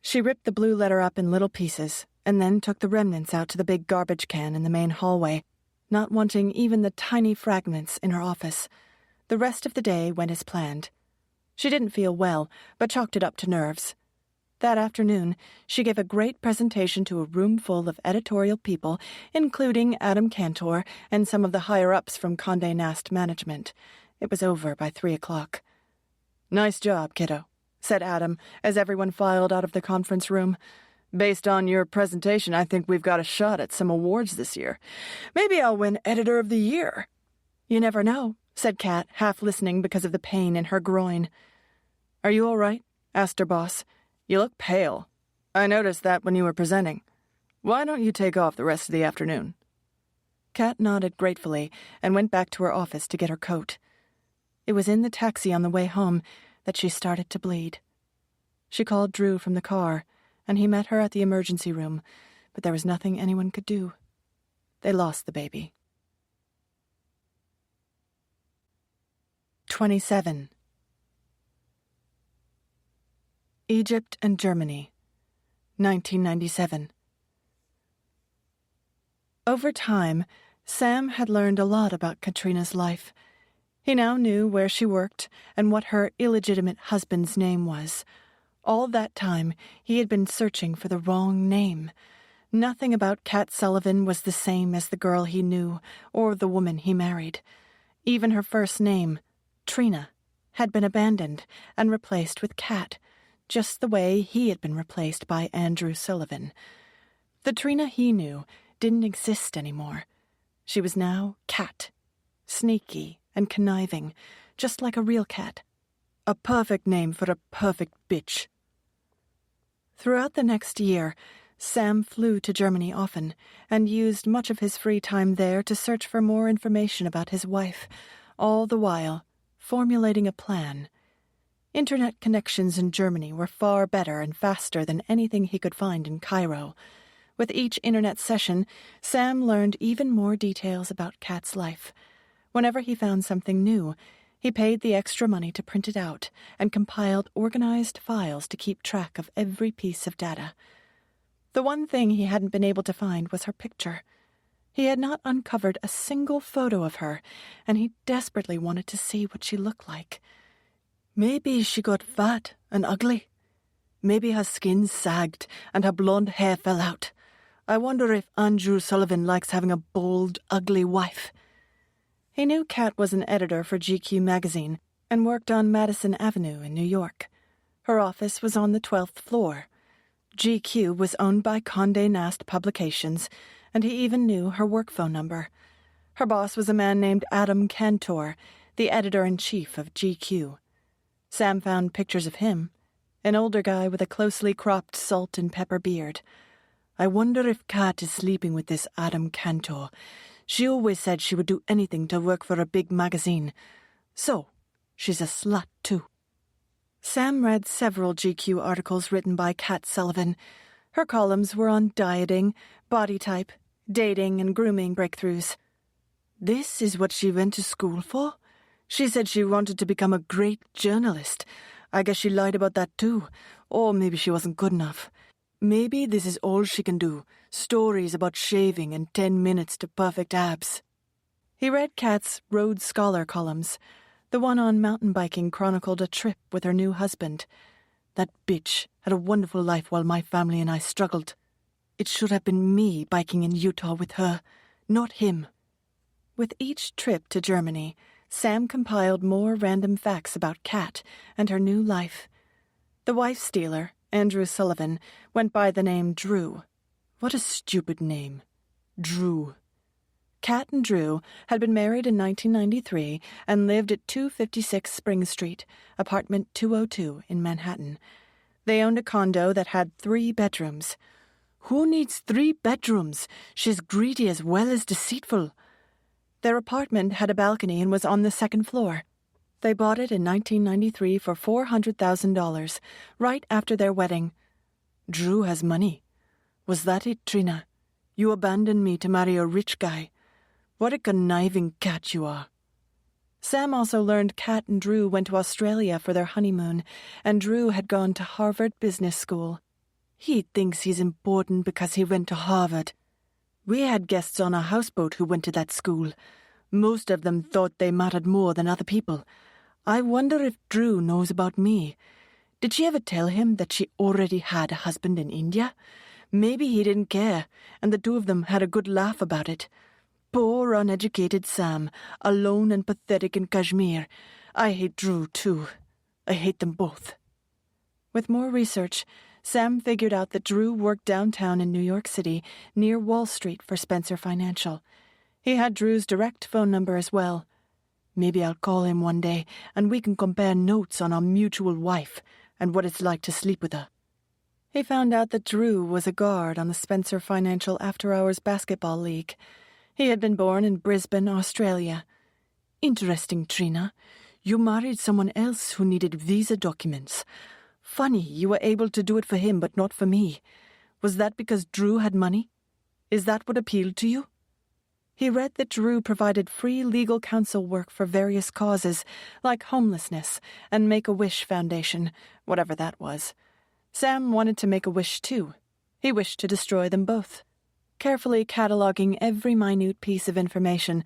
She ripped the blue letter up in little pieces, and then took the remnants out to the big garbage can in the main hallway, not wanting even the tiny fragments in her office. The rest of the day went as planned. She didn't feel well, but chalked it up to nerves. That afternoon, she gave a great presentation to a room full of editorial people, including Adam Cantor and some of the higher-ups from Condé Nast Management. It was over by 3 o'clock. Nice job, kiddo, said Adam, as everyone filed out of the conference room. Based on your presentation, I think we've got a shot at some awards this year. Maybe I'll win Editor of the Year. You never know, said Kat, half listening because of the pain in her groin. Are you all right? Asked her boss. You look pale. I noticed that when you were presenting. Why don't you take off the rest of the afternoon? Kat nodded gratefully and went back to her office to get her coat. It was in the taxi on the way home that she started to bleed. She called Drew from the car, and he met her at the emergency room, but there was nothing anyone could do. They lost the baby. 27. Egypt and Germany, 1997. Over time, Sam had learned a lot about Katrina's life. He now knew where she worked and what her illegitimate husband's name was. All that time, he had been searching for the wrong name. Nothing about Kat Sullivan was the same as the girl he knew or the woman he married. Even her first name, Trina, had been abandoned and replaced with Kat, just the way he had been replaced by Andrew Sullivan. The Trina he knew didn't exist anymore. She was now Kat, sneaky and conniving, just like a real cat. A perfect name for a perfect bitch. Throughout the next year, Sam flew to Germany often and used much of his free time there to search for more information about his wife, all the while formulating a plan. Internet connections in Germany were far better and faster than anything he could find in Cairo. With each internet session, Sam learned even more details about Kat's life. Whenever he found something new, he paid the extra money to print it out and compiled organized files to keep track of every piece of data. The one thing he hadn't been able to find was her picture. He had not uncovered a single photo of her, and he desperately wanted to see what she looked like. Maybe she got fat and ugly. Maybe her skin sagged and her blonde hair fell out. I wonder if Andrew Sullivan likes having a bold, ugly wife. He knew Kat was an editor for GQ magazine and worked on Madison Avenue in New York. Her office was on the 12th floor. GQ was owned by Condé Nast Publications, and he even knew her work phone number. Her boss was a man named Adam Cantor, the editor-in-chief of GQ. Sam found pictures of him, an older guy with a closely cropped salt and pepper beard. I wonder if Kat is sleeping with this Adam Cantor. She always said she would do anything to work for a big magazine. So, she's a slut too. Sam read several GQ articles written by Kat Sullivan. Her columns were on dieting, body type, dating, and grooming breakthroughs. This is what she went to school for? She said she wanted to become a great journalist. I guess she lied about that too. Or maybe she wasn't good enough. Maybe this is all she can do. Stories about shaving and 10 minutes to perfect abs. He read Kat's Rhodes Scholar columns. The one on mountain biking chronicled a trip with her new husband. That bitch had a wonderful life while my family and I struggled. It should have been me biking in Utah with her, not him. With each trip to Germany, Sam compiled more random facts about Kat and her new life. The wife-stealer, Andrew Sullivan, went by the name Drew. What a stupid name. Drew. Kat and Drew had been married in 1993 and lived at 256 Spring Street, apartment 202 in Manhattan. They owned a condo that had 3 bedrooms. Who needs 3 bedrooms? She's greedy as well as deceitful. Their apartment had a balcony and was on the 2nd floor. They bought it in 1993 for $400,000, right after their wedding. Drew has money. Was that it, Trina? You abandoned me to marry a rich guy. What a conniving cat you are. Sam also learned Kat and Drew went to Australia for their honeymoon, and Drew had gone to Harvard Business School. He thinks he's important because he went to Harvard. We had guests on our houseboat who went to that school. Most of them thought they mattered more than other people. I wonder if Drew knows about me. Did she ever tell him that she already had a husband in India? Maybe he didn't care, and the 2 of them had a good laugh about it. Poor, uneducated Sam, alone and pathetic in Kashmir. I hate Drew, too. I hate them both. With more research, Sam figured out that Drew worked downtown in New York City, near Wall Street for Spencer Financial. He had Drew's direct phone number as well. Maybe I'll call him one day, and we can compare notes on our mutual wife and what it's like to sleep with her. He found out that Drew was a guard on the Spencer Financial After-Hours Basketball League. He had been born in Brisbane, Australia. Interesting, Trina. You married someone else who needed visa documents. Funny, you were able to do it for him, but not for me. Was that because Drew had money? Is that what appealed to you? He read that Drew provided free legal counsel work for various causes, like homelessness and Make-A-Wish Foundation, whatever that was. Sam wanted to make a wish, too. He wished to destroy them both. Carefully cataloging every minute piece of information,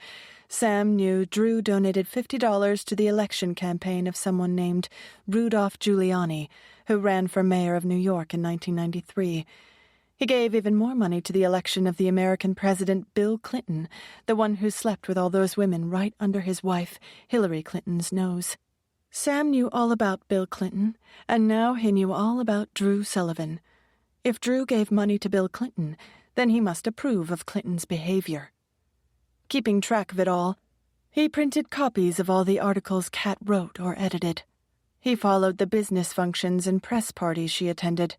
Sam knew Drew donated $50 to the election campaign of someone named Rudolph Giuliani, who ran for mayor of New York in 1993. He gave even more money to the election of the American president Bill Clinton, the one who slept with all those women right under his wife, Hillary Clinton's nose. Sam knew all about Bill Clinton, and now he knew all about Drew Sullivan. If Drew gave money to Bill Clinton, then he must approve of Clinton's behavior. Keeping track of it all, he printed copies of all the articles Kat wrote or edited. He followed the business functions and press parties she attended.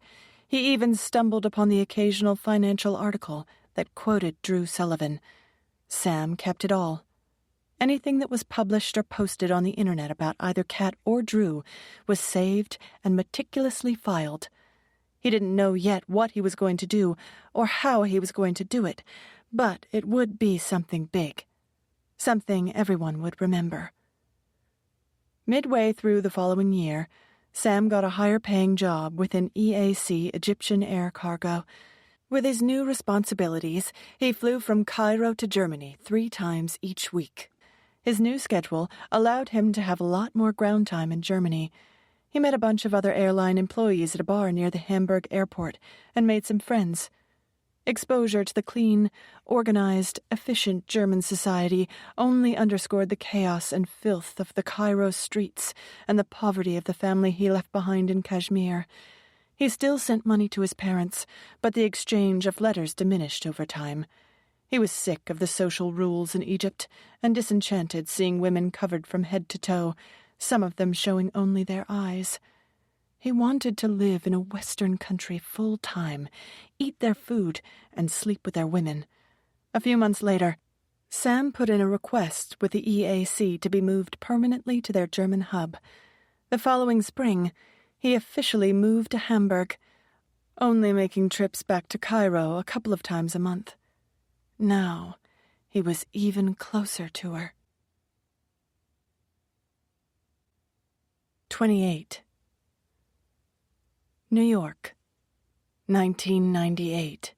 He even stumbled upon the occasional financial article that quoted Drew Sullivan. Sam kept it all. Anything that was published or posted on the internet about either Kat or Drew was saved and meticulously filed. He didn't know yet what he was going to do or how he was going to do it, but it would be something big. Something everyone would remember. Midway through the following year, Sam got a higher-paying job with an EAC Egyptian Air Cargo. With his new responsibilities, he flew from Cairo to Germany 3 times each week. His new schedule allowed him to have a lot more ground time in Germany. He met a bunch of other airline employees at a bar near the Hamburg airport and made some friends. Exposure to the clean, organized, efficient German society only underscored the chaos and filth of the Cairo streets and the poverty of the family he left behind in Kashmir. He still sent money to his parents, but the exchange of letters diminished over time. He was sick of the social rules in Egypt and disenchanted seeing women covered from head to toe, some of them showing only their eyes. He wanted to live in a Western country full-time, eat their food, and sleep with their women. A few months later, Sam put in a request with the EAC to be moved permanently to their German hub. The following spring, he officially moved to Hamburg, only making trips back to Cairo a couple of times a month. Now, he was even closer to her. 28. New York, 1998.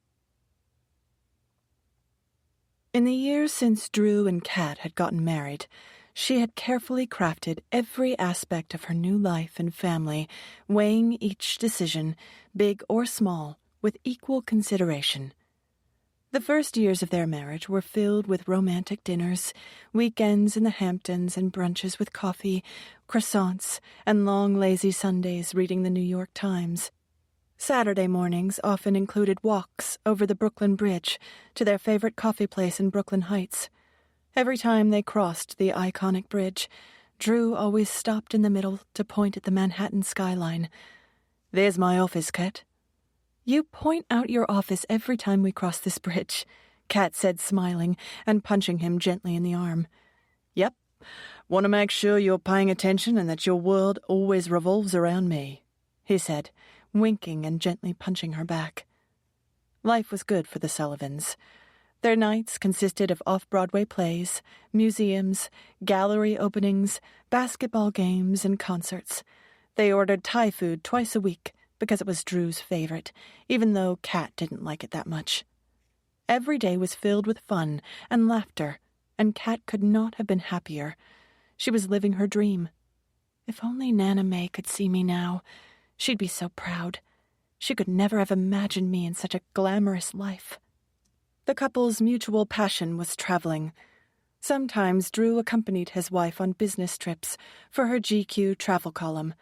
In the years since Drew and Kat had gotten married, she had carefully crafted every aspect of her new life and family, weighing each decision, big or small, with equal consideration. The first years of their marriage were filled with romantic dinners, weekends in the Hamptons and brunches with coffee, croissants, and long lazy Sundays reading the New York Times. Saturday mornings often included walks over the Brooklyn Bridge to their favorite coffee place in Brooklyn Heights. Every time they crossed the iconic bridge, Drew always stopped in the middle to point at the Manhattan skyline. "There's my office, Kat." "You point out your office every time we cross this bridge," Kat said, smiling and punching him gently in the arm. "Yep. Want to make sure you're paying attention and that your world always revolves around me," he said, winking and gently punching her back. Life was good for the Sullivans. Their nights consisted of off-Broadway plays, museums, gallery openings, basketball games, and concerts. They ordered Thai food twice a week because it was Drew's favorite, even though Kat didn't like it that much. Every day was filled with fun and laughter, and Kat could not have been happier. She was living her dream. If only Nana May could see me now. She'd be so proud. She could never have imagined me in such a glamorous life. The couple's mutual passion was traveling. Sometimes Drew accompanied his wife on business trips for her GQ travel column.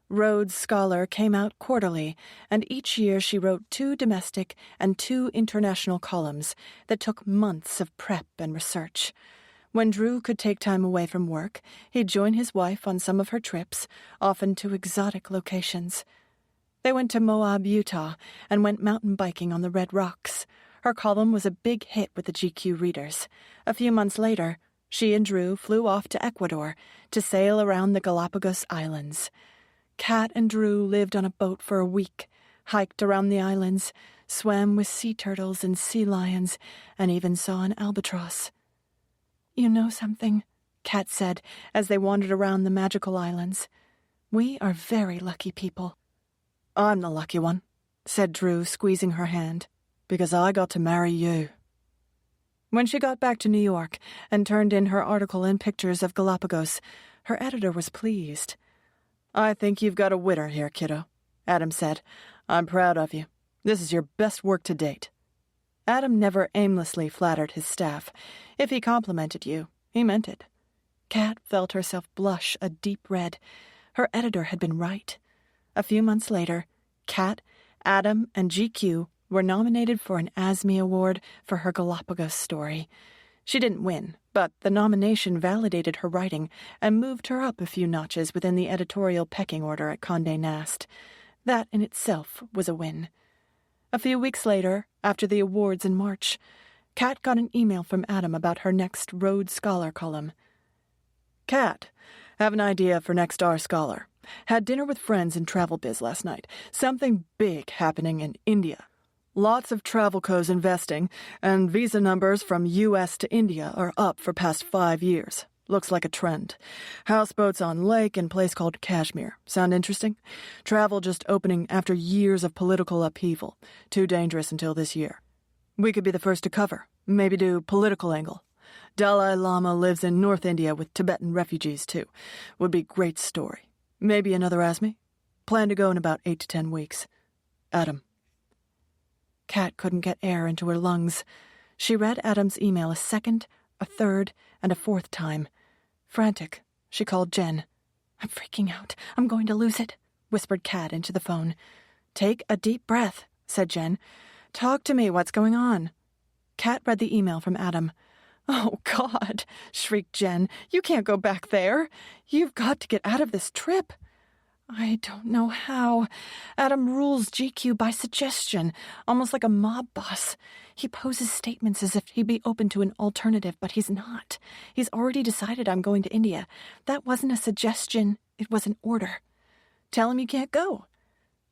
Rhodes Scholar came out quarterly, and each year she wrote 2 domestic and 2 international columns that took months of prep and research. When Drew could take time away from work, he'd join his wife on some of her trips, often to exotic locations. They went to Moab, Utah, and went mountain biking on the Red Rocks. Her column was a big hit with the GQ readers. A few months later, she and Drew flew off to Ecuador to sail around the Galapagos Islands. Kat and Drew lived on a boat for a week, hiked around the islands, swam with sea turtles and sea lions, and even saw an albatross. "You know something?" Kat said as they wandered around the magical islands. "We are very lucky people." "I'm the lucky one," said Drew, squeezing her hand, "because I got to marry you." When she got back to New York and turned in her article and pictures of Galapagos, her editor was pleased. "I think you've got a winner here, kiddo," Adam said. "I'm proud of you. This is your best work to date." Adam never aimlessly flattered his staff. If he complimented you, he meant it. Kat felt herself blush a deep red. Her editor had been right. A few months later, Kat, Adam, and GQ were nominated for an ASME Award for her Galapagos story. She didn't win, but the nomination validated her writing and moved her up a few notches within the editorial pecking order at Condé Nast. That in itself was a win. A few weeks later, after the awards in March, Kat got an email from Adam about her next Rhodes Scholar column. "Kat, have an idea for next R Scholar. Had dinner with friends in travel biz last night. Something big happening in India. Lots of Travelco's investing, and visa numbers from U.S. to India are up for past 5 years. Looks like a trend. Houseboats on lake in place called Kashmir. Sound interesting? Travel just opening after years of political upheaval. Too dangerous until this year. We could be the first to cover. Maybe do political angle. Dalai Lama lives in North India with Tibetan refugees, too. Would be great story. Maybe another ASME? Plan to go in about 8 to 10 weeks. Adam." Kat couldn't get air into her lungs. She read Adam's email a second, a third, and a fourth time. Frantic, she called Jen. "I'm freaking out. I'm going to lose it," whispered Kat into the phone. "Take a deep breath," said Jen. "Talk to me. What's going on?" Kat read the email from Adam. "Oh, God," shrieked Jen. "You can't go back there. You've got to get out of this trip." "I don't know how. Adam rules GQ by suggestion, almost like a mob boss. He poses statements as if he'd be open to an alternative, but he's not. He's already decided I'm going to India. That wasn't a suggestion, it was an order. Tell him you can't go.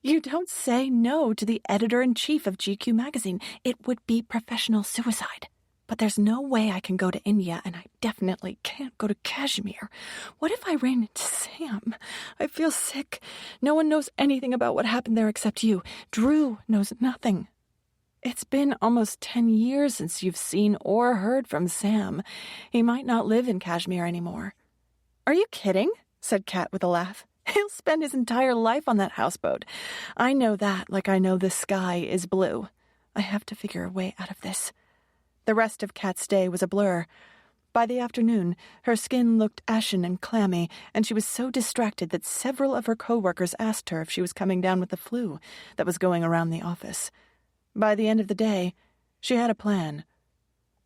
You don't say no to the editor-in-chief of GQ magazine. It would be professional suicide. But there's no way I can go to India, and I definitely can't go to Kashmir. What if I ran into Sam? I feel sick. No one knows anything about what happened there except you. Drew knows nothing. It's been almost 10 years since you've seen or heard from Sam. He might not live in Kashmir anymore." "Are you kidding?" said Kat with a laugh. "He'll spend his entire life on that houseboat. I know that like I know the sky is blue. I have to figure a way out of this." The rest of Kat's day was a blur. By the afternoon, her skin looked ashen and clammy, and she was so distracted that several of her co-workers asked her if she was coming down with the flu that was going around the office. By the end of the day, she had a plan.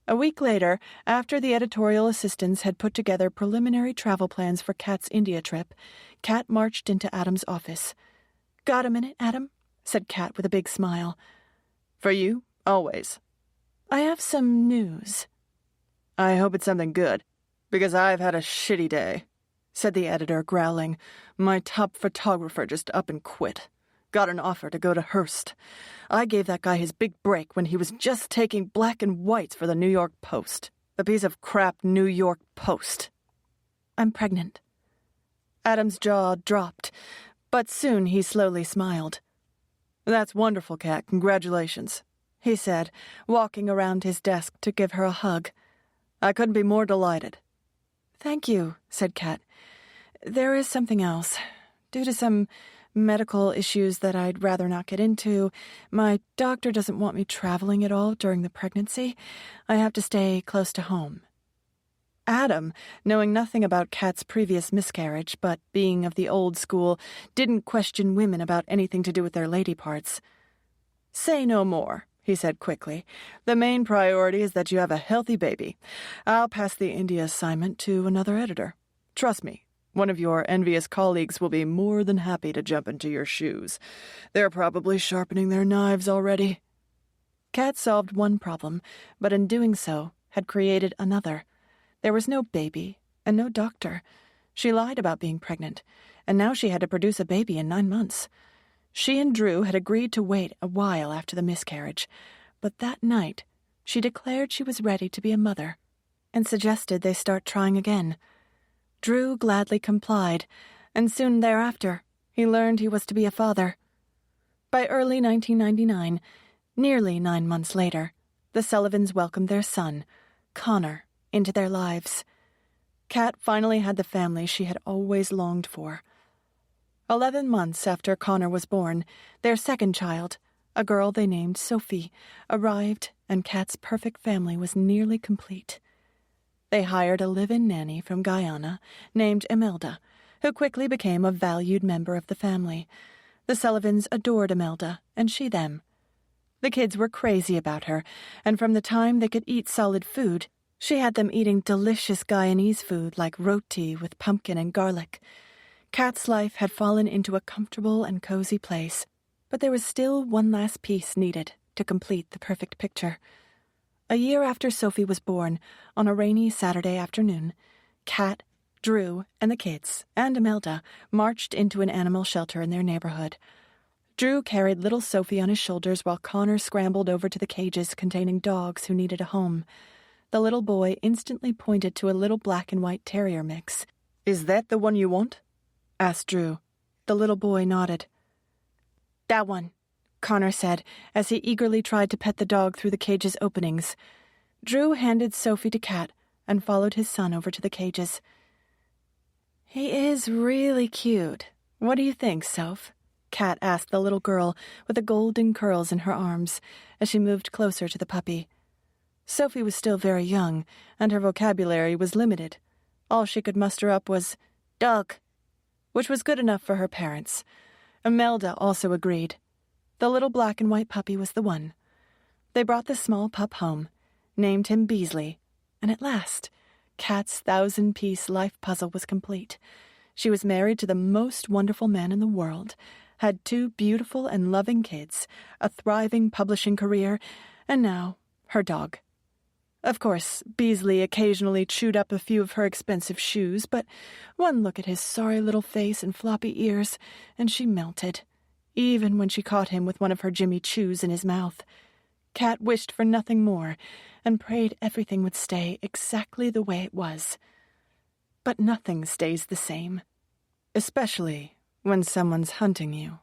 A week later, after the editorial assistants had put together preliminary travel plans for Kat's India trip, Kat marched into Adam's office. "Got a minute, Adam?" said Kat with a big smile. "For you, always." "I have some news." "I hope it's something good, because I've had a shitty day," said the editor, growling. "My top photographer just up and quit. Got an offer to go to Hearst. I gave that guy his big break when he was just taking black and whites for the New York Post. The piece of crap New York Post." "I'm pregnant." Adam's jaw dropped, but soon he slowly smiled. "That's wonderful, Kat. Congratulations," he said, walking around his desk to give her a hug. "I couldn't be more delighted." "Thank you," said Kat. "There is something else. Due to some medical issues that I'd rather not get into, my doctor doesn't want me traveling at all during the pregnancy. I have to stay close to home." Adam, knowing nothing about Kat's previous miscarriage, but being of the old school, didn't question women about anything to do with their lady parts. "Say no more," he said quickly. "The main priority is that you have a healthy baby. I'll pass the India assignment to another editor. Trust me, one of your envious colleagues will be more than happy to jump into your shoes. They're probably sharpening their knives already." Kat solved one problem, but in doing so, had created another. There was no baby and no doctor. She lied about being pregnant, and now she had to produce a baby in 9 months. She and Drew had agreed to wait a while after the miscarriage, but that night she declared she was ready to be a mother and suggested they start trying again. Drew gladly complied, and soon thereafter he learned he was to be a father. By early 1999, nearly 9 months later, the Sullivans welcomed their son, Connor, into their lives. Kat finally had the family she had always longed for. 11 months after Connor was born, their second child, a girl they named Sophie, arrived, and Kat's perfect family was nearly complete. They hired a live-in nanny from Guyana named Imelda, who quickly became a valued member of the family. The Sullivans adored Imelda, and she them. The kids were crazy about her, and from the time they could eat solid food, she had them eating delicious Guyanese food like roti with pumpkin and garlic. Kat's life had fallen into a comfortable and cozy place, but there was still one last piece needed to complete the perfect picture. A year after Sophie was born, on a rainy Saturday afternoon, Kat, Drew, and the kids, and Imelda, marched into an animal shelter in their neighborhood. Drew carried little Sophie on his shoulders while Connor scrambled over to the cages containing dogs who needed a home. The little boy instantly pointed to a little black and white terrier mix. "Is that the one you want?" asked Drew. The little boy nodded. "That one," Connor said, as he eagerly tried to pet the dog through the cage's openings. Drew handed Sophie to Kat and followed his son over to the cages. "He is really cute. What do you think, Soph?" Kat asked the little girl with the golden curls in her arms as she moved closer to the puppy. Sophie was still very young, and her vocabulary was limited. All she could muster up was, "Dog," which was good enough for her parents. Imelda also agreed. The little black and white puppy was the one. They brought the small pup home, named him Beasley, And at last, Kat's 1,000-piece life puzzle was complete. She was married to the most wonderful man in the world, had 2 beautiful and loving kids, a thriving publishing career, and now her dog. Of course, Beasley occasionally chewed up a few of her expensive shoes, but one look at his sorry little face and floppy ears, and she melted, even when she caught him with one of her Jimmy Choos in his mouth. Kat wished for nothing more, and prayed everything would stay exactly the way it was. But nothing stays the same, especially when someone's hunting you.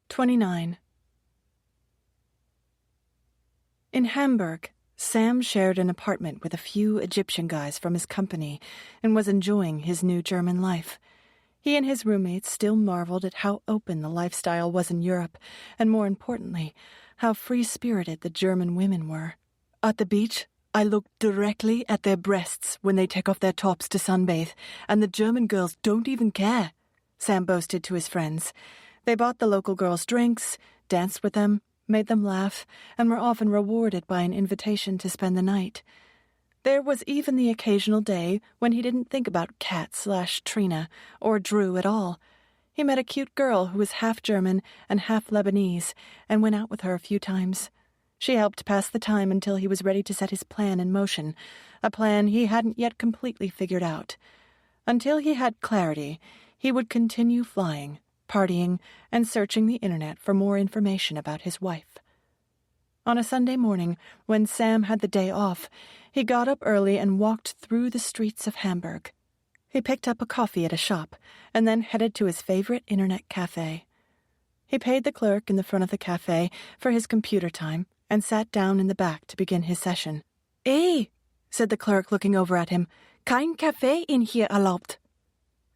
29. In Hamburg, Sam shared an apartment with a few Egyptian guys from his company and was enjoying his new German life. He and his roommates still marveled at how open the lifestyle was in Europe, and more importantly, how free-spirited the German women were. At the beach, I looked directly at their breasts when they take off their tops to sunbathe, and the German girls don't even care, Sam boasted to his friends. They bought the local girls drinks, danced with them, made them laugh, and were often rewarded by an invitation to spend the night. There was even the occasional day when he didn't think about Kat/Trina or Drew at all. He met a cute girl who was half German and half Lebanese and went out with her a few times. She helped pass the time until he was ready to set his plan in motion, a plan he hadn't yet completely figured out. Until he had clarity, he would continue flying, partying, and searching the internet for more information about his wife. On a Sunday morning, when Sam had the day off, he got up early and walked through the streets of Hamburg. He picked up a coffee at a shop and then headed to his favorite internet cafe. He paid the clerk in the front of the cafe for his computer time and sat down in the back to begin his session. "Eh," said the clerk, looking over at him. "Kein Kaffee in hier erlaubt."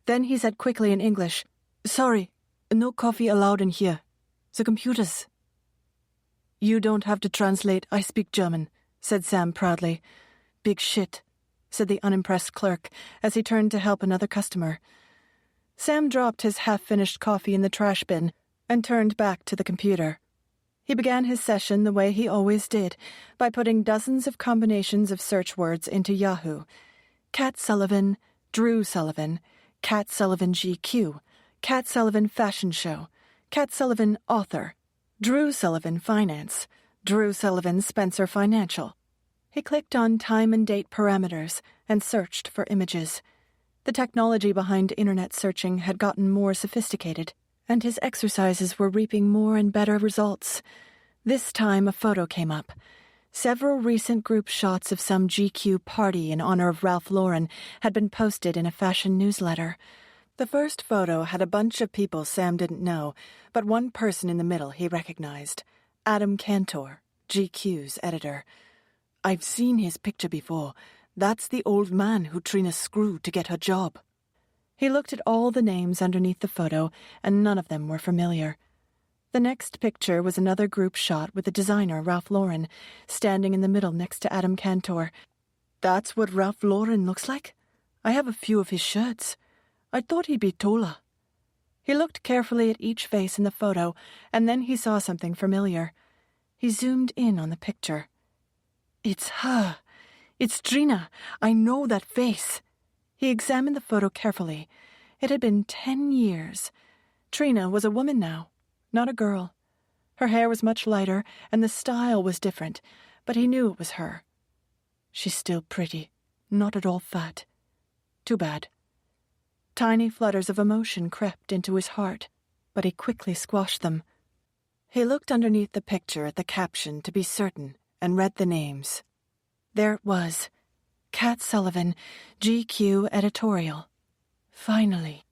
Then he said quickly in English, "Sorry, no coffee allowed in here. The computers." "You don't have to translate, I speak German," said Sam proudly. "Big shit," said the unimpressed clerk as he turned to help another customer. Sam dropped his half-finished coffee in the trash bin and turned back to the computer. He began his session the way he always did, by putting dozens of combinations of search words into Yahoo. Kat Sullivan, Drew Sullivan, Kat Sullivan GQ, Kat Sullivan Fashion Show, Kat Sullivan Author, Drew Sullivan Finance, Drew Sullivan Spencer Financial. He clicked on time and date parameters and searched for images. The technology behind internet searching had gotten more sophisticated, and his exercises were reaping more and better results. This time a photo came up. Several recent group shots of some GQ party in honor of Ralph Lauren had been posted in a fashion newsletter. The first photo had a bunch of people Sam didn't know, but one person in the middle he recognized. Adam Cantor, GQ's editor. "I've seen his picture before. That's the old man who Trina screwed to get her job." He looked at all the names underneath the photo, and none of them were familiar. The next picture was another group shot with the designer, Ralph Lauren, standing in the middle next to Adam Cantor. "That's what Ralph Lauren looks like? I have a few of his shirts. I thought he'd be taller." He looked carefully at each face in the photo, and then he saw something familiar. He zoomed in on the picture. "It's her. It's Trina. I know that face." He examined the photo carefully. It had been 10 years. Trina was a woman now, not a girl. Her hair was much lighter, and the style was different, but he knew it was her. She's still pretty, not at all fat. Too bad. Tiny flutters of emotion crept into his heart, but he quickly squashed them. He looked underneath the picture at the caption to be certain and read the names. There it was. Kat Sullivan, GQ editorial. Finally.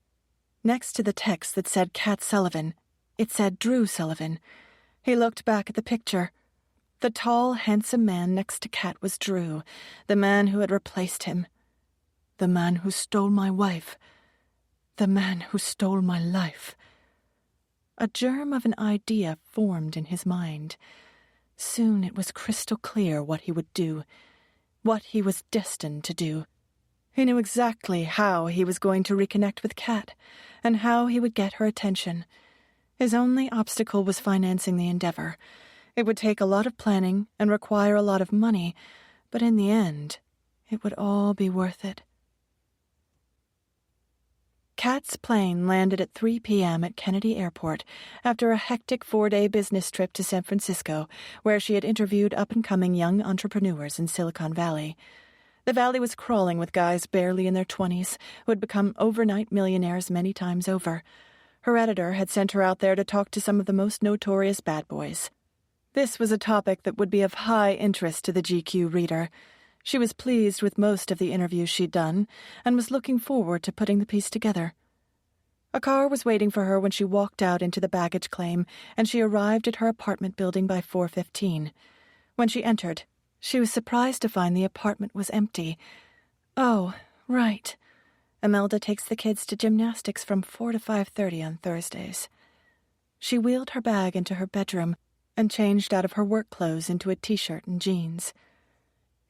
Next to the text that said Kat Sullivan, it said Drew Sullivan. He looked back at the picture. The tall, handsome man next to Kat was Drew, the man who had replaced him. The man who stole my wife. The man who stole my life. A germ of an idea formed in his mind. Soon it was crystal clear what he would do, what he was destined to do. He knew exactly how he was going to reconnect with Kat, and how he would get her attention. His only obstacle was financing the endeavor. It would take a lot of planning and require a lot of money, but in the end, it would all be worth it. Kat's plane landed at 3 p.m. at Kennedy Airport after a hectic 4-day business trip to San Francisco, where she had interviewed up-and-coming young entrepreneurs in Silicon Valley. The valley was crawling with guys barely in their 20s who had become overnight millionaires many times over. Her editor had sent her out there to talk to some of the most notorious bad boys. This was a topic that would be of high interest to the GQ reader. She was pleased with most of the interviews she'd done and was looking forward to putting the piece together. A car was waiting for her when she walked out into the baggage claim, and she arrived at her apartment building by 4:15. When she entered, she was surprised to find the apartment was empty. Oh, right. Imelda takes the kids to gymnastics from 4 to 5:30 on Thursdays. She wheeled her bag into her bedroom and changed out of her work clothes into a t-shirt and jeans.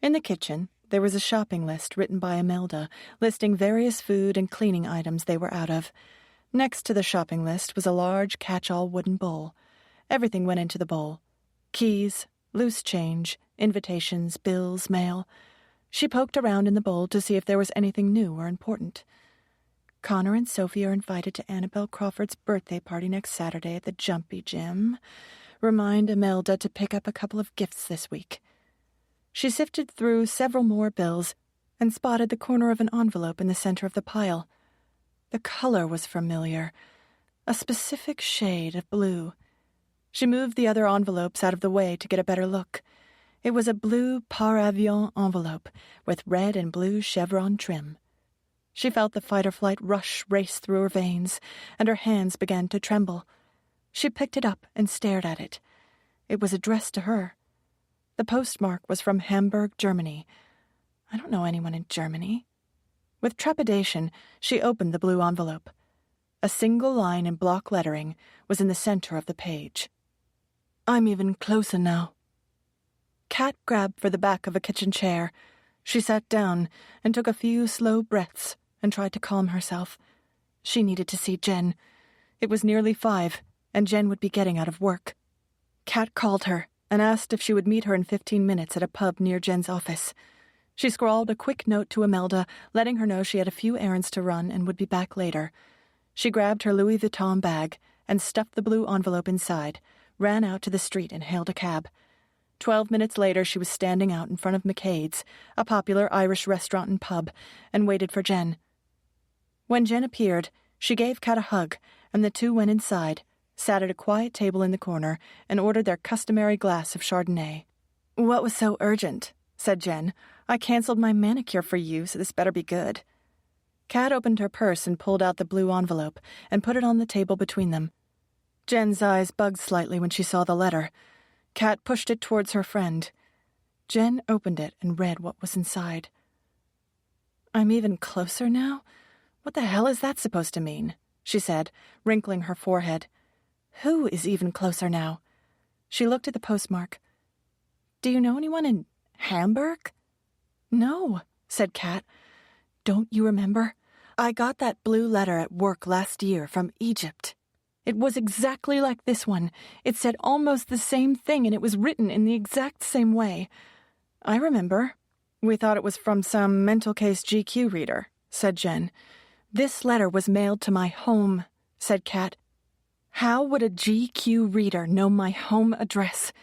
In the kitchen, there was a shopping list written by Imelda, listing various food and cleaning items they were out of. Next to the shopping list was a large catch-all wooden bowl. Everything went into the bowl. Keys, loose change, invitations, bills, mail. She poked around in the bowl to see if there was anything new or important. Connor and Sophie are invited to Annabelle Crawford's birthday party next Saturday at the Jumpy Gym. Remind Imelda to pick up a couple of gifts this week. She sifted through several more bills and spotted the corner of an envelope in the center of the pile. The color was familiar, a specific shade of blue. She moved the other envelopes out of the way to get a better look. It was a blue par avion envelope with red and blue chevron trim. She felt the fight-or-flight rush race through her veins, and her hands began to tremble. She picked it up and stared at it. It was addressed to her. The postmark was from Hamburg, Germany. I don't know anyone in Germany. With trepidation, she opened the blue envelope. A single line in block lettering was in the center of the page. I'm even closer now. Kat grabbed for the back of a kitchen chair. She sat down and took a few slow breaths and tried to calm herself. She needed to see Jen. It was nearly 5, and Jen would be getting out of work. Kat called her and asked if she would meet her in 15 minutes at a pub near Jen's office. She scrawled a quick note to Imelda, letting her know she had a few errands to run and would be back later. She grabbed her Louis Vuitton bag and stuffed the blue envelope inside, ran out to the street and hailed a cab. 12 minutes later, she was standing out in front of McCade's, a popular Irish restaurant and pub, and waited for Jen. When Jen appeared, she gave Kat a hug, and the two went inside, sat at a quiet table in the corner, and ordered their customary glass of Chardonnay. What was so urgent? Said Jen. I canceled my manicure for you, so this better be good. Kat opened her purse and pulled out the blue envelope and put it on the table between them. Jen's eyes bugged slightly when she saw the letter. Kat pushed it towards her friend. Jen opened it and read what was inside. I'm even closer now? What the hell is that supposed to mean? She said, wrinkling her forehead. Who is even closer now? She looked at the postmark. Do you know anyone in Hamburg? No, said Kat. Don't you remember? I got that blue letter at work last year from Egypt. It was exactly like this one. It said almost the same thing, and it was written in the exact same way. I remember. We thought it was from some mental case GQ reader, said Jen. This letter was mailed to my home, said Kat. How would a GQ reader know my home address?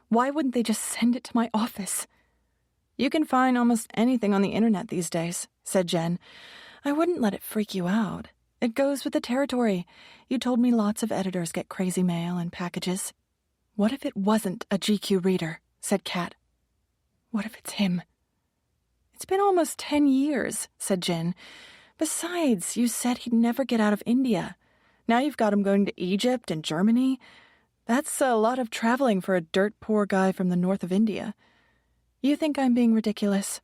Why wouldn't they just send it to my office? You can find almost anything on the internet these days, said Jen. I wouldn't let it freak you out. It goes with the territory. You told me lots of editors get crazy mail and packages. What if it wasn't a GQ reader, said Kat. What if it's him? It's been almost 10 years, said Jen. Besides, you said he'd never get out of India. Now you've got him going to Egypt and Germany. That's a lot of traveling for a dirt-poor guy from the north of India. You think I'm being ridiculous?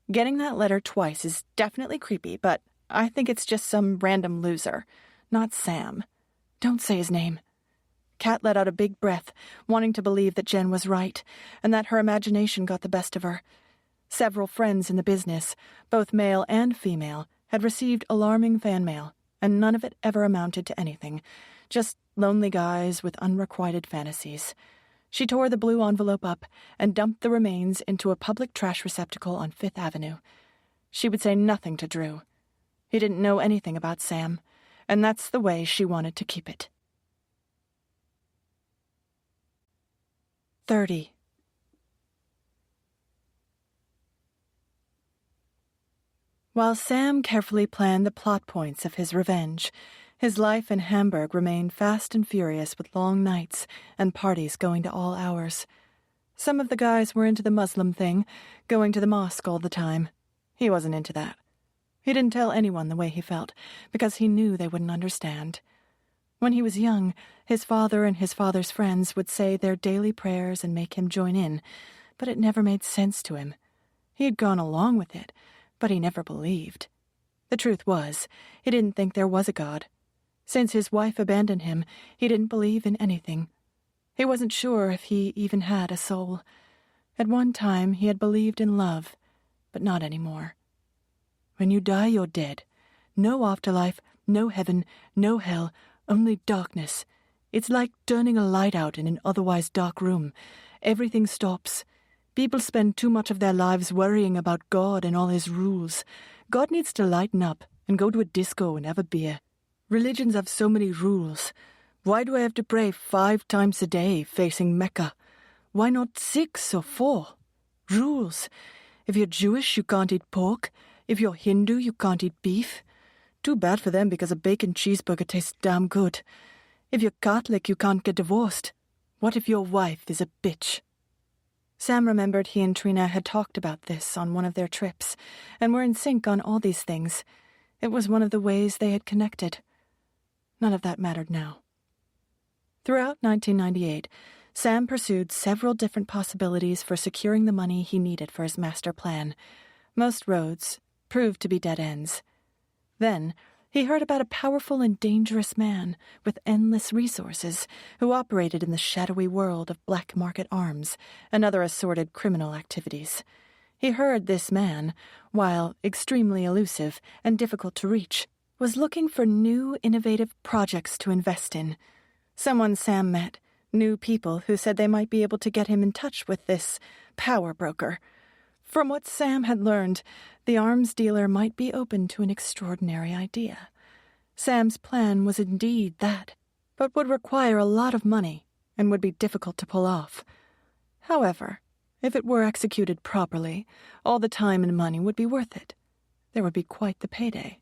Getting that letter twice is definitely creepy, but I think it's just some random loser, not Sam. Don't say his name. Kat let out a big breath, wanting to believe that Jen was right, and that her imagination got the best of her. Several friends in the business, both male and female, had received alarming fan mail, and none of it ever amounted to anything, just lonely guys with unrequited fantasies. She tore the blue envelope up and dumped the remains into a public trash receptacle on Fifth Avenue. She would say nothing to Drew. He didn't know anything about Sam, and that's the way she wanted to keep it. 30. While Sam carefully planned the plot points of his revenge, his life in Hamburg remained fast and furious with long nights and parties going to all hours. Some of the guys were into the Muslim thing, going to the mosque all the time. He wasn't into that. He didn't tell anyone the way he felt, because he knew they wouldn't understand. When he was young, his father and his father's friends would say their daily prayers and make him join in, but it never made sense to him. He had gone along with it, but he never believed. The truth was, he didn't think there was a God. Since his wife abandoned him, he didn't believe in anything. He wasn't sure if he even had a soul. At one time, he had believed in love, but not anymore. When you die, you're dead. No afterlife, no heaven, no hell, only darkness. It's like turning a light out in an otherwise dark room. Everything stops. People spend too much of their lives worrying about God and all his rules. God needs to lighten up and go to a disco and have a beer. Religions have so many rules. Why do I have to pray 5 times a day facing Mecca? Why not 6 or 4? Rules. If you're Jewish, you can't eat pork. If you're Hindu, you can't eat beef. Too bad for them because a bacon cheeseburger tastes damn good. If you're Catholic, you can't get divorced. What if your wife is a bitch? Sam remembered he and Trina had talked about this on one of their trips, and were in sync on all these things. It was one of the ways they had connected. None of that mattered now. Throughout 1998, Sam pursued several different possibilities for securing the money he needed for his master plan. Most roads proved to be dead ends. Then, he heard about a powerful and dangerous man with endless resources who operated in the shadowy world of black market arms and other assorted criminal activities. He heard this man, while extremely elusive and difficult to reach, was looking for new, innovative projects to invest in. Someone Sam met, knew people who said they might be able to get him in touch with this power broker. From what Sam had learned, the arms dealer might be open to an extraordinary idea. Sam's plan was indeed that, but would require a lot of money and would be difficult to pull off. However, if it were executed properly, all the time and money would be worth it. There would be quite the payday.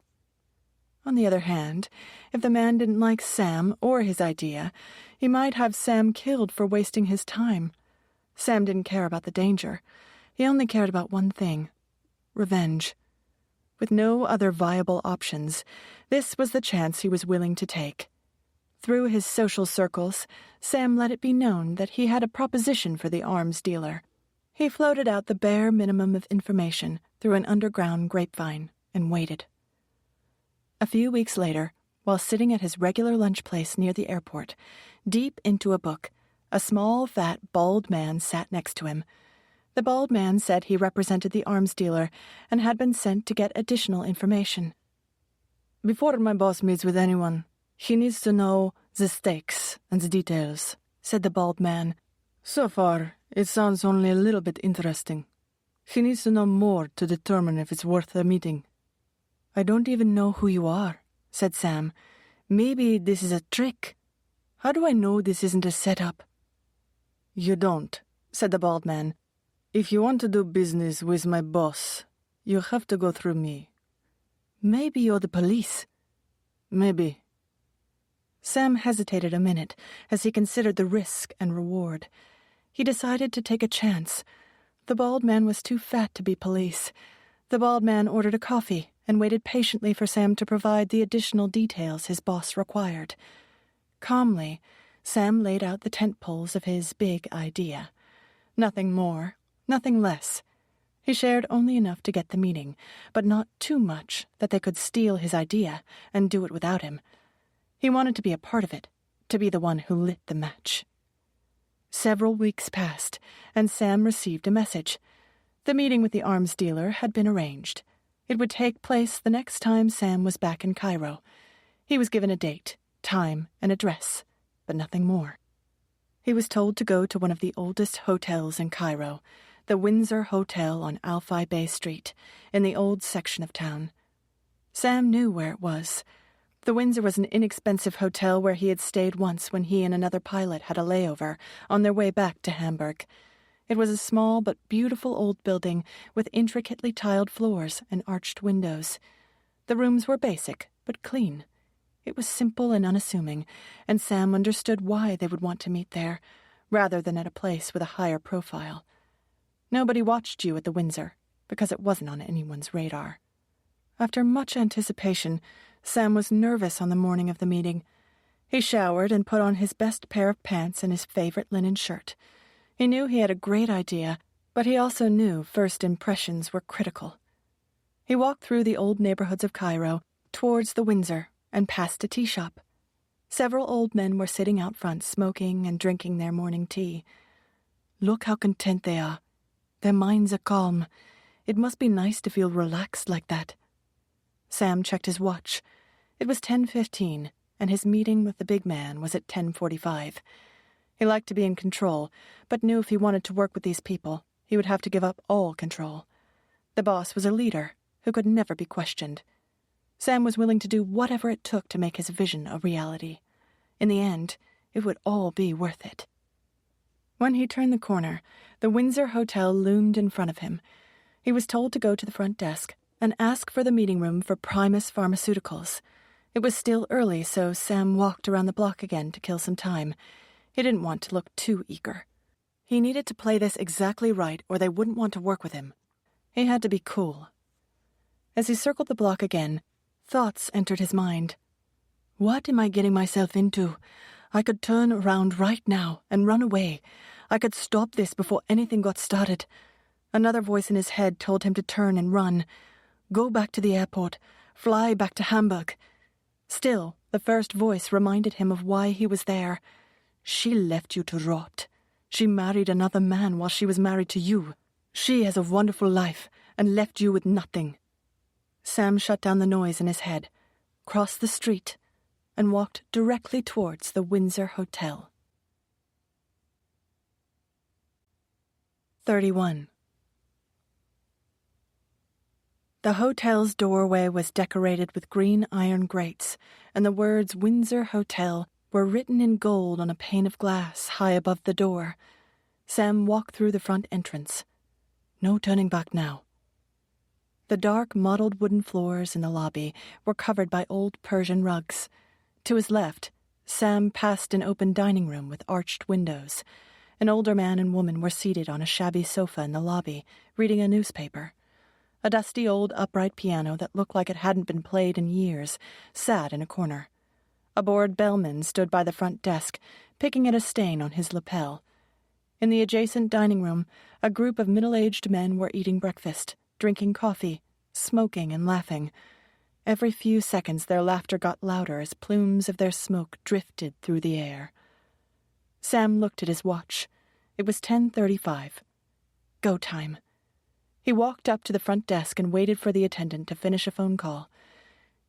On the other hand, if the man didn't like Sam or his idea, he might have Sam killed for wasting his time. Sam didn't care about the danger. He only cared about one thing: revenge. With no other viable options, this was the chance he was willing to take. Through his social circles, Sam let it be known that he had a proposition for the arms dealer. He floated out the bare minimum of information through an underground grapevine and waited. A few weeks later, while sitting at his regular lunch place near the airport, deep into a book, a small, fat, bald man sat next to him. The bald man said he represented the arms dealer and had been sent to get additional information. "Before my boss meets with anyone, he needs to know the stakes and the details," said the bald man. "So far, it sounds only a little bit interesting. He needs to know more to determine if it's worth a meeting." "I don't even know who you are," said Sam. "Maybe this is a trick. How do I know this isn't a setup?" "You don't," said the bald man. "If you want to do business with my boss, you have to go through me." "Maybe you're the police." "Maybe." Sam hesitated a minute as he considered the risk and reward. He decided to take a chance. The bald man was too fat to be police. The bald man ordered a coffee and waited patiently for Sam to provide the additional details his boss required. Calmly, Sam laid out the tent poles of his big idea. Nothing more, nothing less. He shared only enough to get the meeting, but not too much that they could steal his idea and do it without him. He wanted to be a part of it, to be the one who lit the match. Several weeks passed, and Sam received a message. The meeting with the arms dealer had been arranged. It would take place the next time Sam was back in Cairo. He was given a date, time, and address, but nothing more. He was told to go to one of the oldest hotels in Cairo, the Windsor Hotel on Alfai Bay Street, in the old section of town. Sam knew where it was. The Windsor was an inexpensive hotel where he had stayed once when he and another pilot had a layover on their way back to Hamburg. It was a small but beautiful old building with intricately tiled floors and arched windows. The rooms were basic, but clean. It was simple and unassuming, and Sam understood why they would want to meet there, rather than at a place with a higher profile. Nobody watched you at the Windsor, because it wasn't on anyone's radar. After much anticipation, Sam was nervous on the morning of the meeting. He showered and put on his best pair of pants and his favorite linen shirt. He knew he had a great idea, but he also knew first impressions were critical. He walked through the old neighborhoods of Cairo, towards the Windsor, and past a tea shop. Several old men were sitting out front smoking and drinking their morning tea. Look how content they are. Their minds are calm. It must be nice to feel relaxed like that. Sam checked his watch. It was 10:15, and his meeting with the big man was at 10:45. He liked to be in control, but knew if he wanted to work with these people, he would have to give up all control. The boss was a leader who could never be questioned. Sam was willing to do whatever it took to make his vision a reality. In the end, it would all be worth it. When he turned the corner, the Windsor Hotel loomed in front of him. He was told to go to the front desk and ask for the meeting room for Primus Pharmaceuticals. It was still early, so Sam walked around the block again to kill some time. He didn't want to look too eager. He needed to play this exactly right, or they wouldn't want to work with him. He had to be cool. As he circled the block again, thoughts entered his mind. What am I getting myself into? I could turn around right now and run away. I could stop this before anything got started. Another voice in his head told him to turn and run. Go back to the airport. Fly back to Hamburg. Still, the first voice reminded him of why he was there. She left you to rot. She married another man while she was married to you. She has a wonderful life and left you with nothing. Sam shut down the noise in his head, crossed the street, and walked directly towards the Windsor Hotel. 31. The hotel's doorway was decorated with green iron grates, and the words Windsor Hotel were written in gold on a pane of glass high above the door. Sam walked through the front entrance. No turning back now. The dark, mottled wooden floors in the lobby were covered by old Persian rugs. To his left, Sam passed an open dining room with arched windows. An older man and woman were seated on a shabby sofa in the lobby, reading a newspaper. A dusty old upright piano that looked like it hadn't been played in years sat in a corner. A bored bellman stood by the front desk, picking at a stain on his lapel. In the adjacent dining room, a group of middle-aged men were eating breakfast, drinking coffee, smoking and laughing. Every few seconds their laughter got louder as plumes of their smoke drifted through the air. Sam looked at his watch. It was 10:35. Go time. He walked up to the front desk and waited for the attendant to finish a phone call.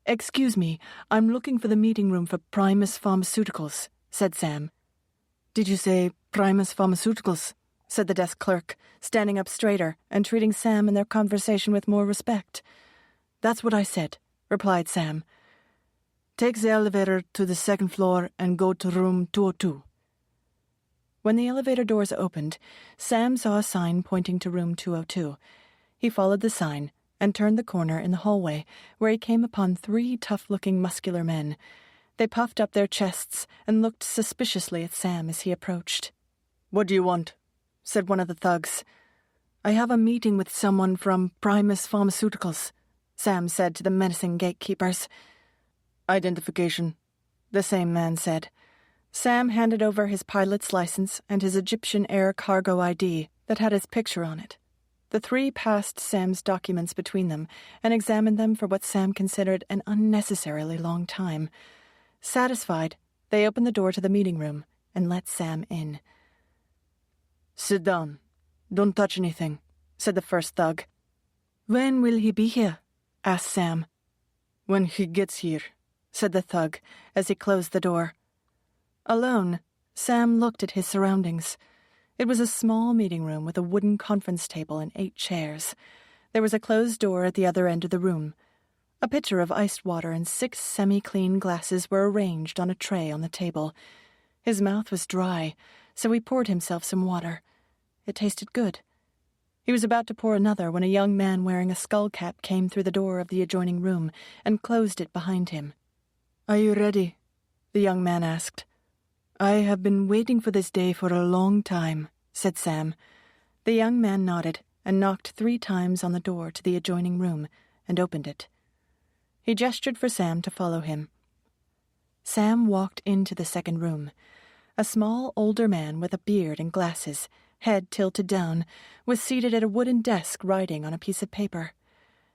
"Excuse me, I'm looking for the meeting room for Primus Pharmaceuticals," said Sam. "Did you say Primus Pharmaceuticals?" said the desk clerk, standing up straighter and treating Sam and their conversation with more respect. "That's what I said," replied Sam. "Take the elevator to the second floor and go to room 202. When the elevator doors opened, Sam saw a sign pointing to room 202. He followed the sign and turned the corner in the hallway, where he came upon 3 tough-looking muscular men. They puffed up their chests and looked suspiciously at Sam as he approached. "What do you want?" said one of the thugs. "I have a meeting with someone from Primus Pharmaceuticals," Sam said to the menacing gatekeepers. "Identification," the same man said. Sam handed over his pilot's license and his Egyptian Air cargo ID that had his picture on it. The 3 passed Sam's documents between them and examined them for what Sam considered an unnecessarily long time. Satisfied, they opened the door to the meeting room and let Sam in. "Sit down. Don't touch anything," said the first thug. "When will he be here?" asked Sam. "When he gets here," said the thug as he closed the door. Alone, Sam looked at his surroundings. It was a small meeting room with a wooden conference table and 8 chairs. There was a closed door at the other end of the room. A pitcher of iced water and 6 semi-clean glasses were arranged on a tray on the table. His mouth was dry, so he poured himself some water. It tasted good. He was about to pour another when a young man wearing a skull cap came through the door of the adjoining room and closed it behind him. "Are you ready?" the young man asked. "I have been waiting for this day for a long time," said Sam. The young man nodded and knocked 3 times on the door to the adjoining room and opened it. He gestured for Sam to follow him. Sam walked into the second room. A small, older man with a beard and glasses, head tilted down, was seated at a wooden desk writing on a piece of paper.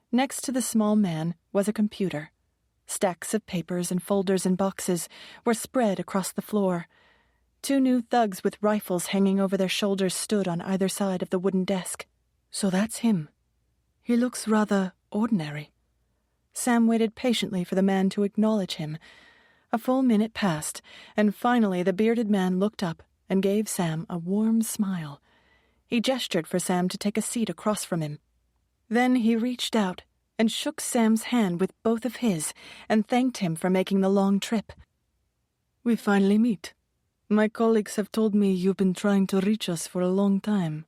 Next to the small man was a computer. Stacks of papers and folders and boxes were spread across the floor. 2 new thugs with rifles hanging over their shoulders stood on either side of the wooden desk. So that's him. He looks rather ordinary. Sam waited patiently for the man to acknowledge him. A full minute passed, and finally the bearded man looked up and gave Sam a warm smile. He gestured for Sam to take a seat across from him. Then he reached out and shook Sam's hand with both of his and thanked him for making the long trip. "We finally meet. My colleagues have told me you've been trying to reach us for a long time."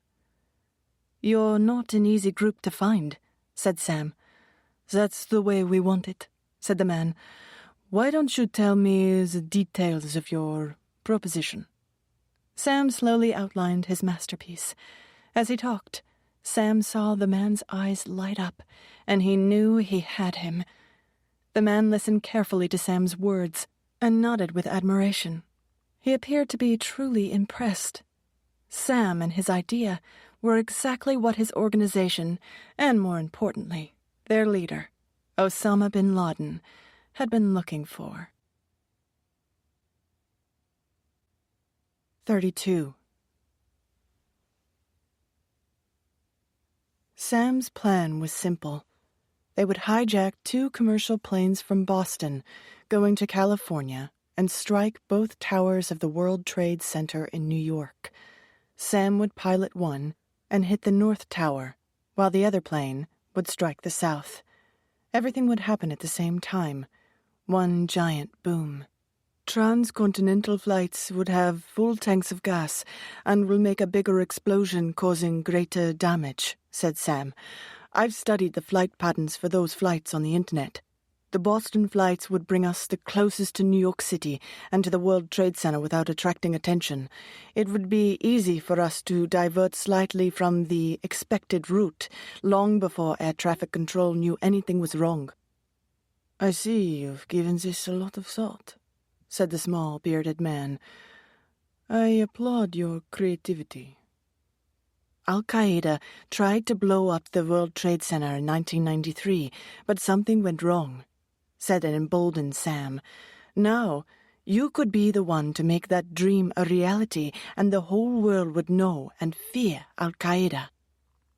"You're not an easy group to find," said Sam. "That's the way we want it," said the man. "Why don't you tell me the details of your proposition?" Sam slowly outlined his masterpiece. As he talked, Sam saw the man's eyes light up, and he knew he had him. The man listened carefully to Sam's words and nodded with admiration. He appeared to be truly impressed. Sam and his idea were exactly what his organization, and more importantly, their leader, Osama bin Laden, had been looking for. 32. Sam's plan was simple. They would hijack 2 commercial planes from Boston, going to California, and strike both towers of the World Trade Center in New York. Sam would pilot one and hit the North Tower, while the other plane would strike the South. Everything would happen at the same time. One giant boom. "Transcontinental flights would have full tanks of gas and will make a bigger explosion causing greater damage," said Sam. "I've studied the flight patterns for those flights on the internet. The Boston flights would bring us the closest to New York City and to the World Trade Center without attracting attention. It would be easy for us to divert slightly from the expected route long before air traffic control knew anything was wrong." "I see you've given this a lot of thought," said the small, bearded man. "I applaud your creativity." Al-Qaeda tried to blow up the World Trade Center in 1993, but something went wrong, said an emboldened Sam. "Now, you could be the one to make that dream a reality, and the whole world would know and fear Al-Qaeda.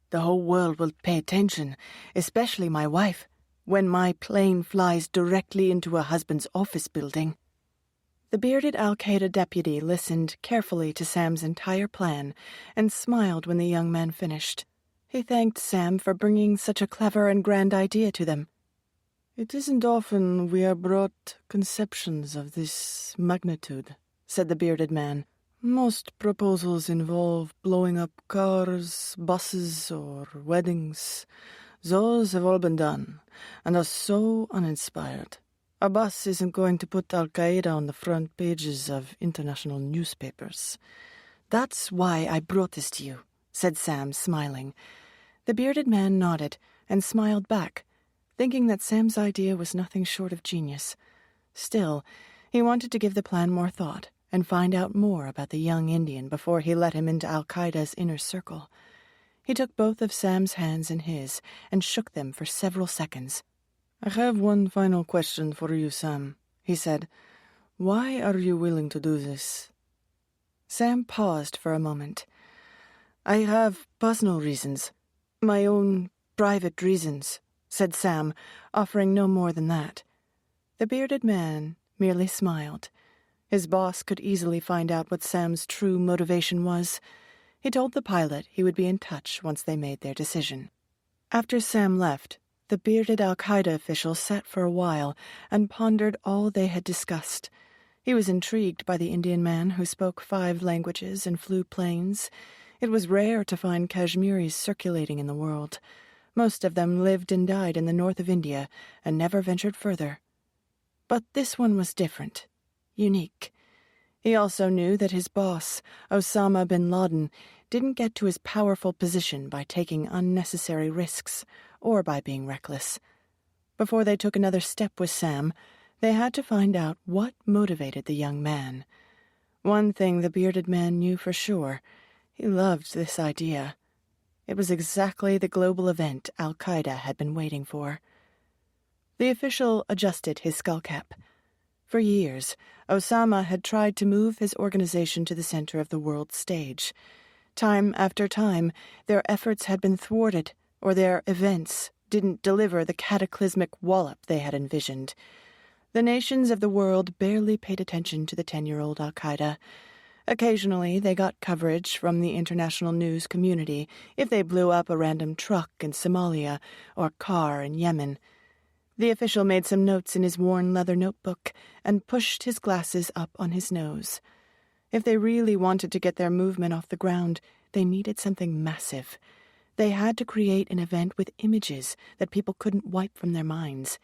The whole world will pay attention, especially my wife, when my plane flies directly into her husband's office building." The bearded Al-Qaeda deputy listened carefully to Sam's entire plan and smiled when the young man finished. He thanked Sam for bringing such a clever and grand idea to them. "It isn't often we are brought conceptions of this magnitude," said the bearded man. "Most proposals involve blowing up cars, buses, or weddings. Those have all been done, and are so uninspired. A bus isn't going to put Al-Qaeda on the front pages of international newspapers." "That's why I brought this to you," said Sam, smiling. The bearded man nodded and smiled back, thinking that Sam's idea was nothing short of genius. Still, he wanted to give the plan more thought and find out more about the young Indian before he let him into Al-Qaeda's inner circle. He took both of Sam's hands in his and shook them for several seconds. "I have one final question for you, Sam," he said. "Why are you willing to do this?" Sam paused for a moment. "I have personal reasons. My own private reasons," said Sam, offering no more than that. The bearded man merely smiled. His boss could easily find out what Sam's true motivation was. He told the pilot he would be in touch once they made their decision. After Sam left, the bearded Al-Qaeda official sat for a while and pondered all they had discussed. He was intrigued by the Indian man who spoke 5 languages and flew planes. It was rare to find Kashmiris circulating in the world. Most of them lived and died in the north of India and never ventured further. But this one was different, unique. He also knew that his boss, Osama bin Laden, didn't get to his powerful position by taking unnecessary risks or by being reckless. Before they took another step with Sam, they had to find out what motivated the young man. One thing the bearded man knew for sure: he loved this idea. It was exactly the global event Al-Qaeda had been waiting for. The official adjusted his skullcap. For years, Osama had tried to move his organization to the center of the world stage. Time after time, their efforts had been thwarted, or their events didn't deliver the cataclysmic wallop they had envisioned. The nations of the world barely paid attention to the 10-year-old Al-Qaeda. Occasionally, they got coverage from the international news community if they blew up a random truck in Somalia or car in Yemen. The official made some notes in his worn leather notebook and pushed his glasses up on his nose. If they really wanted to get their movement off the ground, they needed something massive. They had to create an event with images that people couldn't wipe from their minds.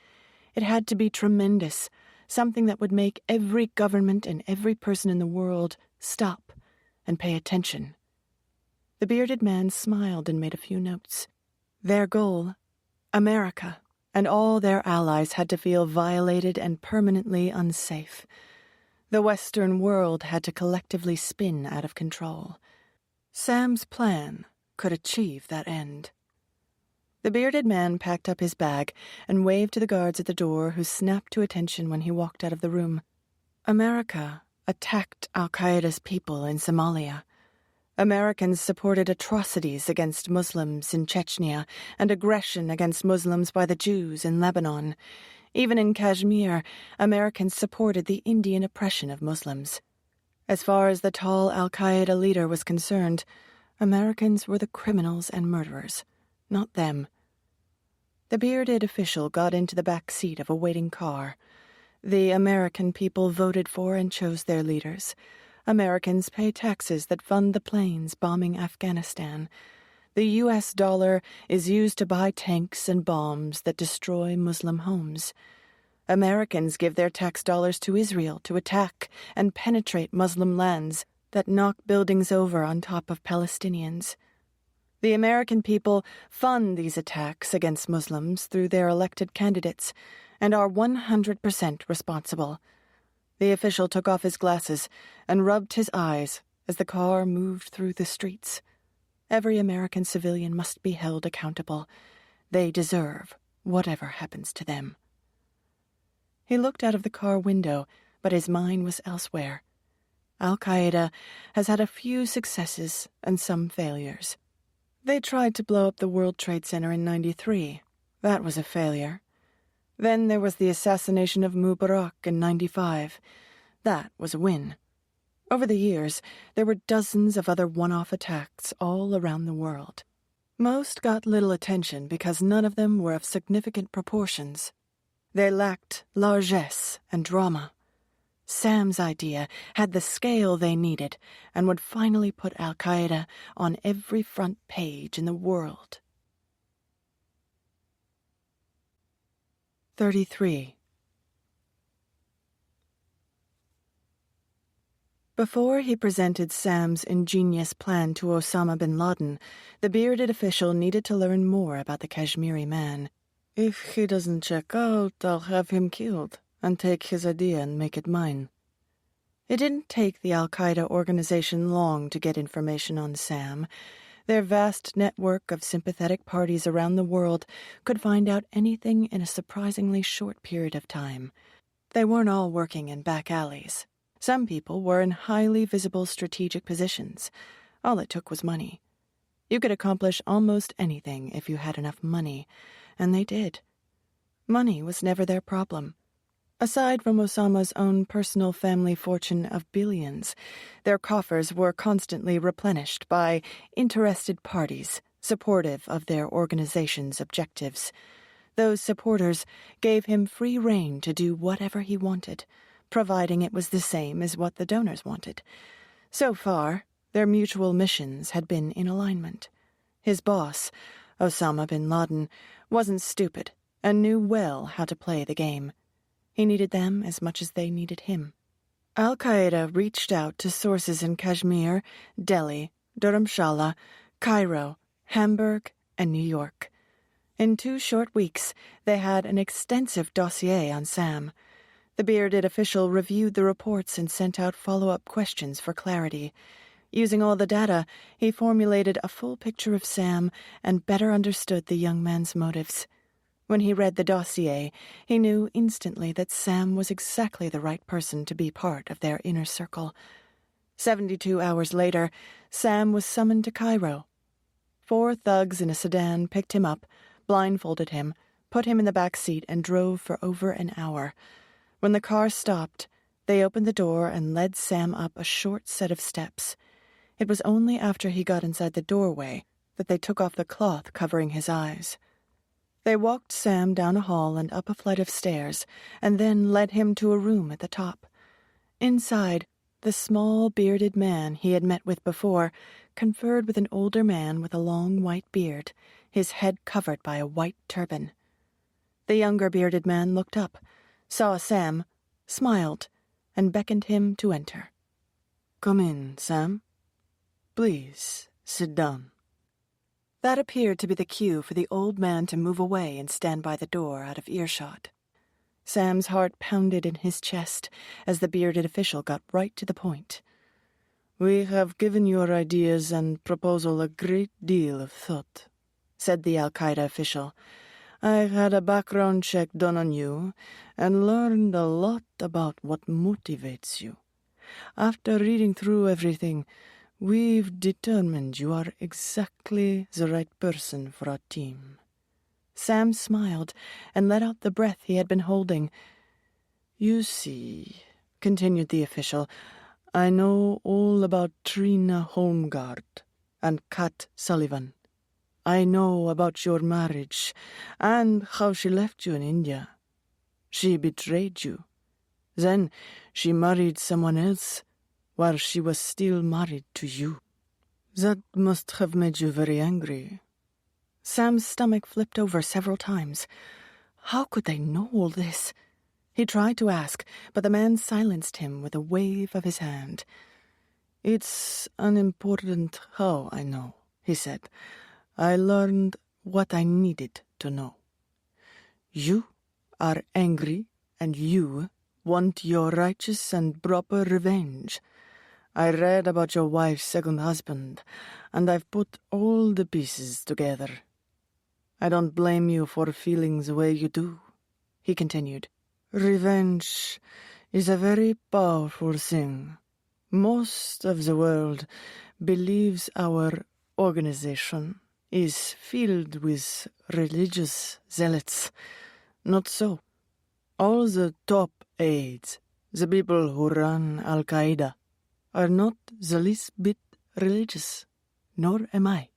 It had to be tremendous, something that would make every government and every person in the world stop and pay attention. The bearded man smiled and made a few notes. Their goal, America, and all their allies had to feel violated and permanently unsafe. The Western world had to collectively spin out of control. Sam's plan could achieve that end. The bearded man packed up his bag and waved to the guards at the door, who snapped to attention when he walked out of the room. America attacked Al-Qaeda's people in Somalia. Americans supported atrocities against Muslims in Chechnya and aggression against Muslims by the Jews in Lebanon. Even in Kashmir, Americans supported the Indian oppression of Muslims. As far as the tall Al-Qaeda leader was concerned, Americans were the criminals and murderers, not them. The bearded official got into the back seat of a waiting car. The American people voted for and chose their leaders. Americans pay taxes that fund the planes bombing Afghanistan. The U.S. dollar is used to buy tanks and bombs that destroy Muslim homes. Americans give their tax dollars to Israel to attack and penetrate Muslim lands that knock buildings over on top of Palestinians. The American people fund these attacks against Muslims through their elected candidates and are 100% responsible. The official took off his glasses and rubbed his eyes as the car moved through the streets. Every American civilian must be held accountable. They deserve whatever happens to them. He looked out of the car window, but his mind was elsewhere. Al-Qaeda has had a few successes and some failures. They tried to blow up the World Trade Center in '93. That was a failure. Then there was the assassination of Mubarak in '95. That was a win. Over the years, there were dozens of other one-off attacks all around the world. Most got little attention because none of them were of significant proportions. They lacked largesse and drama. Sam's idea had the scale they needed and would finally put Al-Qaeda on every front page in the world. 33. Before he presented Sam's ingenious plan to Osama bin Laden, the bearded official needed to learn more about the Kashmiri man. "If he doesn't check out, I'll have him killed and take his idea and make it mine." It didn't take the Al-Qaeda organization long to get information on Sam. Their vast network of sympathetic parties around the world could find out anything in a surprisingly short period of time. They weren't all working in back alleys. Some people were in highly visible strategic positions. All it took was money. You could accomplish almost anything if you had enough money, and they did. Money was never their problem. Aside from Osama's own personal family fortune of billions, their coffers were constantly replenished by interested parties supportive of their organization's objectives. Those supporters gave him free rein to do whatever he wanted, providing it was the same as what the donors wanted. So far, their mutual missions had been in alignment. His boss, Osama bin Laden, wasn't stupid and knew well how to play the game. He needed them as much as they needed him. Al-Qaeda reached out to sources in Kashmir, Delhi, Dharamshala, Cairo, Hamburg, and New York. In 2 short weeks, they had an extensive dossier on Sam. The bearded official reviewed the reports and sent out follow-up questions for clarity. Using all the data, he formulated a full picture of Sam and better understood the young man's motives. When he read the dossier, he knew instantly that Sam was exactly the right person to be part of their inner circle. 72 hours later, Sam was summoned to Cairo. 4 thugs in a sedan picked him up, blindfolded him, put him in the back seat, and drove for over an hour. When the car stopped, they opened the door and led Sam up a short set of steps. It was only after he got inside the doorway that they took off the cloth covering his eyes. They walked Sam down a hall and up a flight of stairs, and then led him to a room at the top. Inside, the small, bearded man he had met with before conferred with an older man with a long white beard, his head covered by a white turban. The younger bearded man looked up, saw Sam, smiled, and beckoned him to enter. "Come in, Sam. Please, sit down." That appeared to be the cue for the old man to move away and stand by the door out of earshot. Sam's heart pounded in his chest as the bearded official got right to the point. "We have given your ideas and proposal a great deal of thought," said the Al-Qaeda official. "I had a background check done on you and learned a lot about what motivates you. After reading through everything, we've determined you are exactly the right person for our team." Sam smiled and let out the breath he had been holding. "You see," continued the official, "I know all about Trina Holmgard and Kat Sullivan. I know about your marriage and how she left you in India. She betrayed you. Then she married someone else while she was still married to you. That must have made you very angry." Sam's stomach flipped over several times. How could they know all this? He tried to ask, but the man silenced him with a wave of his hand. "It's unimportant how I know," he said. "I learned what I needed to know. You are angry, and you want your righteous and proper revenge. I read about your wife's second husband, and I've put all the pieces together. I don't blame you for feeling the way you do," he continued. "Revenge is a very powerful thing. Most of the world believes our organization is filled with religious zealots. Not so. All the top aides, the people who run Al-Qaeda, are not the least bit religious. Nor am I.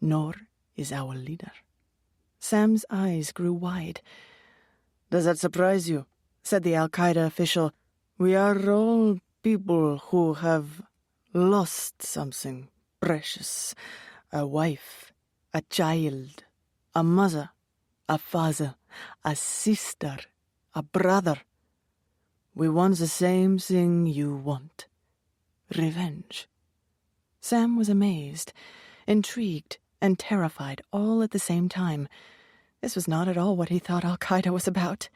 Nor is our leader." Sam's eyes grew wide. "Does that surprise you?" said the Al-Qaeda official. "We are all people who have lost something precious. A wife, a child, a mother, a father, a sister, a brother. We want the same thing you want. Revenge." Sam was amazed, intrigued, and terrified all at the same time. This was not at all what he thought Al-Qaeda was about.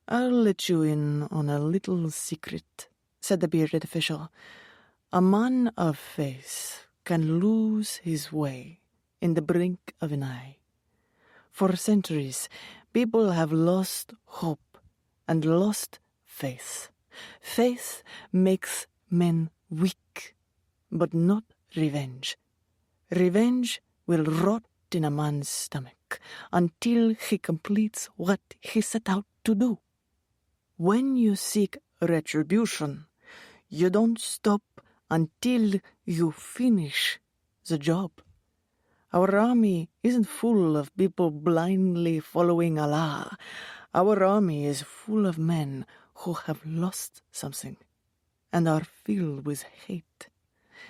"I'll let you in on a little secret," said the bearded official. "A man of faith can lose his way in the blink of an eye. For centuries, people have lost hope and lost faith. Faith makes men weak, but not revenge. Revenge will rot in a man's stomach until he completes what he set out to do. When you seek retribution, you don't stop until you finish the job. Our army isn't full of people blindly following Allah. Our army is full of men who have lost something and are filled with hate.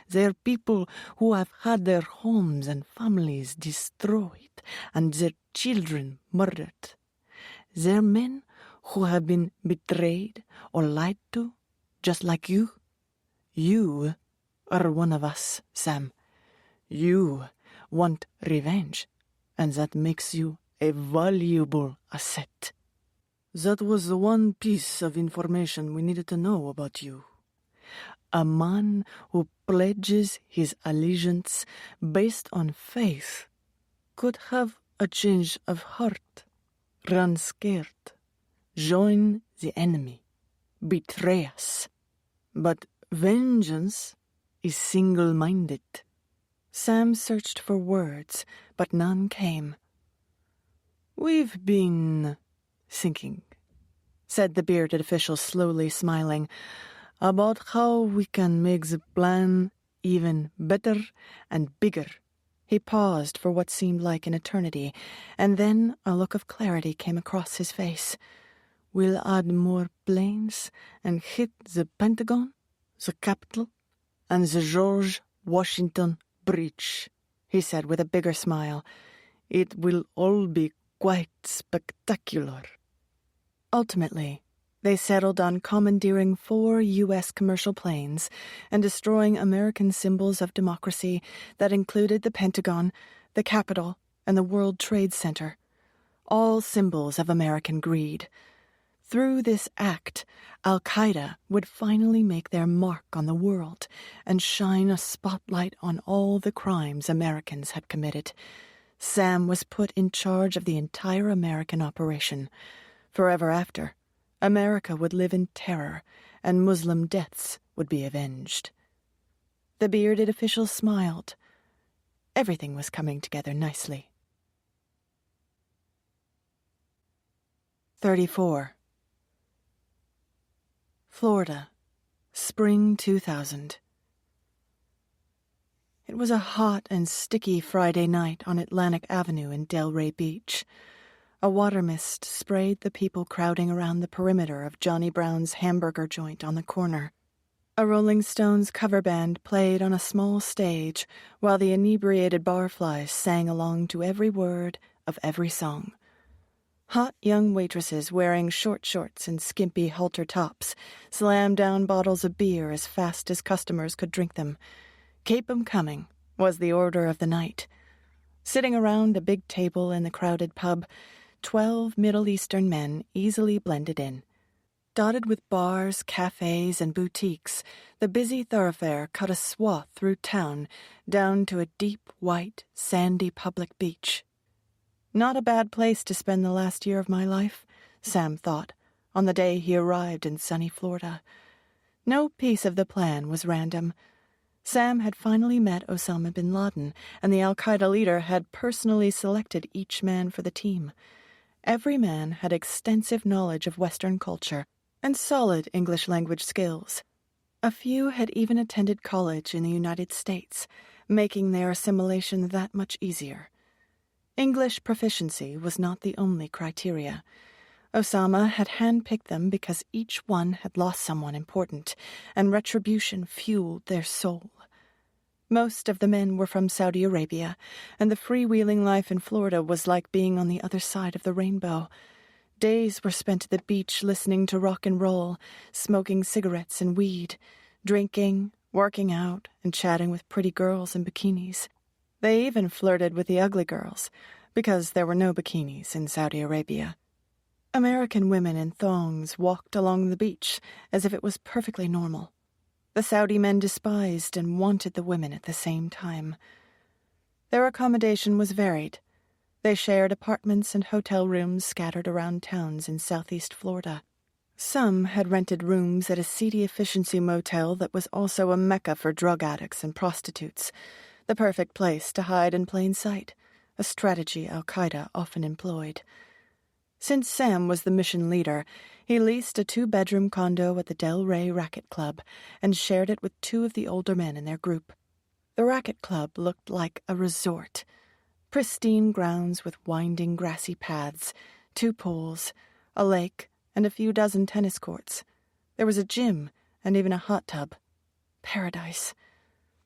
They're people who have had their homes and families destroyed and their children murdered. They're men who have been betrayed or lied to, just like you. You are one of us, Sam. You want revenge, and that makes you a valuable asset. That was the one piece of information we needed to know about you. A man who pledges his allegiance based on faith could have a change of heart, run scared, join the enemy, betray us. But vengeance is single-minded. Sam searched for words, but none came. "We've been thinking," said the bearded official slowly, smiling, "about how we can make the plan even better and bigger." He paused for what seemed like an eternity, and then a look of clarity came across his face. "We'll add more planes and hit the Pentagon, the Capitol, and the George Washington Bridge," he said with a bigger smile. "It will all be quite spectacular." Ultimately, they settled on commandeering 4 U.S. commercial planes and destroying American symbols of democracy that included the Pentagon, the Capitol, and the World Trade Center, all symbols of American greed. Through this act, Al-Qaeda would finally make their mark on the world and shine a spotlight on all the crimes Americans had committed. Sam was put in charge of the entire American operation. Forever after, America would live in terror, and Muslim deaths would be avenged. The bearded official smiled. Everything was coming together nicely. 34. Florida, spring 2000. It was a hot and sticky Friday night on Atlantic Avenue in Delray Beach. A water mist sprayed the people crowding around the perimeter of Johnny Brown's hamburger joint on the corner. A Rolling Stones cover band played on a small stage while the inebriated barflies sang along to every word of every song. Hot young waitresses wearing short shorts and skimpy halter tops slammed down bottles of beer as fast as customers could drink them. "Keep 'em coming," was the order of the night. Sitting around a big table in the crowded pub, 12 Middle Eastern men easily blended in. Dotted with bars, cafes, and boutiques, the busy thoroughfare cut a swath through town down to a deep, white, sandy public beach. Not a bad place to spend the last year of my life, Sam thought, on the day he arrived in sunny Florida. No piece of the plan was random. Sam had finally met Osama bin Laden, and the al-Qaeda leader had personally selected each man for the team. Every man had extensive knowledge of Western culture and solid English language skills. A few had even attended college in the United States, making their assimilation that much easier. English proficiency was not the only criteria. Osama had handpicked them because each one had lost someone important, and retribution fueled their soul. Most of the men were from Saudi Arabia, and the freewheeling life in Florida was like being on the other side of the rainbow. Days were spent at the beach listening to rock and roll, smoking cigarettes and weed, drinking, working out, and chatting with pretty girls in bikinis. They even flirted with the ugly girls, because there were no bikinis in Saudi Arabia. American women in thongs walked along the beach as if it was perfectly normal. The Saudi men despised and wanted the women at the same time. Their accommodation was varied. They shared apartments and hotel rooms scattered around towns in southeast Florida. Some had rented rooms at a seedy efficiency motel that was also a mecca for drug addicts and prostitutes, the perfect place to hide in plain sight, a strategy al-Qaeda often employed. Since Sam was the mission leader, he leased a 2-bedroom condo at the Del Rey Racket Club and shared it with 2 of the older men in their group. The Racket Club looked like a resort. Pristine grounds with winding grassy paths, 2 pools, a lake, and a few dozen tennis courts. There was a gym and even a hot tub. Paradise.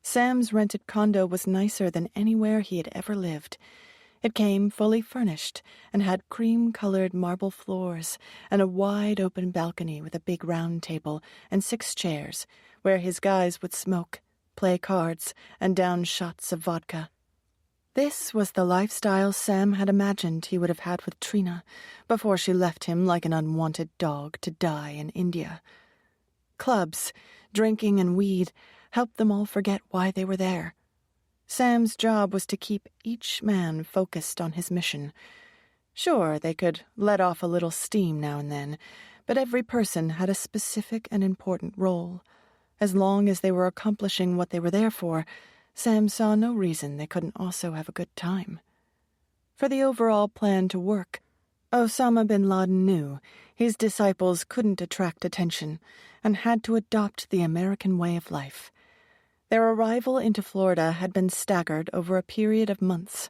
Sam's rented condo was nicer than anywhere he had ever lived. It came fully furnished and had cream-colored marble floors and a wide-open balcony with a big round table and 6 chairs where his guys would smoke, play cards, and down shots of vodka. This was the lifestyle Sam had imagined he would have had with Trina before she left him like an unwanted dog to die in India. Clubs, drinking, and weed helped them all forget why they were there. Sam's job was to keep each man focused on his mission. Sure, they could let off a little steam now and then, but every person had a specific and important role. As long as they were accomplishing what they were there for, Sam saw no reason they couldn't also have a good time. For the overall plan to work, Osama bin Laden knew his disciples couldn't attract attention and had to adopt the American way of life. Their arrival into Florida had been staggered over a period of months.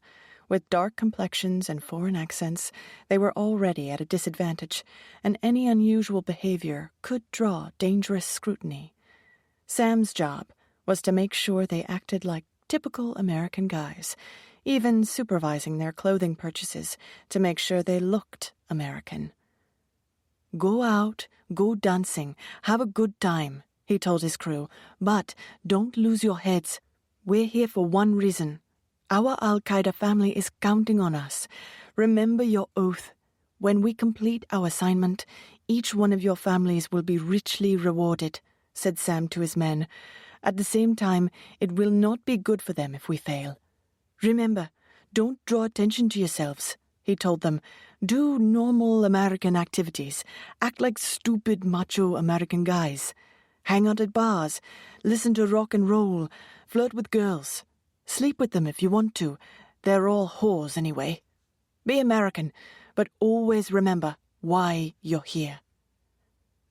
With dark complexions and foreign accents, they were already at a disadvantage, and any unusual behavior could draw dangerous scrutiny. Sam's job was to make sure they acted like typical American guys, even supervising their clothing purchases to make sure they looked American. "Go out, go dancing, have a good time," he told his crew, "but don't lose your heads. We're here for one reason. Our Al-Qaeda family is counting on us. Remember your oath. When we complete our assignment, each one of your families will be richly rewarded," said Sam to his men. "At the same time, it will not be good for them if we fail. Remember, don't draw attention to yourselves," he told them. "Do normal American activities. Act like stupid macho American guys. Hang out at bars, listen to rock and roll, flirt with girls. Sleep with them if you want to. They're all whores anyway. Be American, but always remember why you're here."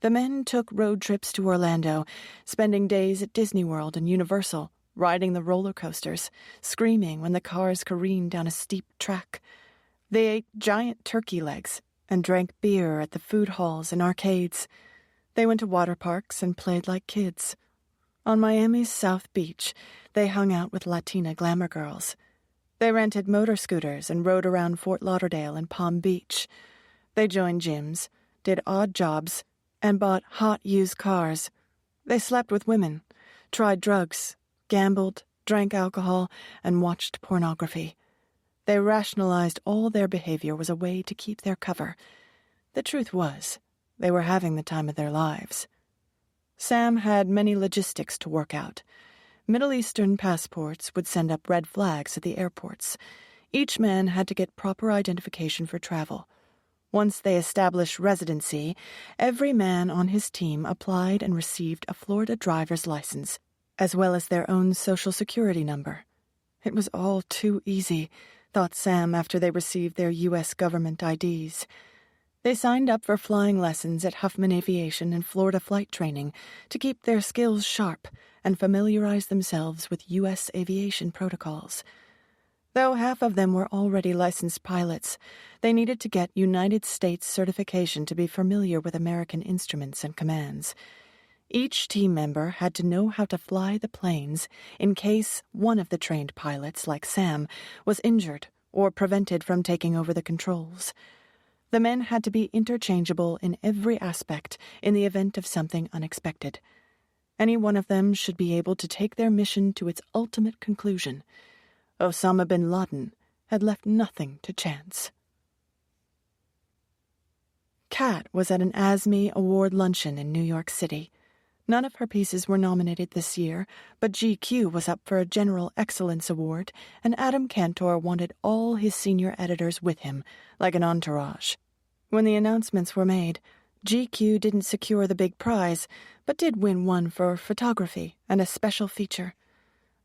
The men took road trips to Orlando, spending days at Disney World and Universal, riding the roller coasters, screaming when the cars careened down a steep track. They ate giant turkey legs and drank beer at the food halls and arcades. They went to water parks and played like kids. On Miami's South Beach, they hung out with Latina glamour girls. They rented motor scooters and rode around Fort Lauderdale and Palm Beach. They joined gyms, did odd jobs, and bought hot used cars. They slept with women, tried drugs, gambled, drank alcohol, and watched pornography. They rationalized all their behavior was a way to keep their cover. The truth was, they were having the time of their lives. Sam had many logistics to work out. Middle Eastern passports would send up red flags at the airports. Each man had to get proper identification for travel. Once they established residency, every man on his team applied and received a Florida driver's license, as well as their own Social Security number. It was all too easy, thought Sam after they received their U.S. government IDs. They signed up for flying lessons at Huffman Aviation and Florida flight training to keep their skills sharp and familiarize themselves with U.S. aviation protocols. Though half of them were already licensed pilots, they needed to get United States certification to be familiar with American instruments and commands. Each team member had to know how to fly the planes in case one of the trained pilots, like Sam, was injured or prevented from taking over the controls. The men had to be interchangeable in every aspect in the event of something unexpected. Any one of them should be able to take their mission to its ultimate conclusion. Osama bin Laden had left nothing to chance. Kat was at an ASME Award luncheon in New York City. None of her pieces were nominated this year, but GQ was up for a General Excellence Award, and Adam Cantor wanted all his senior editors with him, like an entourage. When the announcements were made, GQ didn't secure the big prize, but did win one for photography and a special feature.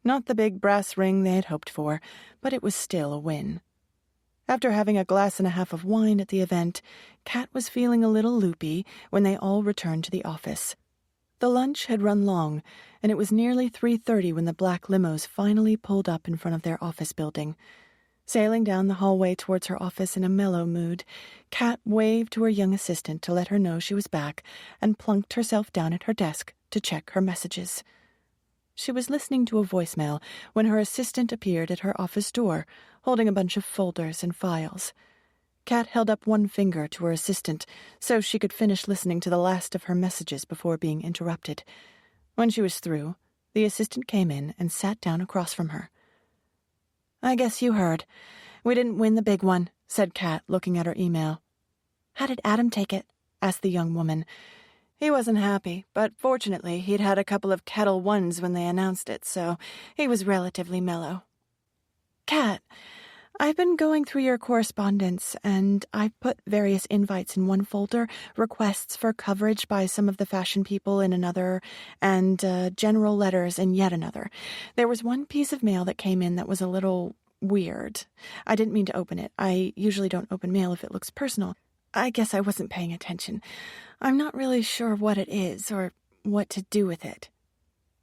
Not the big brass ring they had hoped for, but it was still a win. After having a glass and a half of wine at the event, Kat was feeling a little loopy when they all returned to the office. The lunch had run long, and it was nearly 3:30 when the black limos finally pulled up in front of their office building. Sailing down the hallway towards her office in a mellow mood, Kat waved to her young assistant to let her know she was back and plunked herself down at her desk to check her messages. She was listening to a voicemail when her assistant appeared at her office door, holding a bunch of folders and files. Kat held up one finger to her assistant so she could finish listening to the last of her messages before being interrupted. When she was through, the assistant came in and sat down across from her. "I guess you heard. We didn't win the big one," said Kat, looking at her email. "How did Adam take it?" asked the young woman. "He wasn't happy, but fortunately he'd had a couple of Kettle Ones when they announced it, so he was relatively mellow." "Kat, I've been going through your correspondence, and I've put various invites in one folder, requests for coverage by some of the fashion people in another, and general letters in yet another. There was one piece of mail that came in that was a little weird. I didn't mean to open it. I usually don't open mail if it looks personal. I guess I wasn't paying attention. I'm not really sure what it is or what to do with it."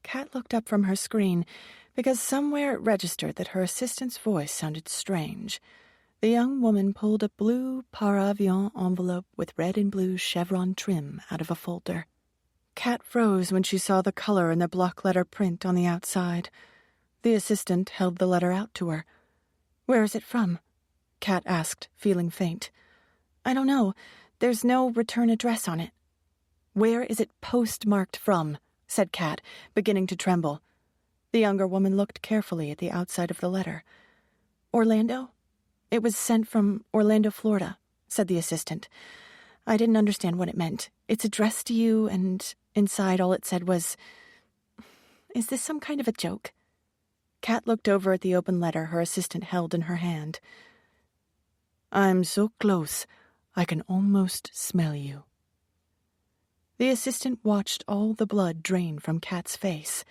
Kat looked up from her screen because somewhere it registered that her assistant's voice sounded strange. The young woman pulled a blue Paravion envelope with red and blue chevron trim out of a folder. Kat froze when she saw the color in the block letter print on the outside. The assistant held the letter out to her. "Where is it from?" Kat asked, feeling faint. "I don't know. There's no return address on it." "Where is it postmarked from?" said Kat, beginning to tremble. The younger woman looked carefully at the outside of the letter. "Orlando? It was sent from Orlando, Florida," said the assistant. "I didn't understand what it meant. It's addressed to you, and inside all it said was... Is this some kind of a joke?" Kat looked over at the open letter her assistant held in her hand. "I'm so close, I can almost smell you." The assistant watched all the blood drain from Kat's face.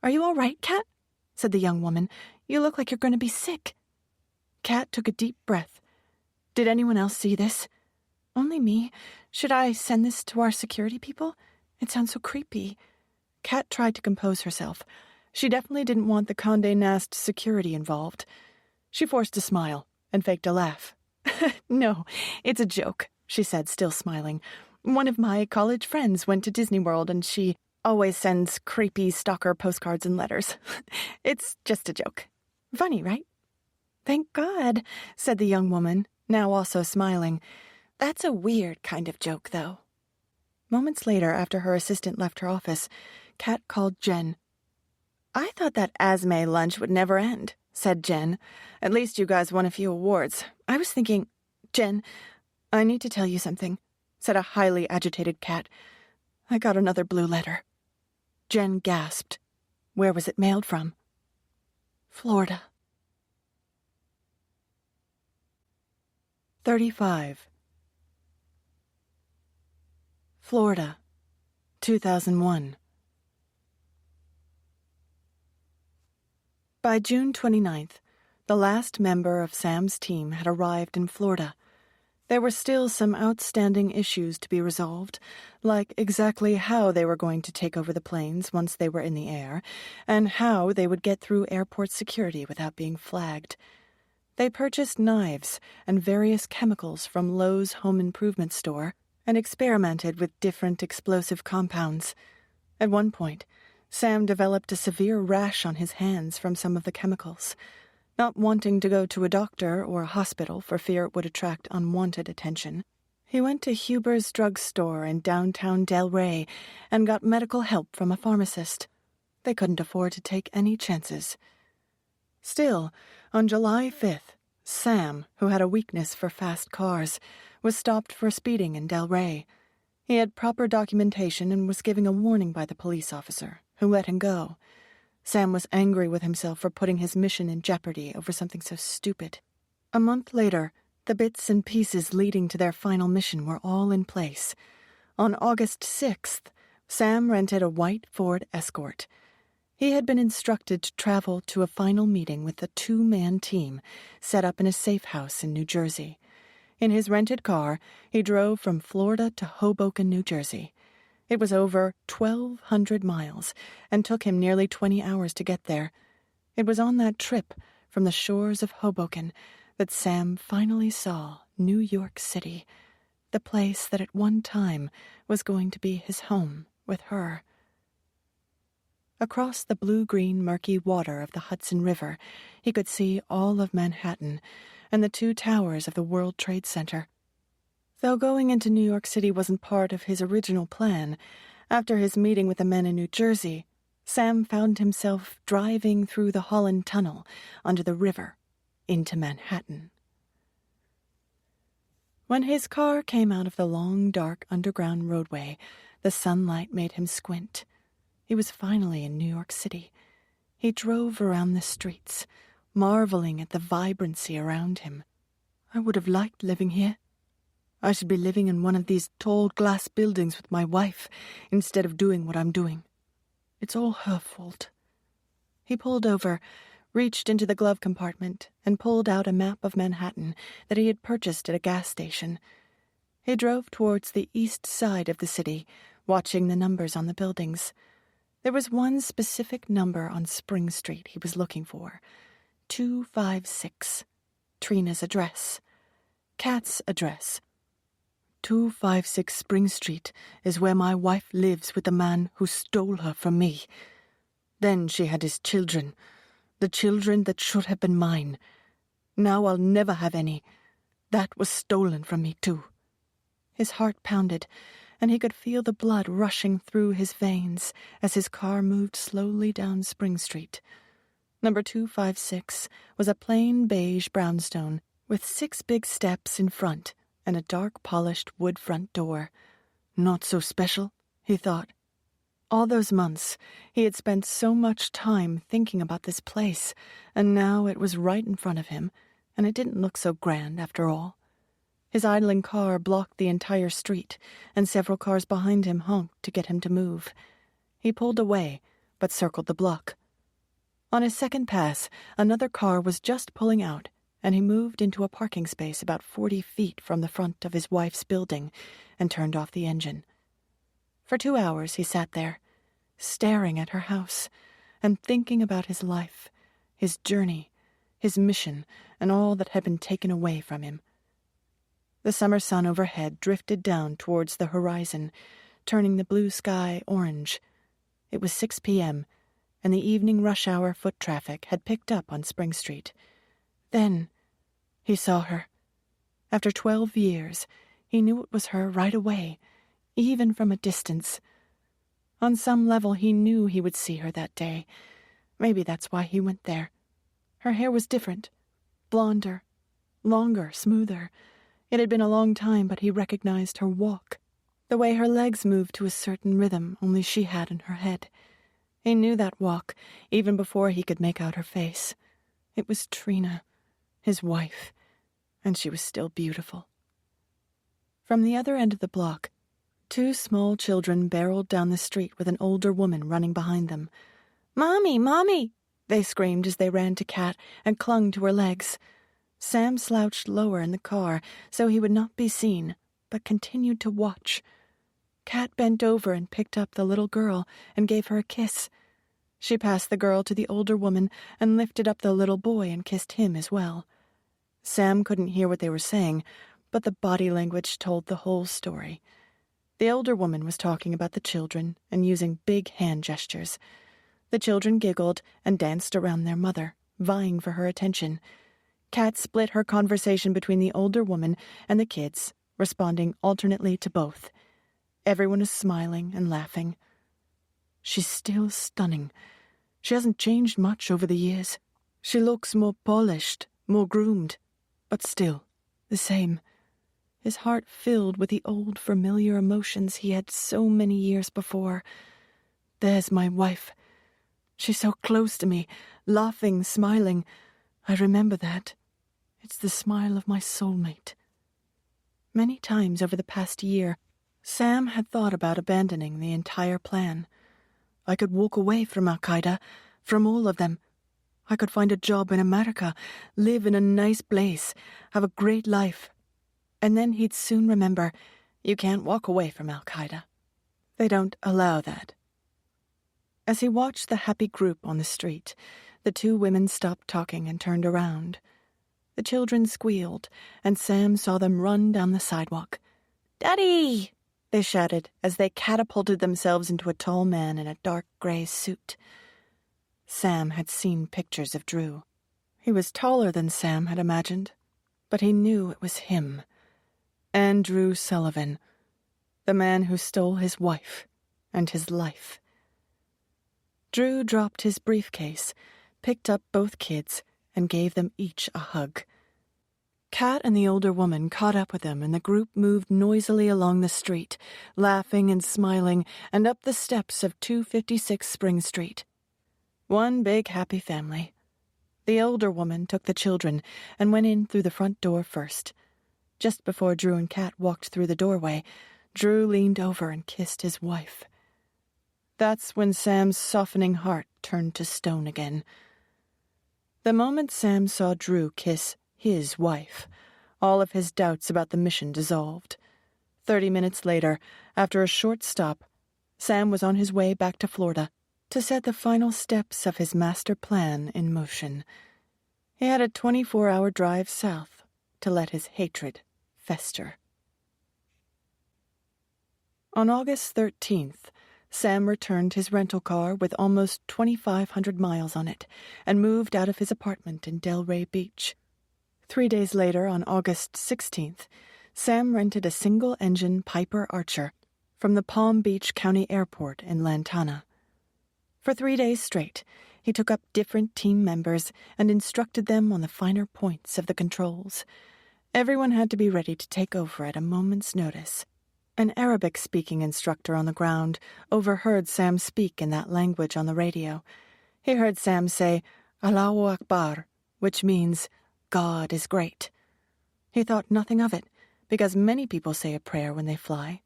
"Are you all right, Kat?" said the young woman. "You look like you're going to be sick." Kat took a deep breath. "Did anyone else see this?" "Only me. Should I send this to our security people? It sounds so creepy." Kat tried to compose herself. She definitely didn't want the Condé Nast security involved. She forced a smile and faked a laugh. "No, it's a joke," she said, still smiling. "One of my college friends went to Disney World, and she always sends creepy stalker postcards and letters. It's just a joke. Funny, right?" "Thank God," said the young woman, now also smiling. "That's a weird kind of joke, though." Moments later, after her assistant left her office, Kat called Jen. "I thought that Asme lunch would never end," said Jen. "At least you guys won a few awards. I was thinking..." "Jen, I need to tell you something," said a highly agitated Kat. "I got another blue letter." Jen gasped. Where was it mailed from? Florida. 35. Florida, 2001. By June 29th, the last member of Sam's team had arrived in Florida. There were still some outstanding issues to be resolved, like exactly how they were going to take over the planes once they were in the air, and how they would get through airport security without being flagged. They purchased knives and various chemicals from Lowe's home improvement store and experimented with different explosive compounds. At one point, Sam developed a severe rash on his hands from some of the chemicals. Not wanting to go to a doctor or a hospital for fear it would attract unwanted attention, he went to Huber's drugstore in downtown Delray and got medical help from a pharmacist. They couldn't afford to take any chances. Still, on July 5th, Sam, who had a weakness for fast cars, was stopped for speeding in Delray. He had proper documentation and was given a warning by the police officer, who let him go. Sam was angry with himself for putting his mission in jeopardy over something so stupid. A month later, the bits and pieces leading to their final mission were all in place. On August 6th, Sam rented a white Ford Escort. He had been instructed to travel to a final meeting with a 2-man team set up in a safe house in New Jersey. In his rented car, he drove from Florida to Hoboken, New Jersey. It was over 1,200 miles and took him nearly 20 hours to get there. It was on that trip from the shores of Hoboken that Sam finally saw New York City, the place that at one time was going to be his home with her. Across the blue-green murky water of the Hudson River, he could see all of Manhattan and the 2 towers of the World Trade Center. Though going into New York City wasn't part of his original plan, after his meeting with the men in New Jersey, Sam found himself driving through the Holland Tunnel under the river into Manhattan. When his car came out of the long, dark underground roadway, the sunlight made him squint. He was finally in New York City. He drove around the streets, marveling at the vibrancy around him. I would have liked living here. I should be living in one of these tall glass buildings with my wife instead of doing what I'm doing. It's all her fault. He pulled over, reached into the glove compartment, and pulled out a map of Manhattan that he had purchased at a gas station. He drove towards the east side of the city, watching the numbers on the buildings. There was one specific number on Spring Street he was looking for. 256. Trina's address. Kat's address. 256 Spring Street is where my wife lives with the man who stole her from me. Then she had his children, the children that should have been mine. Now I'll never have any. That was stolen from me, too. His heart pounded, and he could feel the blood rushing through his veins as his car moved slowly down Spring Street. Number 256 was a plain beige brownstone with 6 big steps in front and a dark polished wood front door. Not so special, he thought. All those months, he had spent so much time thinking about this place, and now it was right in front of him, and it didn't look so grand after all. His idling car blocked the entire street, and several cars behind him honked to get him to move. He pulled away, but circled the block. On his second pass, another car was just pulling out, and he moved into a parking space about 40 feet from the front of his wife's building and turned off the engine. For 2 hours he sat there, staring at her house and thinking about his life, his journey, his mission, and all that had been taken away from him. The summer sun overhead drifted down towards the horizon, turning the blue sky orange. It was 6 p.m., and the evening rush hour foot traffic had picked up on Spring Street. Then he saw her. After 12 years, he knew it was her right away, even from a distance. On some level, he knew he would see her that day. Maybe that's why he went there. Her hair was different, blonder, longer, smoother. It had been a long time, but he recognized her walk, the way her legs moved to a certain rhythm only she had in her head. He knew that walk, even before he could make out her face. It was Trina, his wife, and she was still beautiful. From the other end of the block, 2 small children barreled down the street with an older woman running behind them. "Mommy, Mommy!" they screamed as they ran to Kat and clung to her legs. Sam slouched lower in the car so he would not be seen, but continued to watch. Kat bent over and picked up the little girl and gave her a kiss. She passed the girl to the older woman and lifted up the little boy and kissed him as well. Sam couldn't hear what they were saying, but the body language told the whole story. The older woman was talking about the children and using big hand gestures. The children giggled and danced around their mother, vying for her attention. Kat split her conversation between the older woman and the kids, responding alternately to both. Everyone is smiling and laughing. She's still stunning. She hasn't changed much over the years. She looks more polished, more groomed, but still the same. His heart filled with the old familiar emotions he had so many years before. There's my wife. She's so close to me, laughing, smiling. I remember that. It's the smile of my soulmate. Many times over the past year, Sam had thought about abandoning the entire plan. I could walk away from Al-Qaeda, from all of them. I could find a job in America, live in a nice place, have a great life. And then he'd soon remember, you can't walk away from Al-Qaeda. They don't allow that. As he watched the happy group on the street, the two women stopped talking and turned around. The children squealed, and Sam saw them run down the sidewalk. "Daddy!" they shouted as they catapulted themselves into a tall man in a dark gray suit. Sam had seen pictures of Drew. He was taller than Sam had imagined, but he knew it was him. Andrew Sullivan, the man who stole his wife and his life. Drew dropped his briefcase, picked up both kids, and gave them each a hug. Kat and the older woman caught up with them, and the group moved noisily along the street, laughing and smiling, and up the steps of 256 Spring Street. One big happy family. The older woman took the children and went in through the front door first. Just before Drew and Kat walked through the doorway, Drew leaned over and kissed his wife. That's when Sam's softening heart turned to stone again. The moment Sam saw Drew kiss his wife, all of his doubts about the mission dissolved. 30 minutes later, after a short stop, Sam was on his way back to Florida to set the final steps of his master plan in motion. He had a 24-hour drive south to let his hatred fester. On August 13th, Sam returned his rental car with almost 2,500 miles on it and moved out of his apartment in Delray Beach. 3 days later, on August 16th, Sam rented a single-engine Piper Archer from the Palm Beach County Airport in Lantana. For 3 days straight, he took up different team members and instructed them on the finer points of the controls. Everyone had to be ready to take over at a moment's notice. An Arabic-speaking instructor on the ground overheard Sam speak in that language on the radio. He heard Sam say, "Allahu Akbar," which means, "God is great." He thought nothing of it, because many people say a prayer when they fly.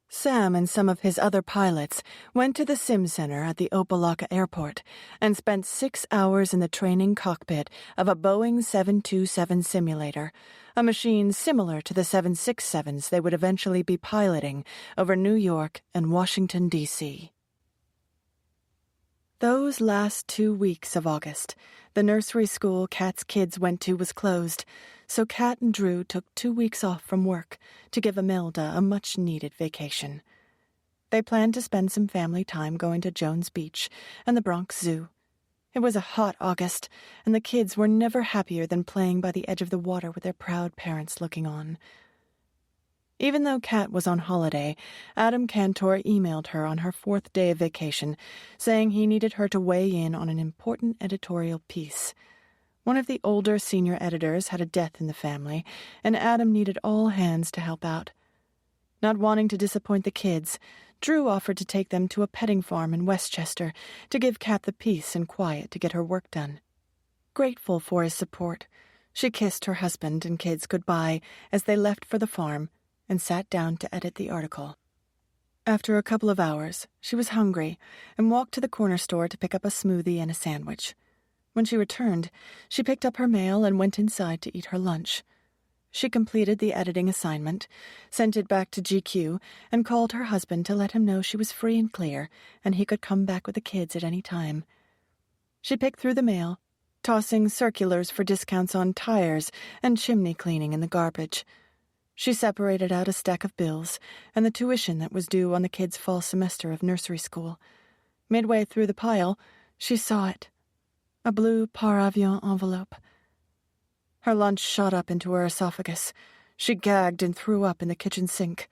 Sam and some of his other pilots went to the sim center at the Opa-locka Airport and spent 6 hours in the training cockpit of a Boeing 727 simulator, a machine similar to the 767s they would eventually be piloting over New York and Washington, D.C. Those last 2 weeks of August, the nursery school Kat's kids went to was closed, so Kat and Drew took 2 weeks off from work to give Imelda a much-needed vacation. They planned to spend some family time going to Jones Beach and the Bronx Zoo. It was a hot August, and the kids were never happier than playing by the edge of the water with their proud parents looking on. Even though Kat was on holiday, Adam Cantor emailed her on her 4th day of vacation, saying he needed her to weigh in on an important editorial piece. One of the older senior editors had a death in the family, and Adam needed all hands to help out. Not wanting to disappoint the kids, Drew offered to take them to a petting farm in Westchester to give Kat the peace and quiet to get her work done. Grateful for his support, she kissed her husband and kids goodbye as they left for the farm and sat down to edit the article. After a couple of hours, she was hungry and walked to the corner store to pick up a smoothie and a sandwich. When she returned, she picked up her mail and went inside to eat her lunch. She completed the editing assignment, sent it back to GQ, and called her husband to let him know she was free and clear, and he could come back with the kids at any time. She picked through the mail, tossing circulars for discounts on tires and chimney cleaning in the garbage. She separated out a stack of bills and the tuition that was due on the kids' fall semester of nursery school. Midway through the pile, she saw it. A blue par avion envelope. Her lunch shot up into her esophagus. She gagged and threw up in the kitchen sink.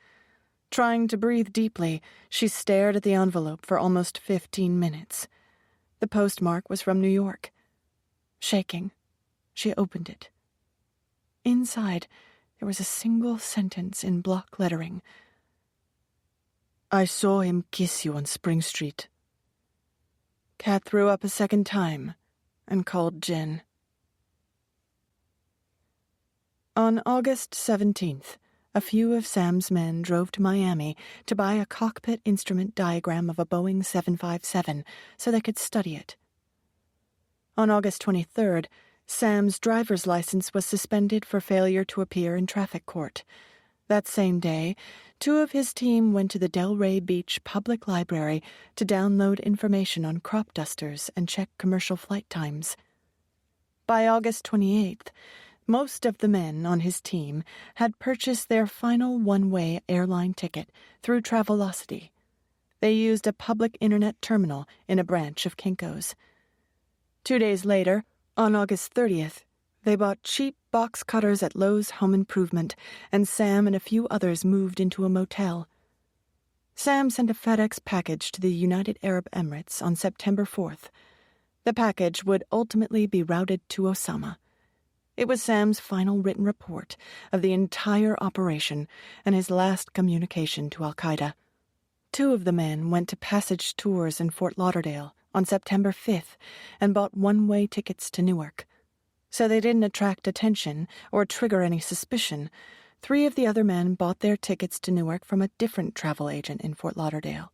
Trying to breathe deeply, she stared at the envelope for almost 15 minutes. The postmark was from New York. Shaking, she opened it. Inside, there was a single sentence in block lettering. "I saw him kiss you on Spring Street." Kat threw up a second time and called Jen. On August 17th, A few of Sam's men drove to Miami to buy a cockpit instrument diagram of a Boeing 757 so they could study it. On August 23rd, Sam's driver's license was suspended for failure to appear in traffic court. That same day, 2 of his team went to the Delray Beach Public Library to download information on crop dusters and check commercial flight times. By August 28th, most of the men on his team had purchased their final one-way airline ticket through Travelocity. They used a public internet terminal in a branch of Kinko's. 2 days later, on August 30th, they bought cheap box cutters at Lowe's Home Improvement, and Sam and a few others moved into a motel. Sam sent a FedEx package to the United Arab Emirates on September 4th. The package would ultimately be routed to Osama. It was Sam's final written report of the entire operation and his last communication to al-Qaeda. 2 of the men went to passage tours in Fort Lauderdale on September 5th and bought one-way tickets to Newark. So they didn't attract attention or trigger any suspicion. 3 of the other men bought their tickets to Newark from a different travel agent in Fort Lauderdale.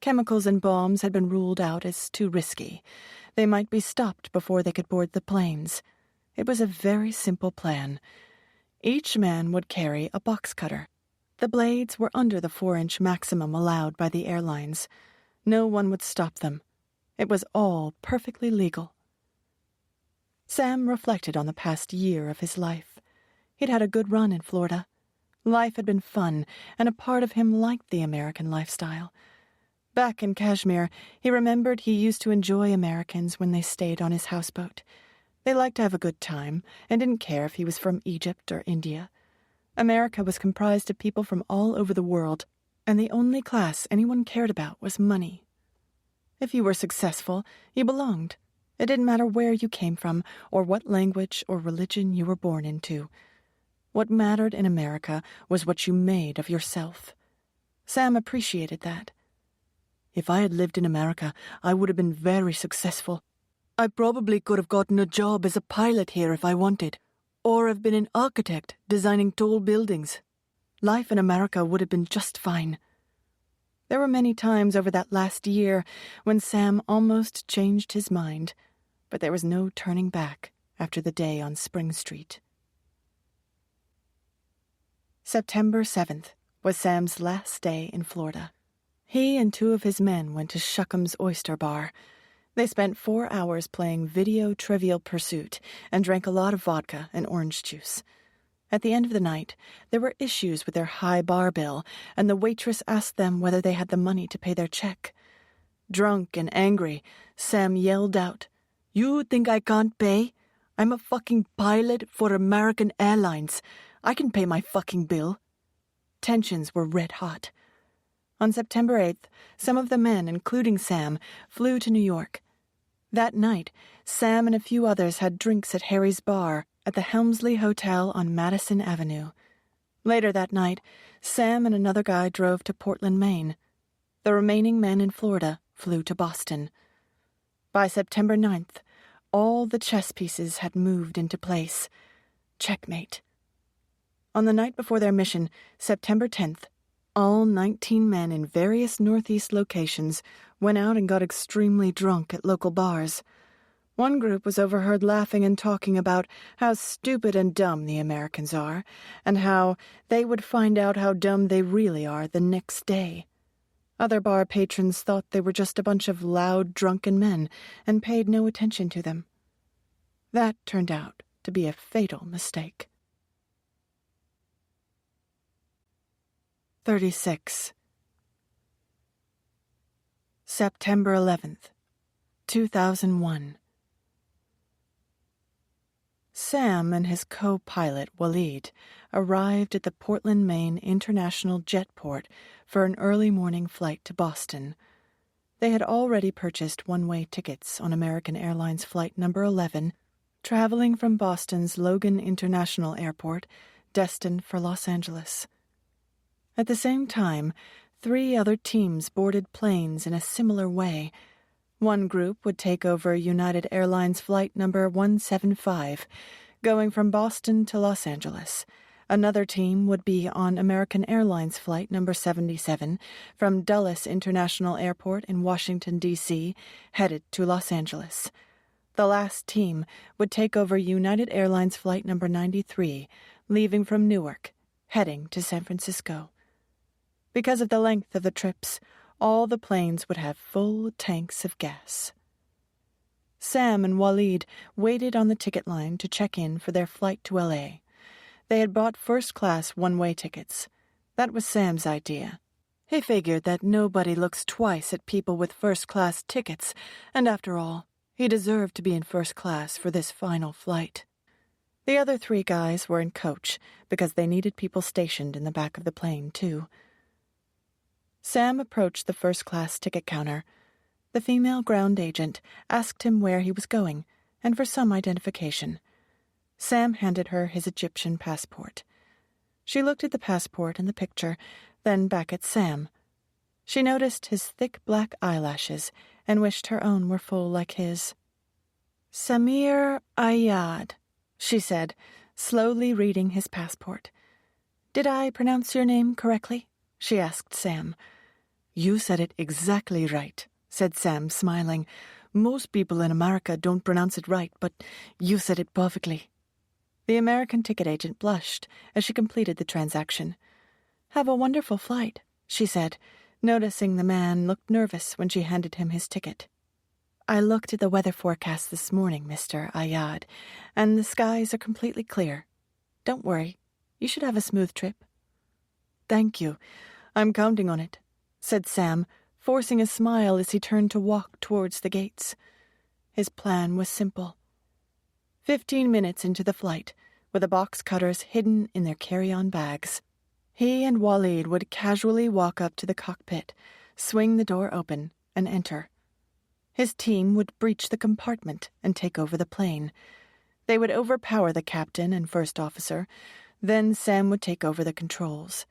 Chemicals and bombs had been ruled out as too risky. They might be stopped before they could board the planes. It was a very simple plan. Each man would carry a box cutter. The blades were under the 4-inch maximum allowed by the airlines. No one would stop them. It was all perfectly legal. Sam reflected on the past year of his life. He'd had a good run in Florida. Life had been fun, and a part of him liked the American lifestyle. Back in Kashmir, he remembered he used to enjoy Americans when they stayed on his houseboat. They liked to have a good time and didn't care if he was from Egypt or India. America was comprised of people from all over the world, and the only class anyone cared about was money. If you were successful, you belonged. It didn't matter where you came from or what language or religion you were born into. What mattered in America was what you made of yourself. Sam appreciated that. If I had lived in America, I would have been very successful. I probably could have gotten a job as a pilot here if I wanted, or have been an architect designing tall buildings. Life in America would have been just fine. There were many times over that last year when Sam almost changed his mind, but there was no turning back after the day on Spring Street. September 7th was Sam's last day in Florida. He and 2 of his men went to Shuckham's Oyster Bar. They spent 4 hours playing Video Trivial Pursuit and drank a lot of vodka and orange juice. At the end of the night, there were issues with their high bar bill, and the waitress asked them whether they had the money to pay their check. Drunk and angry, Sam yelled out, "You think I can't pay? I'm a fucking pilot for American Airlines. I can pay my fucking bill." Tensions were red hot. On September 8th, some of the men, including Sam, flew to New York. That night, Sam and a few others had drinks at Harry's Bar at the Helmsley Hotel on Madison Avenue. Later that night, Sam and another guy drove to Portland, Maine. The remaining men in Florida flew to Boston. By September 9th, all the chess pieces had moved into place. Checkmate. On the night before their mission, September 10th, all 19 men in various Northeast locations went out and got extremely drunk at local bars. One group was overheard laughing and talking about how stupid and dumb the Americans are, and how they would find out how dumb they really are the next day. Other bar patrons thought they were just a bunch of loud, drunken men and paid no attention to them. That turned out to be a fatal mistake. 36. September 11th, 2001. Sam and his co-pilot, Waleed, arrived at the Portland, Maine International Jetport for an early morning flight to Boston. They had already purchased one-way tickets on American Airlines Flight number 11, traveling from Boston's Logan International Airport, destined for Los Angeles. At the same time, 3 other teams boarded planes in a similar way. One group would take over United Airlines Flight number 175, going from Boston to Los Angeles, Another team would be on American Airlines Flight number 77 from Dulles International Airport in Washington, D.C., headed to Los Angeles. The last team would take over United Airlines Flight number 93, leaving from Newark, heading to San Francisco. Because of the length of the trips, all the planes would have full tanks of gas. Sam and Waleed waited on the ticket line to check in for their flight to L.A. They had bought first-class one-way tickets. That was Sam's idea. He figured that nobody looks twice at people with first-class tickets, and after all, he deserved to be in first class for this final flight. The other 3 guys were in coach because they needed people stationed in the back of the plane, too. Sam approached the first-class ticket counter. The female ground agent asked him where he was going, and for some identification. Sam handed her his Egyptian passport. She looked at the passport and the picture, then back at Sam. She noticed his thick black eyelashes and wished her own were full like his. "Samir Ayad," she said, slowly reading his passport. "Did I pronounce your name correctly?" she asked Sam. "You said it exactly right," said Sam, smiling. "Most people in America don't pronounce it right, but you said it perfectly." The American ticket agent blushed as she completed the transaction. "Have a wonderful flight," she said, noticing the man looked nervous when she handed him his ticket. "I looked at the weather forecast this morning, Mr. Ayad, and the skies are completely clear. Don't worry. You should have a smooth trip." "Thank you. I'm counting on it," said Sam, forcing a smile as he turned to walk towards the gates. His plan was simple. 15 minutes into the flight, with the box cutters hidden in their carry-on bags, he and Waleed would casually walk up to the cockpit, swing the door open, and enter. His team would breach the compartment and take over the plane. They would overpower the captain and first officer. Then Sam would take over the controls.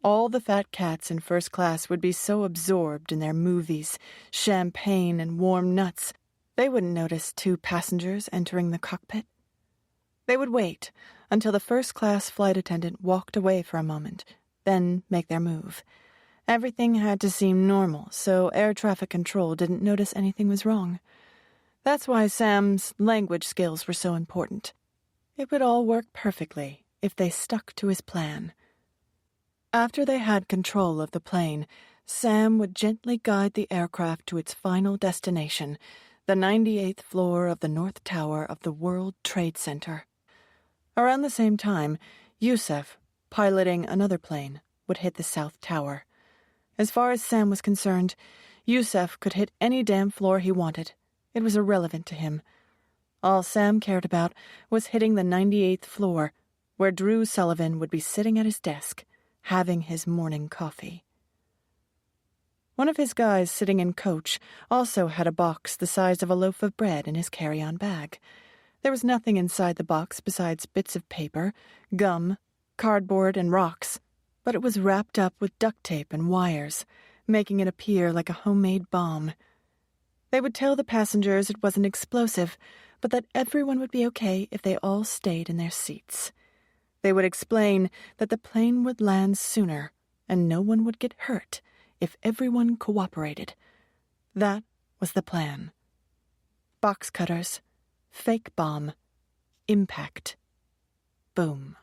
All the fat cats in first class would be so absorbed in their movies, champagne, and warm nuts, they wouldn't notice 2 passengers entering the cockpit. They would wait until the first-class flight attendant walked away for a moment, then make their move. Everything had to seem normal, so air traffic control didn't notice anything was wrong. That's why Sam's language skills were so important. It would all work perfectly if they stuck to his plan. After they had control of the plane, Sam would gently guide the aircraft to its final destination, the 98th floor of the North Tower of the World Trade Center. Around the same time, Yusuf, piloting another plane, would hit the South Tower. As far as Sam was concerned, Yusuf could hit any damn floor he wanted. It was irrelevant to him. All Sam cared about was hitting the 98th floor, where Drew Sullivan would be sitting at his desk, having his morning coffee. One of his guys sitting in coach also had a box the size of a loaf of bread in his carry-on bag. There was nothing inside the box besides bits of paper, gum, cardboard, and rocks, but it was wrapped up with duct tape and wires, making it appear like a homemade bomb. They would tell the passengers it wasn't explosive, but that everyone would be okay if they all stayed in their seats. They would explain that the plane would land sooner and no one would get hurt if everyone cooperated. That was the plan. Box cutters, fake bomb, impact, boom.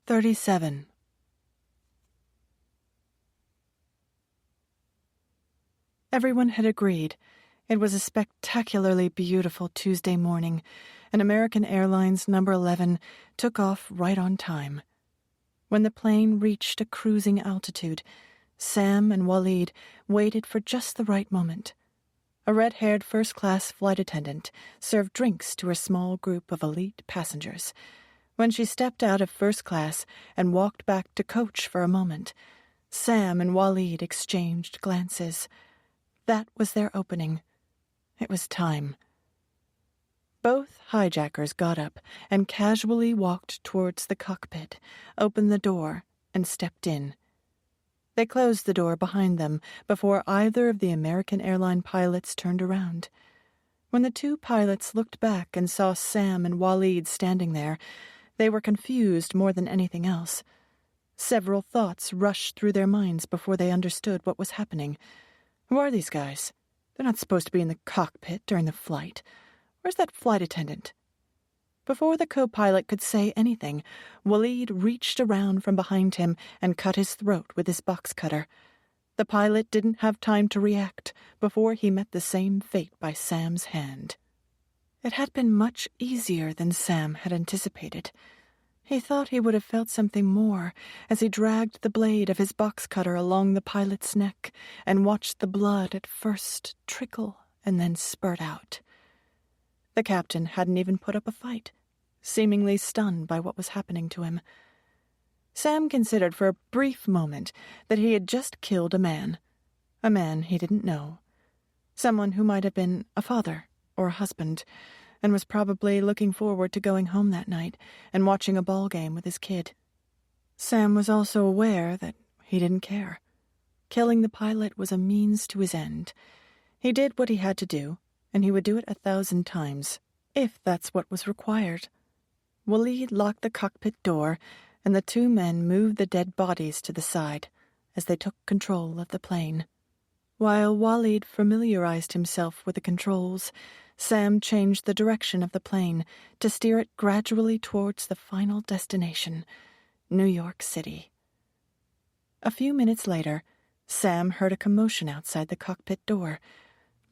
37. Everyone had agreed. It was a spectacularly beautiful Tuesday morning, and American Airlines number 11 took off right on time. When the plane reached a cruising altitude, Sam and Waleed waited for just the right moment. A red-haired first-class flight attendant served drinks to her small group of elite passengers. When she stepped out of first class and walked back to coach for a moment, Sam and Waleed exchanged glances. That was their opening. It was time. Both hijackers got up and casually walked towards the cockpit, opened the door, and stepped in. They closed the door behind them before either of the American airline pilots turned around. When the two pilots looked back and saw Sam and Waleed standing there, they were confused more than anything else. Several thoughts rushed through their minds before they understood what was happening. Who are these guys? They're not supposed to be in the cockpit during the flight. Where's that flight attendant? Before the co-pilot could say anything, Waleed reached around from behind him and cut his throat with his box cutter. The pilot didn't have time to react before he met the same fate by Sam's hand. It had been much easier than Sam had anticipated. He thought he would have felt something more as he dragged the blade of his box cutter along the pilot's neck and watched the blood at first trickle and then spurt out. The captain hadn't even put up a fight, seemingly stunned by what was happening to him. Sam considered for a brief moment that he had just killed a man he didn't know, someone who might have been a father or a husband, and was probably looking forward to going home that night and watching a ball game with his kid. Sam was also aware that he didn't care. Killing the pilot was a means to his end. He did what he had to do, and he would do it 1,000 times, if that's what was required. Waleed locked the cockpit door, and the two men moved the dead bodies to the side as they took control of the plane. While Waleed familiarized himself with the controls, Sam changed the direction of the plane to steer it gradually towards the final destination, New York City. A few minutes later, Sam heard a commotion outside the cockpit door.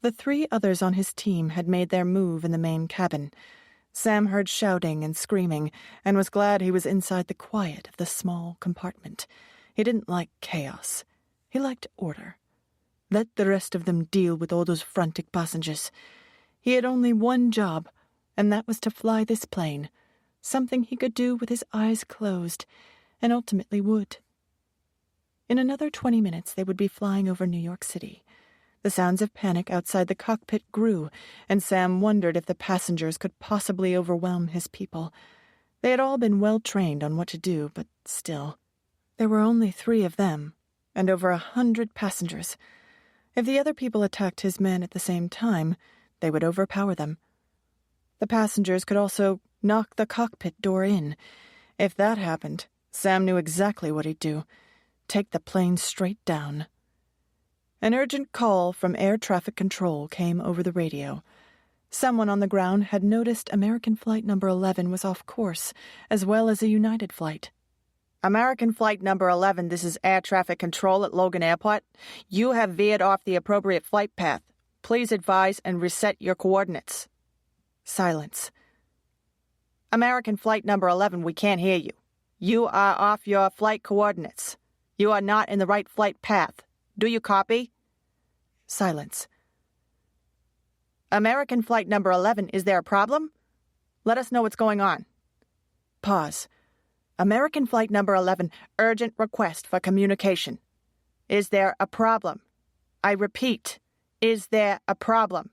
The 3 others on his team had made their move in the main cabin. Sam heard shouting and screaming and was glad he was inside the quiet of the small compartment. He didn't like chaos. He liked order. Let the rest of them deal with all those frantic passengers. He had only one job, and that was to fly this plane, something he could do with his eyes closed, and ultimately would. In another 20 minutes they would be flying over New York City. The sounds of panic outside the cockpit grew, and Sam wondered if the passengers could possibly overwhelm his people. They had all been well trained on what to do, but still. There were only 3 of them, and over 100 passengers. If the other people attacked his men at the same time, they would overpower them. The passengers could also knock the cockpit door in. If that happened, Sam knew exactly what he'd do. Take the plane straight down. An urgent call from air traffic control came over the radio. Someone on the ground had noticed American flight number 11 was off course, as well as a United flight. American flight number 11, this is air traffic control at Logan Airport. You have veered off the appropriate flight path. Please advise and reset your coordinates. Silence. American flight number 11, we can't hear you. You are off your flight coordinates. You are not in the right flight path. Do you copy? Silence. American flight number 11, is there a problem? Let us know what's going on. Pause. American flight number 11, urgent request for communication. Is there a problem? I repeat, is there a problem?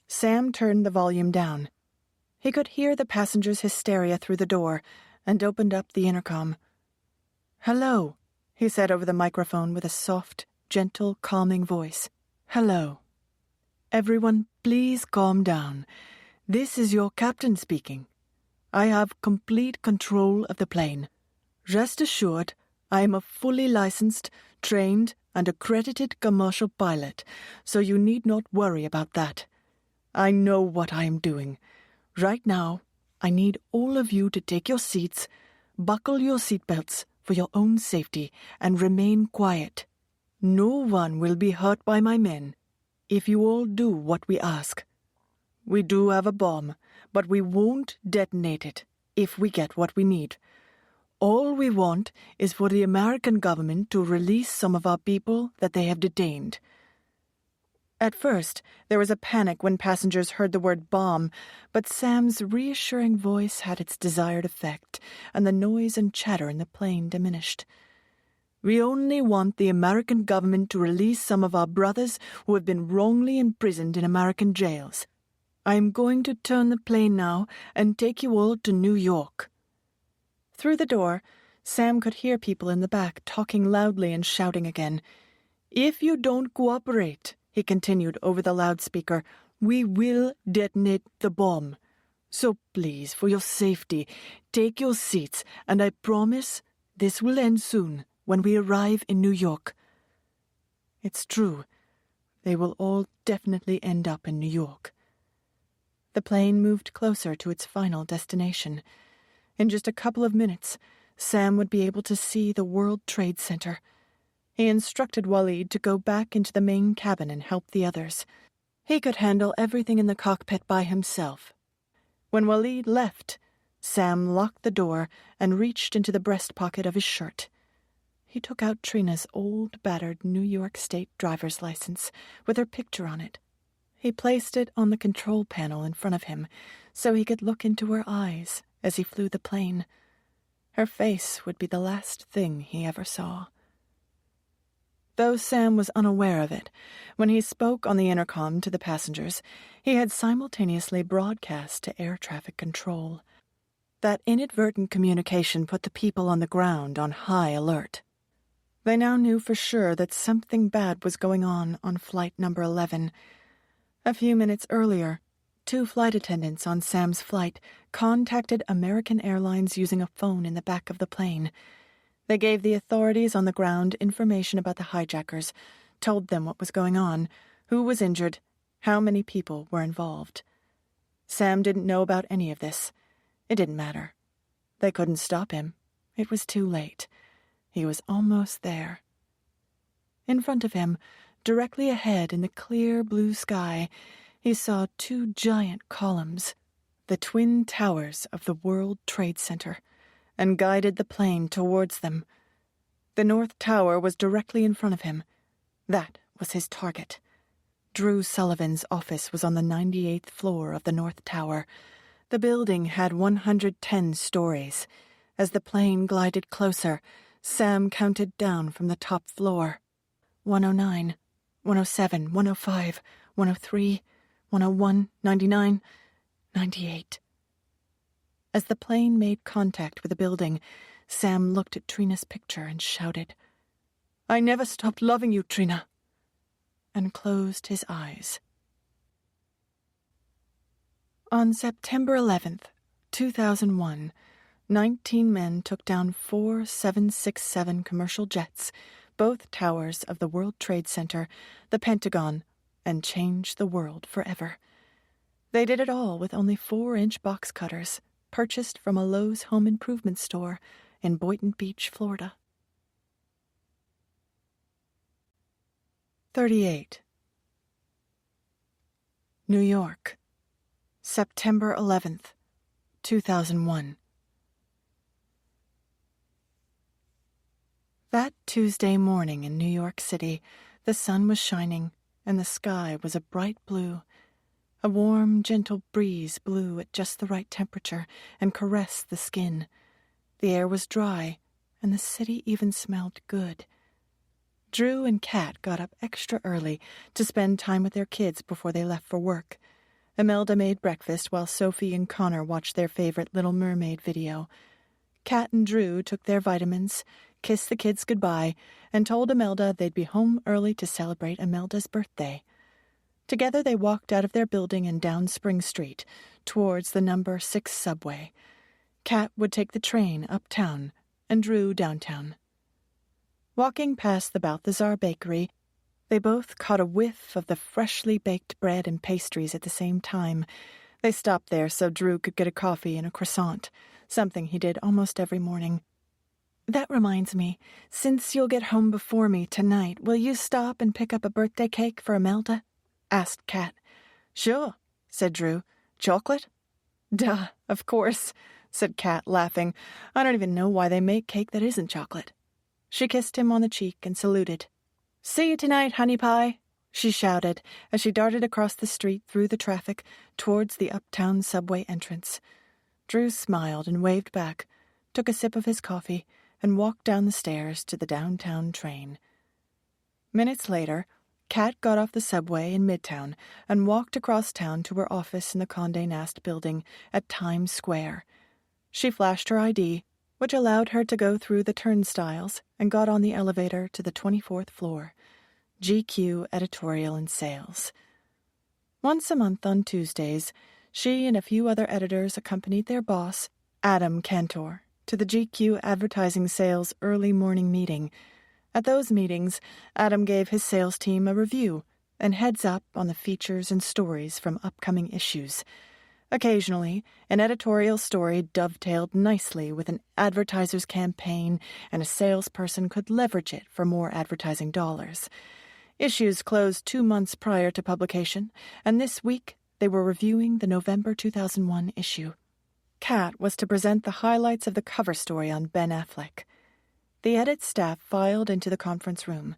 Sam turned the volume down. He could hear the passengers' hysteria through the door and opened up the intercom. "Hello," he said over the microphone with a soft, gentle, calming voice. "Hello. Everyone, please calm down. This is your captain speaking. I have complete control of the plane. Rest assured, I am a fully licensed, trained, and accredited commercial pilot, so you need not worry about that. I know what I am doing. Right now, I need all of you to take your seats, buckle your seatbelts for your own safety, and remain quiet. No one will be hurt by my men, if you all do what we ask. We do have a bomb, but we won't detonate it if we get what we need. All we want is for the American government to release some of our people that they have detained." At first, there was a panic when passengers heard the word bomb, but Sam's reassuring voice had its desired effect, and the noise and chatter in the plane diminished. "We only want the American government to release some of our brothers who have been wrongly imprisoned in American jails. I am going to turn the plane now and take you all to New York." Through the door, Sam could hear people in the back talking loudly and shouting again. "If you don't cooperate," he continued over the loudspeaker, We will detonate the bomb. So please, for your safety, take your seats, and I promise this will end soon when we arrive in New York. It's true. They will all definitely end up in New York. The plane moved closer to its final destination. In just a couple of minutes, Sam would be able to see the World Trade Center. He instructed Walid to go back into the main cabin and help the others. He could handle everything in the cockpit by himself. When Walid left, Sam locked the door and reached into the breast pocket of his shirt. He took out Trina's old, battered New York State driver's license with her picture on it. He placed it on the control panel in front of him so he could look into her eyes as he flew the plane. Her face would be the last thing he ever saw. Though Sam was unaware of it, when he spoke on the intercom to the passengers, he had simultaneously broadcast to air traffic control. That inadvertent communication put the people on the ground on high alert. They now knew for sure that something bad was going on flight number 11. A few minutes earlier, 2 flight attendants on Sam's flight contacted American Airlines using a phone in the back of the plane. They gave the authorities on the ground information about the hijackers, told them what was going on, who was injured, how many people were involved. Sam didn't know about any of this. It didn't matter. They couldn't stop him. It was too late. He was almost there. In front of him, directly ahead in the clear blue sky, he saw 2 giant columns, the twin towers of the World Trade Center, and guided the plane towards them. The North Tower was directly in front of him. That was his target. Drew Sullivan's office was on the 98th floor of the North Tower. The building had 110 stories. As the plane glided closer, Sam counted down from the top floor. 109, 107, 105, 103, 101, 99, 98. As the plane made contact with the building, Sam looked at Trina's picture and shouted, "I never stopped loving you, Trina," and closed his eyes. On September 11th, 2001, 19 men took down 4 767 commercial jets, both towers of the World Trade Center, the Pentagon, and changed the world forever. They did it all with only 4-inch box cutters, purchased from a Lowe's home improvement store in Boynton Beach, Florida. 38. New York, September 11th, 2001. That Tuesday morning in New York City, the sun was shining and the sky was a bright blue. A warm, gentle breeze blew at just the right temperature and caressed the skin. The air was dry, and the city even smelled good. Drew and Kat got up extra early to spend time with their kids before they left for work. Imelda made breakfast while Sophie and Connor watched their favorite Little Mermaid video. Kat and Drew took their vitamins, kissed the kids goodbye, and told Imelda they'd be home early to celebrate Imelda's birthday. Together they walked out of their building and down Spring Street, towards the number 6 subway. Kat would take the train uptown, and Drew downtown. Walking past the Balthazar Bakery, they both caught a whiff of the freshly baked bread and pastries at the same time. They stopped there so Drew could get a coffee and a croissant, something he did almost every morning. "That reminds me, since you'll get home before me tonight, will you stop and pick up a birthday cake for Imelda?" asked Kat. "Sure," said Drew. "Chocolate?" "Duh, of course," said Kat, laughing. "I don't even know why they make cake that isn't chocolate." She kissed him on the cheek and saluted. "See you tonight, honey pie," she shouted as she darted across the street through the traffic towards the uptown subway entrance. Drew smiled and waved back, took a sip of his coffee, and walked down the stairs to the downtown train. Minutes later, Kat got off the subway in Midtown and walked across town to her office in the Condé Nast building at Times Square. She flashed her ID, which allowed her to go through the turnstiles, and got on the elevator to the 24th floor, GQ Editorial and Sales. Once a month on Tuesdays, she and a few other editors accompanied their boss, Adam Cantor, to the GQ Advertising Sales early morning meeting. At those meetings, Adam gave his sales team a review and heads up on the features and stories from upcoming issues. Occasionally, an editorial story dovetailed nicely with an advertiser's campaign, and a salesperson could leverage it for more advertising dollars. Issues closed 2 months prior to publication, and this week they were reviewing the November 2001 issue. Kat was to present the highlights of the cover story on Ben Affleck. The edit staff filed into the conference room.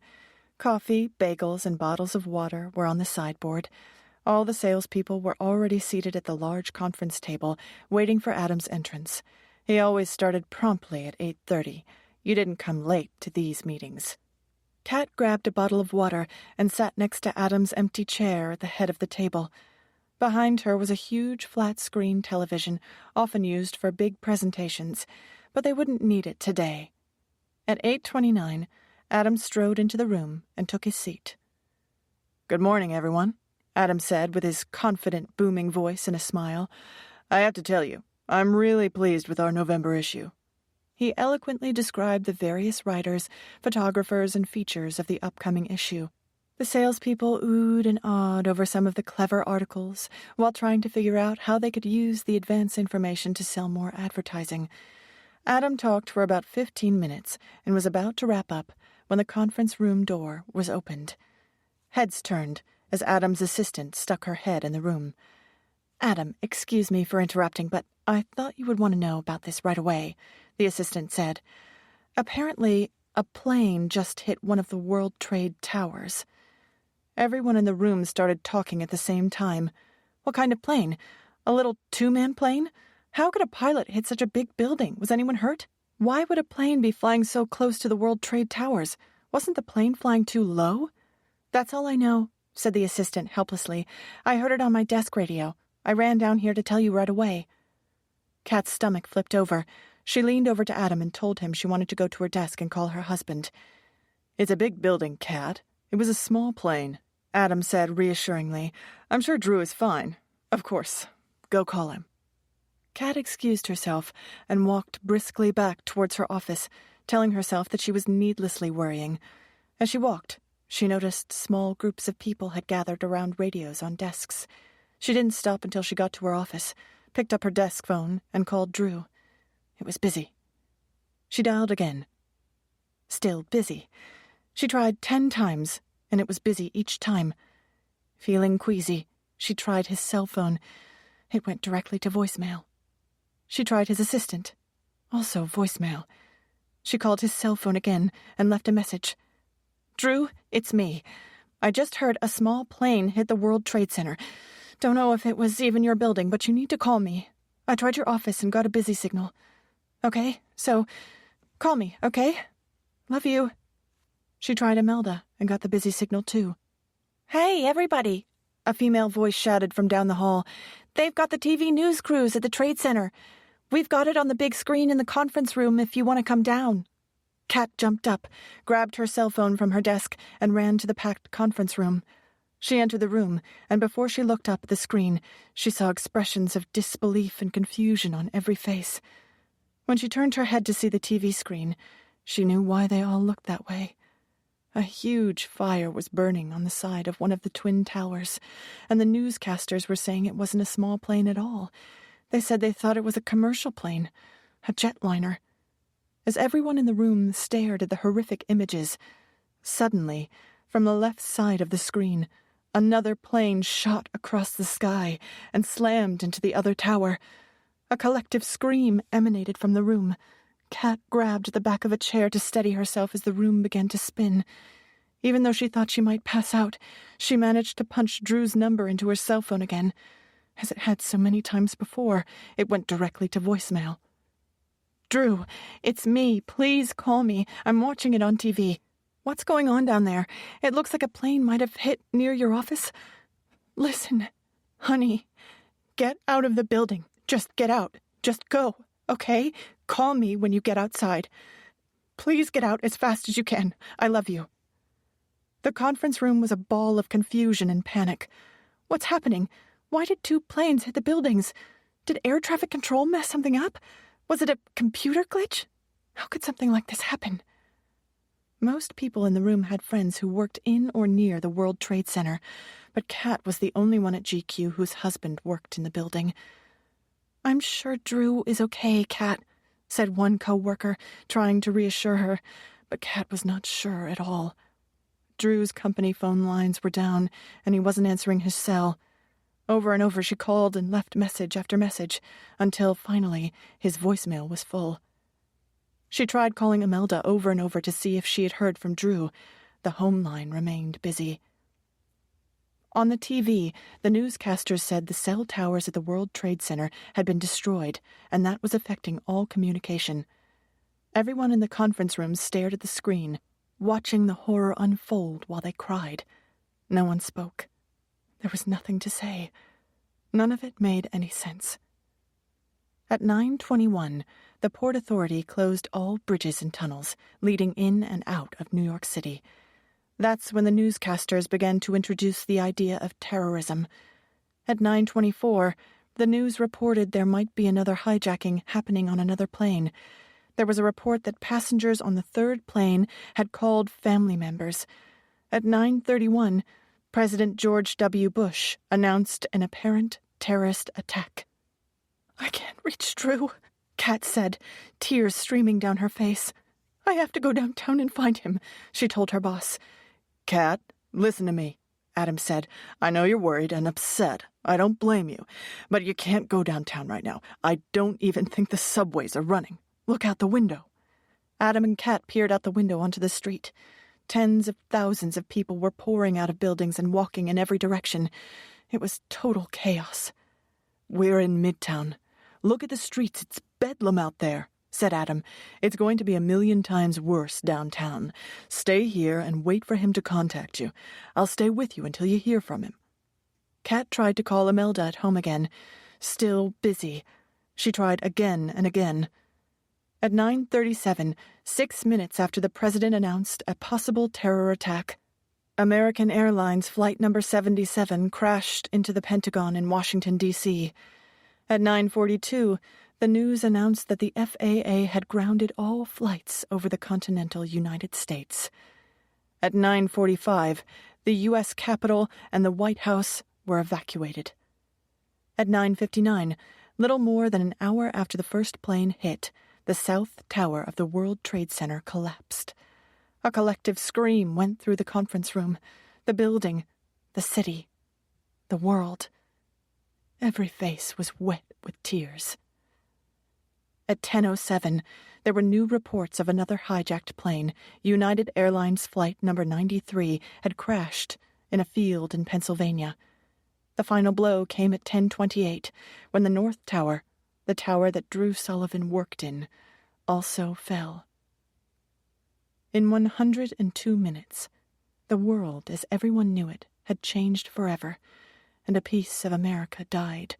Coffee, bagels, and bottles of water were on the sideboard. All the salespeople were already seated at the large conference table, waiting for Adam's entrance. He always started promptly at 8:30. You didn't come late to these meetings. Kat grabbed a bottle of water and sat next to Adam's empty chair at the head of the table. Behind her was a huge flat-screen television, often used for big presentations, but they wouldn't need it today. At 8:29, Adam strode into the room and took his seat. "Good morning, everyone," Adam said with his confident, booming voice and a smile. "I have to tell you, I'm really pleased with our November issue." He eloquently described the various writers, photographers, and features of the upcoming issue. The salespeople oohed and awed over some of the clever articles, while trying to figure out how they could use the advance information to sell more advertising. Adam talked for about 15 minutes and was about to wrap up when the conference room door was opened. Heads turned as Adam's assistant stuck her head in the room. "Adam, excuse me for interrupting, but I thought you would want to know about this right away," the assistant said. "Apparently, a plane just hit one of the World Trade Towers." Everyone in the room started talking at the same time. What kind of plane? A little two-man plane? How could a pilot hit such a big building? Was anyone hurt? Why would a plane be flying so close to the World Trade Towers? Wasn't the plane flying too low? "That's all I know," said the assistant helplessly. "I heard it on my desk radio. I ran down here to tell you right away." Kat's stomach flipped over. She leaned over to Adam and told him she wanted to go to her desk and call her husband. "It's a big building, Kat. It was a small plane," Adam said reassuringly. "I'm sure Drew is fine. Of course. Go call him." Kat excused herself and walked briskly back towards her office, telling herself that she was needlessly worrying. As she walked, she noticed small groups of people had gathered around radios on desks. She didn't stop until she got to her office, picked up her desk phone, and called Drew. It was busy. She dialed again. Still busy. She tried 10 times, and it was busy each time. Feeling queasy, she tried his cell phone. It went directly to voicemail. She tried his assistant. Also voicemail. She called his cell phone again and left a message. "Drew, it's me. I just heard a small plane hit the World Trade Center. Don't know if it was even your building, but you need to call me. I tried your office and got a busy signal. Okay, so call me, okay? Love you." She tried Imelda and got the busy signal too. "Hey, everybody," a female voice shouted from down the hall. "They've got the TV news crews at the Trade Center. We've got it on the big screen in the conference room if you want to come down." Kat jumped up, grabbed her cell phone from her desk, and ran to the packed conference room. She entered the room, and before she looked up at the screen, she saw expressions of disbelief and confusion on every face. When she turned her head to see the TV screen, she knew why they all looked that way. A huge fire was burning on the side of one of the twin towers, and the newscasters were saying it wasn't a small plane at all. They said they thought it was a commercial plane, a jetliner. As everyone in the room stared at the horrific images, suddenly, from the left side of the screen, another plane shot across the sky and slammed into the other tower. A collective scream emanated from the room. Kat grabbed the back of a chair to steady herself as the room began to spin. Even though she thought she might pass out, she managed to punch Drew's number into her cell phone again. As it had so many times before, it went directly to voicemail. "Drew, it's me. Please call me. I'm watching it on TV. What's going on down there? It looks like a plane might have hit near your office. Listen, honey, get out of the building. Just get out. Just go, okay? Call me when you get outside. Please get out as fast as you can. I love you." The conference room was a ball of confusion and panic. What's happening? Why did 2 planes hit the buildings? Did air traffic control mess something up? Was it a computer glitch? How could something like this happen? Most people in the room had friends who worked in or near the World Trade Center, but Kat was the only one at GQ whose husband worked in the building. "I'm sure Drew is okay, Kat," said one co-worker, trying to reassure her, but Kat was not sure at all. Drew's company phone lines were down, and he wasn't answering his cell. Over and over she called and left message after message, until finally his voicemail was full. She tried calling Imelda over and over to see if she had heard from Drew. The home line remained busy. On the TV, the newscasters said the cell towers at the World Trade Center had been destroyed, and that was affecting all communication. Everyone in the conference room stared at the screen, watching the horror unfold while they cried. No one spoke. There was nothing to say. None of it made any sense. At 9:21, the Port Authority closed all bridges and tunnels leading in and out of New York City. That's when the newscasters began to introduce the idea of terrorism. At 9:24, the news reported there might be another hijacking happening on another plane. There was a report that passengers on the 3rd plane had called family members. At 9:31, President George W. Bush announced an apparent terrorist attack. "I can't reach Drew," Kat said, tears streaming down her face. "I have to go downtown and find him," she told her boss. "Kat, listen to me," Adam said. "I know you're worried and upset. I don't blame you. But you can't go downtown right now. I don't even think the subways are running. Look out the window." Adam and Kat peered out the window onto the street. Tens of thousands of people were pouring out of buildings and walking in every direction. It was total chaos. "We're in Midtown. Look at the streets. It's bedlam out there," said Adam. "It's going to be 1,000,000 times worse downtown. Stay here and wait for him to contact you. I'll stay with you until you hear from him." Kat tried to call Imelda at home again. Still busy. She tried again and again. At 9:37, 6 minutes after the president announced a possible terror attack, American Airlines Flight number 77 crashed into the Pentagon in Washington, D.C. At 9:42, the news announced that the FAA had grounded all flights over the continental United States. At 9:45, the U.S. Capitol and the White House were evacuated. At 9:59, little more than an hour after the first plane hit, the South Tower of the World Trade Center collapsed. A collective scream went through the conference room, the building, the city, the world. Every face was wet with tears. At 10:07, there were new reports of another hijacked plane. United Airlines Flight number 93 had crashed in a field in Pennsylvania. The final blow came at 10:28, when the North Tower, the tower that Drew Sullivan worked in, also fell. In 102 minutes, the world as everyone knew it had changed forever, and a piece of America died.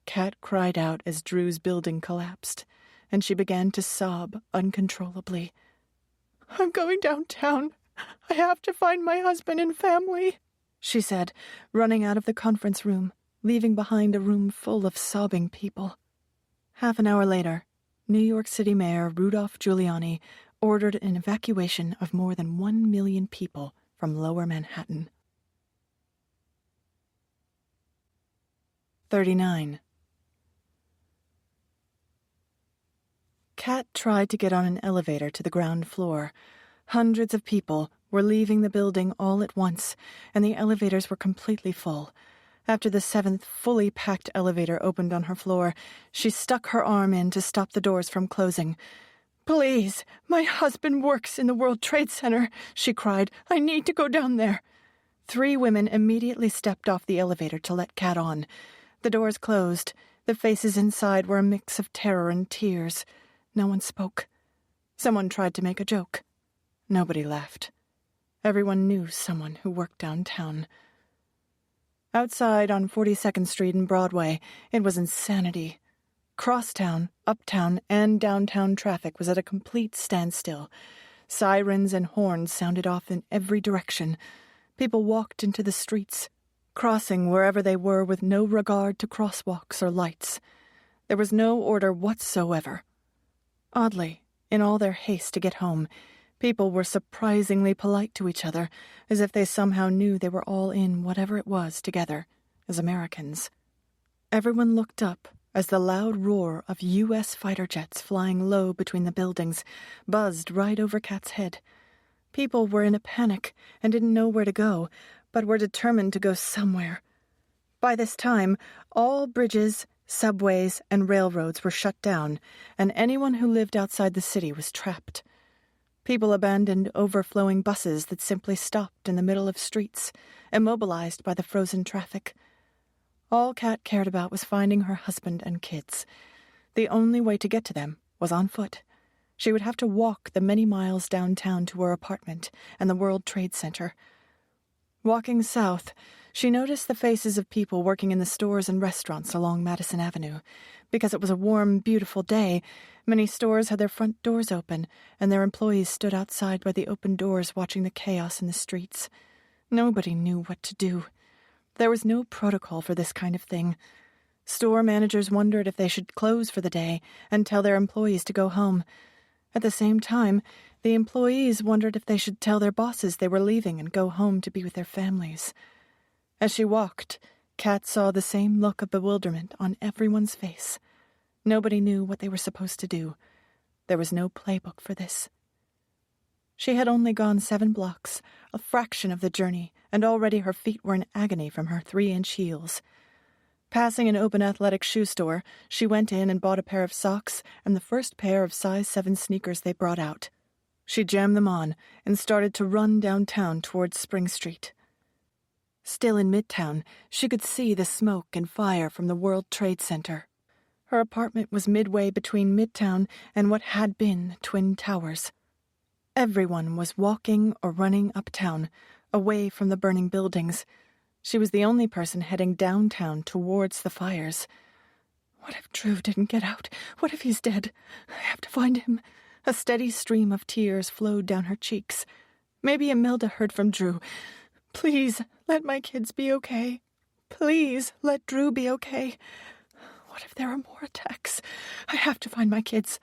Kat cried out as Drew's building collapsed, and she began to sob uncontrollably. "I'm going downtown. I have to find my husband and family," she said, running out of the conference room, leaving behind a room full of sobbing people. Half an hour later, New York City Mayor Rudolph Giuliani ordered an evacuation of more than 1 million people from Lower Manhattan. 39. Kat tried to get on an elevator to the ground floor. Hundreds of people were leaving the building all at once, and the elevators were completely full. After the 7th fully packed elevator opened on her floor, she stuck her arm in to stop the doors from closing. "Please, my husband works in the World Trade Center," she cried. "I need to go down there." 3 women immediately stepped off the elevator to let Kat on. The doors closed. The faces inside were a mix of terror and tears. No one spoke. Someone tried to make a joke. Nobody laughed. Everyone knew someone who worked downtown. Outside on 42nd Street and Broadway, it was insanity. Crosstown, uptown, and downtown traffic was at a complete standstill. Sirens and horns sounded off in every direction. People walked into the streets. crossing wherever they were with no regard to crosswalks or lights. There was no order whatsoever. Oddly, in all their haste to get home, people were surprisingly polite to each other, as if they somehow knew they were all in whatever it was together, as Americans. Everyone looked up as the loud roar of U.S. fighter jets flying low between the buildings buzzed right over Kat's head. People were in a panic and didn't know where to go, but were determined to go somewhere. By this time, all bridges, subways, and railroads were shut down, and anyone who lived outside the city was trapped. People abandoned overflowing buses that simply stopped in the middle of streets, immobilized by the frozen traffic. All Kat cared about was finding her husband and kids. The only way to get to them was on foot. She would have to walk the many miles downtown to her apartment and the World Trade Center. Walking south, she noticed the faces of people working in the stores and restaurants along Madison Avenue. Because it was a warm, beautiful day, many stores had their front doors open, and their employees stood outside by the open doors watching the chaos in the streets. Nobody knew what to do. There was no protocol for this kind of thing. Store managers wondered if they should close for the day and tell their employees to go home. At the same time, the employees wondered if they should tell their bosses they were leaving and go home to be with their families. As she walked, Kat saw the same look of bewilderment on everyone's face. Nobody knew what they were supposed to do. There was no playbook for this. She had only gone 7 blocks, a fraction of the journey, and already her feet were in agony from her 3-inch heels. Passing an open athletic shoe store, she went in and bought a pair of socks and the first pair of size 7 sneakers they brought out. She jammed them on and started to run downtown towards Spring Street. Still in Midtown, she could see the smoke and fire from the World Trade Center. Her apartment was midway between Midtown and what had been the Twin Towers. Everyone was walking or running uptown, away from the burning buildings. She was the only person heading downtown towards the fires. What if Drew didn't get out? What if he's dead? I have to find him. A steady stream of tears flowed down her cheeks. Maybe Imelda heard from Drew. Please, let my kids be okay. Please, let Drew be okay. What if there are more attacks? I have to find my kids.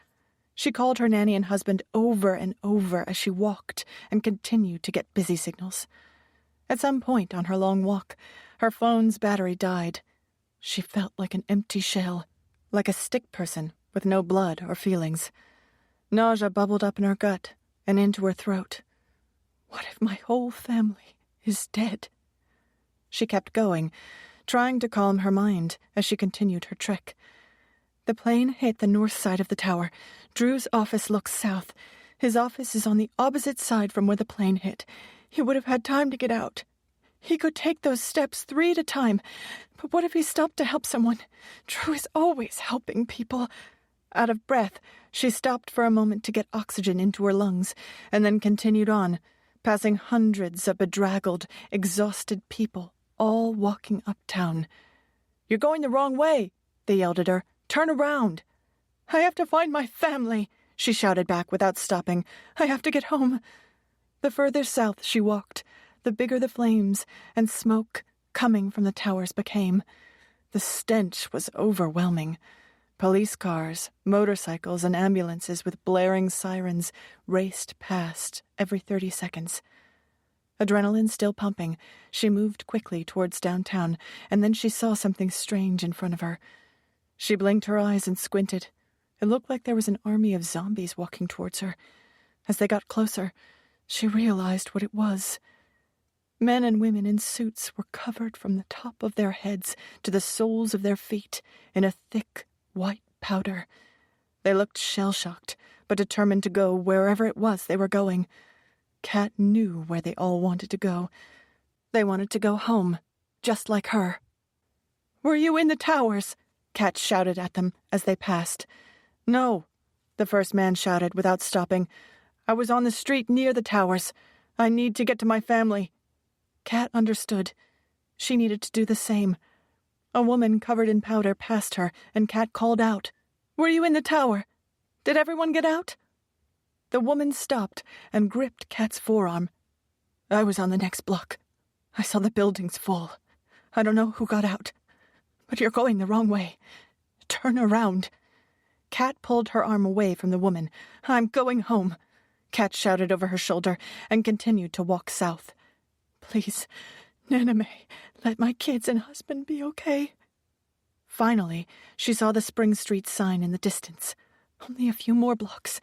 She called her nanny and husband over and over as she walked and continued to get busy signals. At some point on her long walk, her phone's battery died. She felt like an empty shell, like a stick person with no blood or feelings. Nausea bubbled up in her gut and into her throat. What if my whole family is dead? She kept going, trying to calm her mind as she continued her trek. The plane hit the north side of the tower. Drew's office looks south. His office is on the opposite side from where the plane hit. He would have had time to get out. He could take those steps 3 at a time. But what if he stopped to help someone? Drew is always helping people. Out of breath, she stopped for a moment to get oxygen into her lungs, and then continued on, passing hundreds of bedraggled, exhausted people, all walking uptown. "You're going the wrong way," they yelled at her. "Turn around." "I have to find my family," she shouted back without stopping. "I have to get home." The further south she walked, the bigger the flames and smoke coming from the towers became. The stench was overwhelming. Police cars, motorcycles, and ambulances with blaring sirens raced past every 30 seconds. Adrenaline still pumping, she moved quickly towards downtown, and then she saw something strange in front of her. She blinked her eyes and squinted. It looked like there was an army of zombies walking towards her. As they got closer, she realized what it was. Men and women in suits were covered from the top of their heads to the soles of their feet in a thick, white powder. They looked shell-shocked, but determined to go wherever it was they were going. Kat knew where they all wanted to go. They wanted to go home, just like her. "Were you in the towers?" Kat shouted at them as they passed. "No," the first man shouted without stopping. "I was on the street near the towers. I need to get to my family." Kat understood. She needed to do the same. A woman covered in powder passed her, and Kat called out, "Were you in the tower? Did everyone get out?" The woman stopped and gripped Kat's forearm. "I was on the next block. I saw the buildings full. I don't know who got out, but you're going the wrong way. Turn around." Kat pulled her arm away from the woman. "I'm going home," Kat shouted over her shoulder and continued to walk south. "Please, Nana May, let my kids and husband be okay." Finally, she saw the Spring Street sign in the distance. "Only a few more blocks.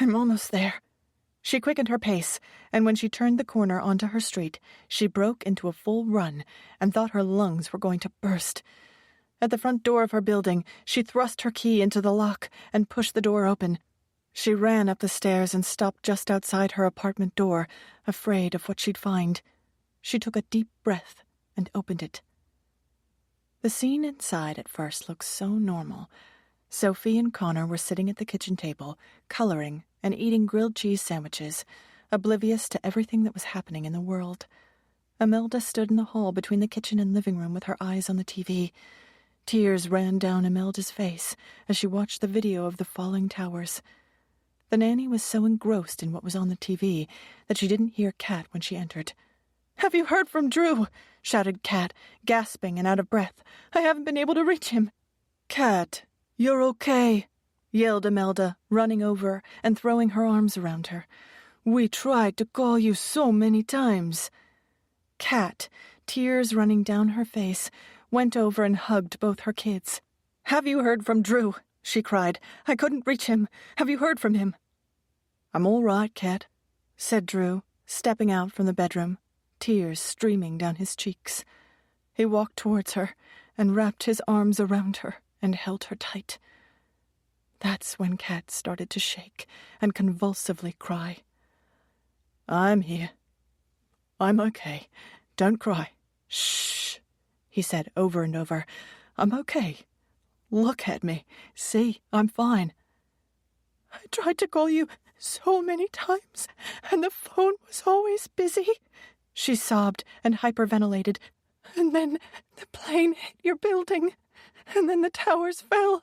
I'm almost there." She quickened her pace, and when she turned the corner onto her street, she broke into a full run and thought her lungs were going to burst. At the front door of her building, she thrust her key into the lock and pushed the door open. She ran up the stairs and stopped just outside her apartment door, afraid of what she'd find. She took a deep breath and opened it. The scene inside at first looked so normal. Sophie and Connor were sitting at the kitchen table, coloring and eating grilled cheese sandwiches, oblivious to everything that was happening in the world. Imelda stood in the hall between the kitchen and living room with her eyes on the TV. Tears ran down Imelda's face as she watched the video of the falling towers. The nanny was so engrossed in what was on the TV that she didn't hear Kat when she entered. "Have you heard from Drew?" shouted Kat, gasping and out of breath. "I haven't been able to reach him." "Kat, you're okay," yelled Imelda, running over and throwing her arms around her. "We tried to call you so many times." Kat, tears running down her face, went over and hugged both her kids. "Have you heard from Drew?" she cried. "I couldn't reach him. Have you heard from him?" "I'm all right, Kat," said Drew, stepping out from the bedroom, tears streaming down his cheeks. He walked towards her and wrapped his arms around her and held her tight. That's when Kat started to shake and convulsively cry. "I'm here. I'm okay. Don't cry. Shh," he said over and over. "I'm okay. Look at me. See, I'm fine." "I tried to call you so many times, and the phone was always busy," she sobbed and hyperventilated. "And then the plane hit your building, and then the towers fell,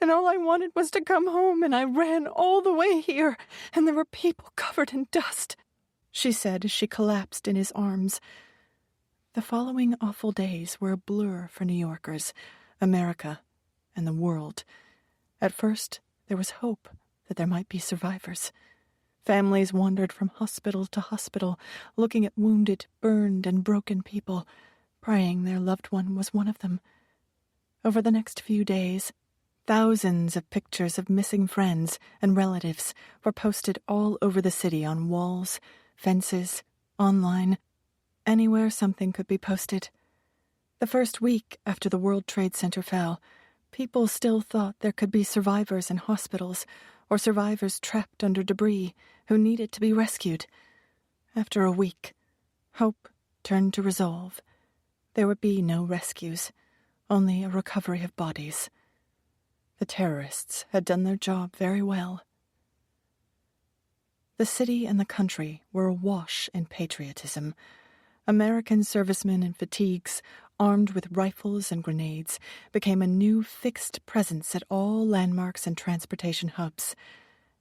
and all I wanted was to come home, and I ran all the way here, and there were people covered in dust," she said as she collapsed in his arms. The following awful days were a blur for New Yorkers, America, and the world. At first, there was hope that there might be survivors. Families wandered from hospital to hospital, looking at wounded, burned, and broken people, praying their loved one was one of them. Over the next few days, thousands of pictures of missing friends and relatives were posted all over the city on walls, fences, online, anywhere something could be posted. The first week after the World Trade Center fell, people still thought there could be survivors in hospitals or survivors trapped under debris who needed to be rescued. After a week, hope turned to resolve. There would be no rescues, only a recovery of bodies. The terrorists had done their job very well. The city and the country were awash in patriotism. American servicemen in fatigues, armed with rifles and grenades, became a new fixed presence at all landmarks and transportation hubs.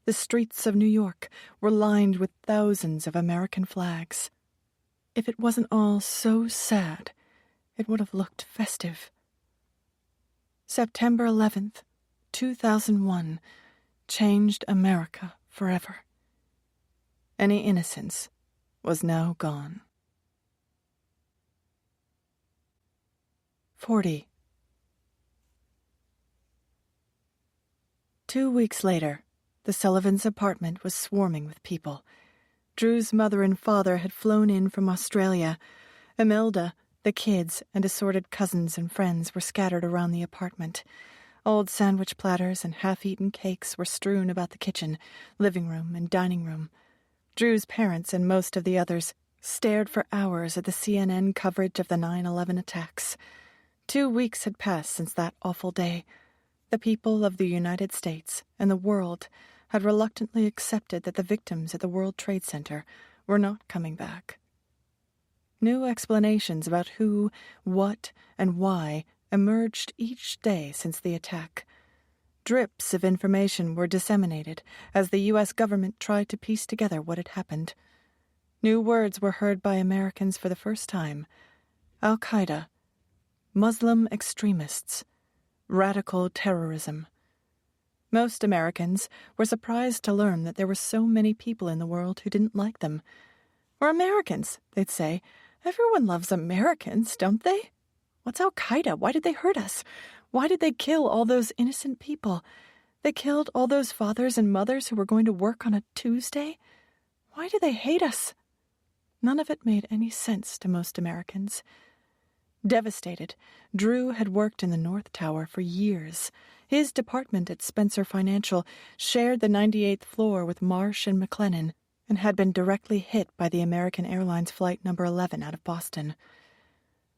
The streets of New York were lined with thousands of American flags. If it wasn't all so sad, it would have looked festive. September 11th, 2001, changed America forever. Any innocence was now gone. 40. 2 weeks later, the Sullivans' apartment was swarming with people. Drew's mother and father had flown in from Australia. Imelda, the kids, and assorted cousins and friends were scattered around the apartment. Old sandwich platters and half-eaten cakes were strewn about the kitchen, living room, and dining room. Drew's parents and most of the others stared for hours at the CNN coverage of the 9/11 attacks. 2 weeks had passed since that awful day. The people of the United States and the world had reluctantly accepted that the victims at the World Trade Center were not coming back. New explanations about who, what, and why emerged each day since the attack. Drips of information were disseminated as the U.S. government tried to piece together what had happened. New words were heard by Americans for the first time: Al-Qaeda, Muslim extremists, radical terrorism. Most Americans were surprised to learn that there were so many people in the world who didn't like them. We're Americans, they'd say. Everyone loves Americans, don't they? What's Al-Qaeda? Why did they hurt us? Why did they kill all those innocent people? They killed all those fathers and mothers who were going to work on a Tuesday? Why do they hate us? None of it made any sense to most Americans. Devastated, Drew had worked in the North Tower for years. His department at Spencer Financial shared the 98th floor with Marsh and McLennan and had been directly hit by the American Airlines Flight number 11 out of Boston.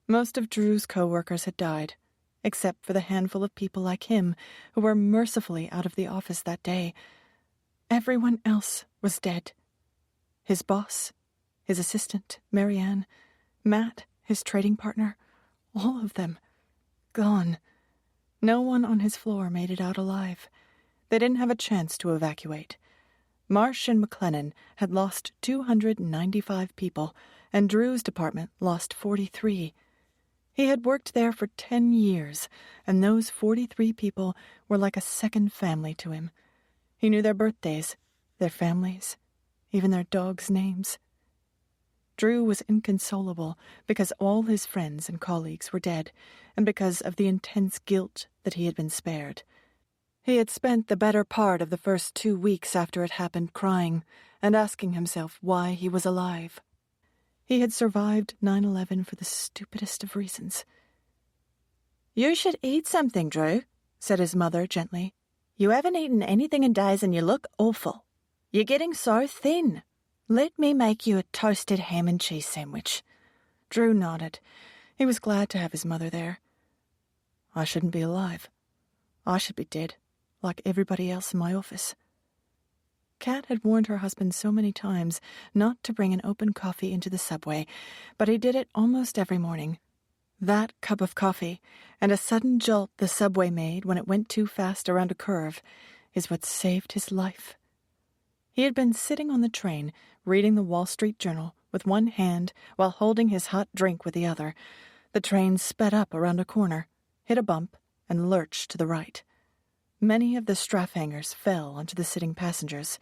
Most of Drew's co-workers had died, except for the handful of people like him who were mercifully out of the office that day. Everyone else was dead. His boss, his assistant, Marianne, Matt, his trading partner, all of them, gone. No one on his floor made it out alive. They didn't have a chance to evacuate. Marsh and McLennan had lost 295 people, and Drew's department lost 43. He had worked there for 10 years, and those 43 people were like a second family to him. He knew their birthdays, their families, even their dogs' names. Drew was inconsolable because all his friends and colleagues were dead, and because of the intense guilt that he had been spared. He had spent the better part of the first 2 weeks after it happened crying and asking himself why he was alive. He had survived 9/11 for the stupidest of reasons. "You should eat something, Drew," said his mother gently. "You haven't eaten anything in days and you look awful. You're getting so thin. Let me make you a toasted ham and cheese sandwich." Drew nodded. He was glad to have his mother there. "I shouldn't be alive. I should be dead, like everybody else in my office." Kat had warned her husband so many times not to bring an open coffee into the subway, but he did it almost every morning. That cup of coffee, and a sudden jolt the subway made when it went too fast around a curve, is what saved his life. He had been sitting on the train, reading the Wall Street Journal with one hand while holding his hot drink with the other. The train sped up around a corner, hit a bump, and lurched to the right. Many of the strap hangers fell onto the sitting passengers.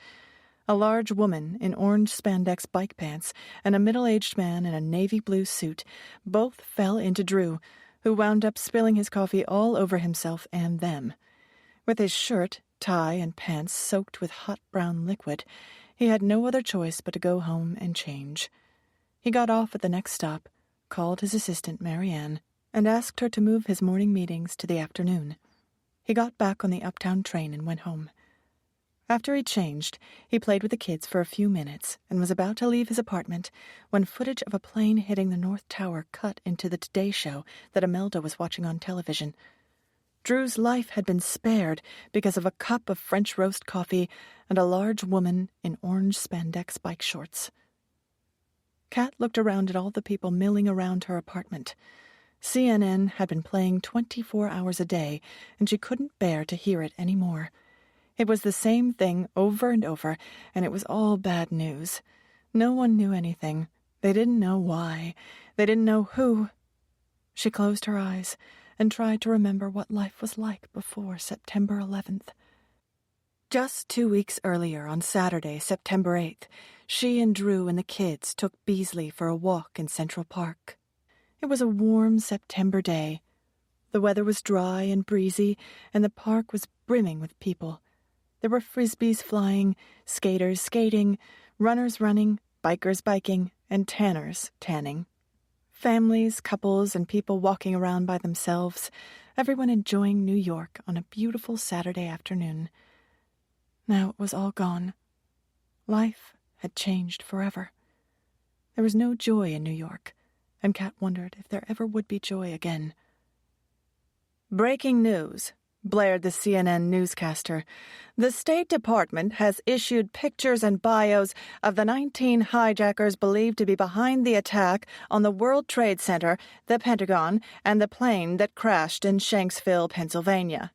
A large woman in orange spandex bike pants and a middle-aged man in a navy blue suit both fell into Drew, who wound up spilling his coffee all over himself and them. With his shirt, tie, and pants soaked with hot brown liquid, he had no other choice but to go home and change. He got off at the next stop, called his assistant, Marianne, and asked her to move his morning meetings to the afternoon. He got back on the uptown train and went home. After he changed, he played with the kids for a few minutes and was about to leave his apartment when footage of a plane hitting the North Tower cut into the Today Show that Imelda was watching on television. Drew's life had been spared because of a cup of French roast coffee and a large woman in orange spandex bike shorts. Kat looked around at all the people milling around her apartment. CNN had been playing 24 hours a day, and she couldn't bear to hear it any more. It was the same thing over and over, and it was all bad news. No one knew anything. They didn't know why. They didn't know who. She closed her eyes and tried to remember what life was like before September 11th. Just 2 weeks earlier, on Saturday, September 8th, she and Drew and the kids took Beasley for a walk in Central Park. It was a warm September day. The weather was dry and breezy, and the park was brimming with people. There were frisbees flying, skaters skating, runners running, bikers biking, and tanners tanning. Families, couples, and people walking around by themselves, everyone enjoying New York on a beautiful Saturday afternoon. Now it was all gone. Life had changed forever. There was no joy in New York, and Kat wondered if there ever would be joy again. "Breaking news," blared the CNN newscaster. "The State Department has issued pictures and bios of the 19 hijackers believed to be behind the attack on the World Trade Center, the Pentagon, and the plane that crashed in Shanksville, Pennsylvania.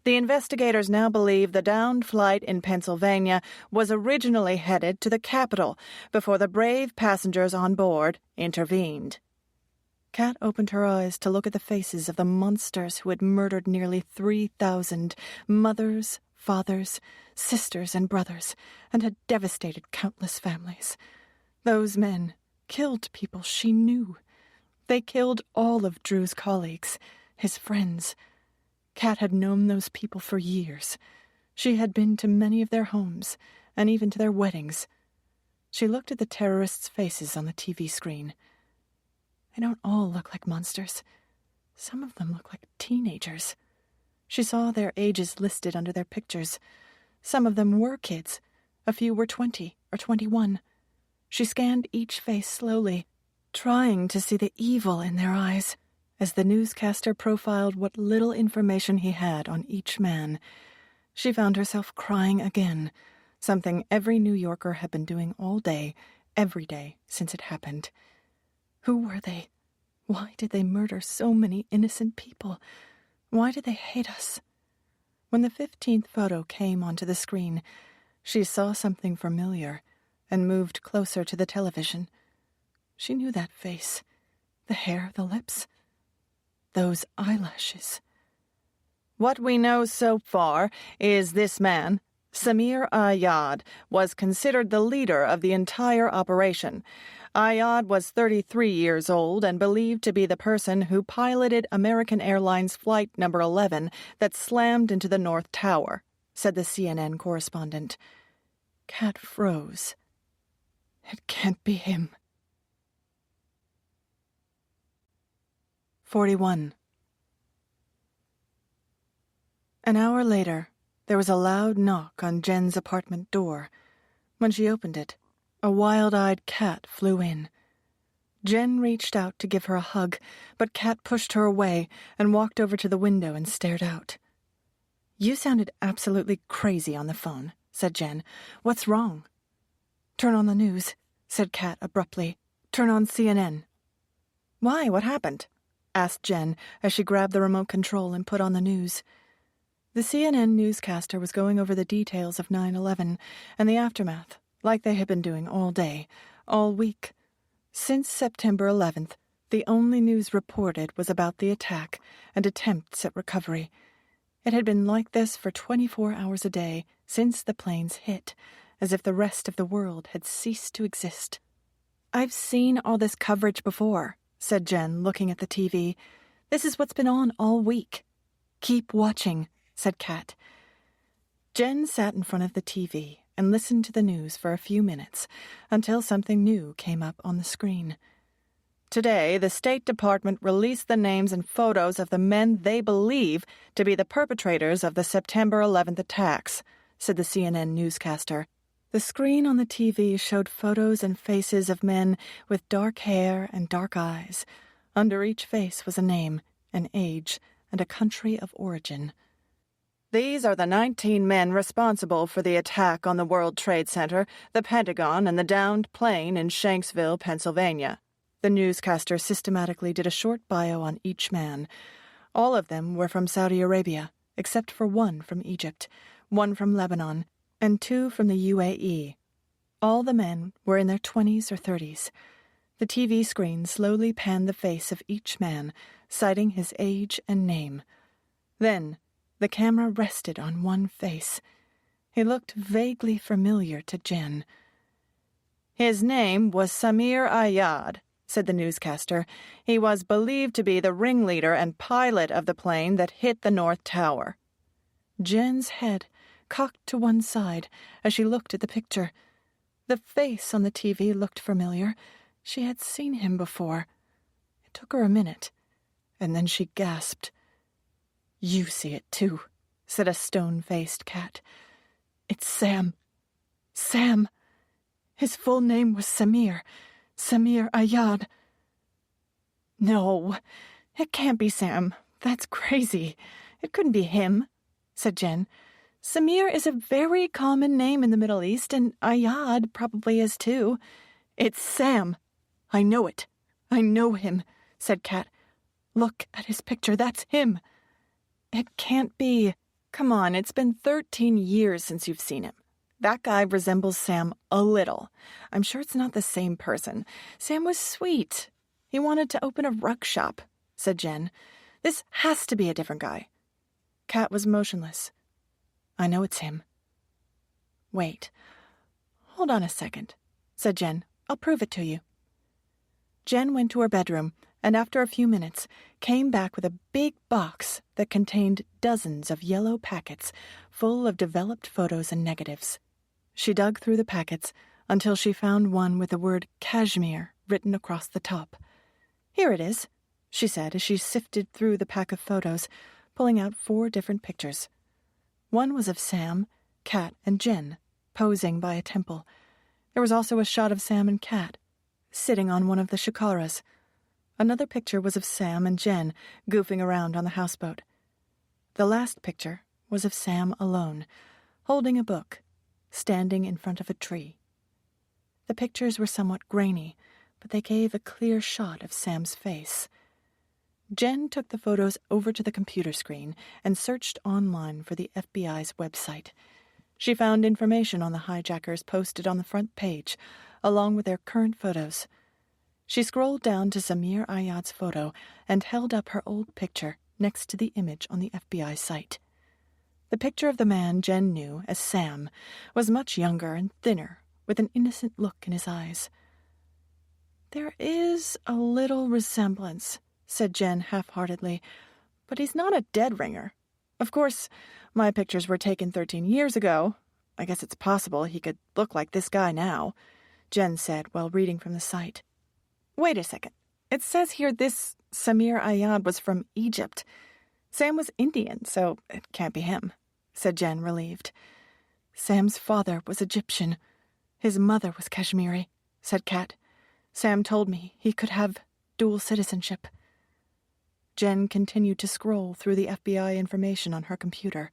The investigators now believe the downed flight in Pennsylvania was originally headed to the Capitol before the brave passengers on board intervened." Kat opened her eyes to look at the faces of the monsters who had murdered nearly 3,000 mothers, fathers, sisters, and brothers, and had devastated countless families. Those men killed people she knew. They killed all of Drew's colleagues, his friends. Kat had known those people for years. She had been to many of their homes, and even to their weddings. She looked at the terrorists' faces on the TV screen. They don't all look like monsters. Some of them look like teenagers. She saw their ages listed under their pictures. Some of them were kids. A few were 20 or 21. She scanned each face slowly, trying to see the evil in their eyes. As the newscaster profiled what little information he had on each man, she found herself crying again, something every New Yorker had been doing all day, every day since it happened. Who were they? Why did they murder so many innocent people? Why did they hate us? When the 15th photo came onto the screen, she saw something familiar and moved closer to the television. She knew that face, the hair, the lips, those eyelashes. What we know so far is this man, Samir Ayad, was considered the leader of the entire operation. Ayad was 33 years old and believed to be the person who piloted American Airlines Flight number 11 that slammed into the North Tower, said the CNN correspondent. Kat froze. It can't be him. 41. An hour later, there was a loud knock on Jen's apartment door. When she opened it, a wild-eyed cat flew in. Jen reached out to give her a hug, but Kat pushed her away and walked over to the window and stared out. "You sounded absolutely crazy on the phone," said Jen. "What's wrong?" "Turn on the news," said Kat abruptly. "Turn on CNN." "Why? What happened?" asked Jen as she grabbed the remote control and put on the news. The CNN newscaster was going over the details of 9/11 and the aftermath, like they had been doing all day, all week. Since September 11th, the only news reported was about the attack and attempts at recovery. It had been like this for 24 hours a day since the planes hit, as if the rest of the world had ceased to exist. "I've seen all this coverage before," said Jen, looking at the TV. "This is what's been on all week." "Keep watching," said Kat. Jen sat in front of the TV and listened to the news for a few minutes until something new came up on the screen. Today, the State Department released the names and photos of the men they believe to be the perpetrators of the September 11th attacks, said the CNN newscaster. The screen on the TV showed photos and faces of men with dark hair and dark eyes. Under each face was a name, an age, and a country of origin. These are the 19 men responsible for the attack on the World Trade Center, the Pentagon, and the downed plane in Shanksville, Pennsylvania. The newscaster systematically did a short bio on each man. All of them were from Saudi Arabia, except for one from Egypt, one from Lebanon, and two from the UAE. All the men were in their 20s or 30s. The TV screen slowly panned the face of each man, citing his age and name. Then, the camera rested on one face. He looked vaguely familiar to Jen. "His name was Samir Ayad," said the newscaster. "He was believed to be the ringleader and pilot of the plane that hit the North Tower." Jen's head cocked to one side as she looked at the picture. The face on the TV looked familiar. She had seen him before. It took her a minute, and then she gasped. "You see it, too," said a stone-faced cat. "It's Sam. Sam. His full name was Samir Ayad." "No, it can't be Sam. That's crazy. It couldn't be him," said Jen. "Samir is a very common name in the Middle East, and Ayad probably is too. It's Sam. I know it. I know him," said Kat. "Look at his picture. That's him." "It can't be. Come on, it's been 13 years since you've seen him. That guy resembles Sam a little. I'm sure it's not the same person. Sam was sweet. He wanted to open a rug shop, said Jen. This has to be a different guy. Kat was motionless. I know it's him. Wait. Hold on a second, said Jen. I'll prove it to you. Jen went to her bedroom and after a few minutes came back with a big box that contained dozens of yellow packets full of developed photos and negatives. She dug through the packets until she found one with the word Kashmir written across the top. Here it is, she said as she sifted through the pack of photos, pulling out 4 different pictures. One was of Sam, Kat, and Jen, posing by a temple. There was also a shot of Sam and Kat, sitting on one of the shikaras. Another picture was of Sam and Jen goofing around on the houseboat. The last picture was of Sam alone, holding a book, standing in front of a tree. The pictures were somewhat grainy, but they gave a clear shot of Sam's face. Jen took the photos over to the computer screen and searched online for the FBI's website. She found information on the hijackers posted on the front page, along with their current photos. She scrolled down to Samir Ayad's photo and held up her old picture next to the image on the FBI site. The picture of the man Jen knew as Sam was much younger and thinner, with an innocent look in his eyes. There is a little resemblance, said Jen half-heartedly, but he's not a dead ringer. Of course, my pictures were taken 13 years ago. I guess it's possible he could look like this guy now, Jen said while reading from the site. Wait a second. It says here this Samir Ayad was from Egypt. Sam was Indian, so it can't be him, said Jen, relieved. Sam's father was Egyptian. His mother was Kashmiri, said Kat. Sam told me he could have dual citizenship. Jen continued to scroll through the FBI information on her computer.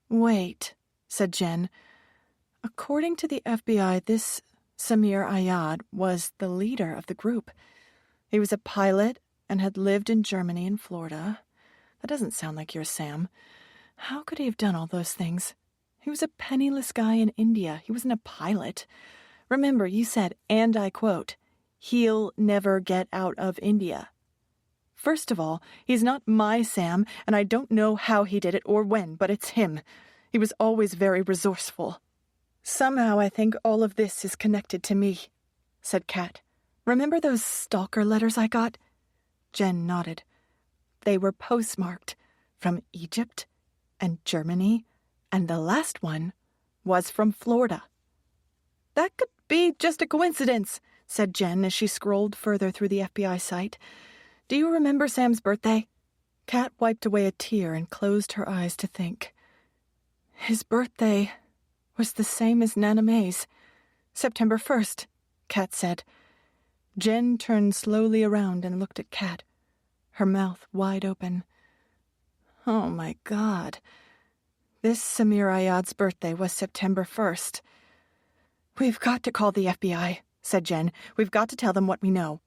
Wait, said Jen. According to the FBI, this Samir Ayad was the leader of the group. He was a pilot and had lived in Germany and Florida. That doesn't sound like your Sam. How could he have done all those things? He was a penniless guy in India. He wasn't a pilot. Remember, you said, and I quote, he'll never get out of India. First of all, he's not my Sam, and I don't know how he did it or when, but it's him. He was always very resourceful. Somehow I think all of this is connected to me, said Kat. Remember those stalker letters I got? Jen nodded. They were postmarked from Egypt and Germany, and the last one was from Florida. That could be just a coincidence, said Jen as she scrolled further through the FBI site. Do you remember Sam's birthday? Kat wiped away a tear and closed her eyes to think. His birthday was the same as Nana May's. September 1st, Kat said. Jen turned slowly around and looked at Kat, her mouth wide open. Oh, my God. This Samir Ayad's birthday was September 1st. We've got to call the FBI, said Jen. We've got to tell them what we know.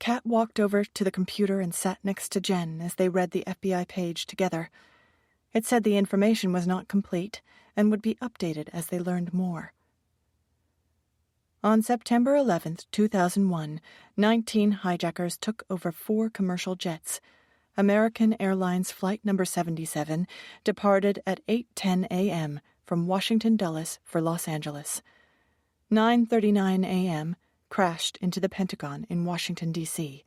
Kat walked over to the computer and sat next to Jen as they read the FBI page together. It said the information was not complete and would be updated as they learned more. On September 11th, 2001, 19 hijackers took over 4 commercial jets. American Airlines Flight Number 77 departed at 8:10 a.m. from Washington Dulles for Los Angeles. 9:39 a.m. crashed into the Pentagon in Washington, D.C.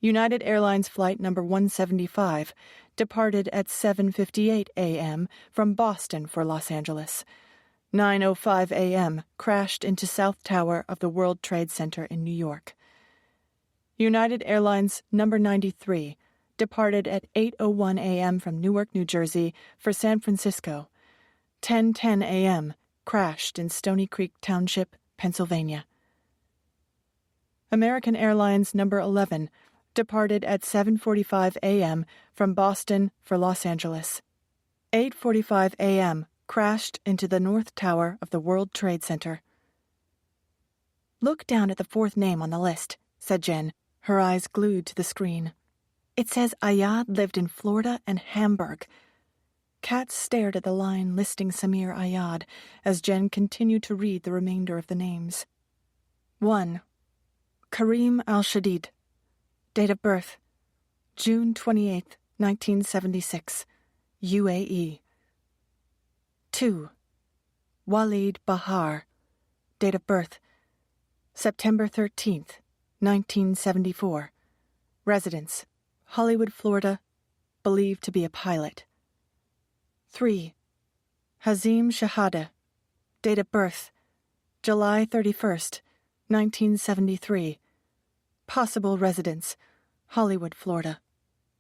United Airlines Flight Number 175 departed at 7:58 a.m. from Boston for Los Angeles. 9:05 a.m. crashed into South Tower of the World Trade Center in New York. United Airlines Number 93 departed at 8:01 a.m. from Newark, New Jersey for San Francisco. 10:10 a.m. crashed in Stony Creek Township, Pennsylvania. American Airlines Number 11 departed at 7:45 a.m. from Boston for Los Angeles. 8:45 a.m. crashed into the North Tower of the World Trade Center. Look down at the 4th name on the list, said Jen, her eyes glued to the screen. It says Ayad lived in Florida and Hamburg. Kat stared at the line listing Samir Ayad as Jen continued to read the remainder of the names. 1. Karim al-Shadid. Date of birth, June 28, 1976, UAE. 2. Walid Bahar. Date of birth, September 13th, 1974. Residence, Hollywood, Florida. Believed to be a pilot. 3. Hazim Shahada. Date of birth, July 31st, 1973. Possible residence, Hollywood, Florida.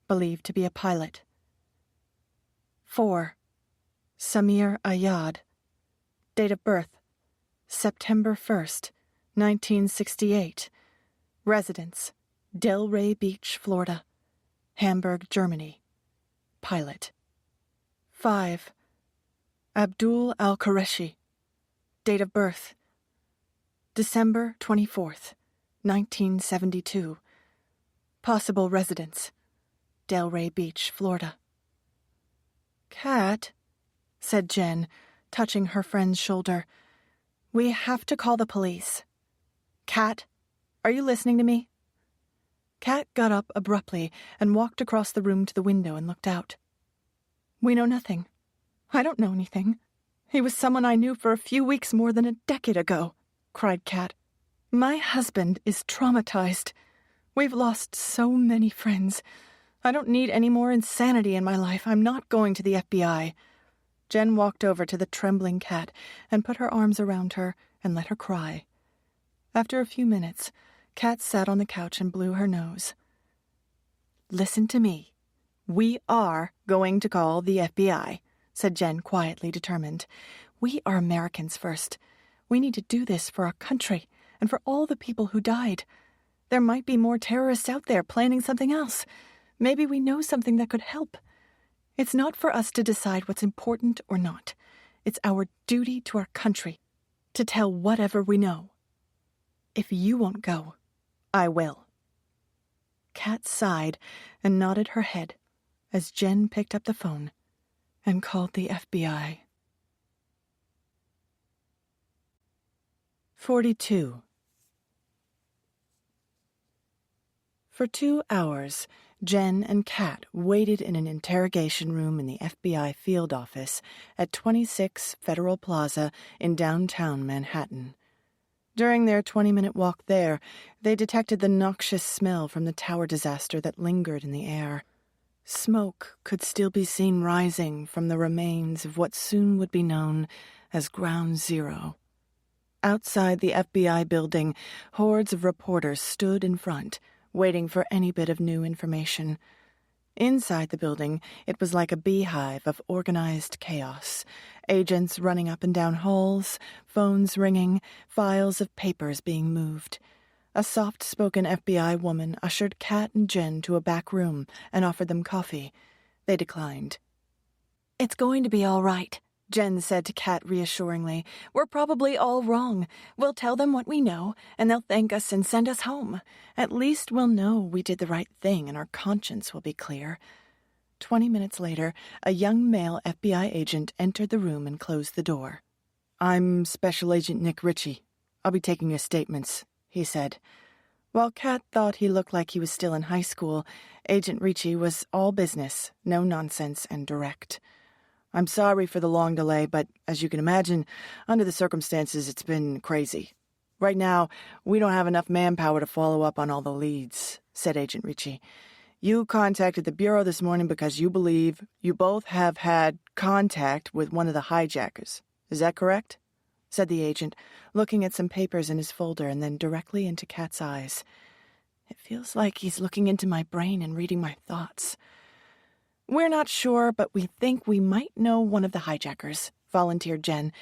Believed to be a pilot. 4. Samir Ayad. Date of birth, September 1st, 1968. Residence, Delray Beach, Florida. Hamburg, Germany. Pilot. 5. Abdul Al-Qureshi. Date of birth, December 24th, 1972. Possible residence, Delray Beach, Florida. "Kat," said Jen, touching her friend's shoulder, "we have to call the police. Kat, are you listening to me?" Kat got up abruptly and walked across the room to the window and looked out. "We know nothing. I don't know anything. He was someone I knew for a few weeks more than a decade ago," cried Kat. "My husband is traumatized. We've lost so many friends. I don't need any more insanity in my life. I'm not going to the FBI." Jen walked over to the trembling Kat and put her arms around her and let her cry. After a few minutes, Kat sat on the couch and blew her nose. "Listen to me. We are going to call the FBI," said Jen, quietly determined. "We are Americans first. We need to do this for our country and for all the people who died. There might be more terrorists out there planning something else. Maybe we know something that could help. It's not for us to decide what's important or not. It's our duty to our country to tell whatever we know. If you won't go, I will." Kat sighed and nodded her head as Jen picked up the phone and called the FBI. 42. For 2 hours, Jen and Kat waited in an interrogation room in the FBI field office at 26 Federal Plaza in downtown Manhattan. During their 20-minute walk there, they detected the noxious smell from the tower disaster that lingered in the air. Smoke could still be seen rising from the remains of what soon would be known as Ground Zero. Outside the FBI building, hordes of reporters stood in front, waiting for any bit of new information. Inside the building, it was like a beehive of organized chaos. Agents running up and down halls, phones ringing, files of papers being moved. A soft-spoken FBI woman ushered Kat and Jen to a back room and offered them coffee. They declined. "It's going to be all right," Jen said to Kat reassuringly. "We're probably all wrong. We'll tell them what we know, and they'll thank us and send us home. At least we'll know we did the right thing and our conscience will be clear." 20 minutes later, a young male FBI agent entered the room and closed the door. "I'm Special Agent Nick Ritchie. I'll be taking your statements," he said. While Kat thought he looked like he was still in high school, Agent Ritchie was all business, no nonsense, and direct. "I'm sorry for the long delay, but as you can imagine, under the circumstances, it's been crazy. Right now, we don't have enough manpower to follow up on all the leads," said Agent Ritchie. "You contacted the Bureau this morning because you believe you both have had contact with one of the hijackers. Is that correct?" said the agent, looking at some papers in his folder and then directly into Kat's eyes. "It feels like he's looking into my brain and reading my thoughts." "We're not sure, but we think we might know one of the hijackers," volunteered Jen.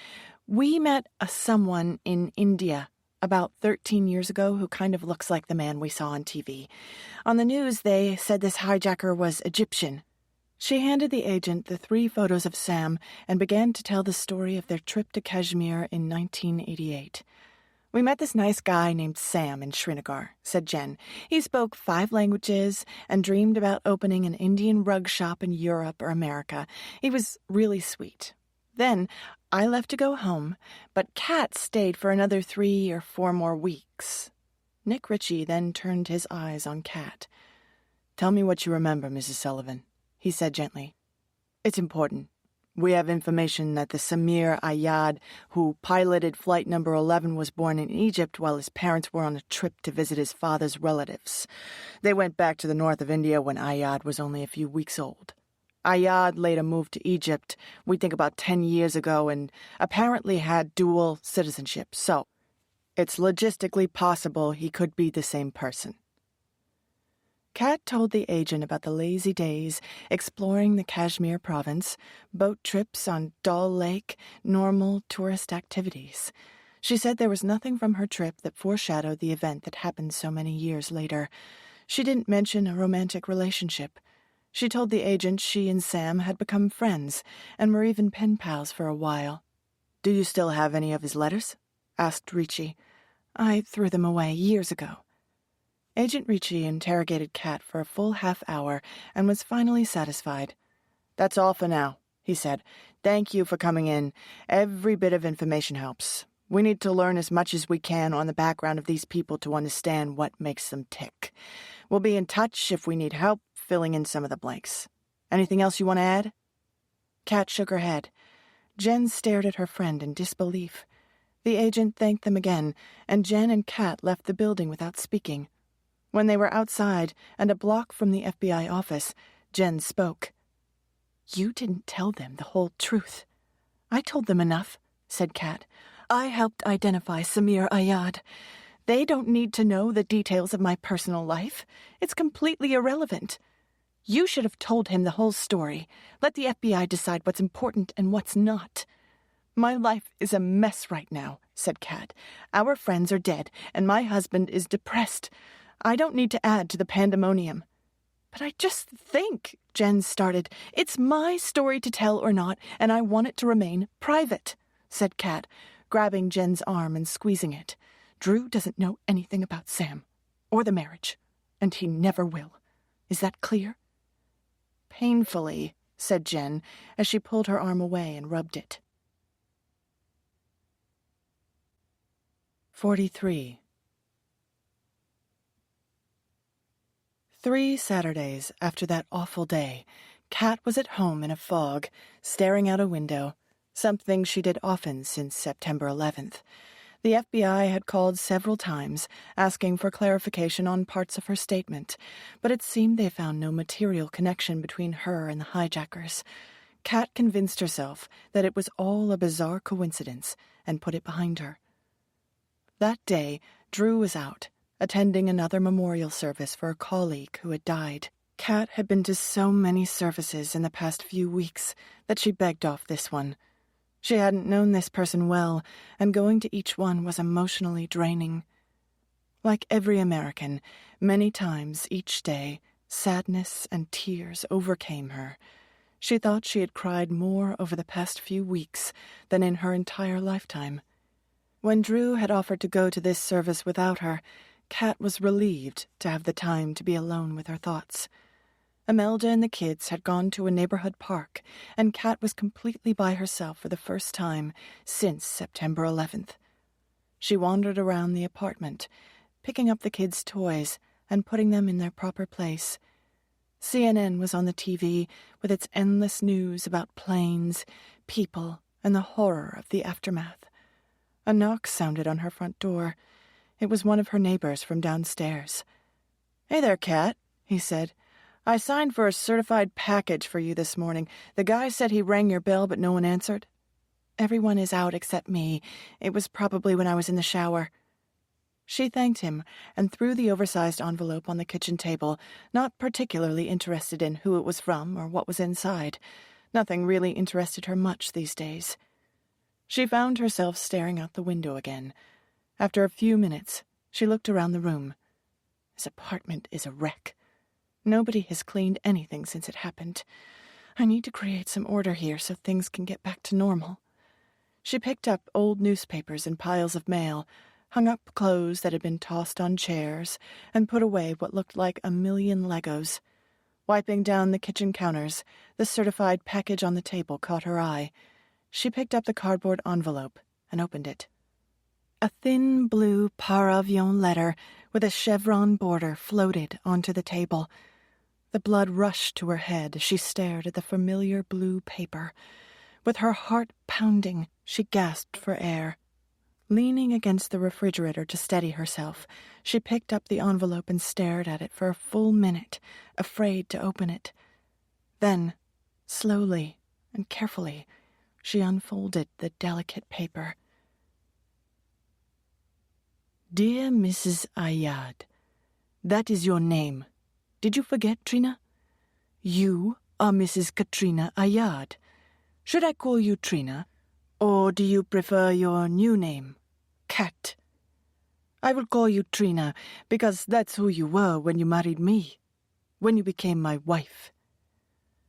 "We met someone in India about 13 years ago who kind of looks like the man we saw on TV. On the news, they said this hijacker was Egyptian." She handed the agent the 3 photos of Sam and began to tell the story of their trip to Kashmir in 1988. "We met this nice guy named Sam in Srinagar," said Jen. "He spoke 5 languages and dreamed about opening an Indian rug shop in Europe or America. He was really sweet. Then I left to go home, but Kat stayed for another 3 or 4 more weeks. Nick Ritchie then turned his eyes on Kat. "Tell me what you remember, Mrs. Sullivan," he said gently. "It's important. We have information that the Samir Ayad, who piloted Flight Number 11, was born in Egypt while his parents were on a trip to visit his father's relatives. They went back to the north of India when Ayad was only a few weeks old. Ayad later moved to Egypt, we think about 10 years ago, and apparently had dual citizenship, so it's logistically possible he could be the same person." Kat told the agent about the lazy days exploring the Kashmir province, boat trips on Dal Lake, normal tourist activities. She said there was nothing from her trip that foreshadowed the event that happened so many years later. She didn't mention a romantic relationship. She told the agent she and Sam had become friends and were even pen pals for a while. "Do you still have any of his letters?" asked Ricci. "I threw them away years ago." Agent Ricci interrogated Kat for a full half-hour and was finally satisfied. "That's all for now," he said. "Thank you for coming in. Every bit of information helps. We need to learn as much as we can on the background of these people to understand what makes them tick. We'll be in touch if we need help filling in some of the blanks. Anything else you want to add?" Kat shook her head. Jen stared at her friend in disbelief. The agent thanked them again, and Jen and Kat left the building without speaking. When they were outside and a block from the FBI office, Jen spoke. "You didn't tell them the whole truth." "I told them enough," said Kat. "I helped identify Samir Ayad. They don't need to know the details of my personal life. It's completely irrelevant. You should have told him the whole story. Let the FBI decide what's important and what's not." "My life is a mess right now," said Kat. "Our friends are dead, and my husband is depressed. I don't need to add to the pandemonium." "But I just think," Jen started. "It's my story to tell or not, and I want it to remain private," said Kat, grabbing Jen's arm and squeezing it. "Drew doesn't know anything about Sam, or the marriage, and he never will. Is that clear?" "Painfully," said Jen, as she pulled her arm away and rubbed it. 43. 3 Saturdays after that awful day, Kat was at home in a fog, staring out a window, something she did often since September 11th. The FBI had called several times, asking for clarification on parts of her statement, but it seemed they found no material connection between her and the hijackers. Kat convinced herself that it was all a bizarre coincidence and put it behind her. That day, Drew was out, attending another memorial service for a colleague who had died. Kat had been to so many services in the past few weeks that she begged off this one. She hadn't known this person well, and going to each one was emotionally draining. Like every American, many times each day, sadness and tears overcame her. She thought she had cried more over the past few weeks than in her entire lifetime. When Drew had offered to go to this service without her, Kat was relieved to have the time to be alone with her thoughts. Imelda and the kids had gone to a neighborhood park, and Kat was completely by herself for the first time since September 11th. She wandered around the apartment, picking up the kids' toys and putting them in their proper place. CNN was on the TV with its endless news about planes, people, and the horror of the aftermath. A knock sounded on her front door. It was one of her neighbors from downstairs. "Hey there, Kat," he said. "I signed for a certified package for you this morning. The guy said he rang your bell, but no one answered." "Everyone is out except me. It was probably when I was in the shower." She thanked him and threw the oversized envelope on the kitchen table, not particularly interested in who it was from or what was inside. Nothing really interested her much these days. She found herself staring out the window again. After a few minutes, she looked around the room. This apartment is a wreck. Nobody has cleaned anything since it happened. I need to create some order here so things can get back to normal. She picked up old newspapers and piles of mail, hung up clothes that had been tossed on chairs, and put away what looked like a million Legos. Wiping down the kitchen counters, the certified package on the table caught her eye. She picked up the cardboard envelope and opened it. A thin blue par avion letter with a chevron border floated onto the table. The blood rushed to her head as she stared at the familiar blue paper. With her heart pounding, she gasped for air. Leaning against the refrigerator to steady herself, she picked up the envelope and stared at it for a full minute, afraid to open it. Then, slowly and carefully, she unfolded the delicate paper. Dear Mrs. Ayad, that is your name. Did you forget, Trina? You are Mrs. Katrina Ayad. Should I call you Trina, or do you prefer your new name, Kat? I will call you Trina because that's who you were when you married me, when you became my wife.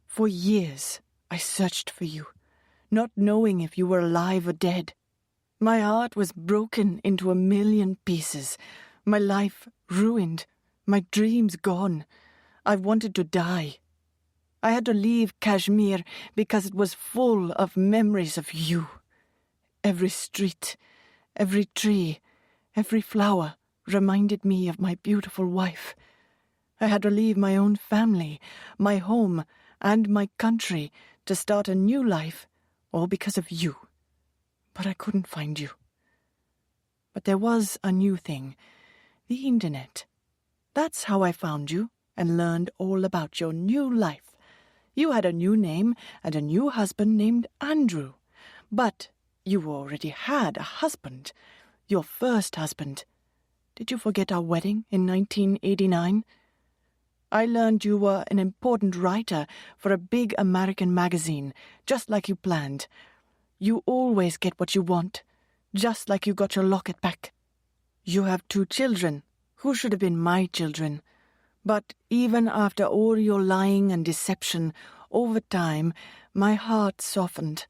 For years I searched for you, not knowing if you were alive or dead. My heart was broken into a million pieces, my life ruined, my dreams gone. I wanted to die. I had to leave Kashmir because it was full of memories of you. Every street, every tree, every flower reminded me of my beautiful wife. I had to leave my own family, my home, and my country to start a new life, all because of you. But I couldn't find you. But there was a new thing, the internet. That's how I found you and learned all about your new life. You had a new name and a new husband named Andrew. But you already had a husband, your first husband. Did you forget our wedding in 1989? I learned you were an important writer for a big American magazine, just like you planned. You always get what you want, just like you got your locket back. You have 2 children, who should have been my children. But even after all your lying and deception, over time, my heart softened.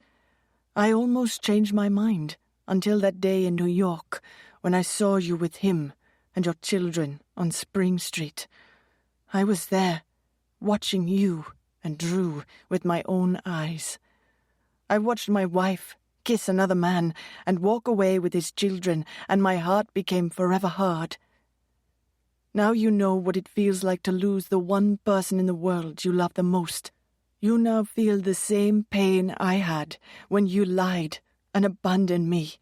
I almost changed my mind until that day in New York when I saw you with him and your children on Spring Street. I was there, watching you and Drew with my own eyes. I watched my wife kiss another man and walk away with his children, and my heart became forever hard. Now you know what it feels like to lose the one person in the world you love the most. You now feel the same pain I had when you lied and abandoned me.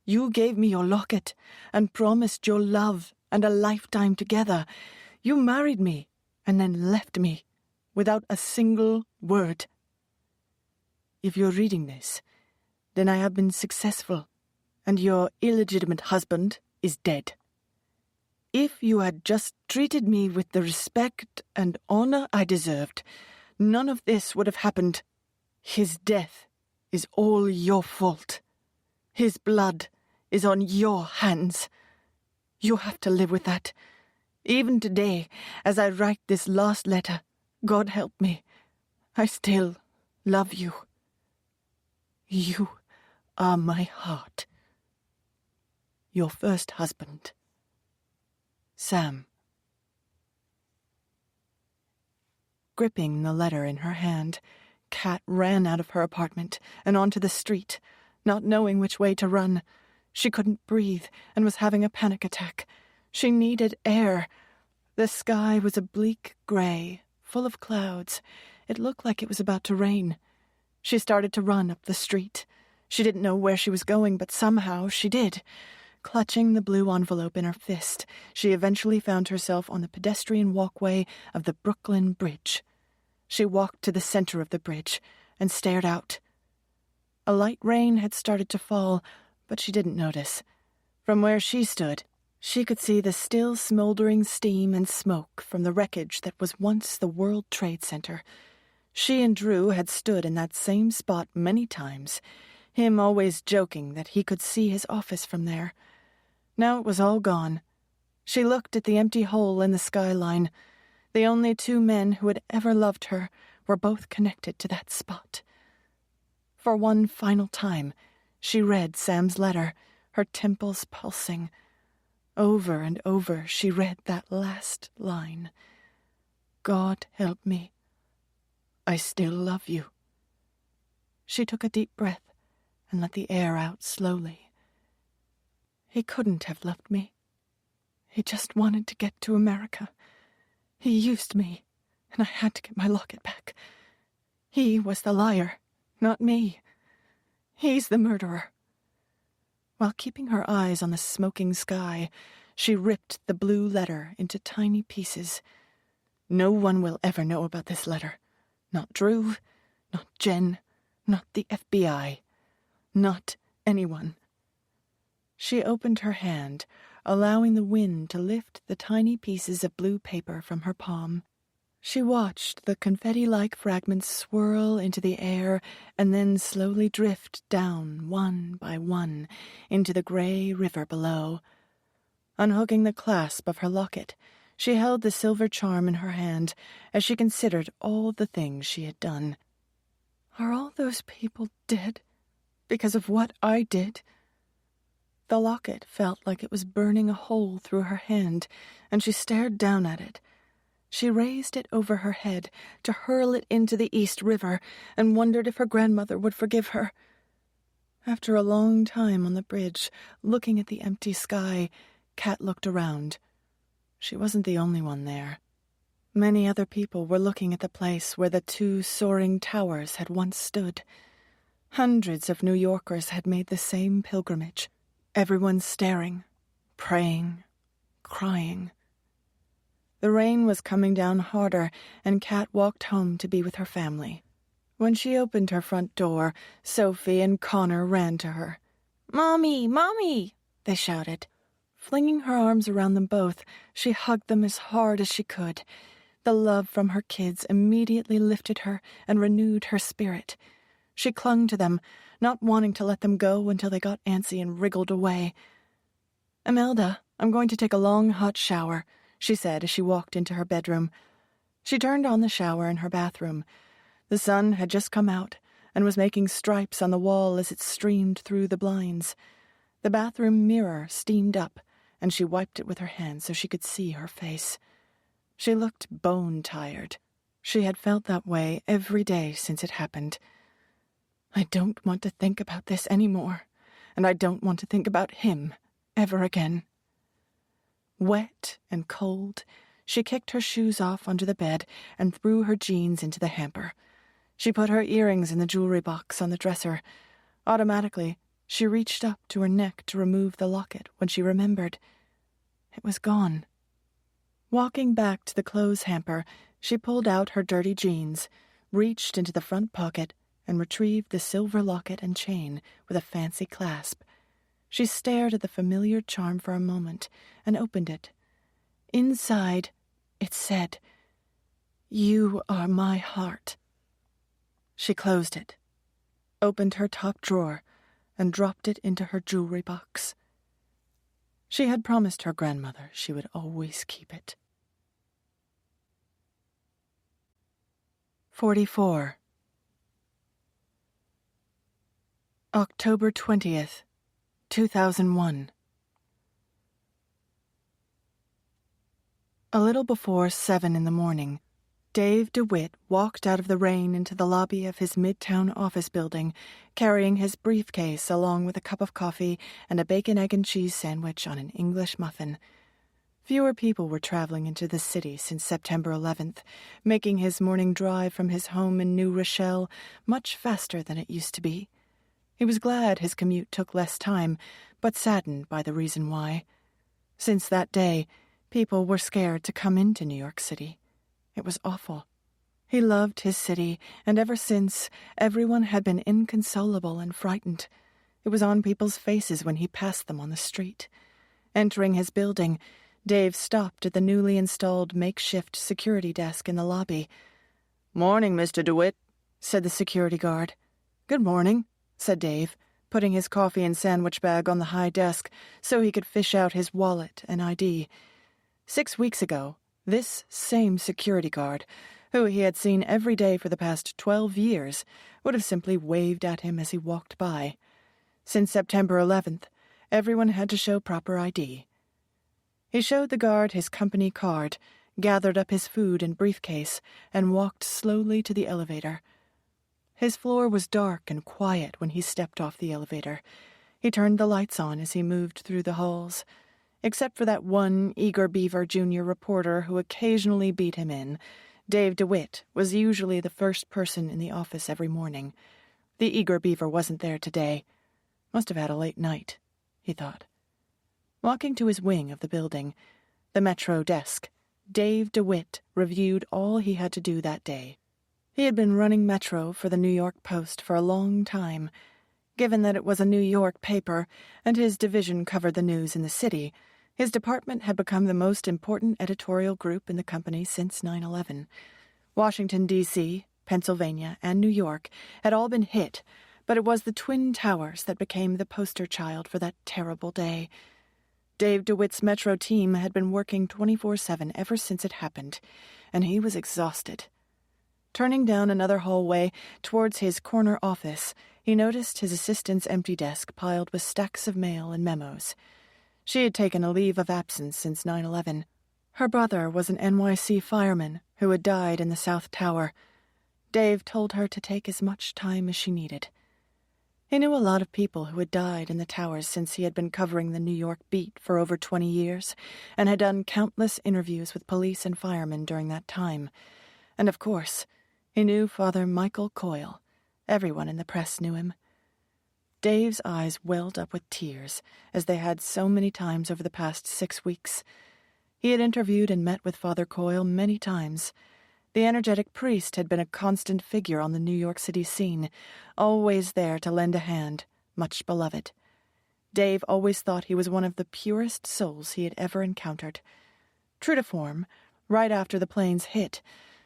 You gave me your locket and promised your love and a lifetime together. You married me and then left me without a single word. If you're reading this, then I have been successful, and your illegitimate husband is dead. If you had just treated me with the respect and honor I deserved, none of this would have happened. His death is all your fault. His blood is on your hands. You have to live with that. Even today, as I write this last letter, God help me, I still love you. You are my heart. Your first husband, Sam. Gripping the letter in her hand, Kat ran out of her apartment and onto the street, not knowing which way to run. She couldn't breathe and was having a panic attack. She needed air. The sky was a bleak gray, full of clouds. It looked like it was about to rain. She started to run up the street. She didn't know where she was going, but somehow she did. Clutching the blue envelope in her fist, she eventually found herself on the pedestrian walkway of the Brooklyn Bridge. She walked to the center of the bridge and stared out. A light rain had started to fall, but she didn't notice. From where she stood, she could see the still smoldering steam and smoke from the wreckage that was once the World Trade Center. She and Drew had stood in that same spot many times, him always joking that he could see his office from there. Now it was all gone. She looked at the empty hole in the skyline. The only 2 men who had ever loved her were both connected to that spot. For one final time, she read Sam's letter, her temples pulsing. Over and over she read that last line. God help me. I still love you. She took a deep breath and let the air out slowly. He couldn't have loved me. He just wanted to get to America. He used me, and I had to get my locket back. He was the liar, not me. He's the murderer. While keeping her eyes on the smoking sky, she ripped the blue letter into tiny pieces. No one will ever know about this letter. Not Drew, not Jen, not the FBI, not anyone. She opened her hand, allowing the wind to lift the tiny pieces of blue paper from her palm. She watched the confetti-like fragments swirl into the air and then slowly drift down one by one into the gray river below. Unhooking the clasp of her locket, she held the silver charm in her hand as she considered all the things she had done. Are all those people dead because of what I did? The locket felt like it was burning a hole through her hand, and she stared down at it. She raised it over her head to hurl it into the East River and wondered if her grandmother would forgive her. After a long time on the bridge, looking at the empty sky, Kat looked around. She wasn't the only one there. Many other people were looking at the place where the 2 soaring towers had once stood. Hundreds of New Yorkers had made the same pilgrimage. Everyone staring, praying, crying. The rain was coming down harder, and Kat walked home to be with her family. When she opened her front door, Sophie and Connor ran to her. "Mommy, Mommy!" they shouted. Flinging her arms around them both, she hugged them as hard as she could. The love from her kids immediately lifted her and renewed her spirit. She clung to them, not wanting to let them go until they got antsy and wriggled away. "Imelda, I'm going to take a long, hot shower," she said as she walked into her bedroom. She turned on the shower in her bathroom. The sun had just come out and was making stripes on the wall as it streamed through the blinds. The bathroom mirror steamed up, and she wiped it with her hand so she could see her face. She looked bone-tired. She had felt that way every day since it happened. "I don't want to think about this anymore, and I don't want to think about him ever again." Wet and cold, she kicked her shoes off under the bed and threw her jeans into the hamper. She put her earrings in the jewelry box on the dresser. Automatically, she reached up to her neck to remove the locket when she remembered. It was gone. Walking back to the clothes hamper, she pulled out her dirty jeans, reached into the front pocket, and retrieved the silver locket and chain with a fancy clasp. She stared at the familiar charm for a moment and opened it. Inside, it said, "You are my heart." She closed it, opened her top drawer, and dropped it into her jewelry box. She had promised her grandmother she would always keep it. 44. October 20th, 2001. A little before 7 in the morning, Dave DeWitt walked out of the rain into the lobby of his midtown office building, carrying his briefcase along with a cup of coffee and a bacon, egg, and cheese sandwich on an English muffin. Fewer people were traveling into the city since September 11th, making his morning drive from his home in New Rochelle much faster than it used to be. He was glad his commute took less time, but saddened by the reason why. Since that day, people were scared to come into New York City. It was awful. He loved his city, and ever since, everyone had been inconsolable and frightened. It was on people's faces when he passed them on the street. Entering his building, Dave stopped at the newly installed makeshift security desk in the lobby. "Morning, Mr. DeWitt," said the security guard. "Good morning," said Dave, putting his coffee and sandwich bag on the high desk so he could fish out his wallet and ID. 6 weeks ago, this same security guard, who he had seen every day for the past 12 years, would have simply waved at him as he walked by. Since September 11th, everyone had to show proper ID. He showed the guard his company card, gathered up his food and briefcase, and walked slowly to the elevator. His floor was dark and quiet when he stepped off the elevator. He turned the lights on as he moved through the halls. Except for that one eager beaver junior reporter who occasionally beat him in, Dave DeWitt was usually the first person in the office every morning. The eager beaver wasn't there today. Must have had a late night, he thought. Walking to his wing of the building, the Metro desk, Dave DeWitt reviewed all he had to do that day. He had been running Metro for the New York Post for a long time. Given that it was a New York paper and his division covered the news in the city, his department had become the most important editorial group in the company since 9/11. Washington, D.C., Pennsylvania, and New York had all been hit, but it was the Twin Towers that became the poster child for that terrible day. Dave DeWitt's Metro team had been working 24/7 ever since it happened, and he was exhausted. Turning down another hallway towards his corner office, he noticed his assistant's empty desk piled with stacks of mail and memos. She had taken a leave of absence since 9/11. Her brother was an NYC fireman who had died in the South Tower. Dave told her to take as much time as she needed. He knew a lot of people who had died in the towers since he had been covering the New York beat for over 20 years, and had done countless interviews with police and firemen during that time. And of course, he knew Father Michael Coyle. Everyone in the press knew him. Dave's eyes welled up with tears, as they had so many times over the past 6 weeks. He had interviewed and met with Father Coyle many times. The energetic priest had been a constant figure on the New York City scene, always there to lend a hand, much beloved. Dave always thought he was one of the purest souls he had ever encountered. True to form, right after the planes hit,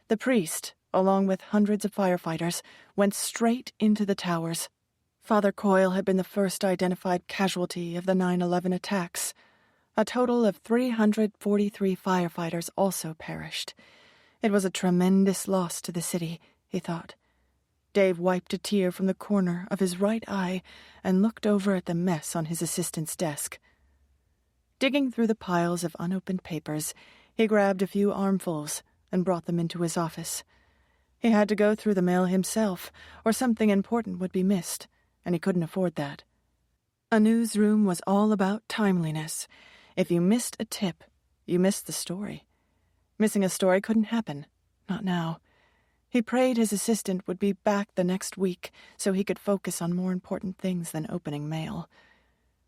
the priest, along with hundreds of firefighters, went straight into the towers. Father Coyle had been the first identified casualty of the 9/11 attacks. A total of 343 firefighters also perished. It was a tremendous loss to the city, he thought. Dave wiped a tear from the corner of his right eye and looked over at the mess on his assistant's desk. Digging through the piles of unopened papers, he grabbed a few armfuls and brought them into his office. He had to go through the mail himself, or something important would be missed, and he couldn't afford that. A newsroom was all about timeliness. If you missed a tip, you missed the story. Missing a story couldn't happen. Not now. He prayed his assistant would be back the next week so he could focus on more important things than opening mail.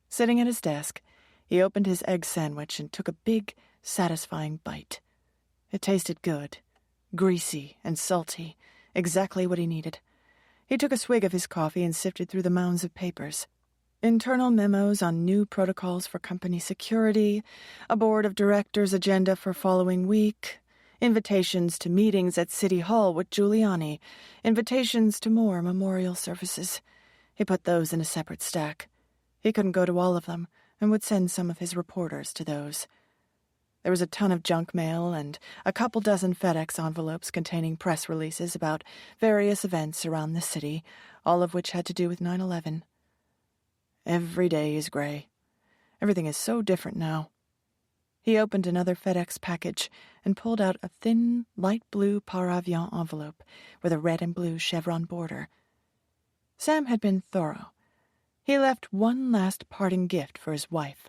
Sitting at his desk, he opened his egg sandwich and took a big, satisfying bite. It tasted good, greasy and salty, exactly what he needed. He took a swig of his coffee and sifted through the mounds of papers. Internal memos on new protocols for company security, a board of directors agenda for following week, invitations to meetings at City Hall with Giuliani, invitations to more memorial services. He put those in a separate stack. He couldn't go to all of them, and would send some of his reporters to those. There was a ton of junk mail and a couple dozen FedEx envelopes containing press releases about various events around the city, all of which had to do with 9/11. Every day is gray. Everything is so different now. He opened another FedEx package and pulled out a thin, light blue Paravian envelope with a red and blue chevron border. Sam had been thorough. He left one last parting gift for his wife.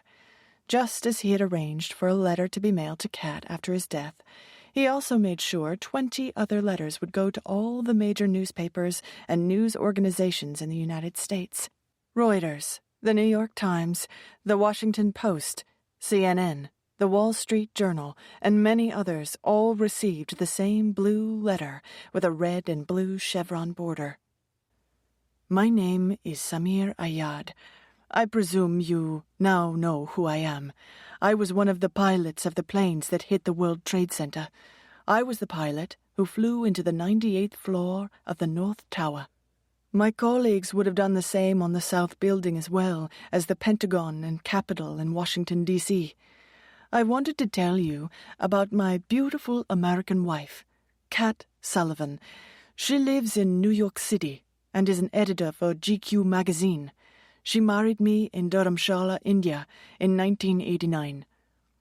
Just as he had arranged for a letter to be mailed to Kat after his death, he also made sure 20 other letters would go to all the major newspapers and news organizations in the United States. Reuters, the New York Times, the Washington Post, CNN, the Wall Street Journal, and many others all received the same blue letter with a red and blue chevron border. My name is Samir Ayad. I presume you now know who I am. I was one of the pilots of the planes that hit the World Trade Center. I was the pilot who flew into the 98th floor of the North Tower. My colleagues would have done the same on the South Building as well as the Pentagon and Capitol in Washington, D.C. I wanted to tell you about my beautiful American wife, Kat Sullivan. She lives in New York City and is an editor for GQ magazine. She married me in Dharamshala, India, in 1989.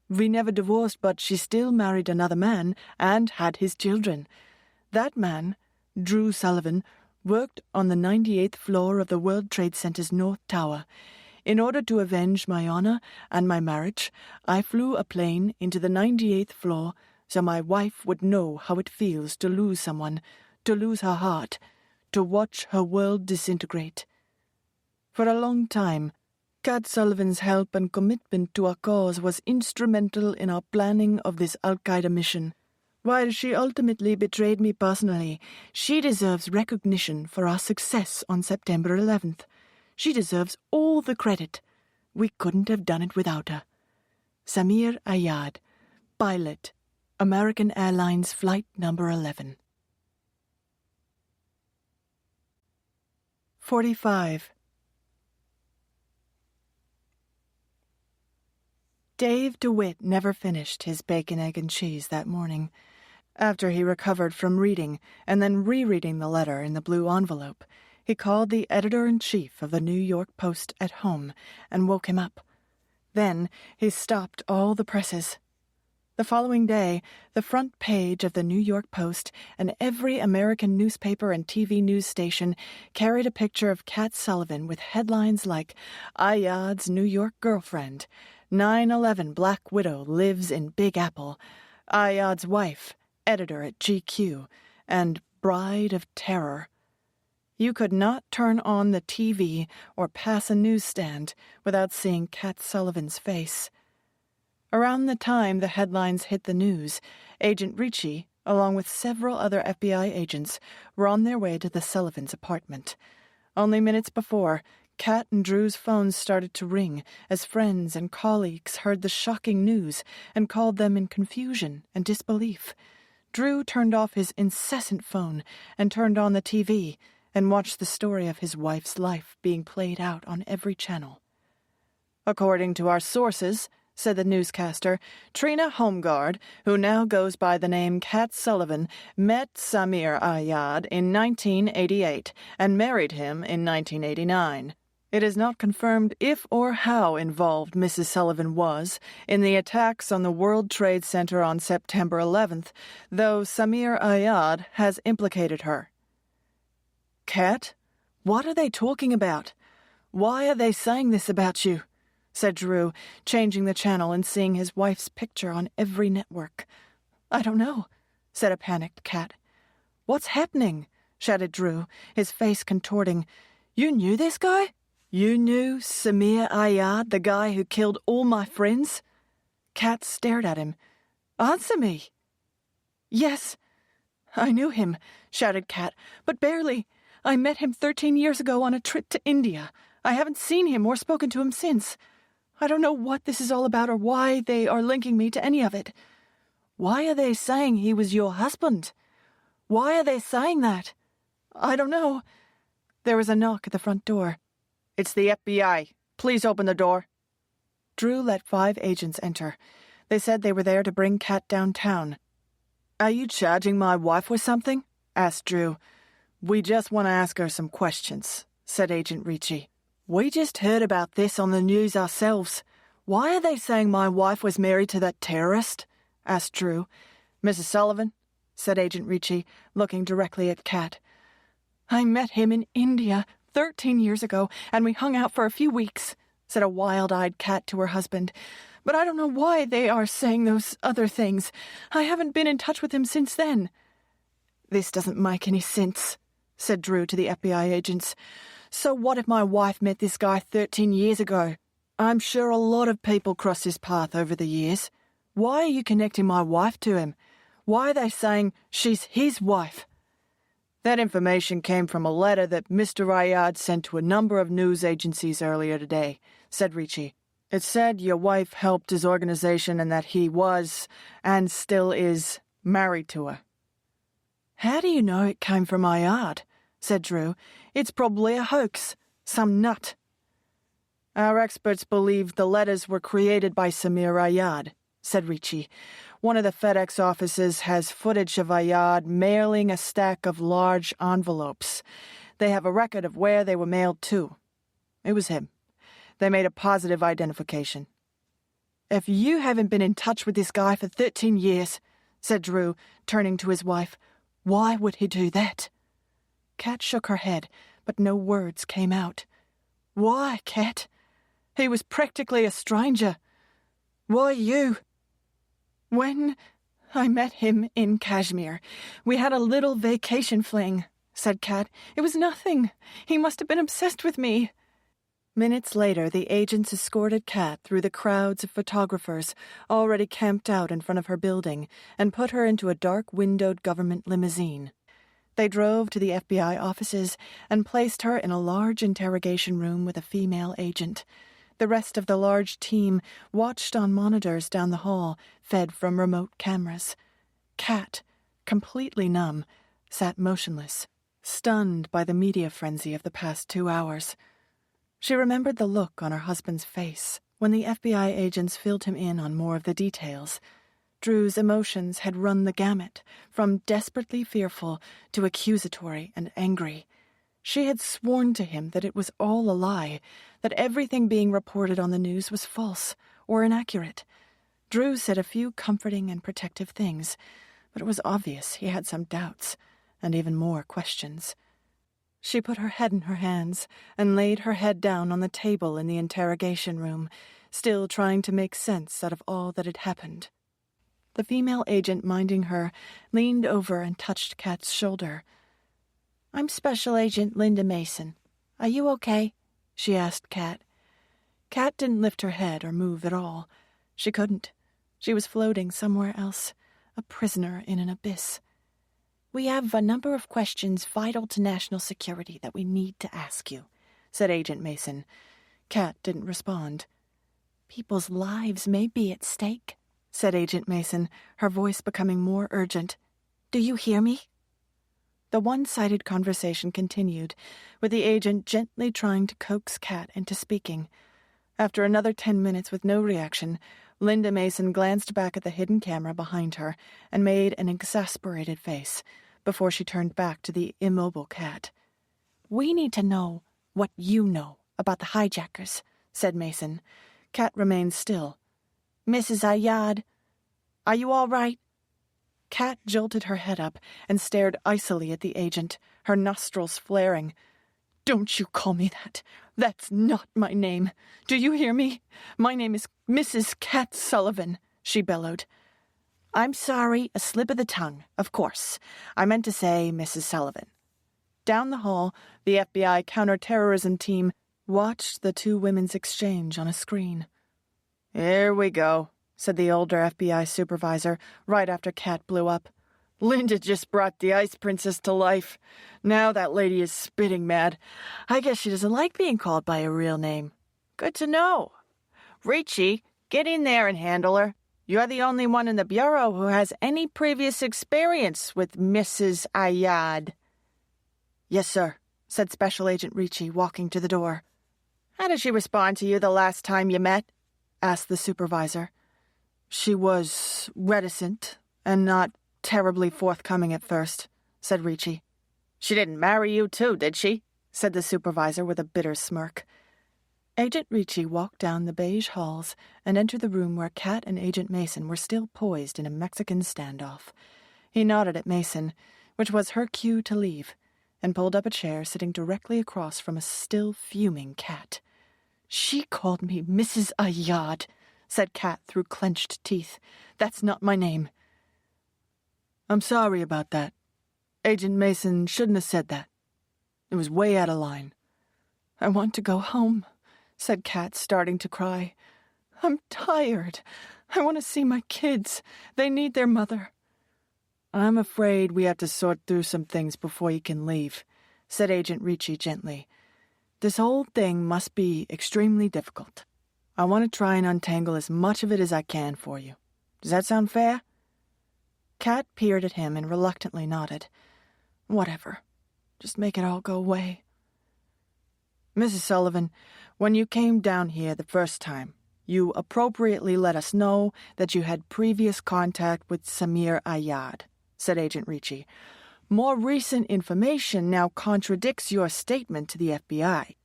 We never divorced, but she still married another man and had his children. That man, Drew Sullivan, worked on the 98th floor of the World Trade Center's North Tower. In order to avenge my honor and my marriage, I flew a plane into the 98th floor so my wife would know how it feels to lose someone, to lose her heart, to watch her world disintegrate. For a long time, Kat Sullivan's help and commitment to our cause was instrumental in our planning of this Al-Qaeda mission. While she ultimately betrayed me personally, she deserves recognition for our success on September 11th. She deserves all the credit. We couldn't have done it without her. Samir Ayad, pilot, American Airlines Flight Number 11. 45. Dave DeWitt never finished his bacon, egg, and cheese that morning. After he recovered from reading and then rereading the letter in the blue envelope, he called the editor-in-chief of the New York Post at home and woke him up. Then he stopped all the presses. The following day, the front page of the New York Post and every American newspaper and TV news station carried a picture of Kat Sullivan with headlines like, "Ayad's New York girlfriend," 9/11 Black Widow lives in Big Apple, Ayad's wife, editor at GQ, and Bride of Terror. You could not turn on the TV or pass a newsstand without seeing Kat Sullivan's face. Around the time the headlines hit the news, Agent Ricci, along with several other FBI agents, were on their way to the Sullivans' apartment. Only minutes before, Kat and Drew's phones started to ring as friends and colleagues heard the shocking news and called them in confusion and disbelief. Drew turned off his incessant phone and turned on the TV and watched the story of his wife's life being played out on every channel. "According to our sources," said the newscaster, "Trina Homeguard, who now goes by the name Kat Sullivan, met Samir Ayad in 1988 and married him in 1989. It is not confirmed if or how involved Mrs. Sullivan was in the attacks on the World Trade Center on September 11th, though Samir Ayad has implicated her." "Kat, what are they talking about? Why are they saying this about you?" said Drew, changing the channel and seeing his wife's picture on every network. "I don't know," said a panicked Kat. "What's happening?" shouted Drew, his face contorting. "You knew this guy? You knew Samir Ayad, the guy who killed all my friends?" Kat stared at him. "Answer me." "Yes, I knew him," shouted Kat, "but barely. I met him 13 years ago on a trip to India. I haven't seen him or spoken to him since. I don't know what this is all about or why they are linking me to any of it. Why are they saying he was your husband? Why are they saying that? I don't know." There was a knock at the front door. "It's the FBI. Please open the door." Drew let 5 agents enter. They said they were there to bring Kat downtown. "Are you charging my wife with something?" asked Drew. "We just want to ask her some questions," said Agent Ricci. "We just heard about this on the news ourselves. Why are they saying my wife was married to that terrorist?" asked Drew. "Mrs. Sullivan," said Agent Ricci, looking directly at Kat. "I met him in India 13 years ago, and we hung out for a few weeks," said a wild-eyed Kat to her husband. "But I don't know why they are saying those other things. I haven't been in touch with him since then." "This doesn't make any sense," said Drew to the FBI agents. "So what if my wife met this guy 13 years ago? I'm sure a lot of people crossed his path over the years. Why are you connecting my wife to him? Why are they saying she's his wife?" "That information came from a letter that Mr. Ayad sent to a number of news agencies earlier today," said Ricci. "It said your wife helped his organization and that he was, and still is, married to her." "How do you know it came from Ayad?" said Drew. "It's probably a hoax. Some nut." "Our experts believe the letters were created by Samir Ayad," said Ricci. "One of the FedEx offices has footage of Ayad mailing a stack of large envelopes. They have a record of where they were mailed to. It was him. They made a positive identification." "If you haven't been in touch with this guy for 13 years," said Drew, turning to his wife, "why would he do that?" Kat shook her head, but no words came out. "Why, Kat?" He was practically a stranger. Why you? When I met him in Kashmir, we had a little vacation fling, said Kat. It was nothing. He must have been obsessed with me. Minutes later, the agents escorted Kat through the crowds of photographers already camped out in front of her building and put her into a dark-windowed government limousine. They drove to the FBI offices and placed her in a large interrogation room with a female agent. The rest of the large team watched on monitors down the hall, fed from remote cameras. Kat, completely numb, sat motionless, stunned by the media frenzy of the past 2 hours. She remembered the look on her husband's face when the FBI agents filled him in on more of the details. Drew's emotions had run the gamut, from desperately fearful to accusatory and angry. She had sworn to him that it was all a lie, that everything being reported on the news was false or inaccurate. Drew said a few comforting and protective things, but it was obvious he had some doubts, and even more questions. She put her head in her hands and laid her head down on the table in the interrogation room, still trying to make sense out of all that had happened. The female agent minding her leaned over and touched Kat's shoulder. "I'm Special Agent Linda Mason. Are you okay?" she asked Kat. Kat didn't lift her head or move at all. She couldn't. She was floating somewhere else, a prisoner in an abyss. "We have a number of questions vital to national security that we need to ask you," said Agent Mason. Kat didn't respond. "People's lives may be at stake," said Agent Mason, her voice becoming more urgent. "Do you hear me?" The one-sided conversation continued, with the agent gently trying to coax Kat into speaking. After another 10 minutes with no reaction, Linda Mason glanced back at the hidden camera behind her and made an exasperated face before she turned back to the immobile Kat. "We need to know what you know about the hijackers," said Mason. Kat remained still. "Mrs. Ayad, are you all right?" Kat jolted her head up and stared icily at the agent, her nostrils flaring. "Don't you call me that. That's not my name. Do you hear me? My name is Mrs. Kat Sullivan," she bellowed. "I'm sorry, a slip of the tongue, of course. I meant to say Mrs. Sullivan." Down the hall, the FBI counterterrorism team watched the two women's exchange on a screen. "Here we go," said the older FBI supervisor, right after Kat blew up. "Linda just brought the Ice Princess to life. Now that lady is spitting mad. I guess she doesn't like being called by a real name. Good to know. Ricci, get in there and handle her. You're the only one in the Bureau who has any previous experience with Mrs. Ayad." "Yes, sir," said Special Agent Ricci, walking to the door. "How did she respond to you the last time you met?" asked the supervisor. "She was reticent and not terribly forthcoming at first," said Ricci. "She didn't marry you too, did she?" said the supervisor with a bitter smirk. Agent Ricci walked down the beige halls and entered the room where Kat and Agent Mason were still poised in a Mexican standoff. He nodded at Mason, which was her cue to leave, and pulled up a chair sitting directly across from a still fuming Kat. "She called me Mrs. Ayad," said Kat through clenched teeth. "That's not my name." "I'm sorry about that. Agent Mason shouldn't have said that. It was way out of line." "I want to go home," said Kat, starting to cry. "I'm tired. I want to see my kids. They need their mother." "I'm afraid we have to sort through some things before you can leave," said Agent Ricci gently. "This whole thing must be extremely difficult. I want to try and untangle as much of it as I can for you. Does that sound fair?" Kat peered at him and reluctantly nodded. "Whatever. Just make it all go away." "Mrs. Sullivan, when you came down here the first time, you appropriately let us know that you had previous contact with Samir Ayad," said Agent Ricci. "More recent information now contradicts your statement to the FBI.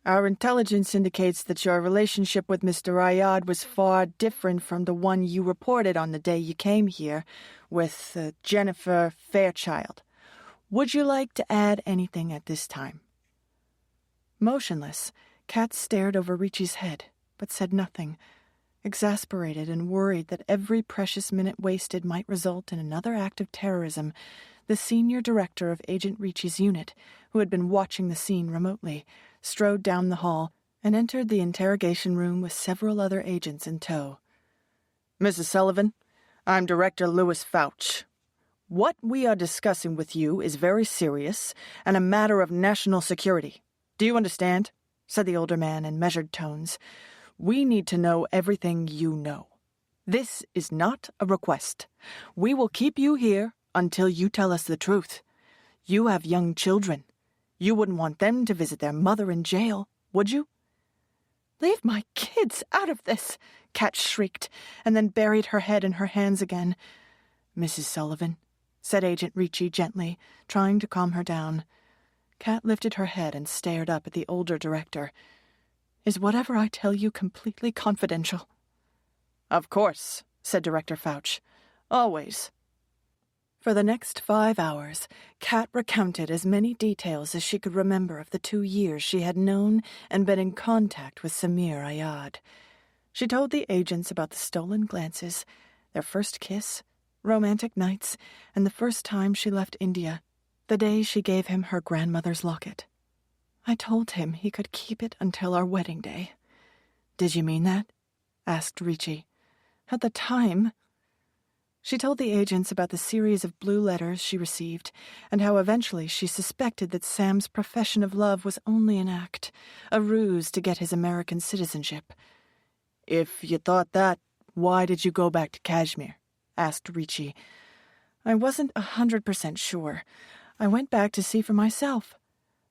Our intelligence indicates that your relationship with Mr. Ayad was far different from the one you reported on the day you came here with Jennifer Fairchild. Would you like to add anything at this time?" Motionless, Kat stared over Ricci's head, but said nothing, exasperated and worried that every precious minute wasted might result in another act of terrorism. The senior director of Agent Ricci's unit, who had been watching the scene remotely, strode down the hall and entered the interrogation room with several other agents in tow. Mrs. Sullivan, I'm Director Louis Fouch. What we are discussing with you is very serious and a matter of national security. Do you understand? Said the older man in measured tones. We need to know everything you know. This is not a request. We will keep you here until you tell us the truth. You have young children. You wouldn't want them to visit their mother in jail, would you? Leave my kids out of this, Kat shrieked, and then buried her head in her hands again. Mrs. Sullivan, said Agent Ricci gently, trying to calm her down. Kat lifted her head and stared up at the older director. Is whatever I tell you completely confidential? Of course, said Director Fouch. Always. For the next 5 hours, Kat recounted as many details as she could remember of the 2 years she had known and been in contact with Samir Ayad. She told the agents about the stolen glances, their first kiss, romantic nights, and the first time she left India, the day she gave him her grandmother's locket. I told him he could keep it until our wedding day. Did you mean that? Asked Ricci. At the time. She told the agents about the series of blue letters she received, and how eventually she suspected that Sam's profession of love was only an act, a ruse to get his American citizenship. If you thought that, why did you go back to Kashmir? Asked Ricci. I wasn't 100% sure. I went back to see for myself.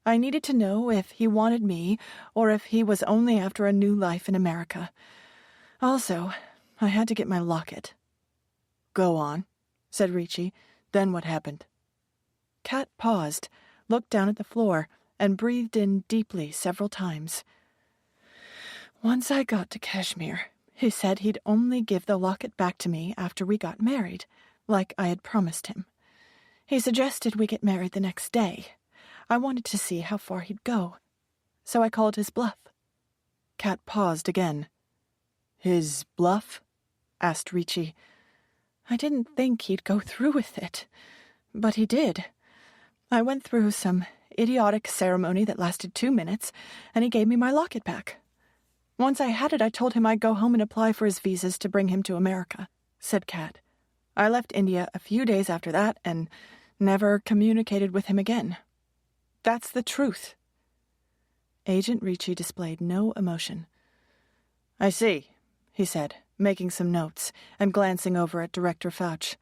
I needed to know if he wanted me or if he was only after a new life in America. Also, I had to get my locket. Go on, said Ricci. Then what happened? Kat paused, looked down at the floor, and breathed in deeply several times. Once I got to Kashmir, he said he'd only give the locket back to me after we got married, like I had promised him. He suggested we get married the next day. I wanted to see how far he'd go, so I called his bluff. Kat paused again. His bluff? Asked Ricci. I didn't think he'd go through with it, but he did. I went through some idiotic ceremony that lasted 2 minutes, and he gave me my locket back. Once I had it, I told him I'd go home and apply for his visas to bring him to America, said Kat. I left India a few days after that and never communicated with him again. That's the truth. Agent Ricci displayed no emotion. I see, he said, making some notes and glancing over at Director Fouch.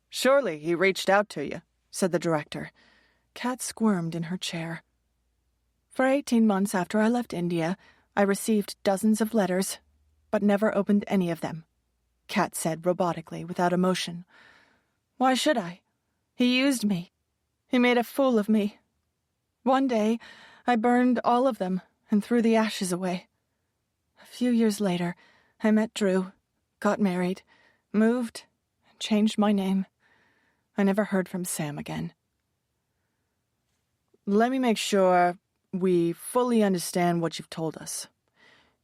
Surely he reached out to you, said the director. Kat squirmed in her chair. For 18 months after I left India, I received dozens of letters, but never opened any of them, Kat said robotically, without emotion. Why should I? He used me. He made a fool of me. One day, I burned all of them and threw the ashes away. A few years later, I met Drew, got married, moved, and changed my name. I never heard from Sam again. Let me make sure we fully understand what you've told us.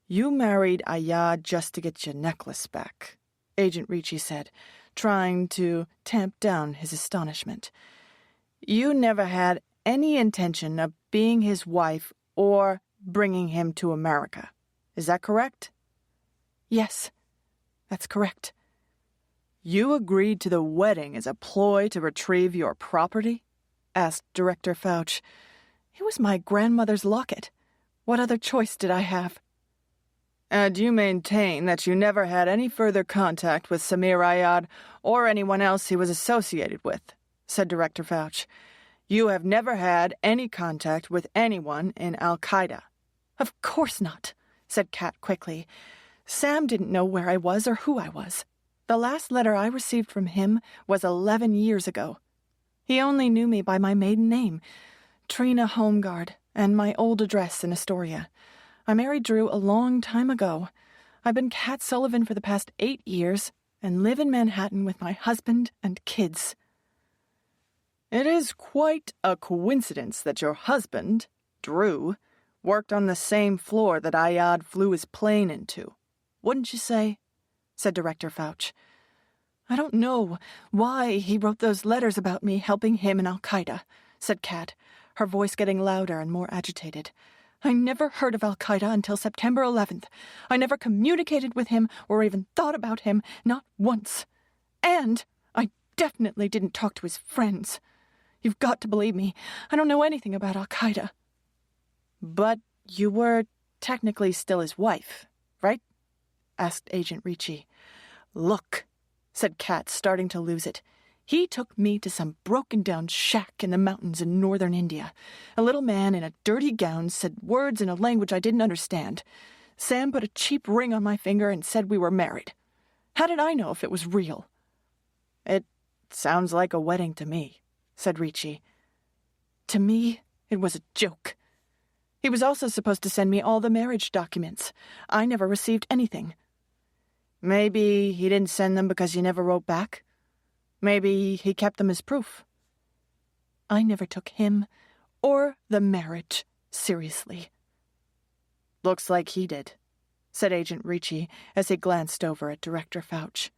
You married Ayad just to get your necklace back, Agent Ricci said, trying to tamp down his astonishment. You never had any intention of being his wife or bringing him to America. Is that correct? Yes, that's correct. You agreed to the wedding as a ploy to retrieve your property? Asked Director Fouch. It was my grandmother's locket. What other choice did I have? And you maintain that you never had any further contact with Samir Ayad or anyone else he was associated with, said Director Fouch. You have never had any contact with anyone in Al-Qaeda. Of course not, said Kat quickly. Sam didn't know where I was or who I was. The last letter I received from him was 11 years ago. He only knew me by my maiden name, Trina Homeguard, and my old address in Astoria. I married Drew a long time ago. I've been Kat Sullivan for the past 8 years and live in Manhattan with my husband and kids. It is quite a coincidence that your husband, Drew, Worked on the same floor that Ayad flew his plane into. Wouldn't you say? Said Director Fouch. I don't know why he wrote those letters about me helping him in Al-Qaeda, said Kat, her voice getting louder and more agitated. I never heard of Al-Qaeda until September 11th. I never communicated with him or even thought about him, not once. And I definitely didn't talk to his friends. You've got to believe me. I don't know anything about Al-Qaeda. But you were technically still his wife, right? Asked Agent Ricci. Look, said Kat, starting to lose it. He took me to some broken-down shack in the mountains in northern India. A little man in a dirty gown said words in a language I didn't understand. Sam put a cheap ring on my finger and said we were married. How did I know if it was real? It sounds like a wedding to me, said Ricci. To me, it was a joke. He was also supposed to send me all the marriage documents. I never received anything. Maybe he didn't send them because you never wrote back? Maybe he kept them as proof. I never took him or the marriage seriously. Looks like he did, said Agent Ricci as he glanced over at Director Fouch.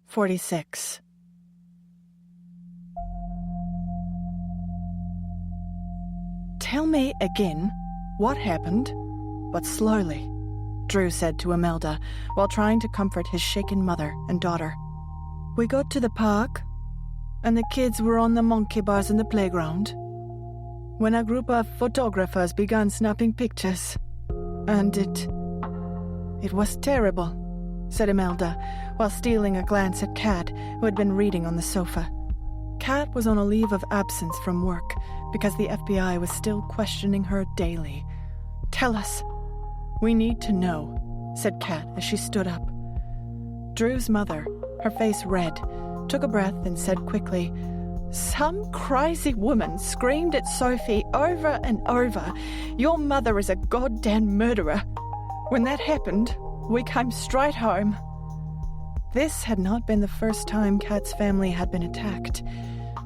"46. Tell me again what happened, but slowly, Drew said to Imelda while trying to comfort his shaken mother and daughter. We got to the park, and the kids were on the monkey bars in the playground, when a group of photographers began snapping pictures, and it was terrible, said Imelda, while stealing a glance at Kat, who had been reading on the sofa. Kat was on a leave of absence from work, because the FBI was still questioning her daily. "Tell us." "We need to know," said Kat as she stood up. Drew's mother, her face red, took a breath and said quickly, "Some crazy woman screamed at Sophie over and over, 'Your mother is a goddamn murderer.' When that happened, we came straight home." This had not been the first time Kat's family had been attacked.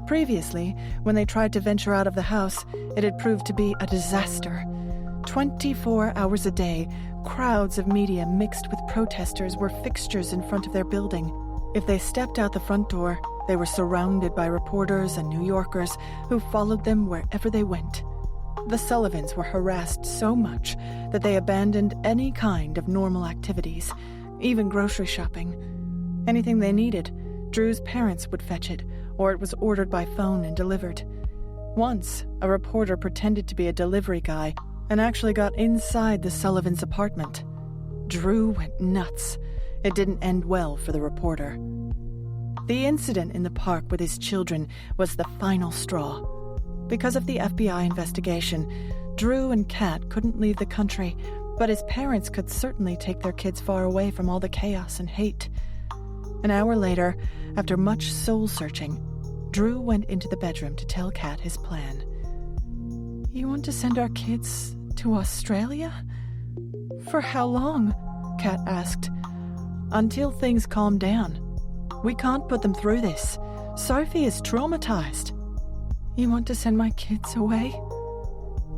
Previously, when they tried to venture out of the house, it had proved to be a disaster. 24 hours a day, crowds of media mixed with protesters were fixtures in front of their building. If they stepped out the front door, they were surrounded by reporters and New Yorkers who followed them wherever they went. The Sullivans were harassed so much that they abandoned any kind of normal activities, even grocery shopping. Anything they needed, Drew's parents would fetch it, or it was ordered by phone and delivered. Once, a reporter pretended to be a delivery guy and actually got inside the Sullivans' apartment. Drew went nuts. It didn't end well for the reporter. The incident in the park with his children was the final straw. Because of the FBI investigation, Drew and Kat couldn't leave the country, but his parents could certainly take their kids far away from all the chaos and hate. An hour later, after much soul-searching, Drew went into the bedroom to tell Kat his plan. "You want to send our kids to Australia?" "For how long?" Kat asked. "Until things calm down. We can't put them through this. Sophie is traumatized." "You want to send my kids away?"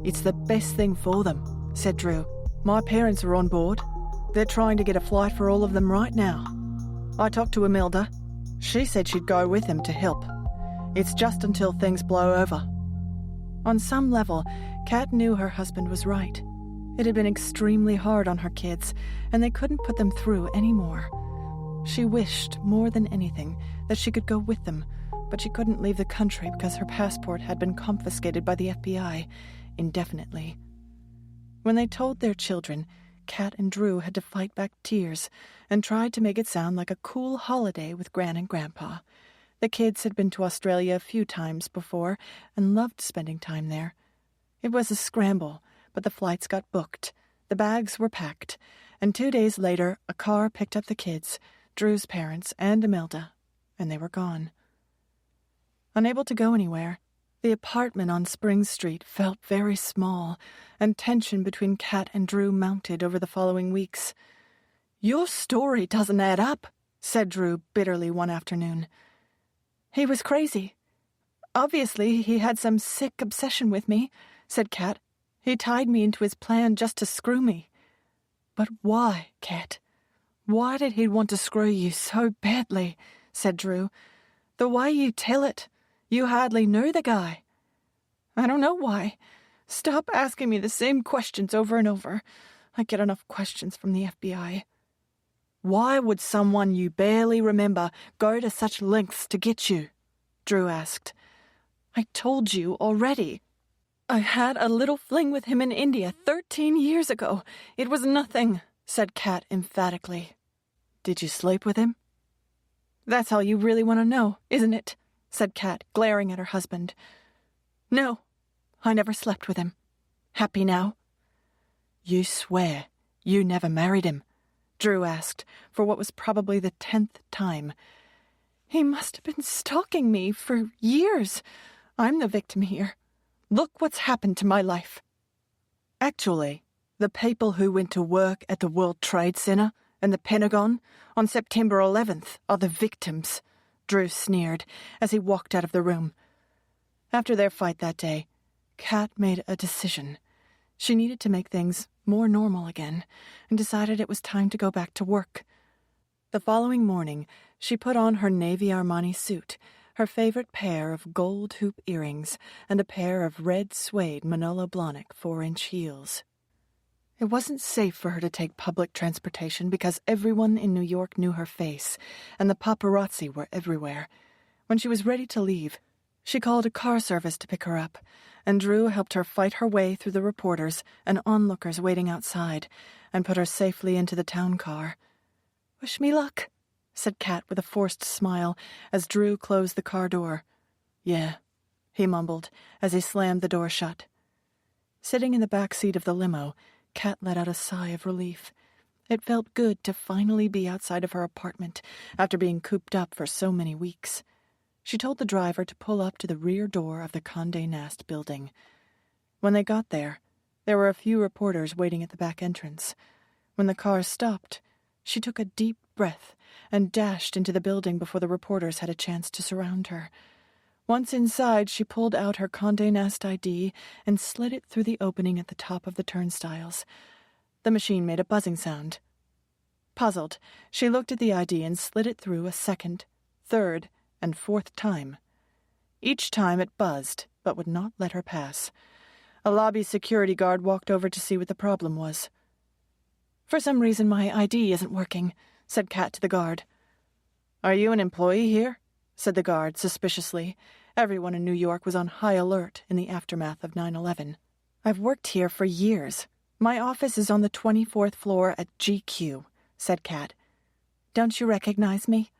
"It's the best thing for them," said Drew. "My parents are on board. They're trying to get a flight for all of them right now. I talked to Imelda. She said she'd go with them to help. It's just until things blow over." On some level, Kat knew her husband was right. It had been extremely hard on her kids, and they couldn't put them through anymore. She wished, more than anything, that she could go with them, but she couldn't leave the country because her passport had been confiscated by the FBI indefinitely. When they told their children, Kat and Drew had to fight back tears and tried to make it sound like a cool holiday with Gran and Grandpa. The kids had been to Australia a few times before and loved spending time there. It was a scramble, but the flights got booked, the bags were packed, and 2 days later a car picked up the kids, Drew's parents and Imelda, and they were gone. Unable to go anywhere, the apartment on Spring Street felt very small, and tension between Kat and Drew mounted over the following weeks. "Your story doesn't add up," said Drew bitterly one afternoon. "He was crazy. Obviously, he had some sick obsession with me," said Kat. "He tied me into his plan just to screw me." "But why, Kat? Why did he want to screw you so badly?" said Drew. "The way you tell it, you hardly knew the guy." "I don't know why. Stop asking me the same questions over and over. I get enough questions from the FBI." "Why would someone you barely remember go to such lengths to get you?" Drew asked. "I told you already. I had a little fling with him in India 13 years ago. It was nothing," said Kat emphatically. "Did you sleep with him?" "That's all you really want to know, isn't it?" said Kat, glaring at her husband. "No, I never slept with him. Happy now?" "You swear you never married him?" Drew asked, for what was probably the 10th time. "He must have been stalking me for years. I'm the victim here. Look what's happened to my life." "Actually, the people who went to work at the World Trade Center and the Pentagon on September 11th are the victims," Drew sneered as he walked out of the room. After their fight that day, Kat made a decision. She needed to make things more normal again and decided it was time to go back to work. The following morning, she put on her navy Armani suit, her favorite pair of gold hoop earrings, and a pair of red suede Manolo Blahnik 4-inch heels. It wasn't safe for her to take public transportation because everyone in New York knew her face, and the paparazzi were everywhere. When she was ready to leave, she called a car service to pick her up, and Drew helped her fight her way through the reporters and onlookers waiting outside, and put her safely into the town car. "Wish me luck," said Kat with a forced smile as Drew closed the car door. "Yeah, he mumbled as he slammed the door shut. Sitting in the back seat of the limo, Kat let out a sigh of relief. It felt good to finally be outside of her apartment after being cooped up for so many weeks. She told the driver to pull up to the rear door of the Condé Nast building. When they got there were a few reporters waiting at the back entrance. When the car stopped, she took a deep breath and dashed into the building before the reporters had a chance to surround her. Once inside, she pulled out her Condé Nast ID and slid it through the opening at the top of the turnstiles. The machine made a buzzing sound. Puzzled, she looked at the ID and slid it through a second, third, and fourth time. Each time it buzzed, but would not let her pass. A lobby security guard walked over to see what the problem was. "For some reason my ID isn't working," said Kat to the guard. "Are you an employee here?" said the guard suspiciously. Everyone in New York was on high alert in the aftermath of 9/11. "I've worked here for years. My office is on the 24th floor at GQ, said Kat. "Don't you recognize me?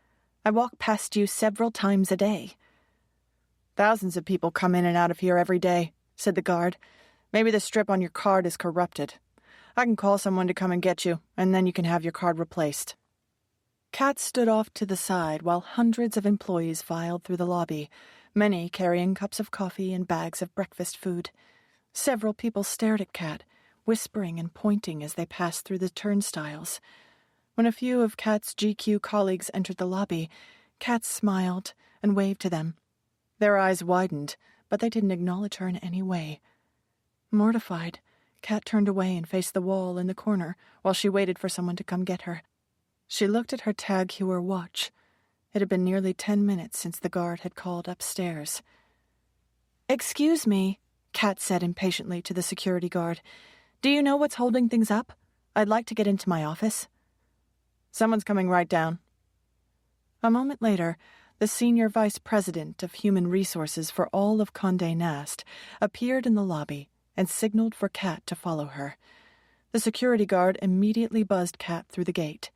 I walk past you several times a day." "Thousands of people come in and out of here every day," said the guard. "Maybe the strip on your card is corrupted. I can call someone to come and get you, and then you can have your card replaced." Kat stood off to the side while hundreds of employees filed through the lobby, many carrying cups of coffee and bags of breakfast food. Several people stared at Kat, whispering and pointing as they passed through the turnstiles. When a few of Kat's GQ colleagues entered the lobby, Kat smiled and waved to them. Their eyes widened, but they didn't acknowledge her in any way. Mortified, Kat turned away and faced the wall in the corner while she waited for someone to come get her. She looked at her Tag Heuer watch. It had been nearly 10 minutes since the guard had called upstairs. "Excuse me," Kat said impatiently to the security guard. "Do you know what's holding things up? I'd like to get into my office." "Someone's coming right down." A moment later, the senior vice president of human resources for all of Condé Nast appeared in the lobby and signaled for Kat to follow her. The security guard immediately buzzed Kat through the gate.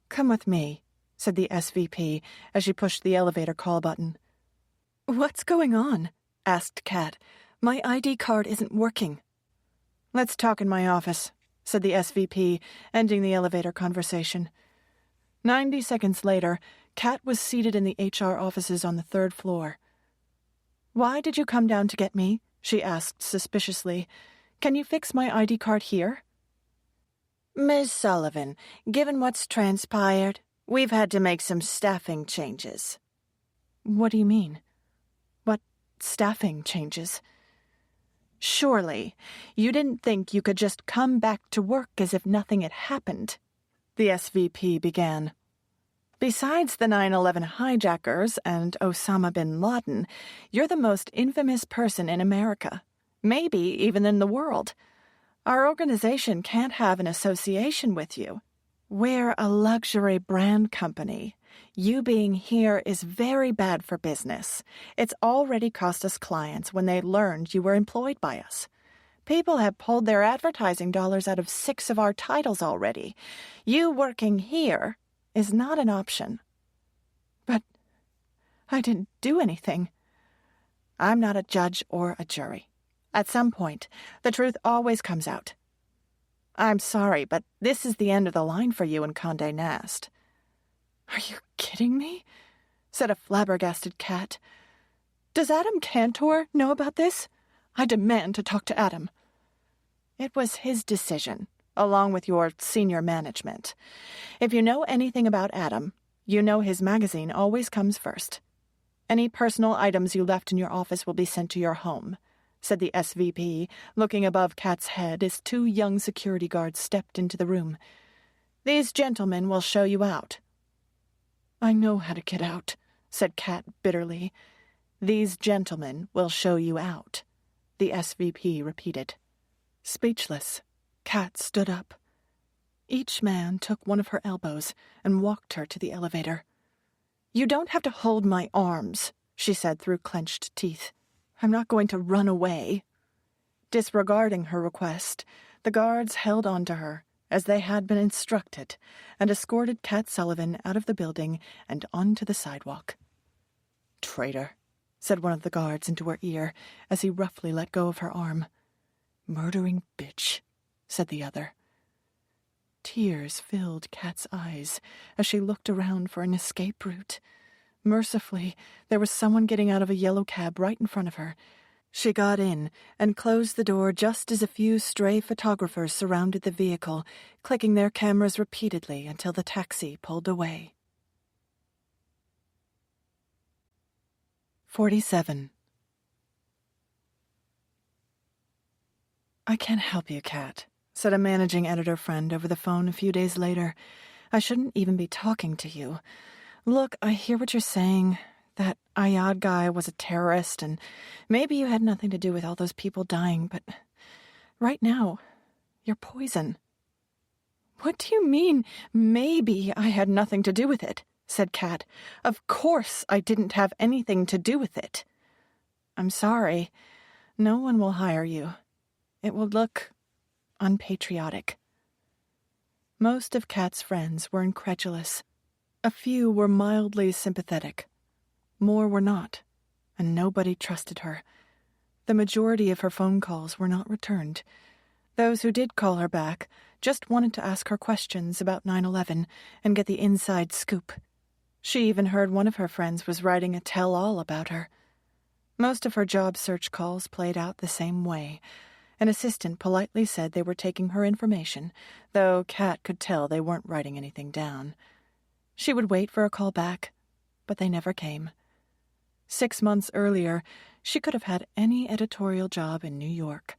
"Come with me," said the SVP as she pushed the elevator call button. "What's going on?" asked Kat. "My ID card isn't working." "Let's talk in my office," said the SVP, ending the elevator conversation. 90 seconds later, Kat was seated in the HR offices on the 3rd floor. "Why did you come down to get me?" she asked suspiciously. "Can you fix my ID card here?" Ms. Sullivan, given what's transpired, we've had to make some staffing changes." "What do you mean? What staffing changes?" "Surely, you didn't think you could just come back to work as if nothing had happened," the SVP began. "Besides the 9/11 hijackers and Osama bin Laden, you're the most infamous person in America, maybe even in the world. Our organization can't have an association with you. We're a luxury brand company. You being here is very bad for business. It's already cost us clients when they learned you were employed by us. People have pulled their advertising dollars out of 6 of our titles already. You working here is not an option." "But I didn't do anything." "I'm not a judge or a jury. At some point, the truth always comes out. I'm sorry, but this is the end of the line for you in Condé Nast." "Are you kidding me?" said a flabbergasted Kat. "Does Adam Cantor know about this? I demand to talk to Adam." "It was his decision, along with your senior management. If you know anything about Adam, you know his magazine always comes first. Any personal items you left in your office will be sent to your home," said the SVP, looking above Kat's head as 2 young security guards stepped into the room. "These gentlemen will show you out." "I know how to get out," said Kat bitterly. "These gentlemen will show you out," the SVP repeated. Speechless, Kat stood up. Each man took one of her elbows and walked her to the elevator. "You don't have to hold my arms," she said through clenched teeth. "I'm not going to run away." Disregarding her request, the guards held on to her, as they had been instructed, and escorted Kat Sullivan out of the building and onto the sidewalk. "Traitor," said one of the guards into her ear as he roughly let go of her arm. "Murdering bitch," said the other. Tears filled Kat's eyes as she looked around for an escape route. Mercifully, there was someone getting out of a yellow cab right in front of her. She got in and closed the door just as a few stray photographers surrounded the vehicle, clicking their cameras repeatedly until the taxi pulled away. 47. "I can't help you, Kat," said a managing editor friend over the phone a few days later. "I shouldn't even be talking to you. Look, I hear what you're saying. That Ayad guy was a terrorist, and maybe you had nothing to do with all those people dying, but right now, you're poison." "What do you mean, maybe I had nothing to do with it?" said Kat. "Of course I didn't have anything to do with it." "I'm sorry. No one will hire you. It will look unpatriotic." Most of Kat's friends were incredulous. A few were mildly sympathetic. More were not, and nobody trusted her. The majority of her phone calls were not returned. Those who did call her back just wanted to ask her questions about 9/11 and get the inside scoop. She even heard one of her friends was writing a tell-all about her. Most of her job search calls played out the same way. An assistant politely said they were taking her information, though Kat could tell they weren't writing anything down. She would wait for a call back, but they never came. 6 months earlier, she could have had any editorial job in New York.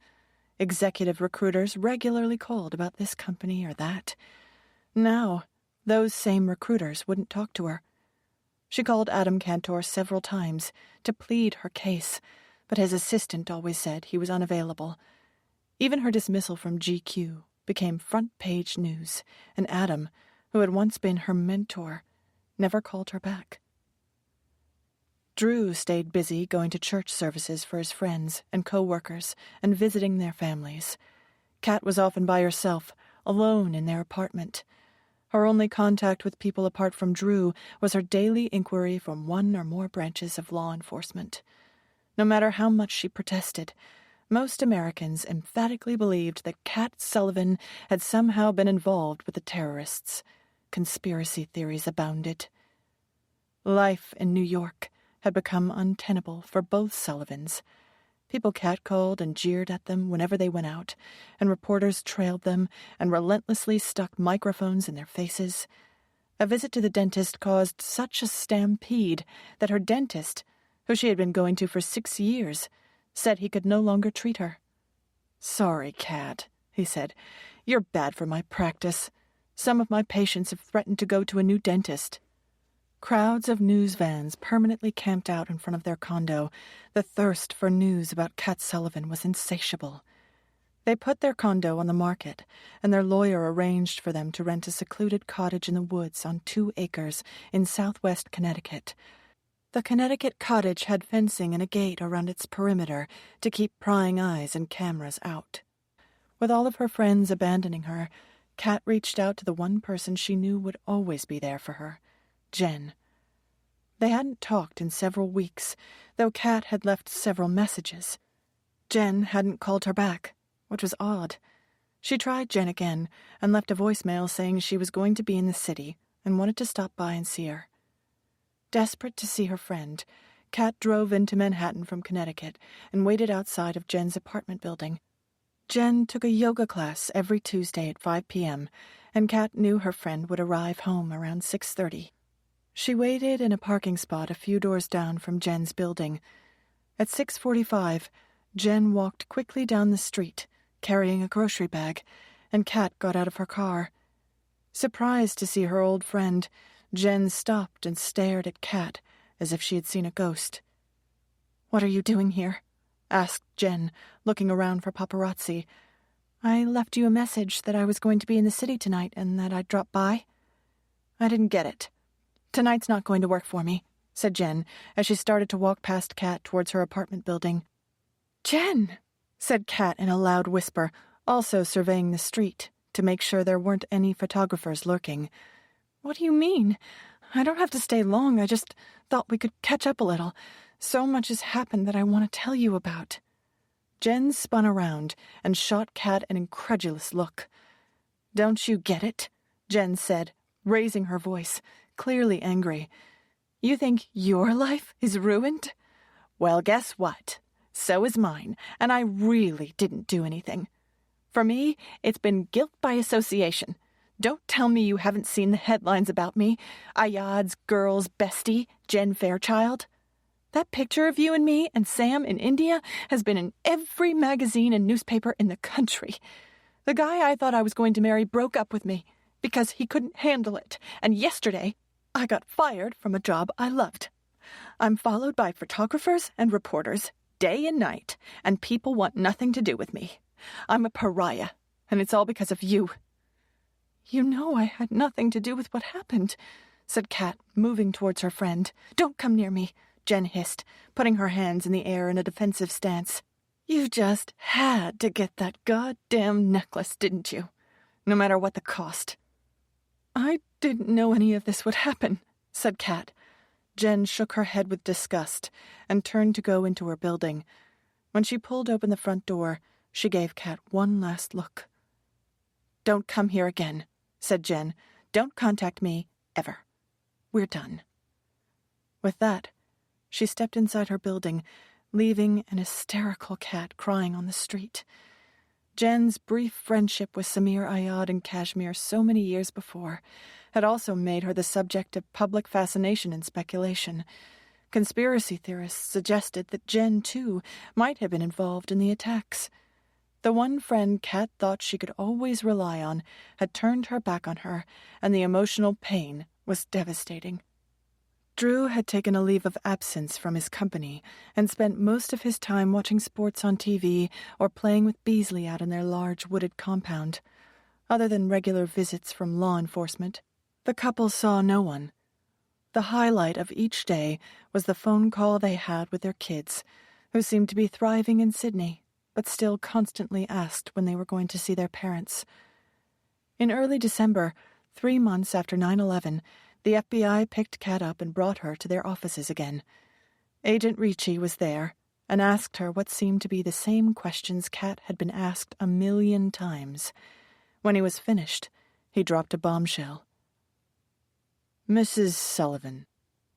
Executive recruiters regularly called about this company or that. Now, those same recruiters wouldn't talk to her. She called Adam Cantor several times to plead her case, but his assistant always said he was unavailable. Even her dismissal from GQ became front-page news, and Adam, who had once been her mentor, never called her back. Drew stayed busy going to church services for his friends and co-workers and visiting their families. Kat was often by herself, alone in their apartment. Her only contact with people apart from Drew was her daily inquiry from one or more branches of law enforcement. No matter how much she protested, most Americans emphatically believed that Kat Sullivan had somehow been involved with the terrorists. Conspiracy theories abounded. Life in New York had become untenable for both Sullivans. People catcalled and jeered at them whenever they went out, and reporters trailed them and relentlessly stuck microphones in their faces. A visit to the dentist caused such a stampede that her dentist, who she had been going to for 6 years, said he could no longer treat her. "Sorry, Kat," he said. "You're bad for my practice. Some of my patients have threatened to go to a new dentist." Crowds of news vans permanently camped out in front of their condo. The thirst for news about Kat Sullivan was insatiable. They put their condo on the market, and their lawyer arranged for them to rent a secluded cottage in the woods on 2 acres in southwest Connecticut. The Connecticut cottage had fencing and a gate around its perimeter to keep prying eyes and cameras out. With all of her friends abandoning her, Kat reached out to the one person she knew would always be there for her, Jen. They hadn't talked in several weeks, though Kat had left several messages. Jen hadn't called her back, which was odd. She tried Jen again and left a voicemail saying she was going to be in the city and wanted to stop by and see her. Desperate to see her friend, Kat drove into Manhattan from Connecticut and waited outside of Jen's apartment building. Jen took a yoga class every Tuesday at 5 p.m., and Kat knew her friend would arrive home around 6:30. She waited in a parking spot a few doors down from Jen's building. At 6:45, Jen walked quickly down the street, carrying a grocery bag, and Kat got out of her car. Surprised to see her old friend, Jen stopped and stared at Kat as if she had seen a ghost. "What are you doing here?" asked Jen, looking around for paparazzi. "I left you a message that I was going to be in the city tonight and that I'd drop by." "I didn't get it. Tonight's not going to work for me," said Jen as she started to walk past Kat towards her apartment building. "Jen," said Kat in a loud whisper, also surveying the street to make sure there weren't any photographers lurking. "What do you mean? I don't have to stay long. I just thought we could catch up a little. So much has happened that I want to tell you about." Jen spun around and shot Kat an incredulous look. "Don't you get it?" Jen said, raising her voice, clearly angry. "You think your life is ruined? Well, guess what? So is mine, and I really didn't do anything. For me, it's been guilt by association. Don't tell me you haven't seen the headlines about me. Ayad's girl's bestie, Jen Fairchild. That picture of you and me and Sam in India has been in every magazine and newspaper in the country. The guy I thought I was going to marry broke up with me because he couldn't handle it, and yesterday I got fired from a job I loved. I'm followed by photographers and reporters day and night, and people want nothing to do with me. I'm a pariah, and it's all because of you." "You know I had nothing to do with what happened," said Kat, moving towards her friend. "Don't come near me," Jen hissed, putting her hands in the air in a defensive stance. "You just had to get that goddamn necklace, didn't you? No matter what the cost." "I didn't know any of this would happen," said Kat. Jen shook her head with disgust and turned to go into her building. When she pulled open the front door, she gave Kat one last look. "Don't come here again," said Jen. "Don't contact me, ever. We're done." With that, she stepped inside her building, leaving an hysterical Kat crying on the street. Jen's brief friendship with Samir Ayad in Kashmir so many years before had also made her the subject of public fascination and speculation. Conspiracy theorists suggested that Jen, too, might have been involved in the attacks. The one friend Kat thought she could always rely on had turned her back on her, and the emotional pain was devastating. Drew had taken a leave of absence from his company and spent most of his time watching sports on TV or playing with Beasley out in their large wooded compound. Other than regular visits from law enforcement, the couple saw no one. The highlight of each day was the phone call they had with their kids, who seemed to be thriving in Sydney, but still constantly asked when they were going to see their parents. In early December, 3 months after 9/11, the FBI picked Kat up and brought her to their offices again. Agent Ricci was there and asked her what seemed to be the same questions Kat had been asked 1,000,000 times. When he was finished, he dropped a bombshell. "Mrs. Sullivan,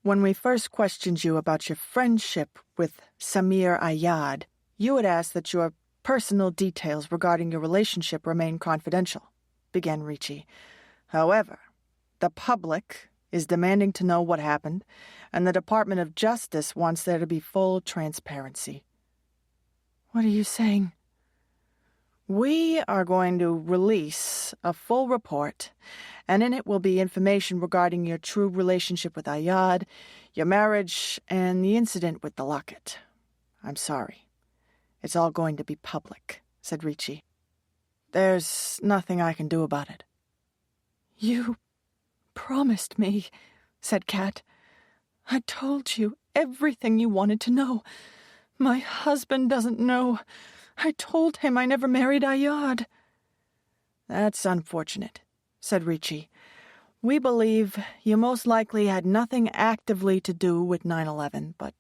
when we first questioned you about your friendship with Samir Ayad, you had asked that your personal details regarding your relationship remain confidential," began Ricci. "However, the public is demanding to know what happened, and the Department of Justice wants there to be full transparency." "What are you saying?" "We are going to release a full report, and in it will be information regarding your true relationship with Ayad, your marriage, and the incident with the locket. I'm sorry. It's all going to be public," said Ricci. "There's nothing I can do about it." "You promised me," said Kat. "I told you everything you wanted to know. My husband doesn't know. I told him I never married Ayad." "That's unfortunate," said Ricci. "We believe you most likely had nothing actively to do with 9/11, but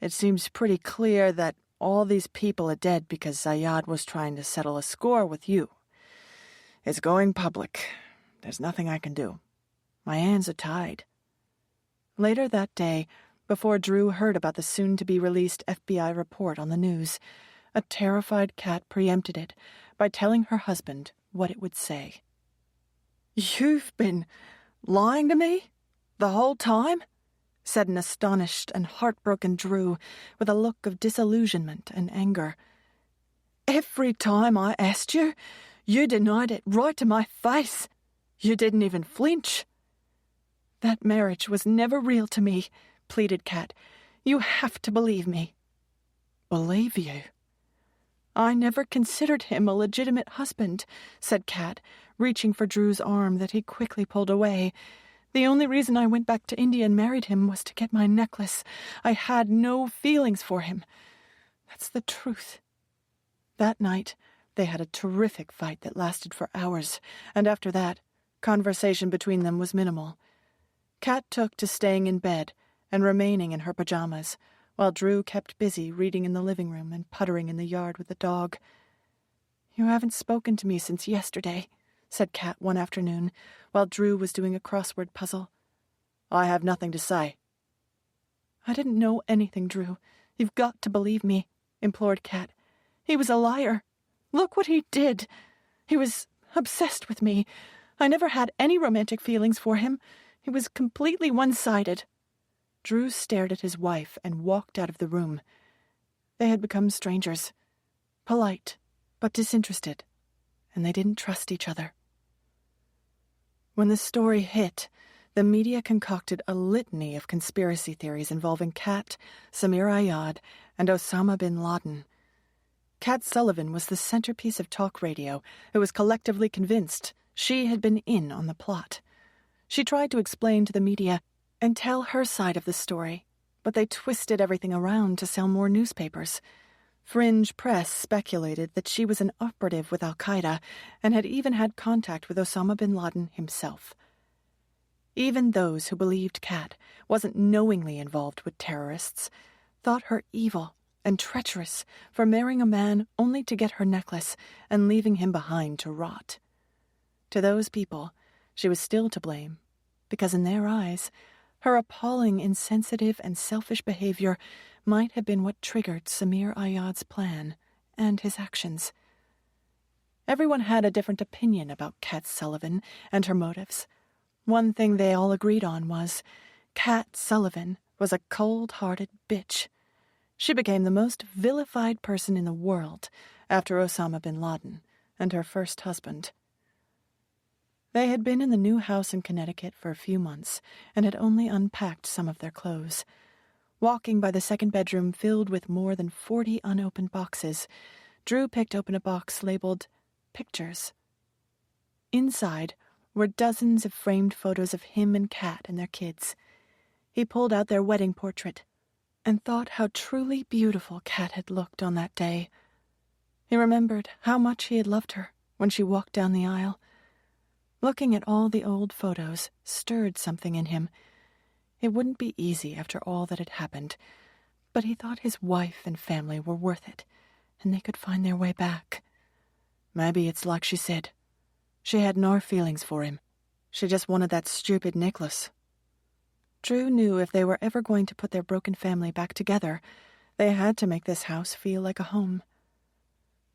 it seems pretty clear that all these people are dead because Ayad was trying to settle a score with you. It's going public. There's nothing I can do. My hands are tied." Later that day, before Drew heard about the soon-to-be-released FBI report on the news, a terrified Kat preempted it by telling her husband what it would say. "You've been lying to me the whole time?" said an astonished and heartbroken Drew with a look of disillusionment and anger. "Every time I asked you, you denied it right to my face. You didn't even flinch." "That marriage was never real to me," pleaded Kat. "You have to believe me." "Believe you?" "I never considered him a legitimate husband," said Kat, reaching for Drew's arm that he quickly pulled away. "The only reason I went back to India and married him was to get my necklace. I had no feelings for him. That's the truth." That night, they had a terrific fight that lasted for hours, and after that, conversation between them was minimal. Kat took to staying in bed and remaining in her pajamas, while Drew kept busy reading in the living room and puttering in the yard with the dog. "You haven't spoken to me since yesterday," said Kat one afternoon, while Drew was doing a crossword puzzle. "I have nothing to say." "I didn't know anything, Drew. You've got to believe me," implored Kat. "He was a liar. Look what he did. He was obsessed with me. I never had any romantic feelings for him. He was completely one-sided." Drew stared at his wife and walked out of the room. They had become strangers, polite but disinterested, and they didn't trust each other. When the story hit, the media concocted a litany of conspiracy theories involving Kat, Samir Ayad, and Osama bin Laden. Kat Sullivan was the centerpiece of talk radio, who was collectively convinced she had been in on the plot. She tried to explain to the media and tell her side of the story, but they twisted everything around to sell more newspapers. Fringe press speculated that she was an operative with al-Qaeda and had even had contact with Osama bin Laden himself. Even those who believed Kat wasn't knowingly involved with terrorists thought her evil and treacherous for marrying a man only to get her necklace and leaving him behind to rot. To those people, she was still to blame, because in their eyes, her appalling, insensitive, and selfish behavior might have been what triggered Samir Ayad's plan and his actions. Everyone had a different opinion about Kat Sullivan and her motives. One thing they all agreed on was Kat Sullivan was a cold-hearted bitch. She became the most vilified person in the world after Osama bin Laden and her first husband. They had been in the new house in Connecticut for a few months and had only unpacked some of their clothes. Walking by the second bedroom filled with more than 40 unopened boxes, Drew picked open a box labeled Pictures. Inside were dozens of framed photos of him and Kat and their kids. He pulled out their wedding portrait and thought how truly beautiful Kat had looked on that day. He remembered how much he had loved her when she walked down the aisle. Looking at all the old photos stirred something in him. It wouldn't be easy after all that had happened, but he thought his wife and family were worth it, and they could find their way back. Maybe it's like she said. She had no feelings for him. She just wanted that stupid necklace. Drew knew if they were ever going to put their broken family back together, they had to make this house feel like a home.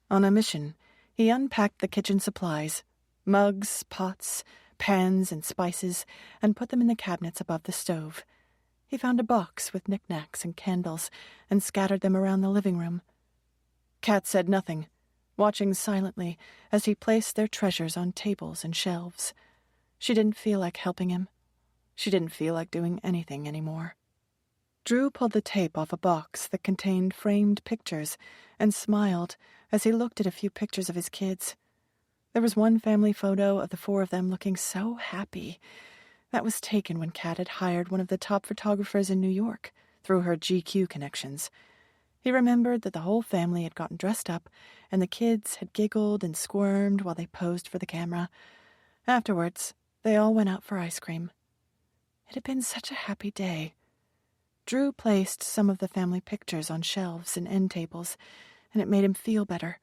On a mission, he unpacked the kitchen supplies, mugs, pots, pans, and spices, and put them in the cabinets above the stove. He found a box with knickknacks and candles and scattered them around the living room. Kat said nothing, watching silently as he placed their treasures on tables and shelves. She didn't feel like helping him. She didn't feel like doing anything anymore. Drew pulled the tape off a box that contained framed pictures and smiled as he looked at a few pictures of his kids. There was one family photo of the four of them looking so happy. That was taken when Kat had hired one of the top photographers in New York through her GQ connections. He remembered that the whole family had gotten dressed up, and the kids had giggled and squirmed while they posed for the camera. Afterwards, they all went out for ice cream. It had been such a happy day. Drew placed some of the family pictures on shelves and end tables, and it made him feel better.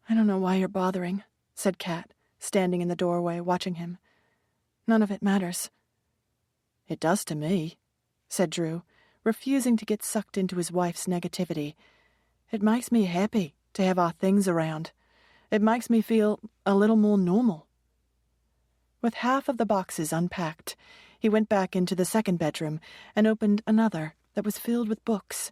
"I don't know why you're bothering," said Kat, standing in the doorway watching him. "None of it matters." "It does to me," said Drew, refusing to get sucked into his wife's negativity. "It makes me happy to have our things around. It makes me feel a little more normal." With half of the boxes unpacked, he went back into the second bedroom and opened another that was filled with books.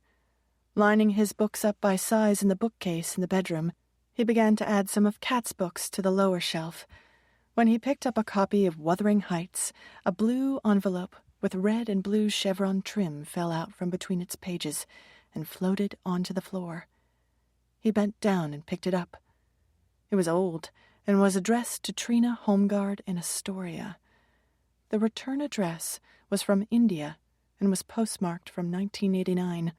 Lining his books up by size in the bookcase in the bedroom, he began to add some of Kat's books to the lower shelf. When he picked up a copy of Wuthering Heights, a blue envelope with red and blue chevron trim fell out from between its pages and floated onto the floor. He bent down and picked it up. It was old and was addressed to Trina Homeguard in Astoria. The return address was from India and was postmarked from 1989.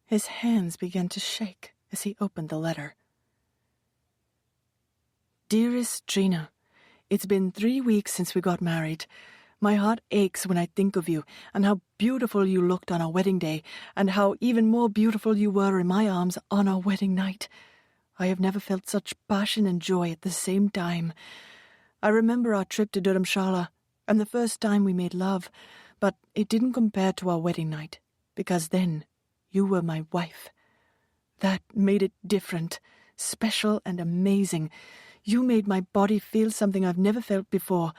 His hands began to shake as he opened the letter. "Dearest Trina, it's been 3 weeks since we got married. My heart aches when I think of you, and how beautiful you looked on our wedding day, and how even more beautiful you were in my arms on our wedding night. I have never felt such passion and joy at the same time. I remember our trip to Dharamshala, and the first time we made love, but it didn't compare to our wedding night, because then you were my wife. That made it different, special and amazing. You made my body feel something I've never felt before.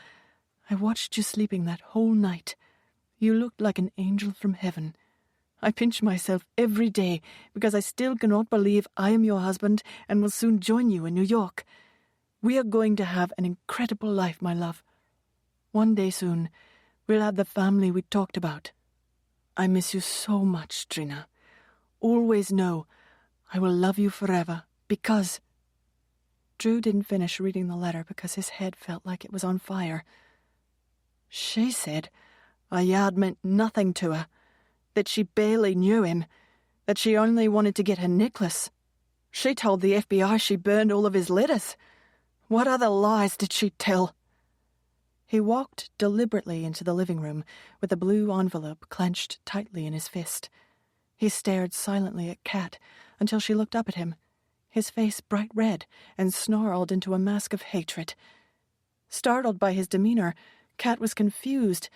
I watched you sleeping that whole night. You looked like an angel from heaven. I pinch myself every day because I still cannot believe I am your husband and will soon join you in New York. We are going to have an incredible life, my love. One day soon, we'll have the family we talked about. I miss you so much, Trina. Always know I will love you forever because... Drew didn't finish reading the letter because his head felt like it was on fire. She said a yard meant nothing to her, that she barely knew him, that she only wanted to get her necklace. She told the FBI she burned all of his letters. What other lies did she tell? He walked deliberately into the living room with the blue envelope clenched tightly in his fist. He stared silently at Kat until she looked up at him, his face bright red and snarled into a mask of hatred. Startled by his demeanor, Kat was confused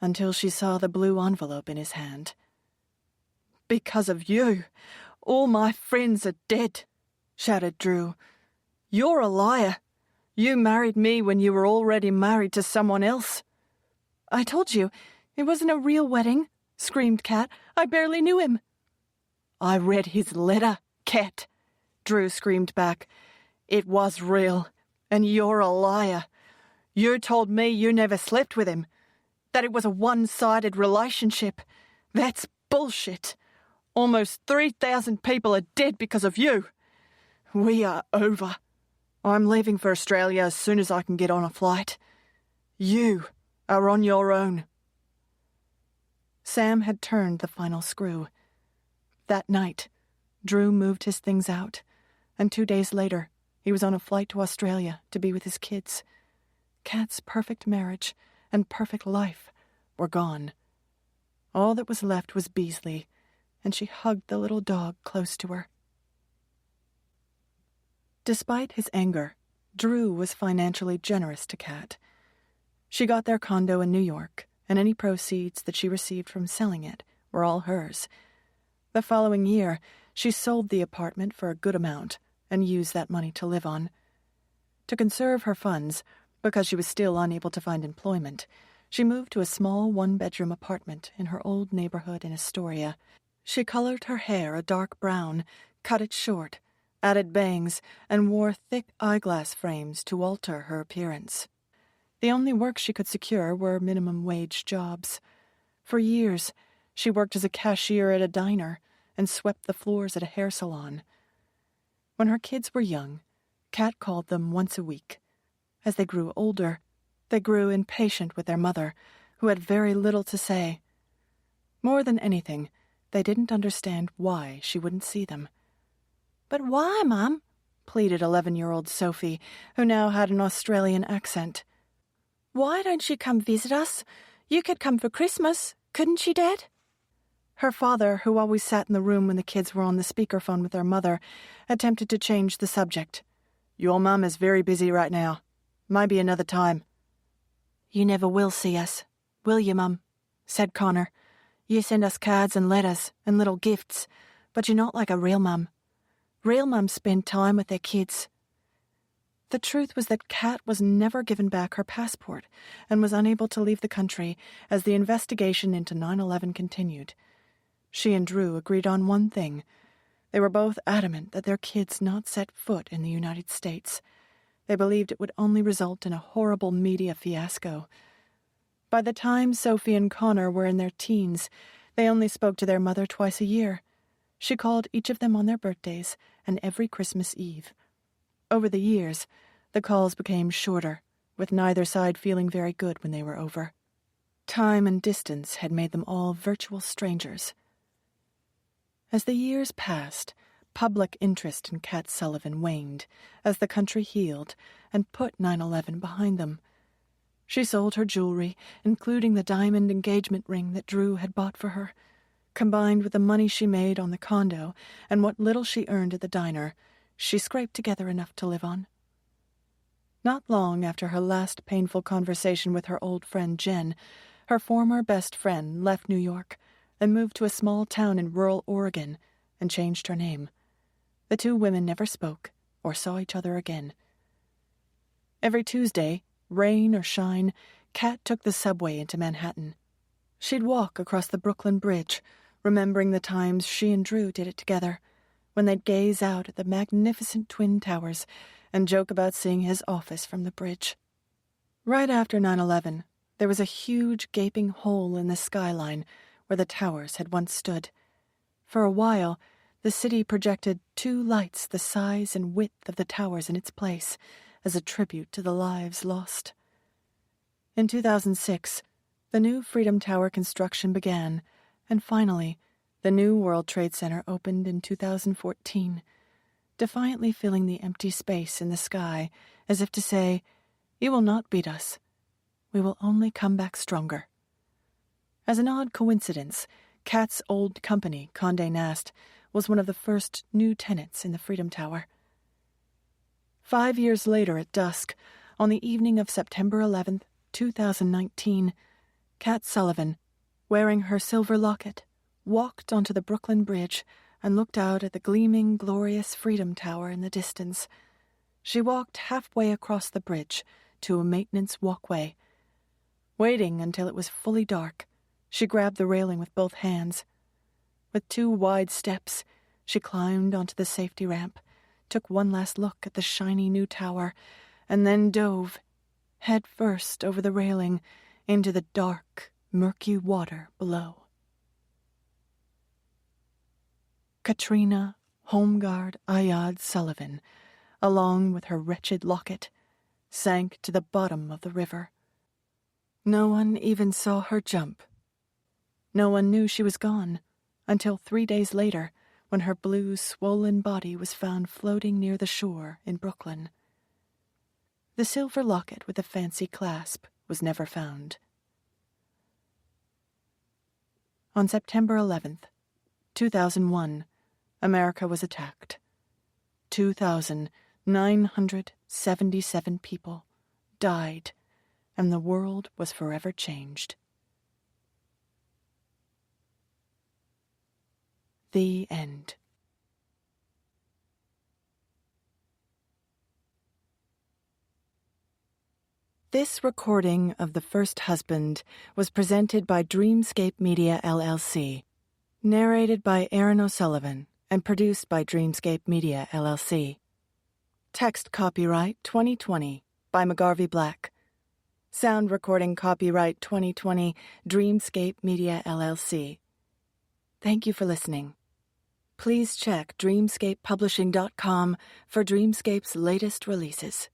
until she saw the blue envelope in his hand. "Because of you, all my friends are dead," shouted Drew. "You're a liar. You married me when you were already married to someone else." "I told you, it wasn't a real wedding," screamed Kat. "I barely knew him." "I read his letter, Kat," Drew screamed back. "It was real, and you're a liar. You told me you never slept with him, that it was a one-sided relationship. That's bullshit. Almost 3,000 people are dead because of you. We are over. I'm leaving for Australia as soon as I can get on a flight. You are on your own." Sam had turned the final screw. That night, Drew moved his things out, and 2 days later, he was on a flight to Australia to be with his kids. Kat's perfect marriage and perfect life were gone. All that was left was Beasley, and she hugged the little dog close to her. Despite his anger, Drew was financially generous to Kat. She got their condo in New York, and any proceeds that she received from selling it were all hers. The following year, she sold the apartment for a good amount and used that money to live on. To conserve her funds, because she was still unable to find employment, she moved to a small one-bedroom apartment in her old neighborhood in Astoria. She colored her hair a dark brown, cut it short, added bangs, and wore thick eyeglass frames to alter her appearance. The only work she could secure were minimum-wage jobs. For years, she worked as a cashier at a diner and swept the floors at a hair salon. When her kids were young, Kat called them once a week. As they grew older, they grew impatient with their mother, who had very little to say. More than anything, they didn't understand why she wouldn't see them. "But why, Mum?" pleaded 11-year-old Sophie, who now had an Australian accent. "Why don't you come visit us? You could come for Christmas, couldn't you, Dad?" Her father, who always sat in the room when the kids were on the speakerphone with their mother, attempted to change the subject. "Your mum is very busy right now. Maybe another time." "You never will see us, will you, Mum?" said Connor. "You send us cards and letters and little gifts, but you're not like a real mum. Real mums spend time with their kids." The truth was that Kat was never given back her passport and was unable to leave the country as the investigation into 9/11 continued. She and Drew agreed on one thing. They were both adamant that their kids not set foot in the United States. They believed it would only result in a horrible media fiasco. By the time Sophie and Connor were in their teens, they only spoke to their mother twice a year. She called each of them on their birthdays and every Christmas Eve. Over the years, the calls became shorter, with neither side feeling very good when they were over. Time and distance had made them all virtual strangers. As the years passed, public interest in Kat Sullivan waned as the country healed and put 9/11 behind them. She sold her jewelry, including the diamond engagement ring that Drew had bought for her. Combined with the money she made on the condo and what little she earned at the diner, she scraped together enough to live on. Not long after her last painful conversation with her old friend Jen, her former best friend left New York and moved to a small town in rural Oregon and changed her name. The two women never spoke or saw each other again. Every Tuesday, rain or shine, Kat took the subway into Manhattan. She'd walk across the Brooklyn Bridge, remembering the times she and Drew did it together, when they'd gaze out at the magnificent Twin Towers and joke about seeing his office from the bridge. Right after 9/11, there was a huge gaping hole in the skyline where the towers had once stood. For a while, the city projected two lights the size and width of the towers in its place, as a tribute to the lives lost. In 2006, the new Freedom Tower construction began, and finally, the new World Trade Center opened in 2014, defiantly filling the empty space in the sky, as if to say, "You will not beat us. We will only come back stronger." As an odd coincidence, Kat's old company, Condé Nast, was one of the first new tenants in the Freedom Tower. 5 years later at dusk, on the evening of September 11th, 2019, Kat Sullivan, wearing her silver locket, walked onto the Brooklyn Bridge and looked out at the gleaming, glorious Freedom Tower in the distance. She walked halfway across the bridge to a maintenance walkway. Waiting until it was fully dark, she grabbed the railing with both hands. With 2 wide steps, she climbed onto the safety ramp, took one last look at the shiny new tower, and then dove, head first over the railing, into the dark, murky water below. Katrina Homeguard Ayad Sullivan, along with her wretched locket, sank to the bottom of the river. No one even saw her jump. No one knew she was gone until 3 days later, when her blue, swollen body was found floating near the shore in Brooklyn. The silver locket with the fancy clasp was never found. On September 11th, 2001, America was attacked. 2,977 people died, and the world was forever changed. The end. This recording of The First Husband was presented by Dreamscape Media LLC, narrated by Aaron O'Sullivan, and produced by Dreamscape Media LLC. Text copyright 2020 by McGarvey Black. Sound recording copyright 2020 Dreamscape Media LLC. Thank you for listening. Please check dreamscapepublishing.com for Dreamscape's latest releases.